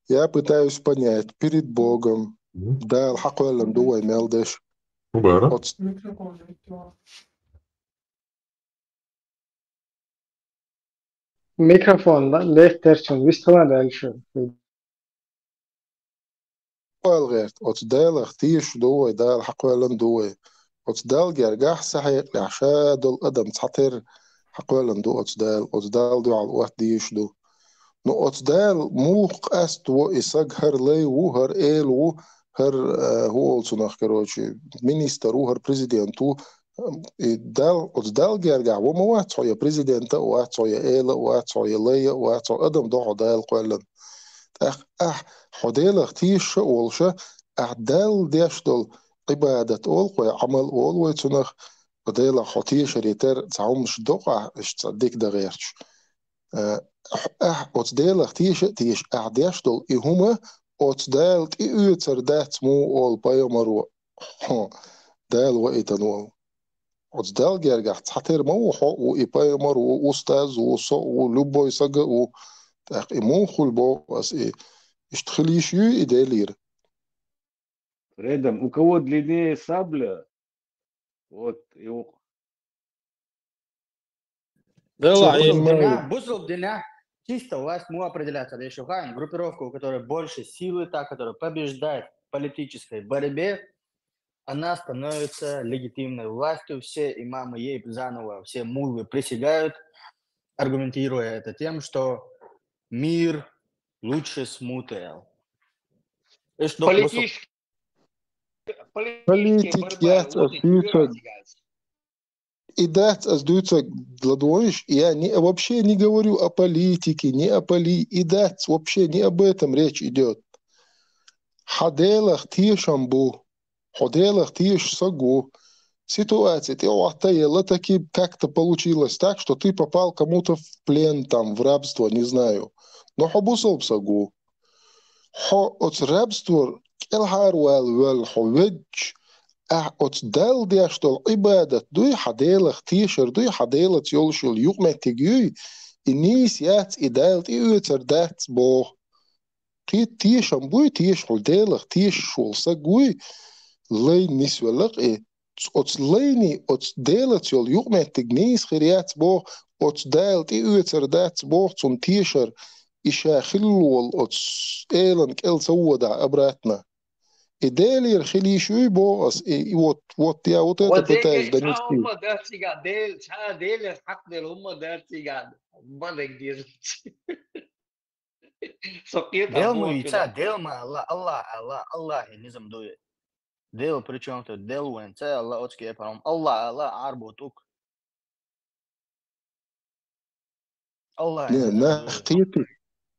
[SPEAKER 13] Я пытаюсь понять перед Богом, да, الحق дуа мелдеш.
[SPEAKER 1] Mikrofondan lehterçin vistala dälşü.
[SPEAKER 13] غيرت أتدال اختيش دوي دال حقوالن دوي أتدال جرجح صحيح لعشاء دول قدم تحتر حقوالن دو أتدال دو على الوقت ديش دو نو أتدال موق أست و إساق هر لي و هر إيل و هر هو الصناخ كروشي مينيستر و هر بريزيدنتو دال أتدال جرجح وما واحد صويا بريزيدنتا واحد صويا إيل واحد صويا لي واحد صويا قدم دو دال قوالن حديل اختيش أولشة أعدال ديشدل عبادة أول عمل أول ويتنخ حديل حتيش ريتر تعمش دقع اشتصدق دغيرش أتدال اختيش تيش أعديشدل إهما أتدال تيوتر دات مو أول بايمرو دال وإتنول أتدال جرجح تحتر موحو وإبايمرو أستاذ ولبو يسجأ إمون خلبو بس إيه اشتخليش يو إدالير
[SPEAKER 6] Рядом, у кого длиннее сабля, вот его.
[SPEAKER 2] Бусл дня чисто власть му определяться. Да еще хаем группировку, у которой больше силы, та, которая побеждает в политической борьбе, она становится легитимной властью. Все имамы ей заново, все муллы присягают, аргументируя это тем, что мир лучше смутел.
[SPEAKER 13] Политики и дать сдаются гладуешь. Я вообще не говорю о политике, не о и дать вообще не об этом речь идет. Хаделах тишамбу, хаделах тиш сагу. Ситуация, ты оттаяла таки как-то получилось так, что ты попал кому-то в плен, там, в рабство, не знаю. Но хабусал сагу. от рабства الحار والحوج أتدل ديشتل عبادة دوي حديلة تيشر دوي حديلة يولشل يوم تجي الناس يات إدالت إيوتر دات بو قيد تيشم بوي تيش حديلة تيش شول سجوي لي نسولق إيه أتليني أتدالت يول يوم تجنيس خيريات بو أتدالت إيوتر دات بو تون تيشر إشا خلول إيلان كيل سودا أبراتنا إدالي الخلي شوي بو أس وات يا وات تبتاج دنيس كي
[SPEAKER 22] هم دارتي قاعد ديل شا ديل الحق ديل هم دارتي قاعد بالك دير سقيت
[SPEAKER 2] ديل مو يتا ديل ما الله نظام دوي ديل причем то ديل وين تا الله أتكي برام الله عربوتوك الله
[SPEAKER 13] لا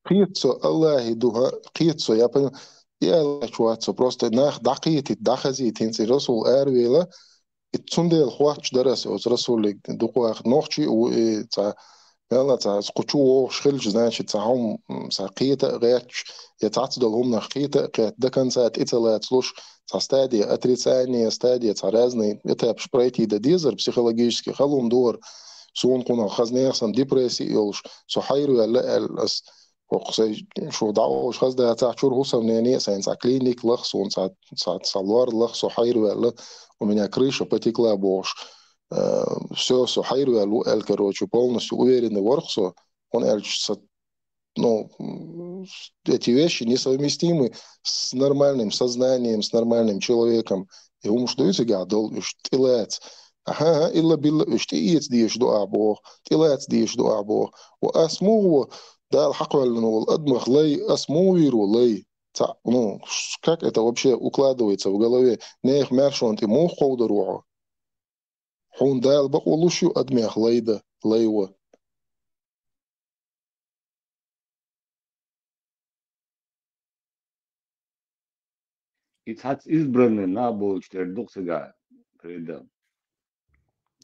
[SPEAKER 13] قيتسو الله يدوها قيتسو يا بني يا شواتسو просто нах дақиити дахазиитин رسول أرويلا اتسندل خواتش درس أو رسول دقوا نوختي و تا يلا تا سقطوا شخلج значит تاهم ساقيته غيتش يتعتدلهم نخيته قيت ده كان ساعة إتلات слуш تا стадия отрицания стадия تا разные этап пройти до дизер психологически халум дор сон куна хазнеясан депрессия يولش سحيرو يلا وقصي شو دعوة خاص ده تعشور هو سمنانية ساينس كلينيك لخص ساعت سالوار لخص حير ولا ومن يكريش بتيكلا بوش سو حير ولا الكروش полностью уверены в орхсо он ну, эти вещи несовместимы с нормальным сознанием, с нормальным человеком. И ум что это гадал, что илец. Ага, илла билла, что иец диш дуа бог, илец диш дуа бог. واسموه да الحق انه الادمغ لي اسموه لي. Ну, как это вообще укладывается в голове? Не мершон ты мог ходору. Он дал бaquluшу адмех лейда, лейва.
[SPEAKER 6] It's избранный на болчтер духсага Freedom.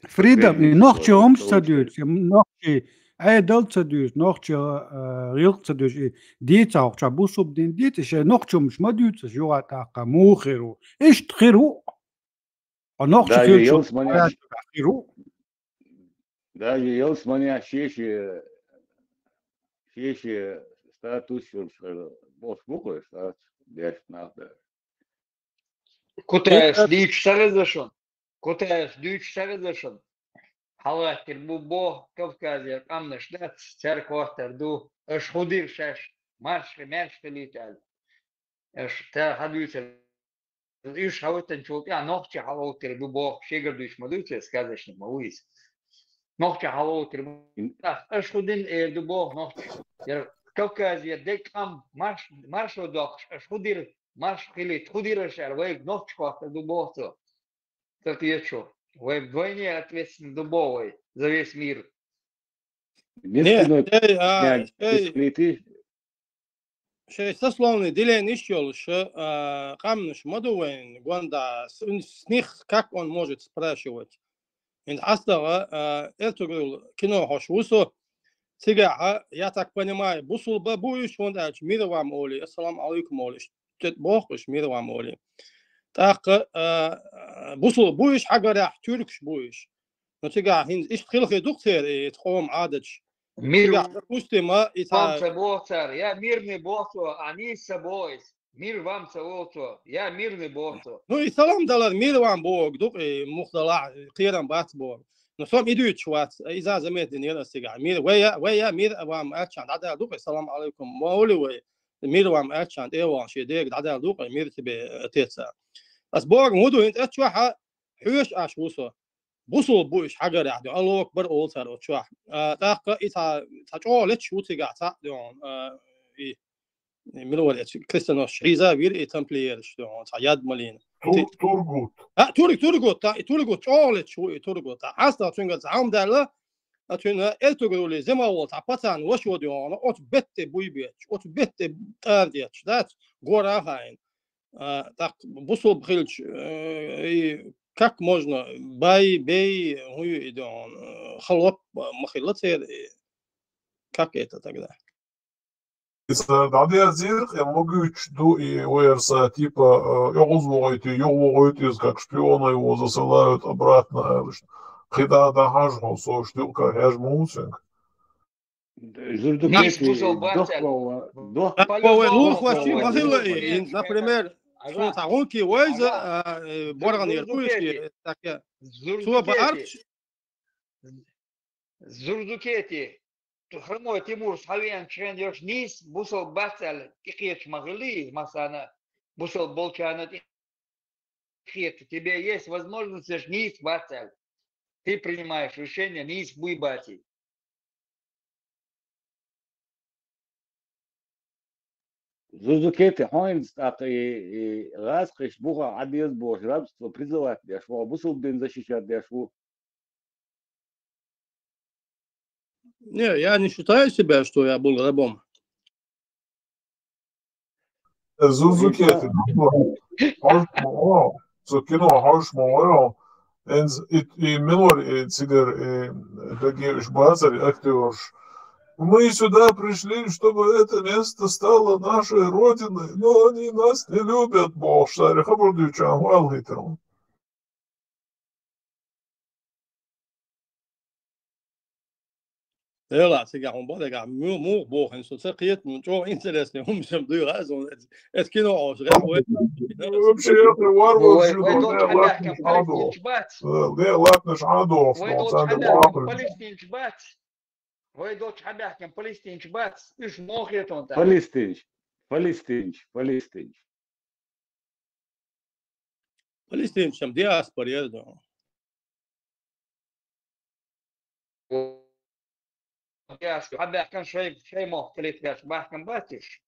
[SPEAKER 12] Freedom, nog je omstadut, nog je edeltsadut, nog je riltsadut, dit ook chabus op din dit is nog je omstadut, is jo ataka moegeru, is tgeru, en nog je tgeru.
[SPEAKER 6] Даже Елсманя шеши статус бос буквы стат деш надо.
[SPEAKER 22] Кутаеш дич сарезашон. Кутаеш дич сарезашон. Халатер бубо Кавказе камнеш дат церкватер ду эш худир шеш марш литал. Эш та хадуйтер иш хавтен чулт я нохче халатер бубо шегердуш мадуйте сказочник мауис. Нохче халатер эш худин дубо нохче. Кавказе декам марш дох эш худир Маш хилит худира шар, вейк ногчках дубовцу. Так я что? Вы вдвойне ответственны дубовой за весь мир.
[SPEAKER 19] Şey saslovni dilen iş yoluşı, kamnuş moduven, gonda snih как он может спрашивать. И астага эту кино хошвусу, сега я так понимаю, бусул бабуиш, он дач мир вам оли, ассаламу алейкум оли. بوخش مير وامولي تاق بوصل بويش حاجه راح تركش بويش نتيجه هين ايش خلق دكتور تقوم عادش
[SPEAKER 22] مير
[SPEAKER 19] مستما
[SPEAKER 22] يتا بوتر يا ميرني بوتو اني سبويس مير وام سوتو يا ميرني بوتو
[SPEAKER 19] نو سلام دلار مير وام بوك دوق مختلع قيران باتبور نصوم يدوت شوات اذا زميت دنيا استقع مير ويا مير وام اتشان عدا دوق السلام عليكم مولي وي مير وام اتشان ايوان شي ديك عدا دوق مير تبي تيتسا بس بوق مودو انت اتشوح حوش اشوسو بوصل بوش حاجه يعني الله اكبر اول صار اتشوح تاق ايتا تاجول شوتي قاعد دون اي ملول كريستيانوس عيزا وير تمبلير شلون ياد مالين تورغوت اول شو تورغوت اصلا تشنغ زعم دالا اتونا التورغولي زما ولت اباتان وشو ديون اوت بت بويبيت اوت بت تارديت ذات غورا هاين так бусул бхилч как можно бей хуй идён халоп махилатер как это тогда
[SPEAKER 20] Дадя зирх, я могу чду и уэрса типа его как шпиона его засылают обратно. Когда дохожу, со штука, я жму мусинг.
[SPEAKER 19] Например, что тагонки уэза борган иркуйски так что баарч
[SPEAKER 22] Зурдукети хромой Тимур Савиан Чрендёш низ бусол бацал кихеч могли масана бусол болчана кихет тебе есть возможность низ бацал ты принимаешь решение низ буйбати
[SPEAKER 6] Зурдукети Хойнс так и раз хешбуха адиз бош рабство призывать дешво бусол бен защищать дешво.
[SPEAKER 19] Не, я не считаю себя, что я был рабом.
[SPEAKER 20] Зузукети, кино Хошморо, и Милор, Цигар, Дагевич Базарь, актерш. Мы сюда пришли, чтобы это место стало нашей родиной, но они нас не любят, Бог, Шарих Абурдючан, Валгитером.
[SPEAKER 19] لا سيجا هم بدأ مو بوخن سو سقيت من جو إنترست هم شمدوا غازون أتكلوا عوش غير وين
[SPEAKER 4] вообще это варварщина,
[SPEAKER 22] ويدوش
[SPEAKER 4] не
[SPEAKER 22] حلاكم
[SPEAKER 4] лакнешь
[SPEAKER 22] فلسطين
[SPEAKER 4] عدو.
[SPEAKER 22] شبات
[SPEAKER 4] Не лакнешь عدو, что
[SPEAKER 22] ويدوش
[SPEAKER 4] сами
[SPEAKER 22] حلاكم
[SPEAKER 4] лапы.
[SPEAKER 22] فلسطين شبات ويدوش حلاكم فلسطين شبات إيش موخيتون تا
[SPEAKER 19] فلسطين شم دياسبر يردو
[SPEAKER 22] ياش حدا كان شيء مختلف ياش بحكم باتش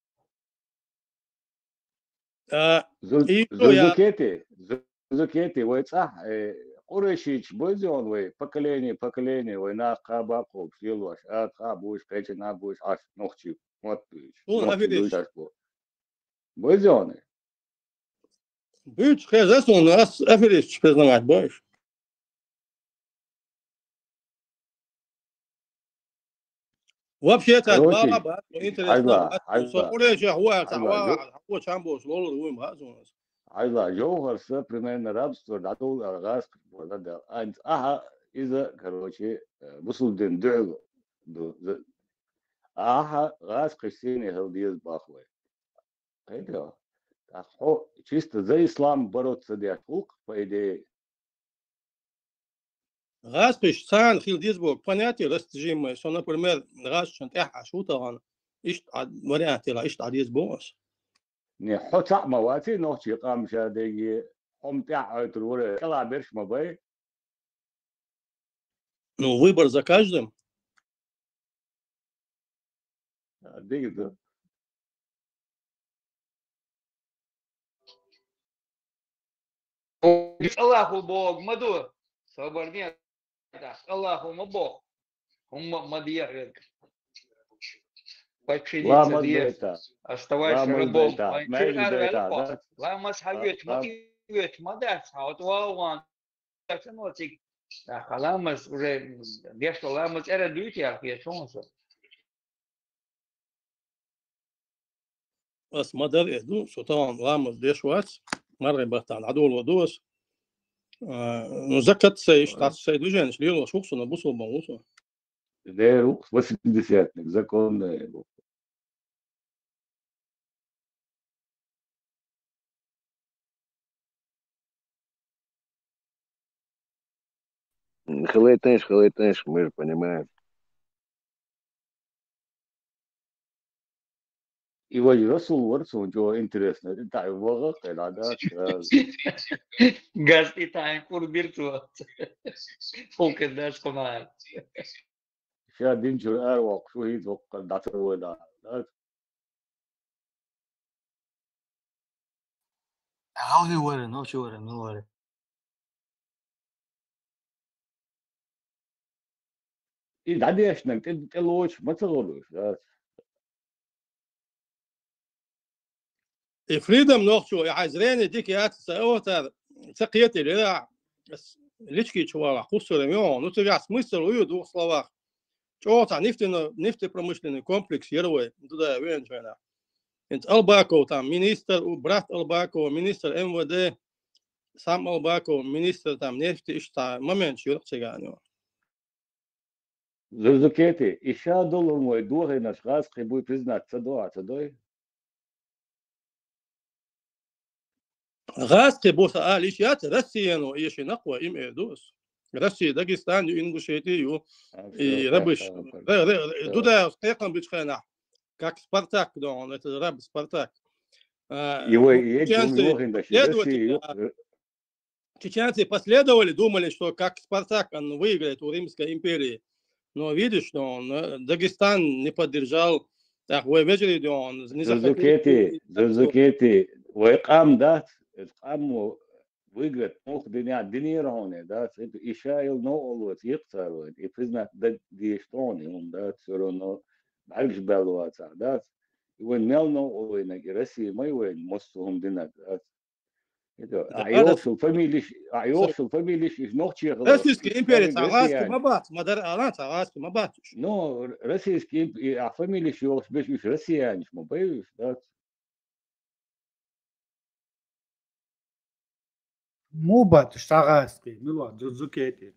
[SPEAKER 6] زوكيتي ويصح قريشيش بوزيون وي поколение وينا قاباقو فيلوش قابوش بيجنا بوش عش نوختي موتوش بوزيون
[SPEAKER 19] بيتش خيزاسون اس افريش признавать больше вообще-то баба интересно сокурежа هو чамбош лоло уим газонас
[SPEAKER 6] айла жогар с примерно рабство датул аргас да ант إذا كروشي وصل دين دعوة غاز قسيني هالديز باخوي كده أخو чисто за ислам бороться для хук по идее
[SPEAKER 19] غاز قش سان خيل ديزبوك понятие растяжимое что например غاز شنت شو طبعا إيش варианты لا إيش عديز بوس
[SPEAKER 6] не حتى مواتي نوشي قام شادي هم تعال تقول كلا بيرش ما باي
[SPEAKER 19] ну выбор за каждым
[SPEAKER 6] دقيقة
[SPEAKER 22] Аллаху Бог маду соборне Аллаху ма Бог هم мадьяр подчиниться диет оставайся рабом ламас хавет мотивет мадас хаутвауан такнотик халамас уже дешто ламас эра дютия я чонса
[SPEAKER 19] بس ما در إهدو شو طبعا رامز ديش وات مرة بحث عدو الودوس نزكت سيش تعرف سيد وجهنش ليلو شوكسو نبوسو بموسو
[SPEAKER 6] ديرو بس ديسياتنك زكون
[SPEAKER 3] Халайтенш, мы же понимаем.
[SPEAKER 6] Его Расул Варсун, что интересно, это его когда
[SPEAKER 22] газ и тайм курбирту фолк дас комай
[SPEAKER 6] شا دينجر أروق شو هي توقع داتر ولا
[SPEAKER 2] هاوي ولا نو شو ولا نو ولا
[SPEAKER 6] إيه عادي إيش نك تلوش ما تغلوش
[SPEAKER 19] فريدم نوخشو عايزين ديك يا تسوتر سقيتي لا ليشكي شوارع خسر ميون نترجع смысл в двух словах что-то нефтепромышленный комплекс Яровой туда венчана инт Албаков там министр брат Албакова министр МВД сам Албаков министр там нефти что момент чурчеганю
[SPEAKER 6] Зузукети еще доллар мой дорогой наш газ будет признаться цадой
[SPEAKER 19] غاز كبوس ليشيات روسيانو ايش نقوى ام ادوس روسيا داغستان انغوشيتي يو ربش دودا قيقن بتخنا كاك سبارتاك دون это раб Спартак чеченцы последовали думали что как Спартак он выиграет у Римской империи но видишь что он Дагестан не поддержал так вы видели он не
[SPEAKER 6] Зузукети ويقام ده قاموا ويجت مخ دنيا هون ده إشايل نو أولوت يقترون يفزنا ده ديشتوني هم ده سرونو بعرفش بالوات ده وين مال نو أولوت نجرسي ما وين مستهم دنا ده عيوش الفاميليش إيش نوختي غلط
[SPEAKER 19] روسيسكي إمبيريا تعاسكي ما بات ما در أنا تعاسكي ما باتش
[SPEAKER 6] نو روسيسكي فاميليش يوش بيش روسيانش ما بيش ده
[SPEAKER 12] مو بات اشتغاسكي ملوا زوزوكيتي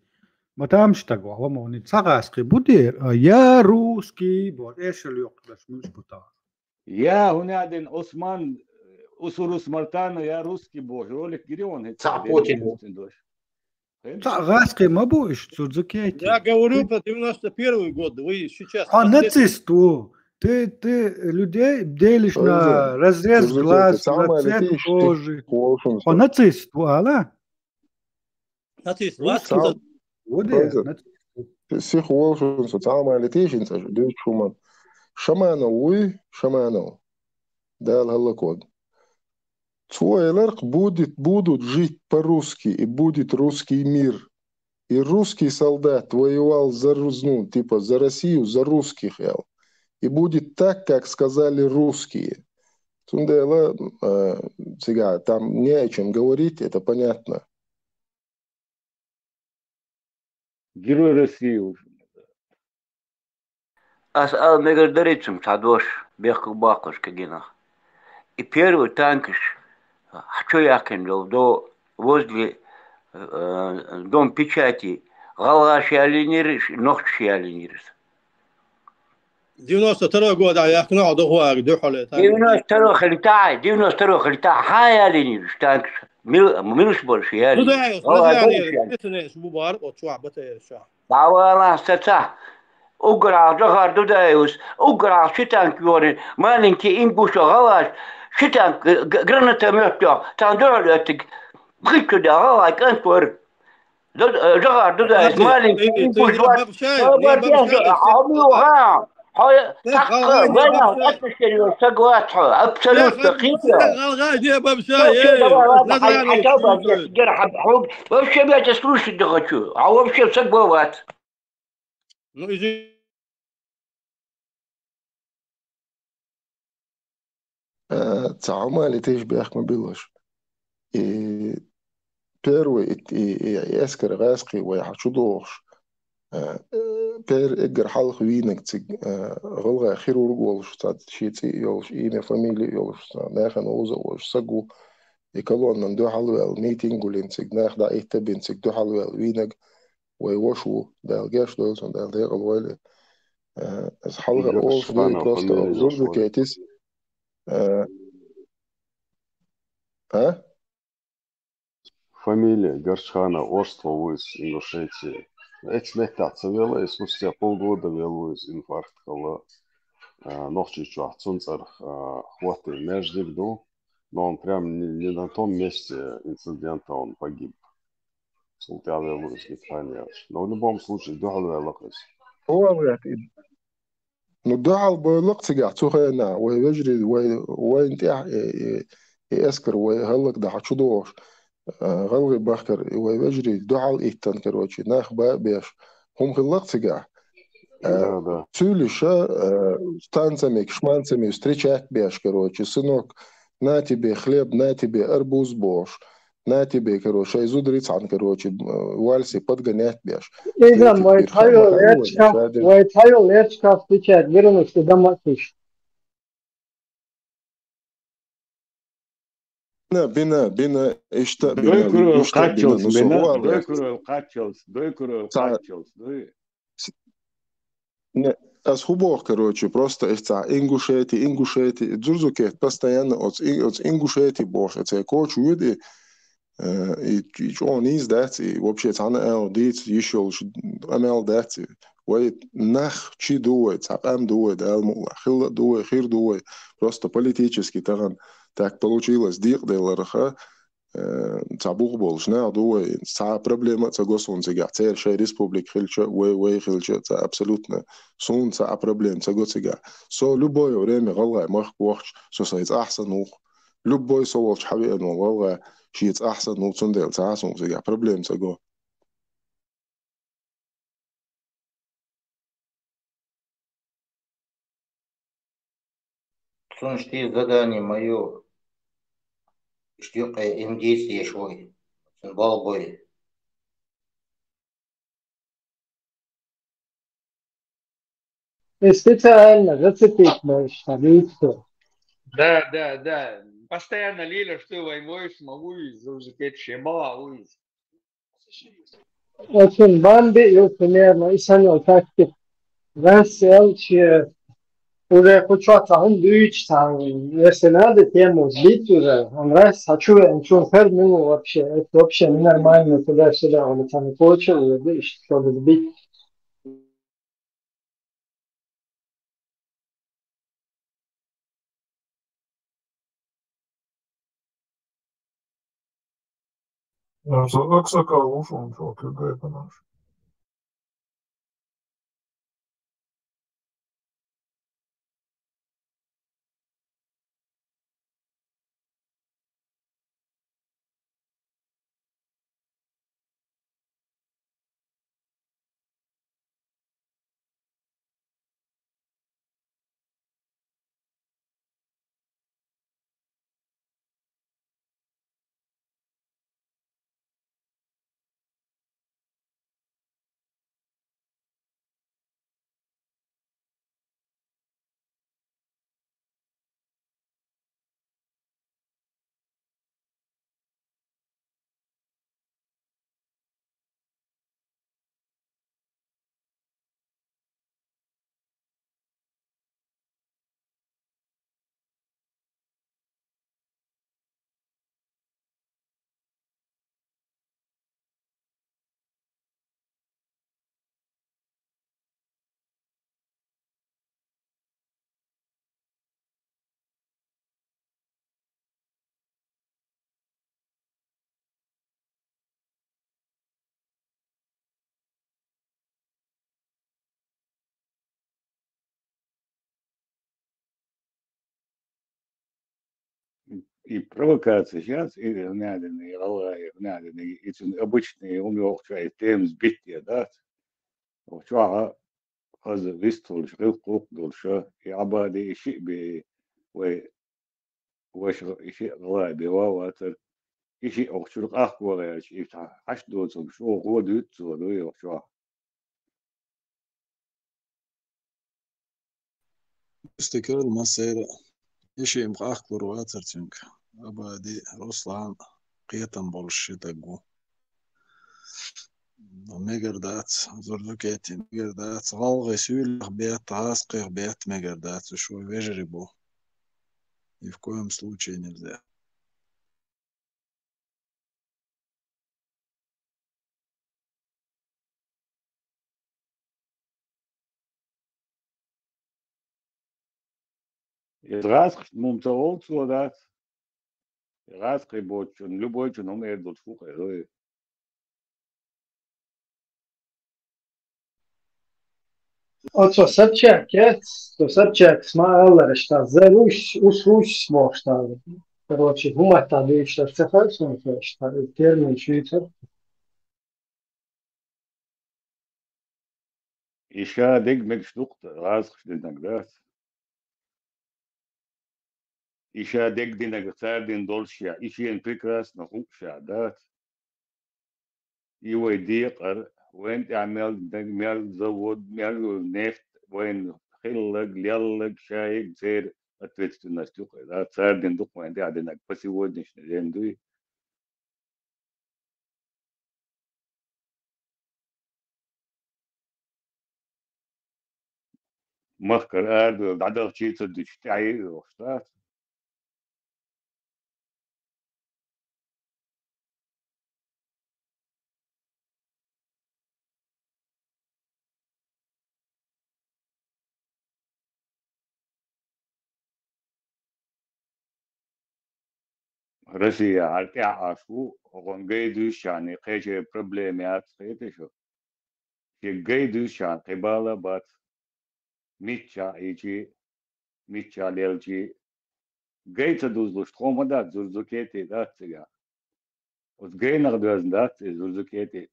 [SPEAKER 12] потому что он цагаски будет, я русский, вот эшел ёкташ мужбута.
[SPEAKER 6] Я один Осман Усурус Мартана, я русский бог, ролик Гирион.
[SPEAKER 12] Цагаски мы будешь цудзукети.
[SPEAKER 19] Я говорю про 91 год, вы сейчас...
[SPEAKER 12] А нацисту. Ты людей делишь на разрез глаз, на цвет кожи. А нацист, вуаля?
[SPEAKER 19] Нацист,
[SPEAKER 13] Сих волшебен социальная летишинца, дюк шуман. Шамана, дал халакод. Цуэларк будут жить по-русски, и будет русский мир. И русский солдат воевал за Россию, за русских. И будет так, как сказали русские. Там не о чем говорить, это понятно.
[SPEAKER 6] Герой России уже.
[SPEAKER 10] Асал мегардаричем садош бехку бакош кагина. И первый танкиш, что я до возле дом печати, галаши алинириш, ногчи алинириш.
[SPEAKER 19] 92 года я кнал дохуаг дохоле.
[SPEAKER 10] 92 خليتاع 92 خليتاع هاي алинириш танкиш. ملوش больше я.
[SPEAKER 19] Ну да, это мубарак от чуа бата ша.
[SPEAKER 10] Давала стаца. Угра жахар дудайус. Угра шитанк yorun. Маленький ингуш галаш. Шитанк гранатомётто. Там доротик. Бхиту да галак антвор. Жахар дудайус маленький ингуш. هاي وين أتشتري سقواتها أبسلوت دقيقة.
[SPEAKER 19] غالغاية بمشاي.
[SPEAKER 10] حتى جرح بحوق وش بيت سلوش الدغشو عوام شيء سقوات.
[SPEAKER 19] Ну иди.
[SPEAKER 13] Цаумали тишбях мобилош. И первый и эскер гаски ويحشدوش. بير إجر حلق وينك غلغة خير ورجولش تاد شيء يولش إيمة فاميلي يولش ناخن أوزا وش سجو يكلون ندو حلوة الميتينج ولينسك ناخ دا إيه تبينسك دو حلوة وينك ويوشوا دا الجاش دولس دا الدير الوالي as حلقة أولش دي просто زوجو كيتس ها
[SPEAKER 14] Фамилия Горчхана Орство из Ингушетии. Эти летятся вело, спустя полгода вело из инфаркт, когда ночью чуахцунцар хваты между, но он прям не на том месте инцидента он погиб. Султя вело из Гитхания. Но в любом случае, духал вело.
[SPEAKER 13] Ну духал вело, цигах, цухайна, ويجري وينتح يسكر ويهلك ده حشدوش. غلغي بخر ويجري دعال إيتان كروتشي ناخ بيش هم خلق سجع توليشا станцами шманцами встречать беш короче сынок на тебе хлеб на тебе арбуз бош на тебе короче изудрить ан короче вальси подгонять беш
[SPEAKER 1] Играм вайтаю лечка встречать вернусь дома тиш
[SPEAKER 13] بنا اشتا
[SPEAKER 6] دويكرو قاتشلز دويكرو قاتشلز
[SPEAKER 13] As хубов, короче, просто ингушети, дзурзукет, постоянно от ингушети бош, это коч уйди, и он издать, и вообще цана эл дит, еще амел дать, وي нах чи дует, цапам дует, алмула, хилла дует, хир дует, просто политически так получилось, дирделерха, цабух больше, не дует, ца проблема, ца государство, ца шей республик хилча, уй хилча, ца абсолютно сун, ца проблем, ца государство. Со любое время голлай мах бохч, со сайц ахсан ух, любой соволч хавиэн голлай, шиец ахсан ух, цундел, ца ахсан ух, проблем, ца го.
[SPEAKER 11] Слушай, ты задание мое, что им действие швой, балбой.
[SPEAKER 1] Специально зацепить можешь, и все.
[SPEAKER 22] Да. Постоянно Лиля, что воеваешь, могу из-за узакетши, мала уиз.
[SPEAKER 1] Очень бомби, примерно, и сами тактик. Весел, уже хоть что-то, он дичь там, если надо, тему сбить уже. Он раз, хочу, ничего, ну вообще, это вообще ненормально, туда-сюда, он там не получил, видишь, чтобы сбить.
[SPEAKER 20] Aksakal ушел, çok kötü nаш.
[SPEAKER 6] И провокация сейчас, и надо, и обычные умёртвые тем сбития, да, وشوها هذا بيستول شغل قوق دول شو يعبادي شيء وش شيء غلابي وواتر شيء أخشلق أخوة يا شيء حش دول شو هو دوت شو دوي شو
[SPEAKER 8] استكر المسيرة إشي مخاخ واتر تنك أبادي رسلان قيتن بولشيتاقو ميجردات زرزوكيتي ميجردات غلغي سويلخ بيت عاسقيخ بيت ميجردات وشوي بيجربو и в коем случае нельзя.
[SPEAKER 6] Разх мумтаол цудат разх рибочун любой чун умеет дут фухай.
[SPEAKER 1] Oco Собчак, то Собчак смаалар, что за уж может, короче, гумать там и что цехальсон, что термин швейцар.
[SPEAKER 6] Еще дег мекштук разх иногда. Еще дег динаг цардин дольше, еще ин прекрасно хукша, да. Его дикар وين تعمل مال زود مال نفط وين خلق ليلق شايك زير اتويت الناس تقول لا صار دين دق وين دي عندنا بس يودنش زين دوي مخكر ارد عدل شيء تدش تعي وصلت روسيا عارتي عاشو وقن جيدوش يعني قيش بروبليمات خيتشو في جيدوش يعني قبالة بات ميتشا ايجي ميتشا ليلجي جيتا دوزلوش تخوم دات زوزوكيتي دات سيا وتجينا دوز دات زوزوكيتي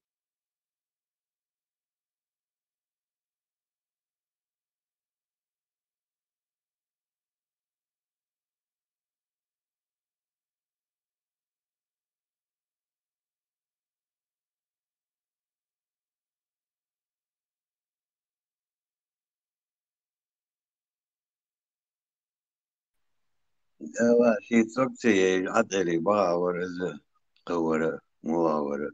[SPEAKER 21] لا شيء سكتي عدلي باور قورة مواورة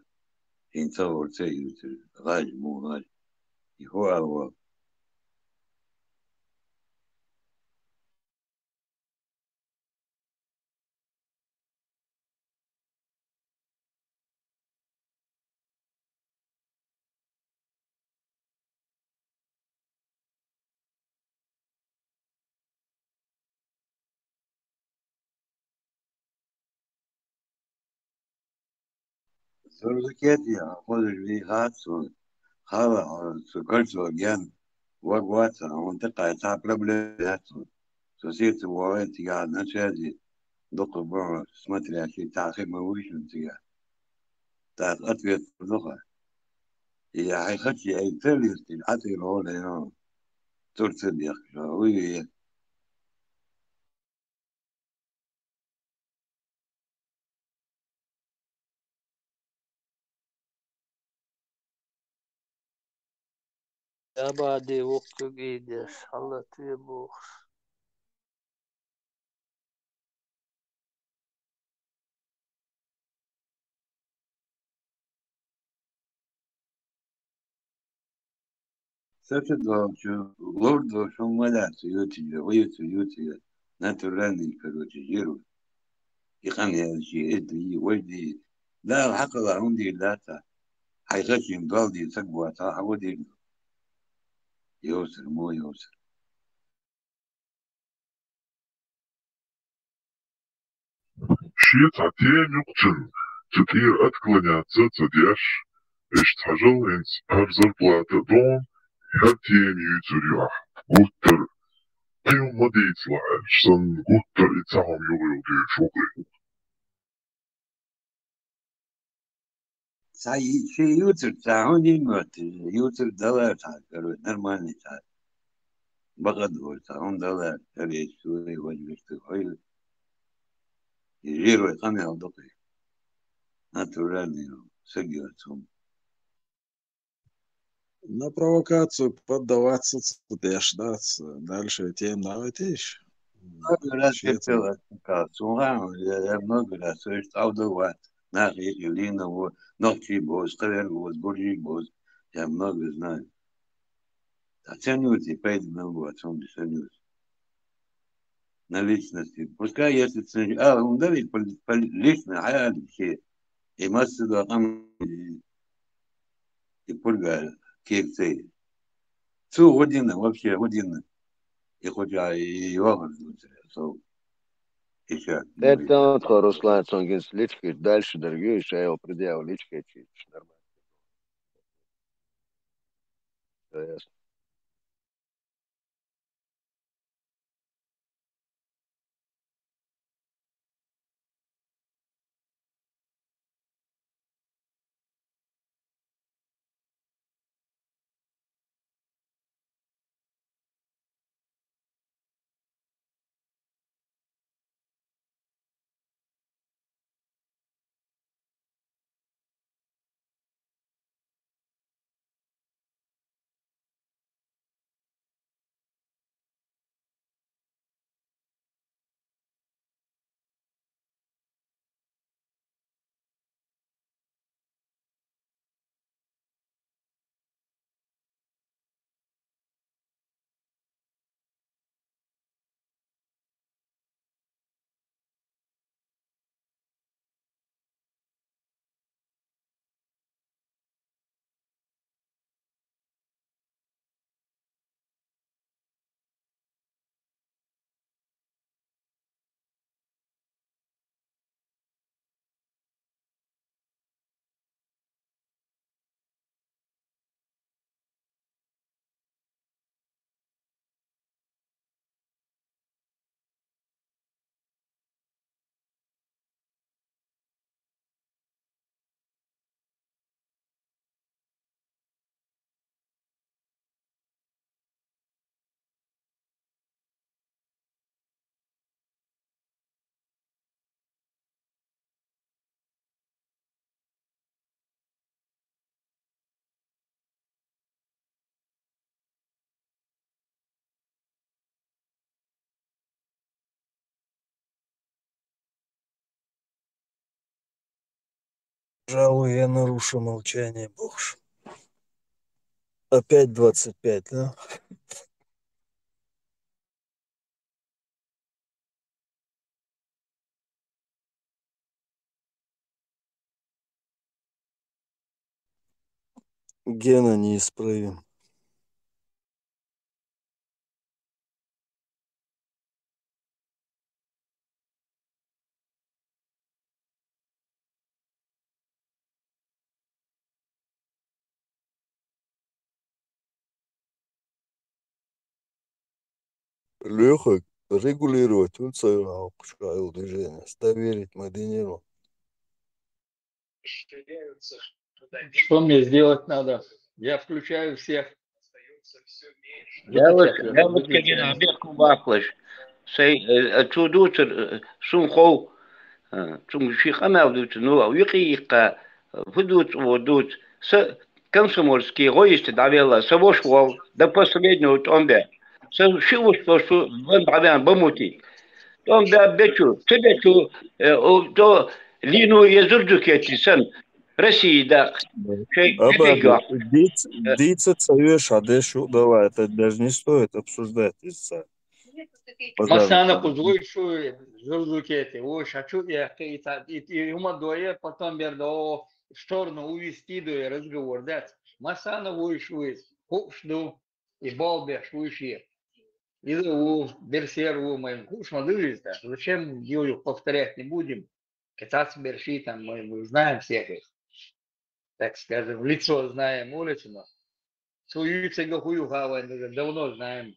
[SPEAKER 6] ينتصور سيء غالي مو غالي هو Surzuketia, خذ هاتسون خلا سكرتو جان وقوات منطقة تعب هاتسون سوسيت وين تقع نشادي دق بره سمعت لي شيء تعقيب ما ويش انتقع تعق أطفيت دقة هي حيختي أي تريستي حتى يروح لنا ترتب يا أخي وي
[SPEAKER 7] Ja, بعد وقت جيدش الله تيبوخ.
[SPEAKER 6] سرت دو شو لورد شو ماذا سيوتي ويوتي ناتوراني كروتي جيرو يخلي هذا الشيء إدي وجدي لا الحق عندي لا حيغشي مقالدي سقوة صح ودي يوسر مو يوسر
[SPEAKER 4] شيء تعتين يقتل تطير أتقلنيات تديش إيش تحجل إنس هرزر بلاتا دون هاتين يتريح قلتر أيوم ما دي يطلع شن قلتر إتاهم يغيو دي شوقي
[SPEAKER 6] شيء يوتر تعوني موت يوتر دولار تعال نرماني تعال بغد هو تعون دولار تري سوري وجبت هاي يجيرو يقامي على دقي ناتورالي سجلتهم
[SPEAKER 8] На провокацию поддаваться, ждать дальше тем давайтесь.
[SPEAKER 6] много раз терпел
[SPEAKER 8] Чьи-то
[SPEAKER 6] от я много раз تعودوا ناقي يلينا ونقشي بوز قدر بوز برجي بوز я много знаю оценивать и поэтому оценивать оценивать на личности пускай если он дарит лично حياة شيء يمثل رقم يقول كيف سي شو ودينا вообще ودينا يخرج يوغل سو еще
[SPEAKER 3] Это вот Руслан Сонгин с личкой, дальше дорогие, еще я его предъявил личкой, нормально. Все ясно.
[SPEAKER 17] Пожалуй, я нарушу молчание, боже. Опять 25, да? Гена неисправим. Леха, регулировать функцию движения, доверить модинеру.
[SPEAKER 22] Что мне сделать надо? Я включаю всех.
[SPEAKER 10] Devlet kegina bekku baklish. Say tudutur sun kho sun shikama dut no wiqiqa hudut ودут комсомольские гоисты давила совошвал до последнего томбе. Шиву что вон бабян бамути. Томбе бечу, тебечу то лину езурдукети сан России да.
[SPEAKER 17] Абаду, дица цавеш адешу, давай, это даже не стоит обсуждать из-за
[SPEAKER 22] Масана кузлуйшу зурдукети. О, шачу я и умадоя потом бердо в сторону увести до разговор. Да, масана вуйшует, кушну и балбеш вуйши. И у берсеру моим куш мадырится. Зачем ее повторять не будем? Кататься берши там мы знаем всех их. Так скажем, в лицо знаем улицу, но суются гахую хавать давно знаем.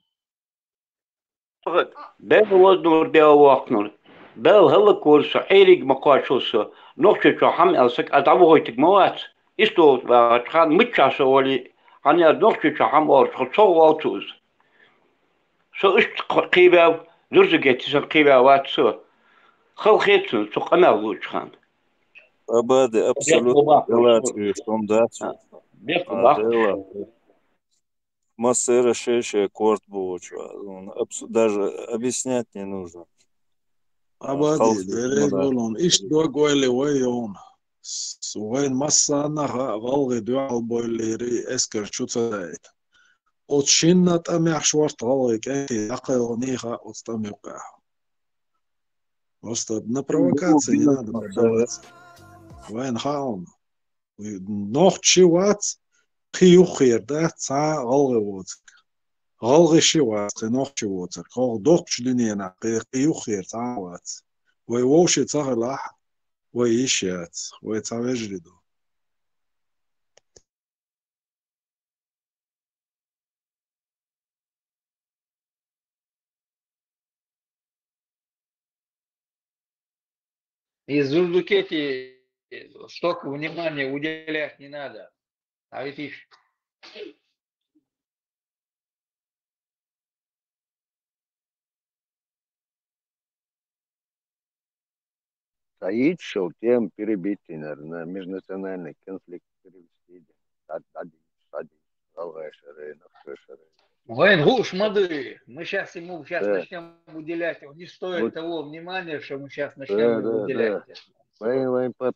[SPEAKER 10] Ben وزنور بيا واقنر بل هلا كورس عيريق مقاشوس نقطة هم ألسك أدعوه يتك موات إستو كان متشاسو ولي أنا نقطة هم أرش خصو أوتوز سو إست قيبة زرزقتي سن قيبة واتسو خل خيتسن سو قنا وجه خان
[SPEAKER 17] Абады абсолютно делать, что он даст. Массера шея корт даже объяснять не нужно.
[SPEAKER 8] Абади, дерек болон, иш дуагуэле вайон. Сугайн массана галги дуал бойлери эскер чуцайт. От шиннат амяхшварт галги эти акылниха отстамюка. Просто на провокации не надо поддаваться. Вайн хаун. Нох чивац خيوخير ده تسعة غلغي ووتك غلغي شوات خنوخ شواتك غلغ دوخ شلينينا خيوخير تسعة وات ويوشي تسعة لح ويشيات ويتسعة يجردو
[SPEAKER 22] Из Зурдукети столько внимания уделять не надо. А ведь их
[SPEAKER 3] Саид шел тем перебить, наверное, межнациональный конфликт перевести.
[SPEAKER 22] Вайн гуш мады. Мы сейчас ему начнем уделять. Не стоит того внимания, что мы сейчас начнем ему уделять.
[SPEAKER 3] Вайн по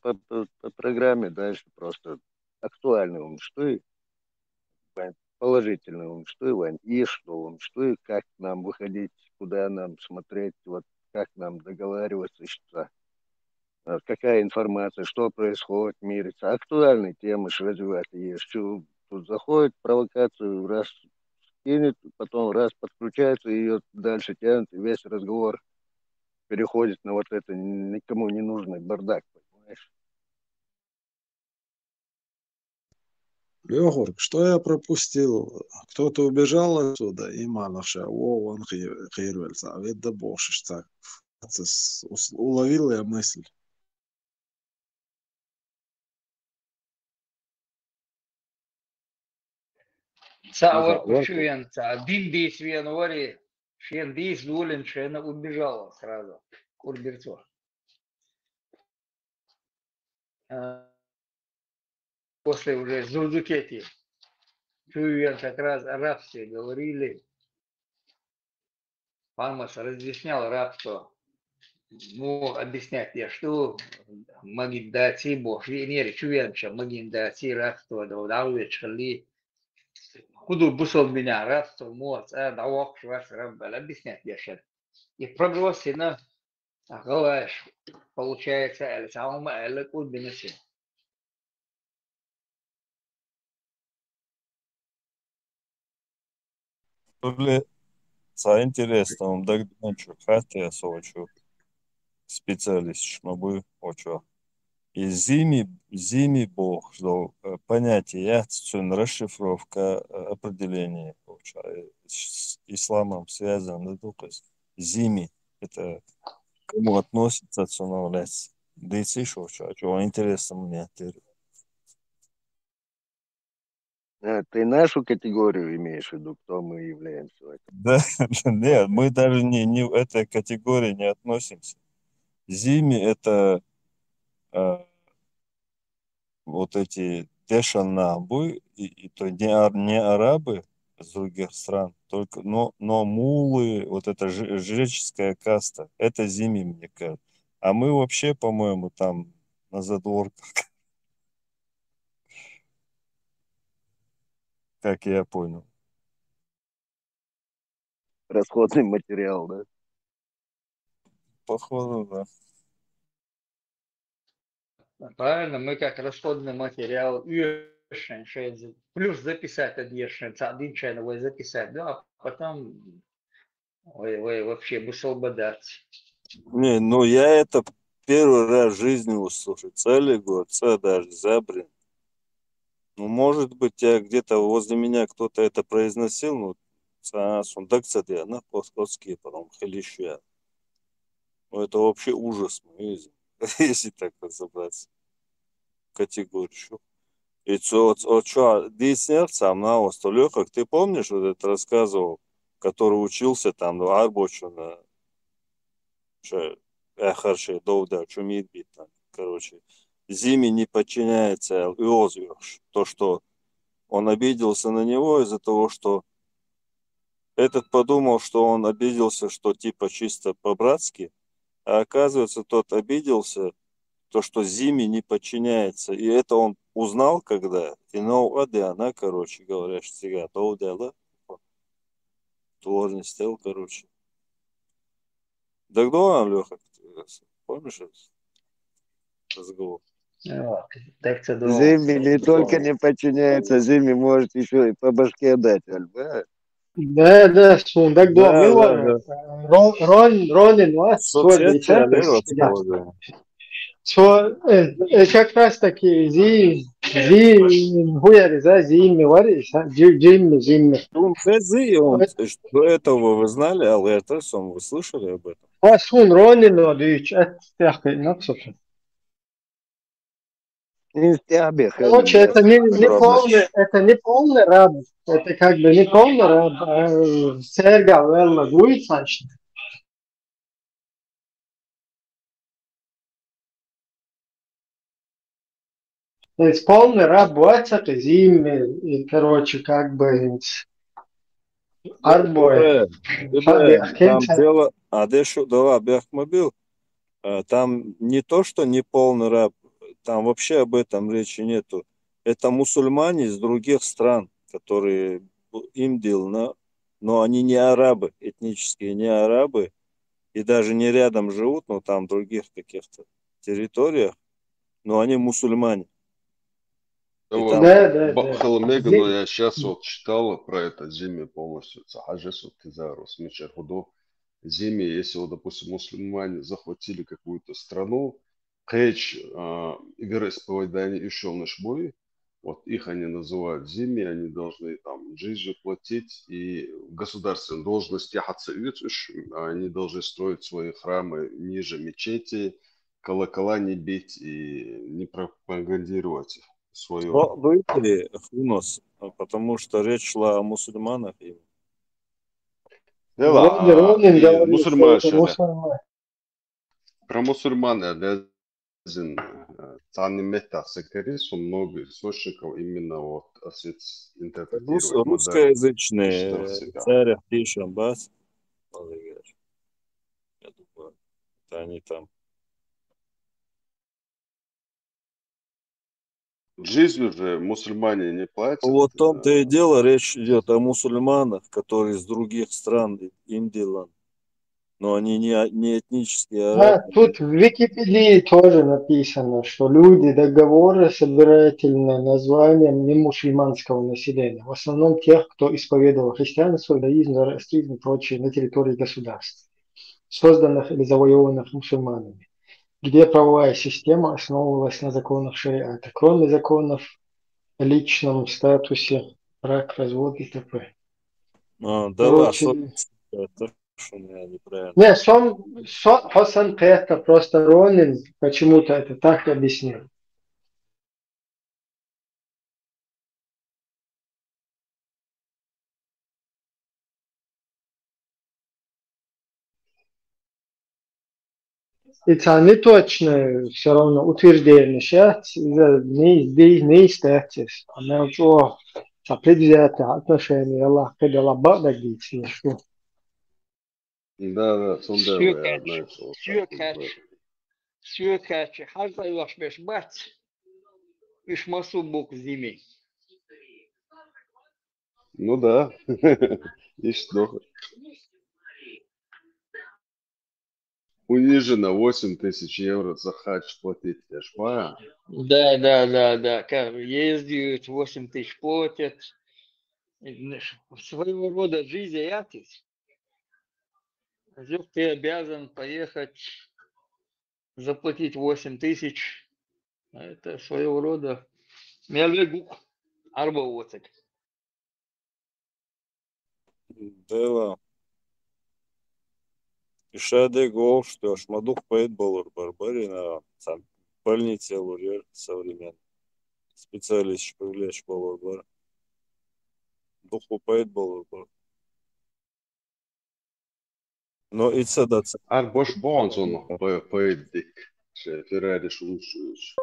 [SPEAKER 3] программе дальше просто актуальный он что и положительный он что и Вань и что он что и как нам выходить, куда нам смотреть, вот как нам договариваться, что какая информация, что происходит в мире. Актуальные темы развивать есть. Что тут заходит провокацию, раз скинет, потом раз подключается, и ее дальше тянет, и весь разговор переходит на вот это никому не нужный бардак, понимаешь?
[SPEAKER 8] Лёгор, что я пропустил? Кто-то убежал отсюда, и Малаша, он хейрвельца, а ведь да бошиш, так. Уловил я мысль.
[SPEAKER 22] Цавар кушуен, один бейс в январе, шен бейс дулен, шена убежала сразу. Курберцо. После уже Зурдукети. Чуен как раз о рабстве говорили. Памас разъяснял рабство. объяснять я, что магиндации божьи, не речу венча, магиндации расту, да удавлечь ли, худу бусол меня расту, моц, давок, швас, раббал, объяснять я сейчас. И пробросина, говоришь, получается, это самое, это куда бенеси.
[SPEAKER 17] Са интересно, дагданчу, хатя сочу, специалист, шмабы, очо. И зими бог, что понятие яцун, расшифровка определения, с исламом связано, только зими, это кому относится отсюда, да и слышал, что интересно мне.
[SPEAKER 3] Ты нашу категорию имеешь в виду, кто мы являемся в этом?
[SPEAKER 17] Да, нет, мы даже не в этой категории не относимся. Зими это вот эти тешанабы, и то не арабы с других стран, только, но мулы, вот эта жреческая каста, это зими, мне кажется. А мы вообще, по-моему, там на задворках, как я понял.
[SPEAKER 3] Расходный материал, да?
[SPEAKER 17] Походу, да.
[SPEAKER 22] Правильно, мы как расходный материал плюс записать один чайновой записать, да, а потом вообще бусол бодать.
[SPEAKER 17] Не, ну я это первый раз в жизни услышал. Целый год, даже забрин. Ну, может быть, я где-то возле меня кто-то это произносил, ну, сундак цаде, на плоскостки, потом хилища. Ну, это вообще ужас, если так разобраться. Категорию. И что, десерт сам на острове, как ты помнишь, вот это рассказывал, который учился там, ну, Арбочу на Эхарше, Довда, Чумит бит, там, короче. Зиме не подчиняется Иозвиш, то, что он обиделся на него из-за того, что этот подумал, что он обиделся, что типа чисто по-братски, а оказывается, тот обиделся, то, что Зиме не подчиняется. И это он узнал, когда, и она, короче говоря, сега, Довдела, творный стел, короче. Да кто он, Леха, помнишь этот разговор?
[SPEAKER 3] Зиме не только не подчиняется, Зиме может еще и по башке дать, альба.
[SPEAKER 1] Да, сундак дома. Ронин вас свой как раз таки хуяри, да, зимми варишь, зимми.
[SPEAKER 17] До этого вы знали, Алэртерсон, вы слышали об этом?
[SPEAKER 1] А сун Ронин, одич, это напсофен. Короче, это не полный раб, это как бы не полный раб, а серга велна гуицаншн. То есть полный раб это зимме, и, короче, как бы арбой.
[SPEAKER 17] Там дело, Адешу дала Бяхмобил, там не то, что не полный раб, там вообще об этом речи нету. Это мусульмане из других стран, которые им делно, но они не арабы, этнические не арабы, и даже не рядом живут, но там в других каких-то территориях, но они мусульмане.
[SPEAKER 14] Халамегану я сейчас вот читала про это Зиме полностью. Цахаджесу Тизарус Мичер Худо. Зиме, если, вот, допустим, мусульмане захватили какую-то страну, Кэч вероисповедание еще наш бой, вот их они называют Зиме, они должны там джизю платить, и в государственной должности они должны строить свои храмы ниже мечети, колокола не бить и не пропагандировать свое.
[SPEAKER 17] Но были хунос, потому что речь шла о мусульманах.
[SPEAKER 14] Про мусульман обязан Цанниметах Сакарис, много источников именно вот интерпретировать.
[SPEAKER 17] Русскоязычные царь Ахтиш Амбас. Они там.
[SPEAKER 14] Жизнью же мусульмане не платят.
[SPEAKER 17] Вот в том-то и дело, речь идет о мусульманах, которые из других стран, Индии, но они не этнические
[SPEAKER 1] Да,
[SPEAKER 17] арабы.
[SPEAKER 1] тут в Википедии тоже написано, что люди договора собирательное названием немусульманского населения. В основном тех, кто исповедовал христианство, иудаизм, зороастризм и прочее на территории государств, созданных или завоеванных мусульманами, где правовая система основывалась на законах шариата, кроме законов о личном статусе, брак, развод и т.п.
[SPEAKER 17] Да,
[SPEAKER 1] Короче,
[SPEAKER 17] это что я неправильно.
[SPEAKER 1] не, Хосан это просто Ронин почему-то это так объяснил. Это не точно все равно утверждение сейчас, не статус, а на что предвзятое отношение Аллах к Аллаху дагите, что.
[SPEAKER 14] Да, сонда я знаю, что
[SPEAKER 22] Сюркач, харта юаш беш бац, иш масу бук зими.
[SPEAKER 14] Ну да, и что? Унижено 8 тысяч евро за хадж платить, я ж понимаю.
[SPEAKER 22] Да. Ездят, 8 тысяч платят. Своего рода жизнь ятис. Ты обязан поехать, заплатить 8 тысяч. Это своего рода мелвегук арбауцек.
[SPEAKER 17] Да. Ишаде гол, что шмадух поет болор барбарина, сам больница лурьер современный. Специалист привлечь болор бар. Духу поет болор бар. Но и цедаца.
[SPEAKER 14] Ar boš bons un poet dik, Ferrari шуншуюш.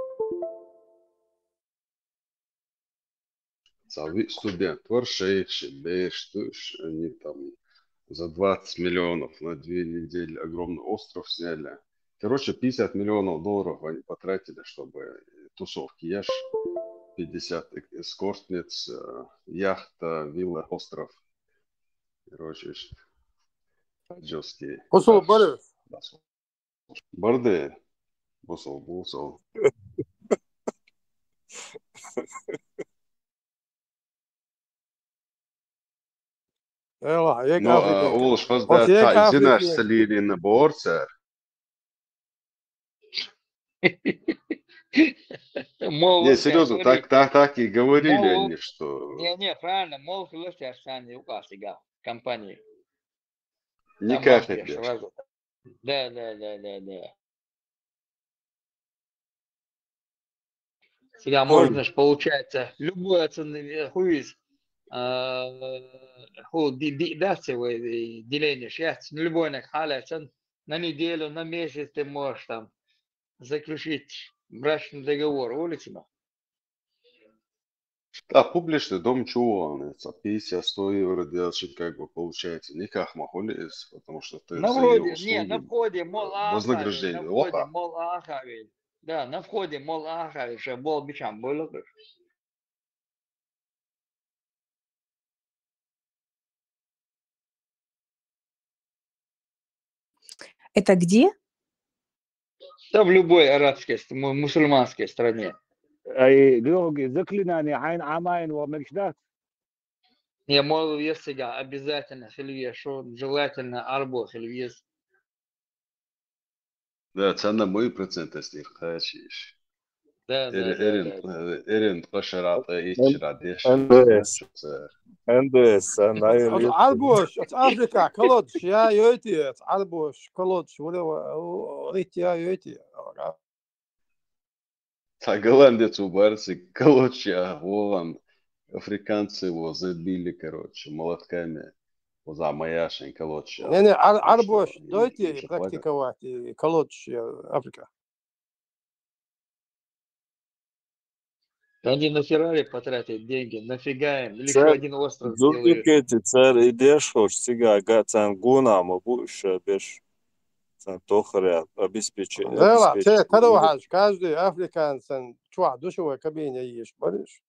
[SPEAKER 14] Студент, варшейши, бештуш, они там за 20 миллионов на 2 недели огромный остров сняли. Короче, 50 миллионов долларов они потратили, чтобы тусовки ешь, 50 эскортниц, яхта, вилла, остров. Короче, хаджовские.
[SPEAKER 19] Кусул барыш.
[SPEAKER 14] Барды. Бусол. Но Улш воздата изинаш салили на борцер. Не, серьезно, так и говорили они, что...
[SPEAKER 22] Не, правильно, мол, хлыстя сани указ сега компании.
[SPEAKER 14] Никак это.
[SPEAKER 22] Да. Сега можно же, получается, любой оценный хуиз, деление счастья, любой на хале, на неделю, на месяц ты можешь там заключить брачный договор, улицами.
[SPEAKER 14] Да, публичный дом чего? 50-100 евро делать, как бы получается. Никак махулис, потому что ты
[SPEAKER 22] на
[SPEAKER 14] за
[SPEAKER 22] входе,
[SPEAKER 14] ее услуги,
[SPEAKER 22] не, на входе, мол,
[SPEAKER 14] вознаграждение.
[SPEAKER 22] на входе, мол, ахави. Да, на входе, мол, ахави, что был бичам, было бы.
[SPEAKER 5] Это где?
[SPEAKER 22] Да, в любой арабской, мусульманской стране.
[SPEAKER 21] заклинание айн амайн вамекшдат.
[SPEAKER 22] Я мол, если обязательно хельве, что желательно арбо хельвез.
[SPEAKER 14] Да, цена мой процент, если хочешь.
[SPEAKER 22] Да.
[SPEAKER 14] Эрин пошарата и чрадеш.
[SPEAKER 17] НДС,
[SPEAKER 19] Alboş, Afrika, kalodş ya yöti, alboş, kalodş, вот ya yöti.
[SPEAKER 14] А голландец у Барси, короче, Голланд, африканцы его забили, короче, молотками. За маяшень, короче.
[SPEAKER 19] Не, alboş, дойти практиковать, kalodş, Африка.
[SPEAKER 22] Они на Феррари потратят деньги, нафига им, лишь один остров сделают.
[SPEAKER 17] Зурдикети, царь идешь, хоч, сега, гацан гуна, мабуша, беш. Тохарят, обеспечение.
[SPEAKER 19] Да ла, те таругаш, каждый африканцен чуа душевой кабине ешь, боришь.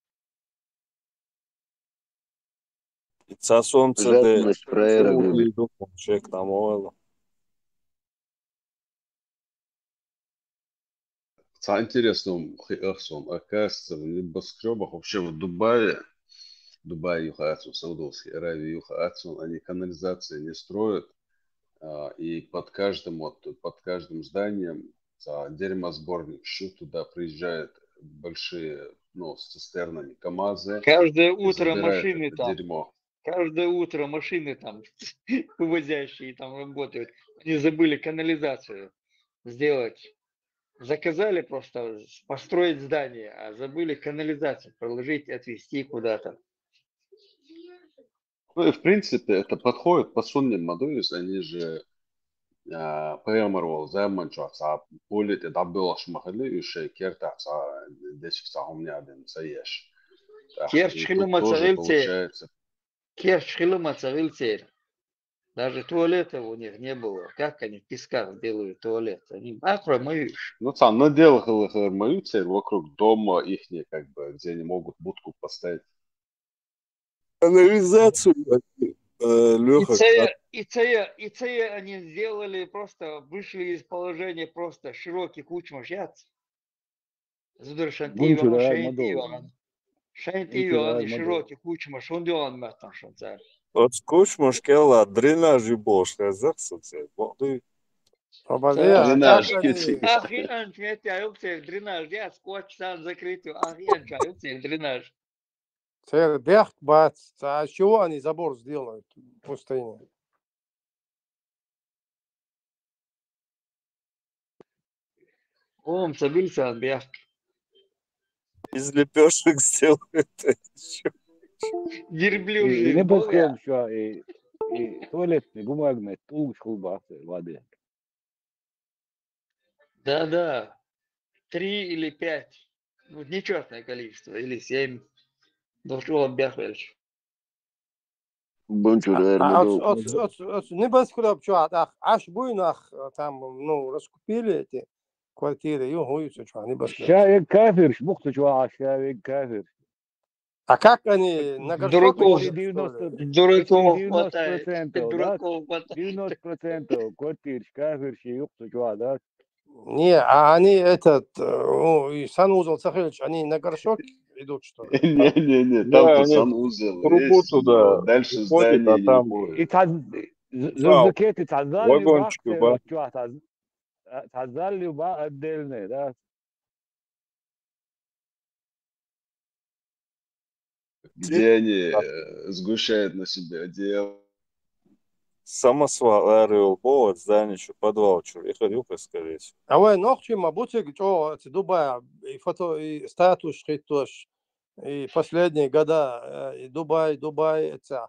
[SPEAKER 17] Ца солнце де
[SPEAKER 6] Жадность проера губи.
[SPEAKER 17] человек там ойл.
[SPEAKER 14] Ца интересно, оказывается, в небоскребах вообще в Дубае, Юхаацун, Саудовской Аравии, Юхаацун, они канализации не строят, и под каждым зданием дерьмосборник, туда приезжают большие, с цистернами КамАЗы
[SPEAKER 22] Каждое
[SPEAKER 14] и
[SPEAKER 22] утро
[SPEAKER 14] забирают
[SPEAKER 22] машины
[SPEAKER 14] это
[SPEAKER 22] там.
[SPEAKER 14] дерьмо.
[SPEAKER 22] Каждое утро машины там, вывозящие там работают. Они забыли канализацию сделать. Заказали просто построить здание, а забыли канализацию проложить, отвезти куда-то.
[SPEAKER 14] Ну и в принципе это подходит по сунним мадуис, они же пеймарвал заманча полит даббелаш махали еще керта десик сахумняден саеш.
[SPEAKER 22] Керчь хилма получается. Керчь хилма царилцер. Даже туалета у них не было. Как они в песках делают туалет? Они моют.
[SPEAKER 14] Ну, там наделали моются вокруг дома ихние, как бы, где они могут будку поставить.
[SPEAKER 17] Канализацию, Леха.
[SPEAKER 22] И це они сделали просто, вышли из положения просто широких кучмаш яц. Шайнтиван широких кучмаш, он делан мэтан шанцар.
[SPEAKER 17] От скучмаш кела дренажи бош, казахсоце.
[SPEAKER 14] Дренаж,
[SPEAKER 22] Ахи анчмет аюксер дренаж, я скотч сан закрытый, ахи анчаюксер дренаж.
[SPEAKER 19] Бяхт бац, а с чего они забор сделают в пустыне?
[SPEAKER 22] Он забился от бяхт.
[SPEAKER 17] Из лепешек сделают.
[SPEAKER 22] Дерблюжий.
[SPEAKER 21] Не баском что и туалетный бумагный тул шулбасы воды.
[SPEAKER 22] Да. 3 или 5. Ну, нечетное количество. Или 7. Должно бяхвельш.
[SPEAKER 19] Не баском что, аж буйнах там, раскупили эти квартиры, и угуются, что они баском.
[SPEAKER 21] Шаек кафир, шмухту чуа, шаек кафир.
[SPEAKER 19] А как они на горшок?
[SPEAKER 22] Дураков хватает.
[SPEAKER 21] 90% квартир, кафир, шиюкту чуа, да?
[SPEAKER 19] Не, а они и санузел Сахельевич, они на горшок идут, что ли?
[SPEAKER 14] Не, там санузел.
[SPEAKER 17] Трубу туда.
[SPEAKER 14] Дальше здание не будет.
[SPEAKER 21] Зубзакеты тазали
[SPEAKER 17] вагончик,
[SPEAKER 21] тазали отдельные, да?
[SPEAKER 14] Где они сгущают на себе одеяло.
[SPEAKER 17] Самосвал, аэроел, повод, здание, что подвал, что ехали, скорее всего.
[SPEAKER 19] А вы ночью, мабуть, что Дубай, и фото, и статус, тоже, и последние года, и Дубай, это,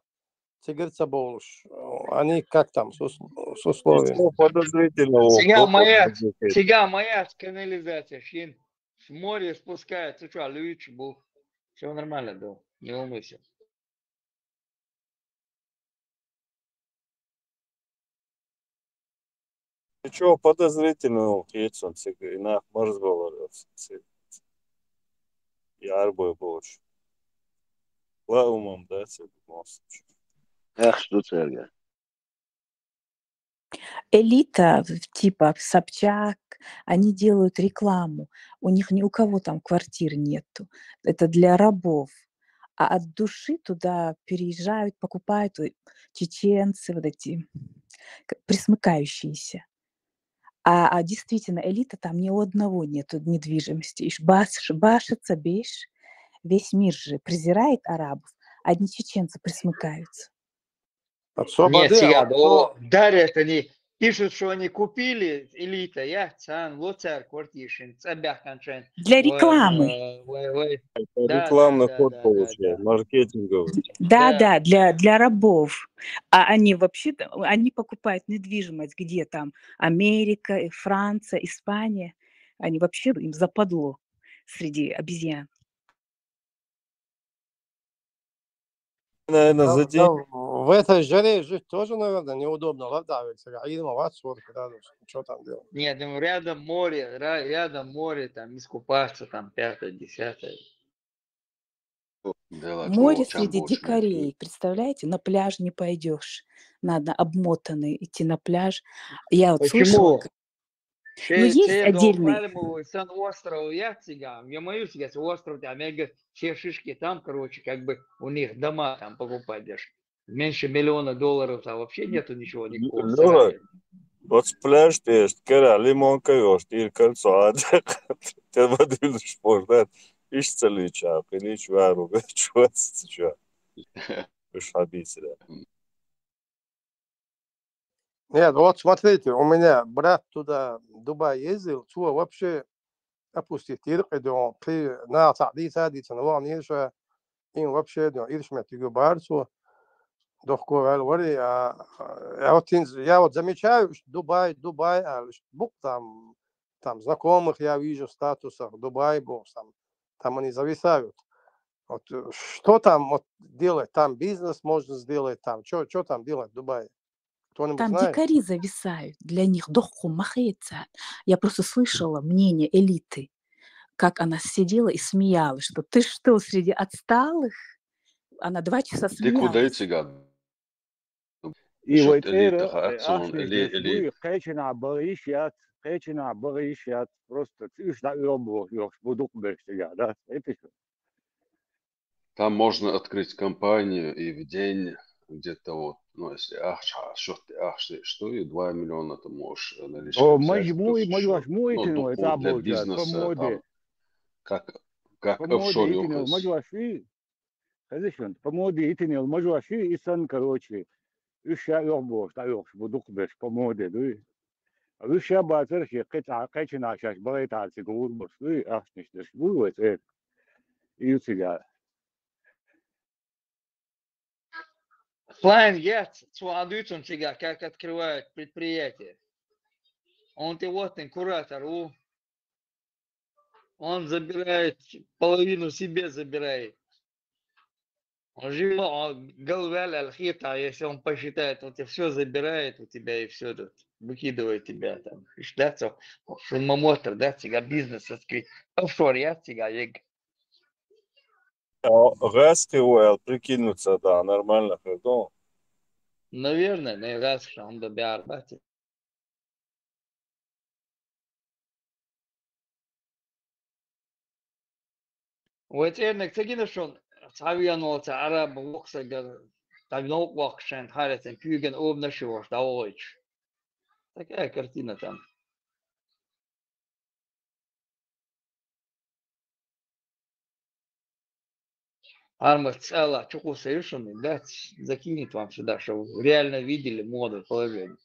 [SPEAKER 19] говорится, больше. Они как там, с условиями?
[SPEAKER 17] Подозрительно.
[SPEAKER 22] Сега моя канализация, шин, с моря спускается, что, лучше был. Все нормально, да, не волнуйся.
[SPEAKER 17] Ничего подозрительного, Кейтсон, на Марс говорил. Я арбой больше. Лаумом, да,
[SPEAKER 6] Эх, что церга.
[SPEAKER 5] Элита, типа Собчак, они делают рекламу. У них ни у кого там квартир нету. Это для рабов. А от души туда переезжают, покупают чеченцы, вот эти присмыкающиеся. А действительно, элита там ни у одного нету недвижимости. Башится, бейш. Весь мир же презирает арабов, одни чеченцы присмыкаются.
[SPEAKER 22] Нет, сега, дарят они, пишут, что они купили, элита, лоцар, квартиршин, цабяханшин.
[SPEAKER 5] Для рекламы.
[SPEAKER 17] Рекламный ход получает, маркетинговый.
[SPEAKER 5] Да, для рабов. А они вообще-то, они покупают недвижимость, где там Америка, Франция, Испания. Они вообще им западло среди обезьян.
[SPEAKER 17] Наверное, за день.
[SPEAKER 19] В этой жаре жить тоже, наверное, неудобно. Латавиться. Видимо, в 40 градусов. Что там делать?
[SPEAKER 22] Нет, ну рядом море, там искупаться, там 5-10.
[SPEAKER 5] Море среди дикарей. Представляете, на пляж не пойдешь. Надо обмотанный идти на пляж. Я вот слышала,
[SPEAKER 22] Почему?
[SPEAKER 5] ну есть отдельный.
[SPEAKER 22] Сан остров Яцигам, я моюсь, если остров, там, все шишки там, короче, как бы у них дома там покупать даже. Меньше $1 миллиона, там вообще нету ничего, никакого
[SPEAKER 17] Лёга,
[SPEAKER 22] сарая.
[SPEAKER 17] вот пляж тieši karā limonu kajoši, ir kalco Te vadījuši poždēt, izcelīčā, pinīč vēru, čuacīčā. Уж обидели.
[SPEAKER 19] Нет, вот смотрите, у меня брат туда, в Дубай ездил, что вообще опустить иркидон, при на تعديت هذه سنوات نيرشا إن вообще دون إيرشمет يجبارцу дохко говори, я вот замечаю, что Дубай, бук там знакомых я вижу в статусах, Дубай, бог там они зависают. Вот что там вот делать, там бизнес можно сделать, там что там делать в Дубае? Кто-нибудь
[SPEAKER 5] Там
[SPEAKER 19] знает?
[SPEAKER 5] дикари зависают, для них доху махается. Я просто слышала мнение элиты, как она сидела и смеялась, что ты что, среди отсталых? Она 2 часа смеялась.
[SPEAKER 21] И вот это, просто да, это
[SPEAKER 14] Там можно открыть компанию и в день где-то вот, ну, если что и 2 миллиона ты можешь наличкой взять, плюс еще, ну, для бизнеса, там, как офшоре офис.
[SPEAKER 21] Конечно, помоди итини алмажуаши исан, короче, ища ёбош, таёш, будук беш, помоди, дуй. Ища базар, кайчина шаш, балай тарси, гурбош, дуй, ахниш, деш, буйвет, и у тебя.
[SPEAKER 22] Флайн Гетц, он тебя, как открывают предприятие. Он ты куратор, он забирает, половину себе забирает. Он же голвяля алхита, если он посчитает, он тебе все забирает у тебя и все тут выкидывает тебя там. Ждаться, шумомотор, да, тебя бизнес открыть. Офшор, я тебя,
[SPEAKER 17] Газки уэл прикинуться, да, нормально, ну.
[SPEAKER 22] Наверное, не раз, что он добьется. Вот это, кстати, что Savian olsa Arab voksa там наук вахшен харятен кюген обнашиваш да ойч. Такая картина там. Арма цела, чуку совершенный, да, закинет вам сюда, чтобы реально видели моду положение.